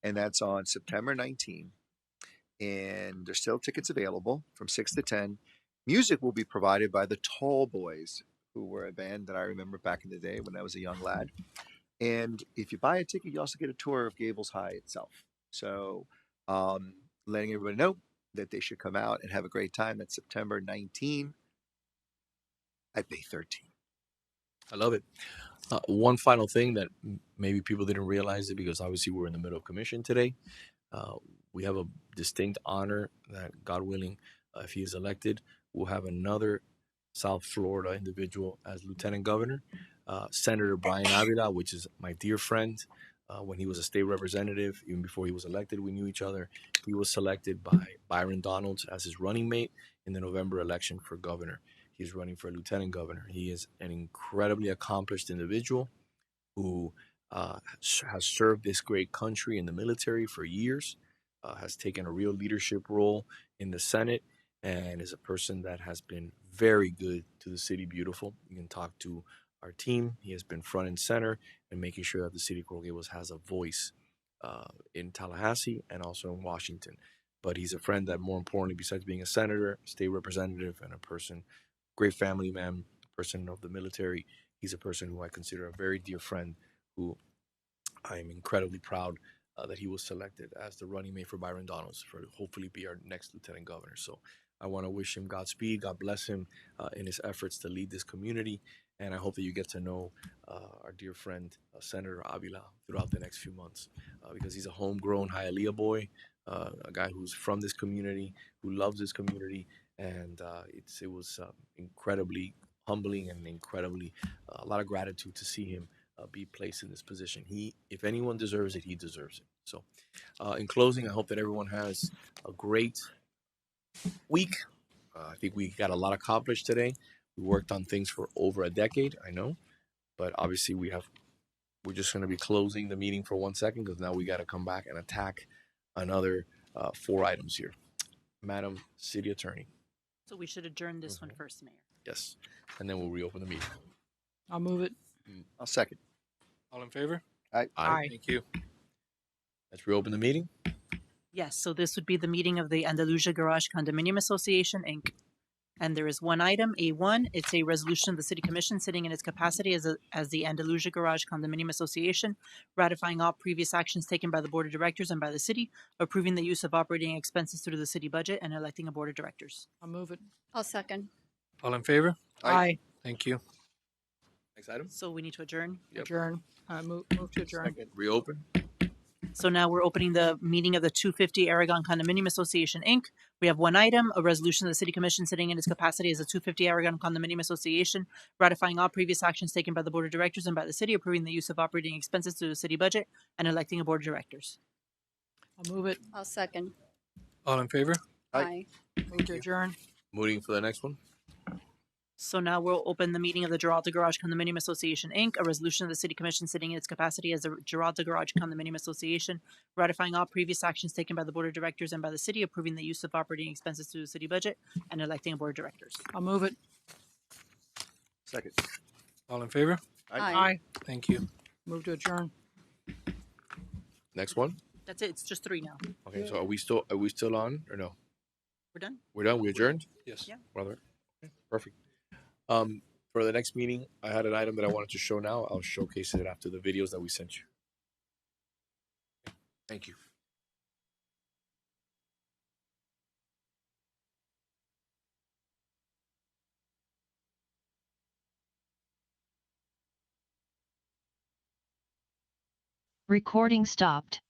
and that's on September 19th. And there's still tickets available from 6 to 10. Music will be provided by the Tall Boys, who were a band that I remember back in the day when I was a young lad. And if you buy a ticket, you also get a tour of Gables High itself. So, letting everybody know that they should come out and have a great time. That's September 19 at Bay 13. I love it. One final thing that maybe people didn't realize it because obviously we're in the middle of commission today. We have a distinct honor that, God willing, if he is elected, we'll have another South Florida individual as Lieutenant Governor, Senator Brian Avila, which is my dear friend. When he was a state representative, even before he was elected, we knew each other. He was selected by Byron Donalds as his running mate in the November election for governor. He's running for lieutenant governor. He is an incredibly accomplished individual who has served this great country in the military for years, has taken a real leadership role in the Senate, and is a person that has been very good to the city beautiful. You can talk to our team. He has been front and center in making sure that the city of Coral Gables has a voice in Tallahassee and also in Washington. But he's a friend that, more importantly, besides being a senator, state representative, and a person, great family man, person of the military, he's a person who I consider a very dear friend who I'm incredibly proud that he was selected as the running mate for Byron Donalds for hopefully be our next lieutenant governor. So I want to wish him Godspeed. God bless him in his efforts to lead this community. And I hope that you get to know our dear friend, Senator Avila, throughout the next few months because he's a homegrown Hialeah boy, a guy who's from this community, who loves this community. And it was incredibly humbling and incredibly a lot of gratitude to see him be placed in this position. He, if anyone deserves it, he deserves it. So, in closing, I hope that everyone has a great week. I think we got a lot accomplished today. We worked on things for over a decade, I know, but obviously we're just going to be closing the meeting for 1 second because now we got to come back and attack another 4 items here. Madam City Attorney. So we should adjourn this one first, Mayor. Yes, and then we'll reopen the meeting. I'll move it. I'll second. All in favor? Aye. Aye. Thank you. Let's reopen the meeting. Yes, so this would be the meeting of the Andalusia Garage Condominium Association, Inc. And there is one item, A1. It's a resolution of the City Commission sitting in its capacity as the Andalusia Garage Condominium Association, ratifying all previous actions taken by the Board of Directors and by the City, approving the use of operating expenses through the City budget, and electing a Board of Directors. I'll move it. I'll second. All in favor? Aye. Thank you. Next item. So we need to adjourn. Yep. Adjourn. Move to adjourn. Second. Reopen. So now we're opening the meeting of the 250 Aragon Condominium Association, Inc. We have one item, a resolution of the City Commission sitting in its capacity as the 250 Aragon Condominium Association, ratifying all previous actions taken by the Board of Directors and by the City, approving the use of operating expenses through the City budget, and electing a Board of Directors. I'll move it. I'll second. All in favor? Aye. Move to adjourn. Moving for the next one. So now we'll open the meeting of the Giralta Garage Condominium Association, Inc., a resolution of the City Commission sitting in its capacity as the Giralta Garage Condominium Association, ratifying all previous actions taken by the Board of Directors and by the City, approving the use of operating expenses through the City budget, and electing a Board of Directors. I'll move it. Second. All in favor? Aye. Thank you. Move to adjourn. Next one. That's it. It's just 3 now. Okay, so are we still on or no? We're done? We're done. We adjourned. Yes. Yeah. Brother. Okay, perfect. For the next meeting, I had an item that I wanted to show now. I'll showcase it after the videos that we sent you. Thank you. Recording stopped.